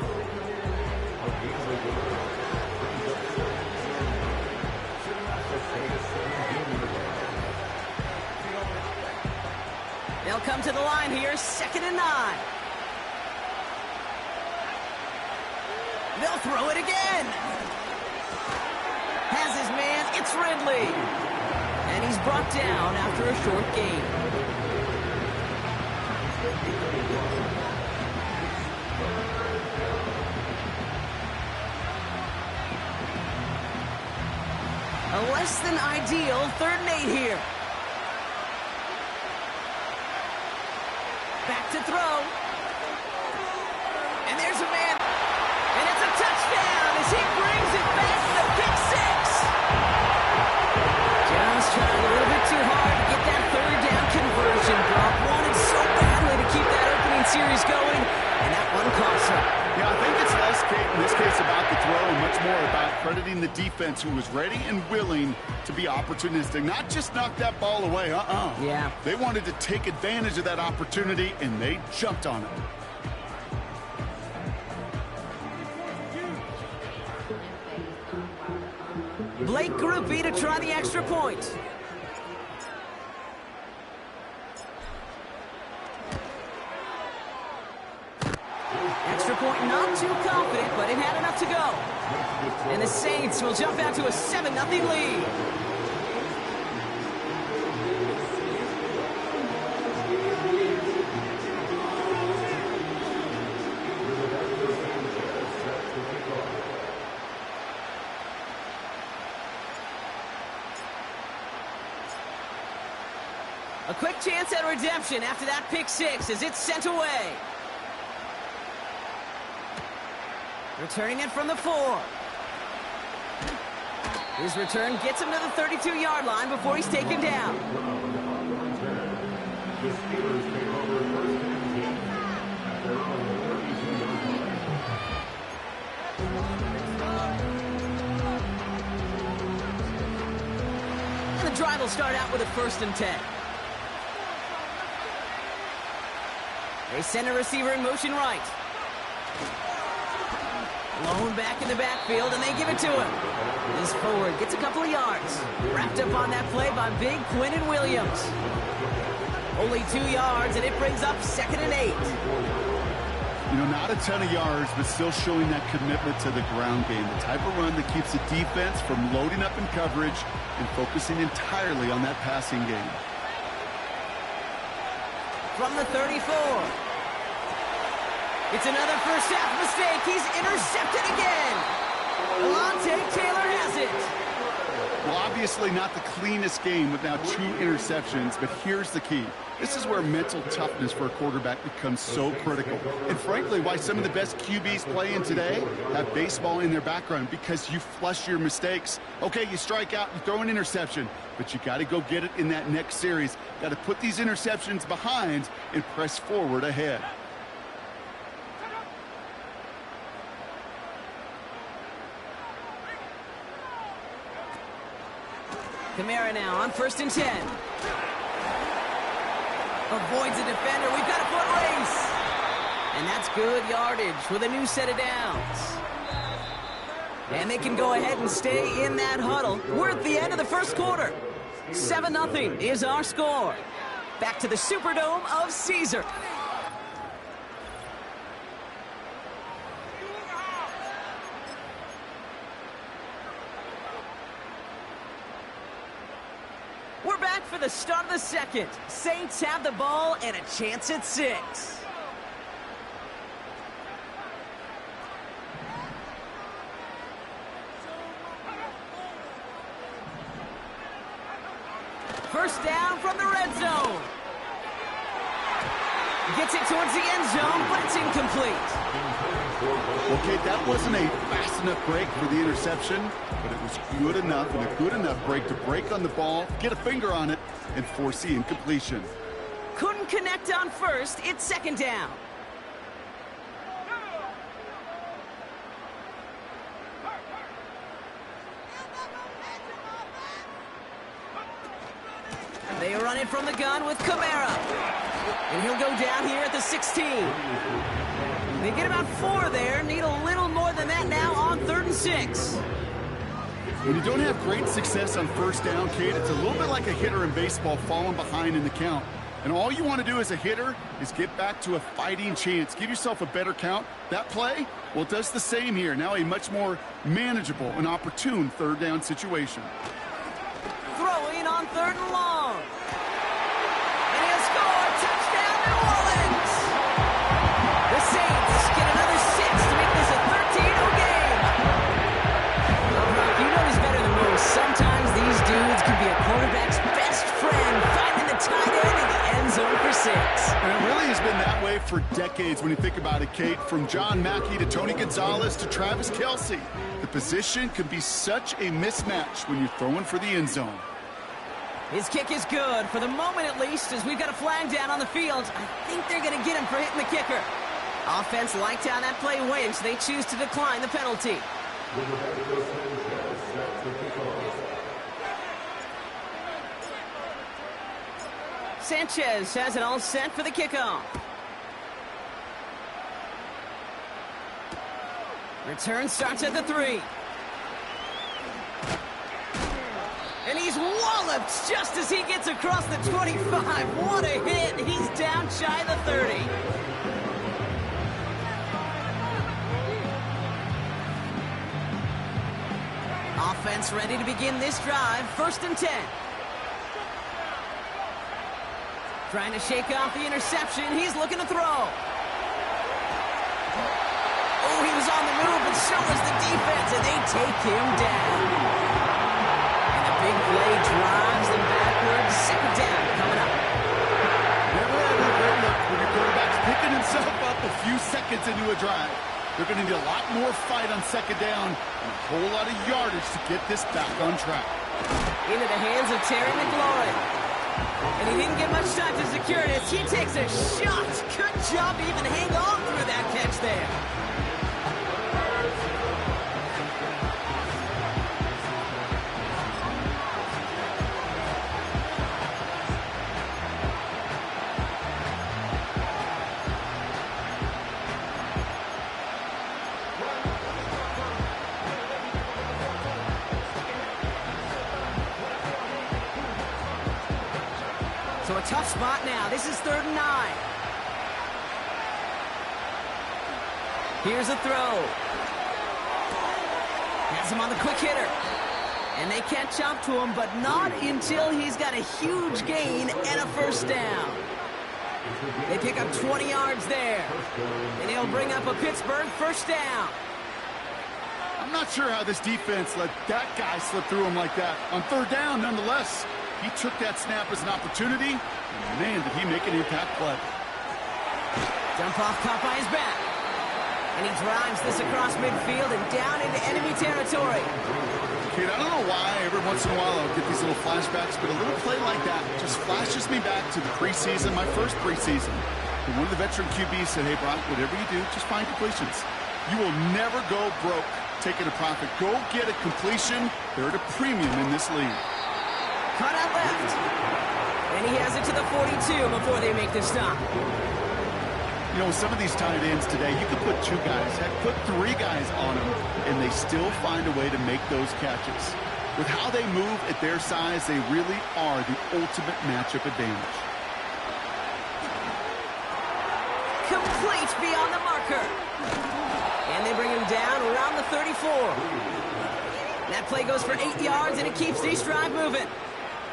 They'll come to the line here, 2nd and 9. They'll throw it again. Has his man, it's Ridley. And he's brought down after a short gain. A less than ideal 3rd and 8 here. Back to throw. And there's a man. And it's a touchdown as he brings it back to the pick 6. Just trying a little bit too hard to get that 3rd down conversion. Brock wanted so badly to keep that opening series going, and that one cost him. Yeah, I think it's less, in this case, about the throw and much more about crediting the defense who was ready and willing to be opportunistic. Not just knock that ball away, Yeah. They wanted to take advantage of that opportunity, and they jumped on it. Blake Grupe to try the extra point. Extra point, not too confident, but it had enough to go. And the Saints will jump out to a 7-0 lead. A quick chance at redemption after that pick 6 as it's sent away. Returning it from the 4. His return gets him to the 32-yard line before he's taken down. The Steelers take over first and 10 at their own 32-yard line. And the drive will start out with a 1st and 10. They send a receiver in motion right. Blown back in the backfield, and they give it to him. This forward gets a couple of yards. Wrapped up on that play by big Quinnen Williams. Only 2 yards, and it brings up 2nd and 8. You know, not a ton of yards, but still showing that commitment to the ground game. The type of run that keeps the defense from loading up in coverage and focusing entirely on that passing game. From the 34. It's another first half mistake. He's intercepted again. Alontae Taylor has it. Well, obviously not the cleanest game with now 2 interceptions, but here's the key. This is where mental toughness for a quarterback becomes so critical. And frankly, why some of the best QBs playing today have baseball in their background, because you flush your mistakes. Okay, you strike out, you throw an interception, but you got to go get it in that next series. Got to put these interceptions behind and press forward ahead. Kamara now on 1st and 10. Avoids a defender. We've got a foot race. And that's good yardage with a new set of downs. And they can go ahead and stay in that huddle. We're at the end of the first quarter. 7-0 is our score. Back to the Superdome of Caesar. We're back for the start of the second. Saints have the ball and a chance at 6. First down from the red zone. Gets it towards the end zone, but it's incomplete. Okay, that wasn't a fast enough break for the interception, but it was good enough and a good enough break to break on the ball, get a finger on it, and force the incompletion. Couldn't connect on first. It's 2nd down. They run it from the gun with Kamara. And he'll go down here at the 16. They get about 4 there. Need a little more than that now on 3rd and 6. When you don't have great success on first down, Kate, it's a little bit like a hitter in baseball falling behind in the count. And all you want to do as a hitter is get back to a fighting chance. Give yourself a better count. That play, well, it does the same here. Now a much more manageable and opportune 3rd down situation. Throwing on 3rd and long. And he'll score. Touchdown, New Orleans. The Saints get another 6 to make this a 13-0 game. You know this better than most. Sometimes these dudes can be a quarterback's best friend, finding the tight end in the end zone for 6. And it really has been that way for decades when you think about it, Kate. From John Mackey to Tony Gonzalez to Travis Kelce. The position can be such a mismatch when you're throwing for the end zone. His kick is good, for the moment at least, as we've got a flag down on the field. I think they're going to get him for hitting the kicker. Offense liked how that play went, so they choose to decline the penalty. Sanchez has it all set for the kickoff. Return starts at the 3. And he's walloped just as he gets across the 25. What a hit. He's down shy of the 30. Offense ready to begin this drive. 1st and 10. Trying to shake off the interception. He's looking to throw. Oh, he was on the move, and so was the defense, and they take him down. Big play drives them backwards. 2nd down coming up. Never ever a great look when your quarterback's picking himself up a few seconds into a drive. They're going to need a lot more fight on second down and a whole lot of yardage to get this back on track. Into the hands of Terry McLaurin. And he didn't get much time to secure it as he takes a shot. Good job to even hang on through that catch there. So a tough spot now. This is 3rd and 9. Here's a throw. Has him on the quick hitter. And they catch up to him, but not until he's got a huge gain and a first down. They pick up 20 yards there. And he'll bring up a Pittsburgh first down. I'm not sure how this defense let that guy slip through him like that. On 3rd down, nonetheless. He took that snap as an opportunity, and man, did he make an impact play. Dump off caught by his back. And he drives this across midfield and down into enemy territory. Kid, I don't know why every once in a while I'll get these little flashbacks, but a little play like that just flashes me back to the preseason, my first preseason. And one of the veteran QBs said, hey, Brock, whatever you do, just find completions. You will never go broke taking a profit. Go get a completion. They're at a premium in this league. Cut out left. And he has it to the 42 before they make the stop. You know, some of these tight ends today, you could put 2 guys, heck, put 3 guys on them, and they still find a way to make those catches. With how they move at their size, they really are the ultimate matchup advantage. Complete beyond the marker. And they bring him down around the 34. That play goes for 8 yards, and it keeps this drive moving.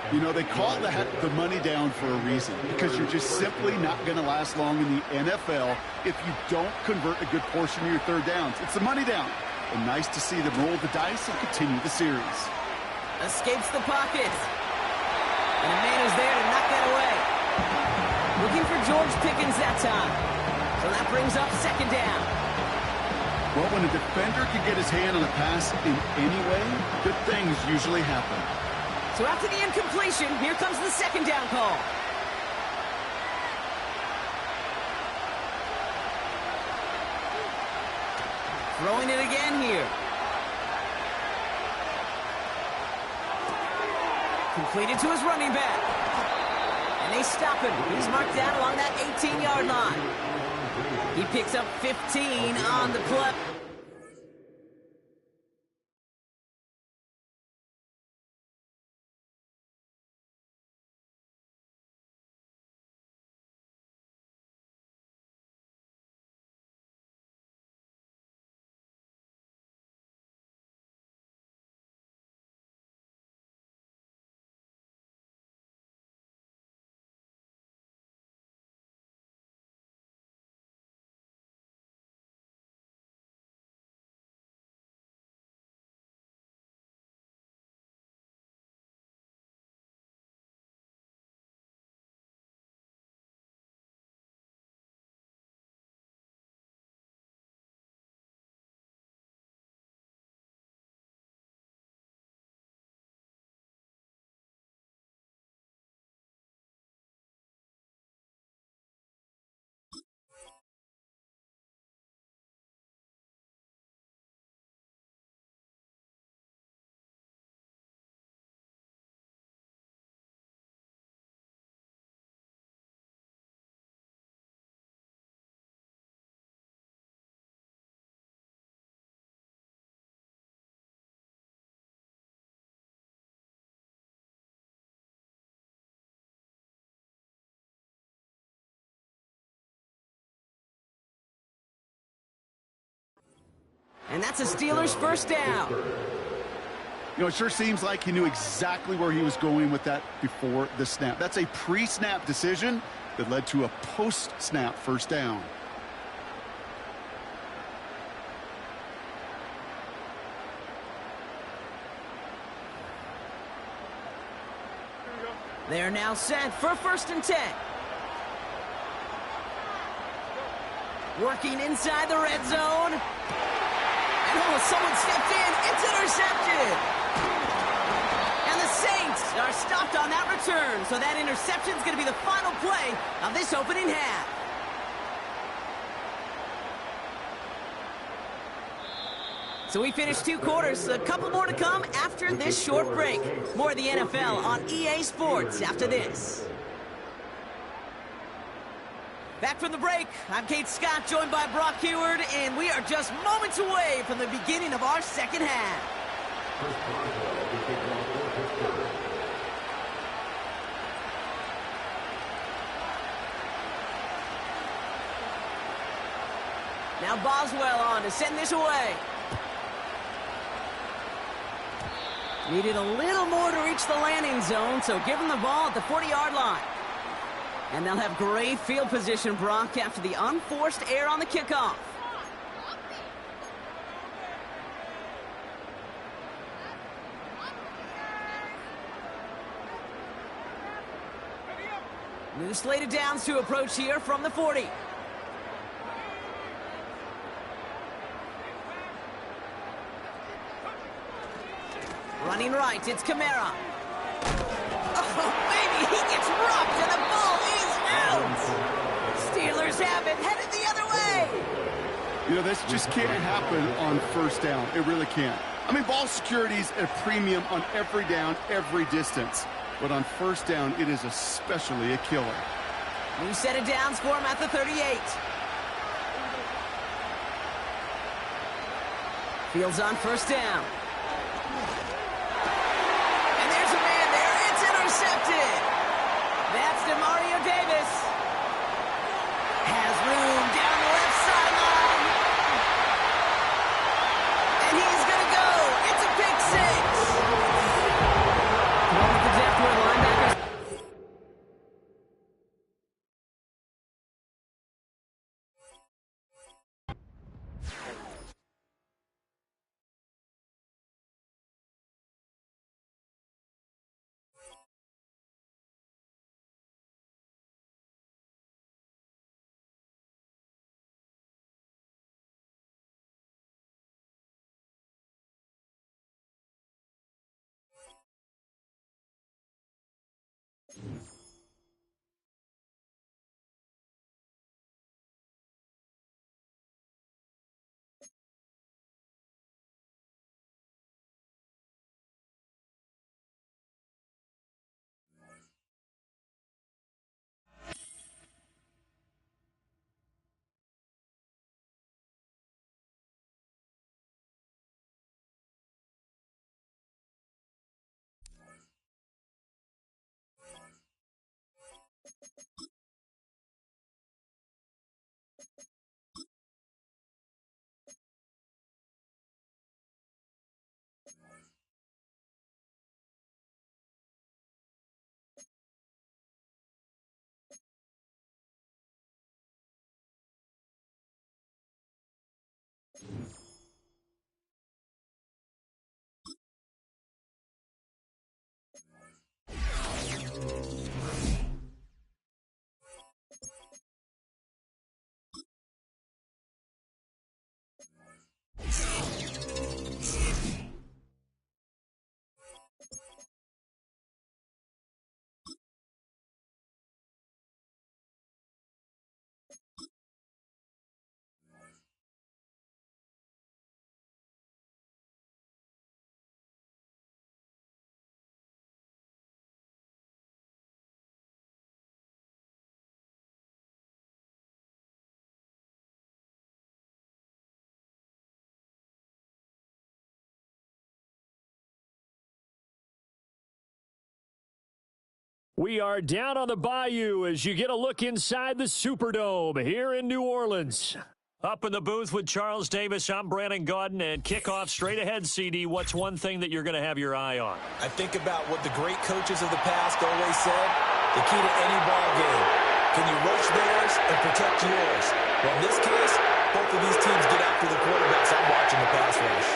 You know, they call that the money down for a reason, because you're just simply not going to last long in the NFL if you don't convert a good portion of your 3rd downs. It's the money down. And nice to see them roll the dice and continue the series. Escapes the pocket. And a man is there to knock that away. Looking for George Pickens that time. So that brings up 2nd down. Well, when a defender can get his hand on a pass in any way, good things usually happen. So after the incompletion, here comes the 2nd down call. Throwing it again here. Completed to his running back. And they stop him. He's marked down along that 18-yard line. He picks up 15 on the play. And that's a Steelers first down. You know, it sure seems like he knew exactly where he was going with that before the snap. That's a pre-snap decision that led to a post-snap first down. They are now set for 1st and 10. Working inside the red zone. And oh, someone stepped in. It's intercepted. And the Saints are stopped on that return. So that interception is going to be the final play of this opening half. So we finished 2 quarters. A couple more to come after this short break. More of the NFL on EA Sports after this. Back from the break, I'm Kate Scott, joined by Brock Heward, and we are just moments away from the beginning of our second half. Now Boswell on to send this away. Needed a little more to reach the landing zone, so give him the ball at the 40-yard line. And they'll have great field position, Brock, after the unforced error on the kickoff. New slated downs to approach here from the 40. Running right, it's Kamara. Oh, baby, he gets rocked and the ball is out. Steelers have it, headed the other way. You know, this just can't happen on first down. It really can't. I mean, ball security's at a premium on every down, every distance. But on first down, it is especially a killer. New set of downs for him at the 38. Fields on first down. And there's a man there. It's intercepted. That's DeMario Davis. Has room down the left sideline. And he's going to go. It's a pick six. One with the depth where linebackers. We are down on the bayou as you get a look inside the Superdome here in New Orleans. Up in the booth with Charles Davis, I'm Brandon Gaudin, and kickoff straight ahead, CD. What's one thing that you're going to have your eye on? I think about what the great coaches of the past always said, the key to any ball game. Can you rush theirs and protect yours? Well, in this case, both of these teams get after the quarterbacks. I'm watching the pass rush.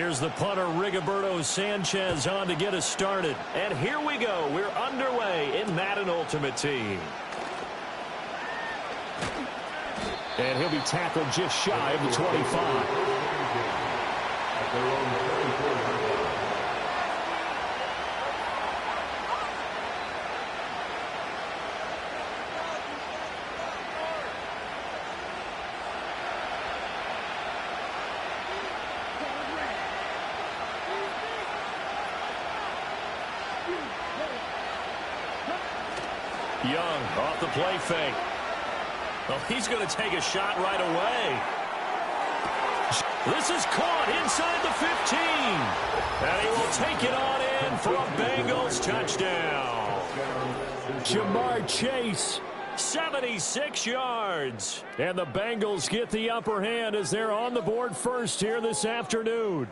Here's the punter, Rigoberto Sanchez, on to get us started. And here we go. We're underway in Madden Ultimate Team. And he'll be tackled just shy of the 25. Young off the play fake. Well, he's going to take a shot right away. This is caught inside the 15. And he will take it on in for a Bengals touchdown. Jamar Chase, 76 yards. And the Bengals get the upper hand as they're on the board first here this afternoon.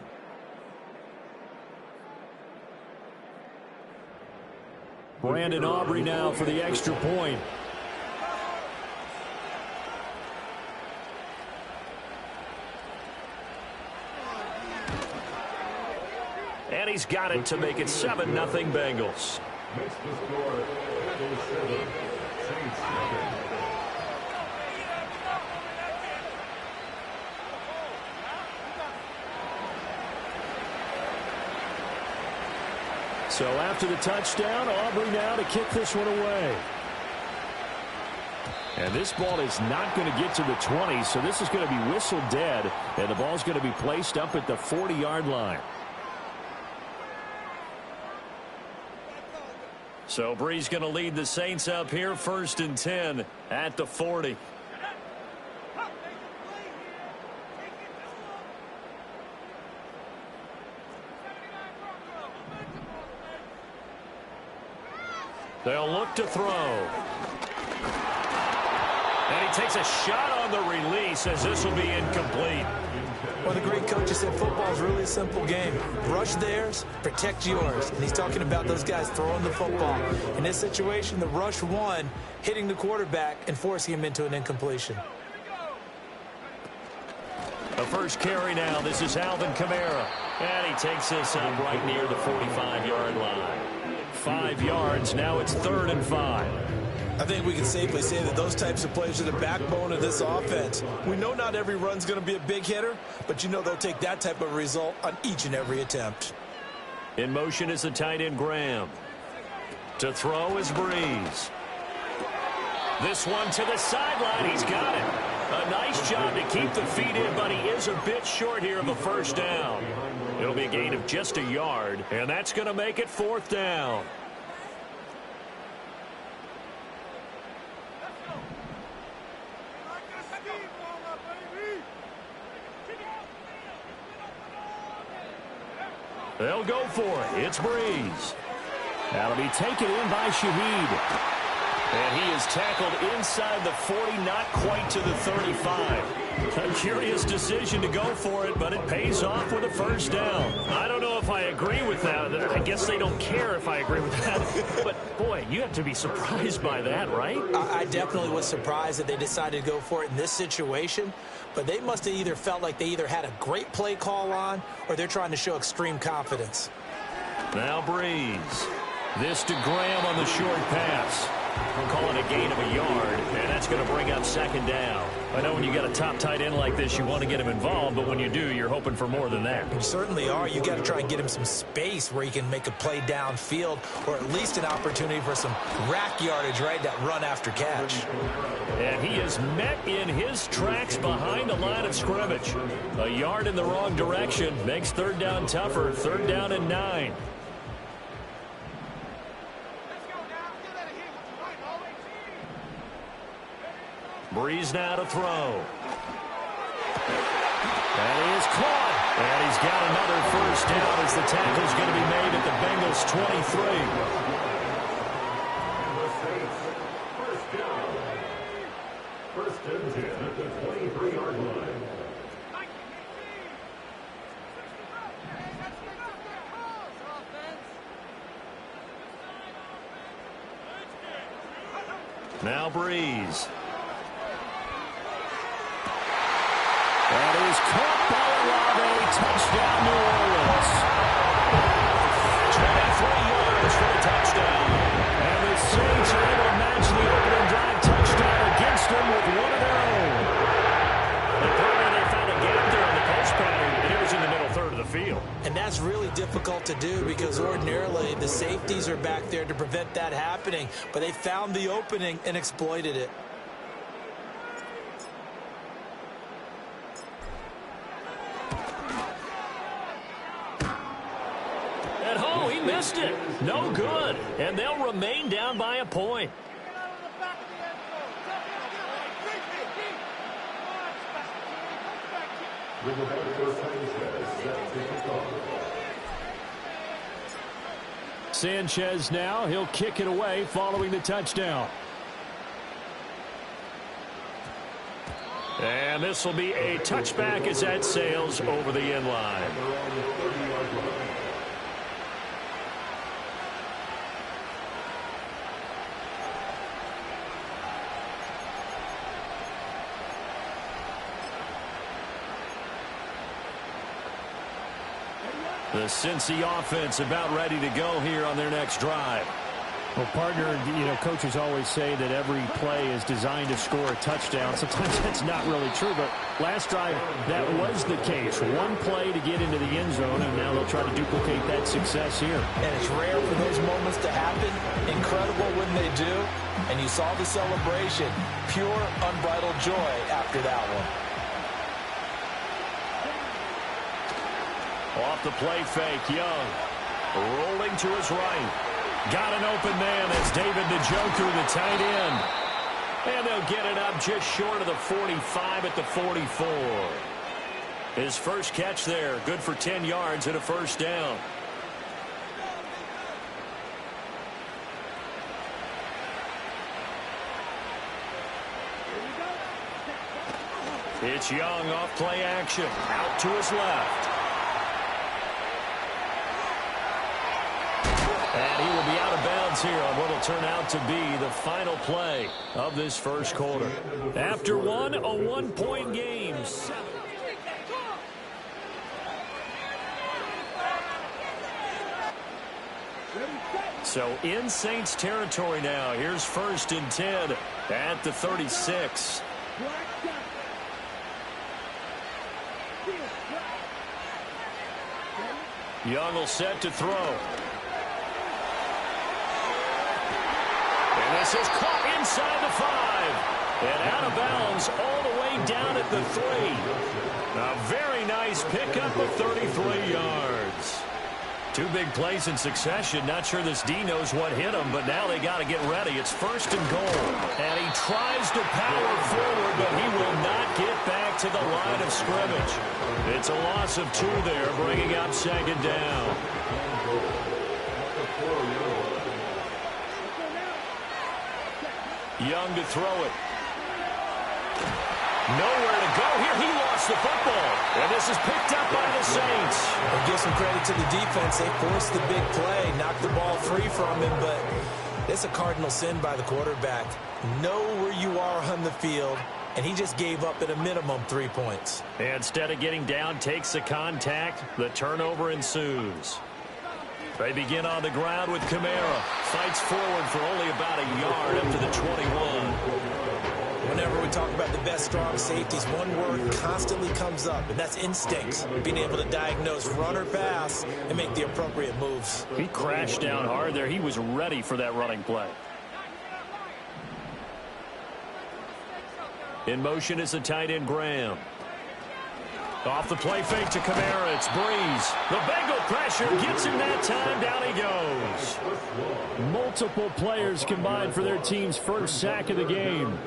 Brandon Aubrey now for the extra point. And he's got it to make it 7-0 Bengals. Makes the score Bengals 7, Saints 7. So after the touchdown, Aubrey now to kick this one away. And this ball is not going to get to the 20, so this is going to be whistled dead, and the ball's going to be placed up at the 40-yard line. So Bree's going to lead the Saints up here, 1st and 10 at the 40. They'll look to throw. And he takes a shot on the release as this will be incomplete. One of the great coaches said football is really a simple game. Rush theirs, protect yours. And he's talking about those guys throwing the football. In this situation, the rush won, hitting the quarterback and forcing him into an incompletion. The first carry now. This is Alvin Kamara. And he takes this up right near the 45-yard line. 5 yards. Now it's 3rd and 5. I think we can safely say that those types of plays are the backbone of this offense. We know not every run's going to be a big hitter, but you know they'll take that type of result on each and every attempt. In motion is the tight end Graham. To throw is Breeze. This one to the sideline. He's got it. A nice job to keep the feet in, but he is a bit short here of a first down. It'll be a gain of just a yard, and that's going to make it 4th down. They'll go for it. It's Breeze. That'll be taken in by Shaheed. And he is tackled inside the 40, not quite to the 35. A curious decision to go for it, but it pays off with a first down. I don't know if I agree with that. I guess they don't care if I agree with that. But, boy, you have to be surprised by that, right? I definitely was surprised that they decided to go for it in this situation. But they must have either felt like they either had a great play call on or they're trying to show extreme confidence. Now Breeze. This to Graham on the short pass. We'll call it a gain of a yard, and that's going to bring up 2nd down. I know when you got a top tight end like this, you want to get him involved, but when you do, you're hoping for more than that. You certainly are. You got to try and get him some space where he can make a play downfield, or at least an opportunity for some rack yardage, right? That run after catch. And he is met in his tracks behind the line of scrimmage. A yard in the wrong direction makes 3rd down tougher. 3rd down and 9. Breeze now to throw. And he is caught. And he's got another first down as the tackle's going to be made at the Bengals 23. First and 10 at the 23-yard line. Now Breeze. That is caught by Olave. Touchdown, New Orleans. difficult to do because ordinarily the safeties are back there to prevent that happening, but they found the opening and exploited it. And oh, he missed it. No good. And they'll remain down by a point. Sanchez now, he'll kick it away following the touchdown. And this will be a touchback as that sails over the end line. The Cincy offense about ready to go here on their next drive. Well, partner, coaches always say that every play is designed to score a touchdown. Sometimes that's not really true, but last drive, that was the case. One play to get into the end zone, and now they'll try to duplicate that success here. And it's rare for those moments to happen. Incredible when they do. And you saw the celebration. Pure, unbridled joy after that one. Off the play fake, Young. Rolling to his right. Got an open man as David Njoku, the tight end. And they'll get it up just short of the 45 at the 44. His first catch there, good for 10 yards and a first down. It's Young off play action. Out to his left. And he will be out of bounds here on what will turn out to be the final play of this first quarter. After one, a one-point game. So in Saints territory now. Here's 1st and 10 at the 36. Young will set to throw. This is caught inside the 5. And out of bounds all the way down at the 3. A very nice pickup of 33 yards. Two big plays in succession. Not sure this D knows what hit him, but now they got to get ready. It's 1st and goal. And he tries to power forward, but he will not get back to the line of scrimmage. It's a loss of 2 there, bringing up 2nd down. Young to throw it. Nowhere to go here. He lost the football. And this is picked up by the Saints. We'll give some credit to the defense. They forced the big play, knocked the ball free from him, but it's a cardinal sin by the quarterback. Know where you are on the field, and he just gave up at a minimum 3 points. Instead of getting down, takes the contact. The turnover ensues. They begin on the ground with Kamara. Fights forward for only about a yard up to the 21. Whenever we talk about the best strong safeties, one word constantly comes up, and that's instincts. Being able to diagnose run or pass and make the appropriate moves. He crashed down hard there. He was ready for that running play. In motion is the tight end Graham. Off the play fake to Kamara, it's Breeze. The Bengal pressure gets him that time. Down he goes. Multiple players combined for their team's first sack of the game.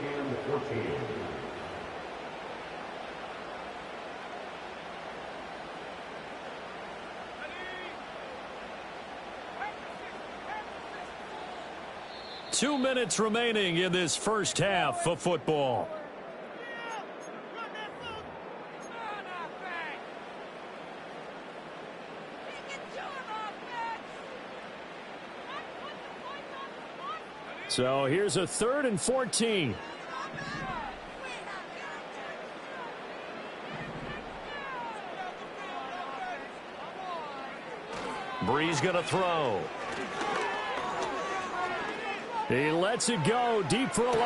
Two minutes remaining in this first half of football. So here's a 3rd and 14. Breeze going to throw. He lets it go deep for 11. And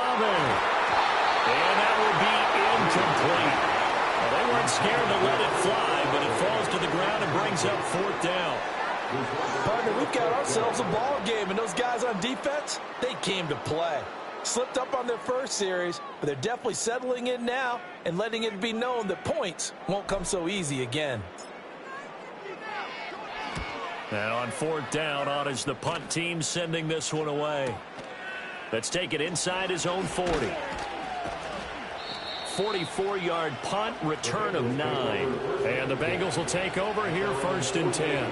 that will be incomplete. They weren't scared to let it fly, but it falls to the ground and brings up 4th down. Partner, we've got ourselves a ball game, and those guys on defense, they came to play. Slipped up on their first series, but they're definitely settling in now and letting it be known that points won't come so easy again. And on 4th down, on is the punt team sending this one away. Let's take it inside his own 40. 44-yard punt, return of 9. And the Bengals will take over here 1st and 10.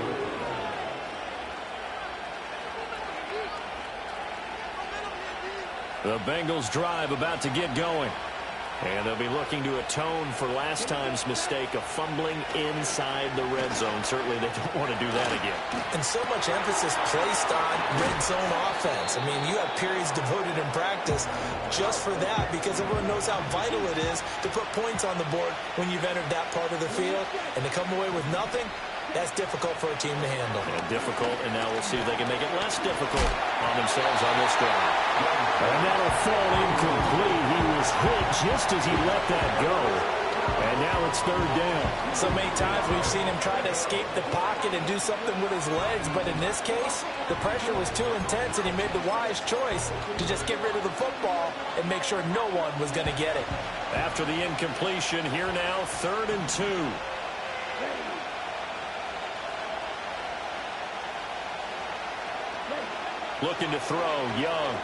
The Bengals drive about to get going. And they'll be looking to atone for last time's mistake of fumbling inside the red zone. Certainly they don't want to do that again. And so much emphasis placed on red zone offense. I mean, you have periods devoted in practice just for that because everyone knows how vital it is to put points on the board when you've entered that part of the field. And to come away with nothing, that's difficult for a team to handle. And difficult, and now we'll see if they can make it less difficult on themselves on this drive. And that'll fall incomplete. He was hit just as he let that go. And now it's 3rd down. So many times we've seen him try to escape the pocket and do something with his legs, but in this case, the pressure was too intense, and he made the wise choice to just get rid of the football and make sure no one was going to get it. After the incompletion, here now, 3rd and 2. Looking to throw, Young.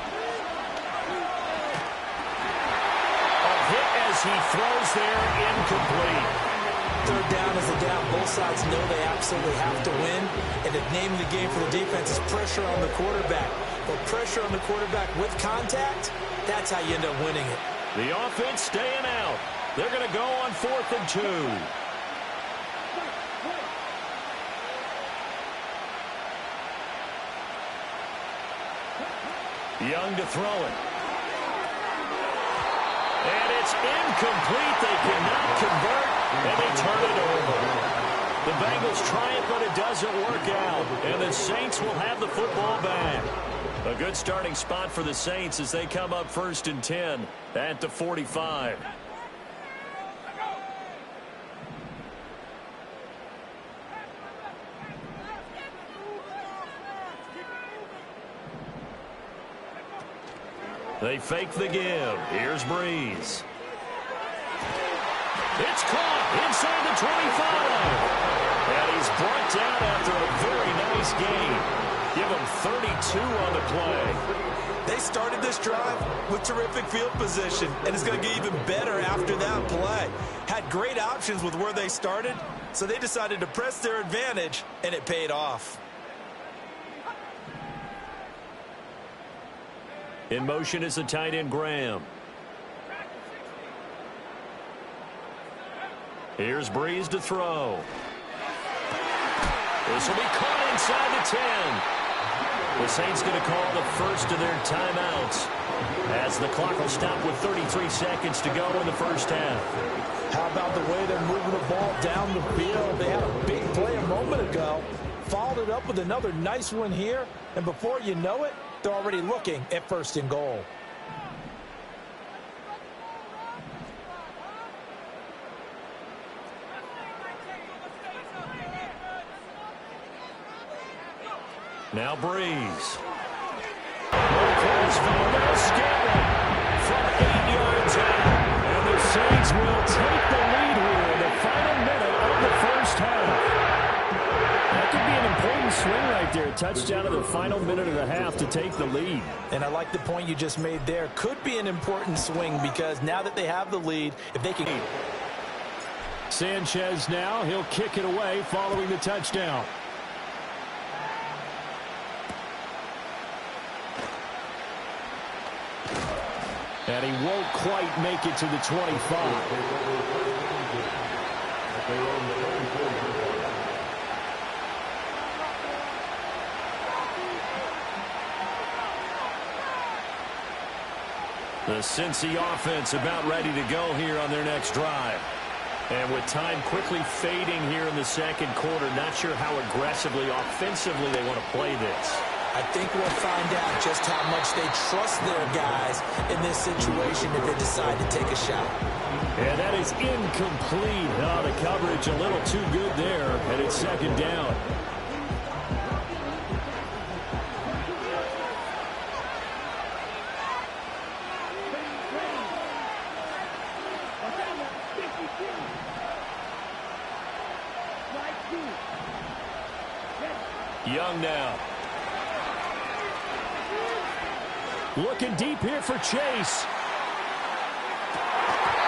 A hit as he throws there, incomplete. 3rd down is a down. Both sides know they absolutely have to win. And the name of the game for the defense is pressure on the quarterback. But pressure on the quarterback with contact, that's how you end up winning it. The offense staying out. They're going to go on 4th and 2. Young to throw it. And it's incomplete. They cannot convert, and they turn it over. The Bengals try it, but it doesn't work out. And the Saints will have the football back. A good starting spot for the Saints as they come up 1st and 10 at the 45. They fake the give. Here's Breeze. It's caught inside the 25. And he's brought down after a very nice game. Give him 32 on the play. They started this drive with terrific field position, and it's going to get even better after that play. Had great options with where they started, so they decided to press their advantage, and it paid off. In motion is the tight end, Graham. Here's Breeze to throw. This will be caught inside the 10. The Saints going to call the first of their timeouts as the clock will stop with 33 seconds to go in the first half. How about the way they're moving the ball down the field? They had a big play a moment ago, followed it up with another nice one here, and before you know it, they're already looking at 1st and goal. Now Breeze. From 8 yards out. And the Saints will take the lead here in the final minute of the first half. That could be an important swing right there. Touchdown in the final minute of the half to take the lead. And I like the point you just made there. Could be an important swing because now that they have the lead, if they can... Sanchez now, he'll kick it away following the touchdown. And he won't quite make it to the 25. The Cincy offense about ready to go here on their next drive. And with time quickly fading here in the second quarter, not sure how aggressively, offensively they want to play this. I think we'll find out just how much they trust their guys in this situation if they decide to take a shot. And that is incomplete. Oh, the coverage a little too good there, and it's second down. Young now. Looking deep here for Chase.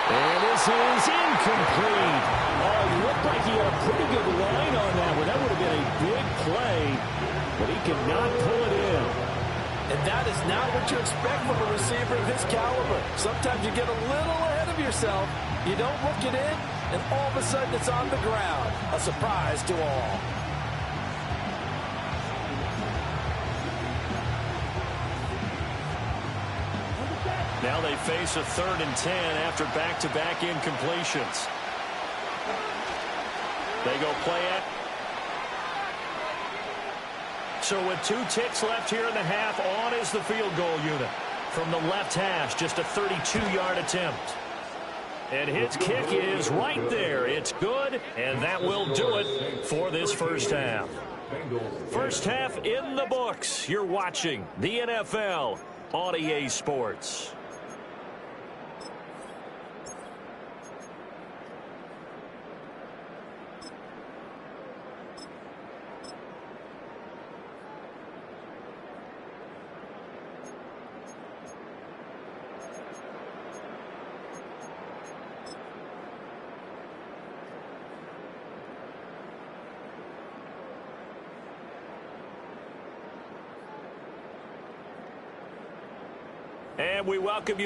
And this is incomplete. Oh, he looked like he had a pretty good line on that one. That would have been a big play, but he could not pull it in. And that is not what you expect from a receiver of his caliber. Sometimes you get a little ahead of yourself. You don't look it in, and all of a sudden it's on the ground. A surprise to all. Now they face a 3rd and 10 after back-to-back incompletions. They go play it. So with 2 ticks left here in the half, on is the field goal unit. From the left hash, just a 32-yard attempt. And his kick is right there. It's good, and that will do it for this first half. First half in the books. You're watching the NFL on EA Sports. And we welcome you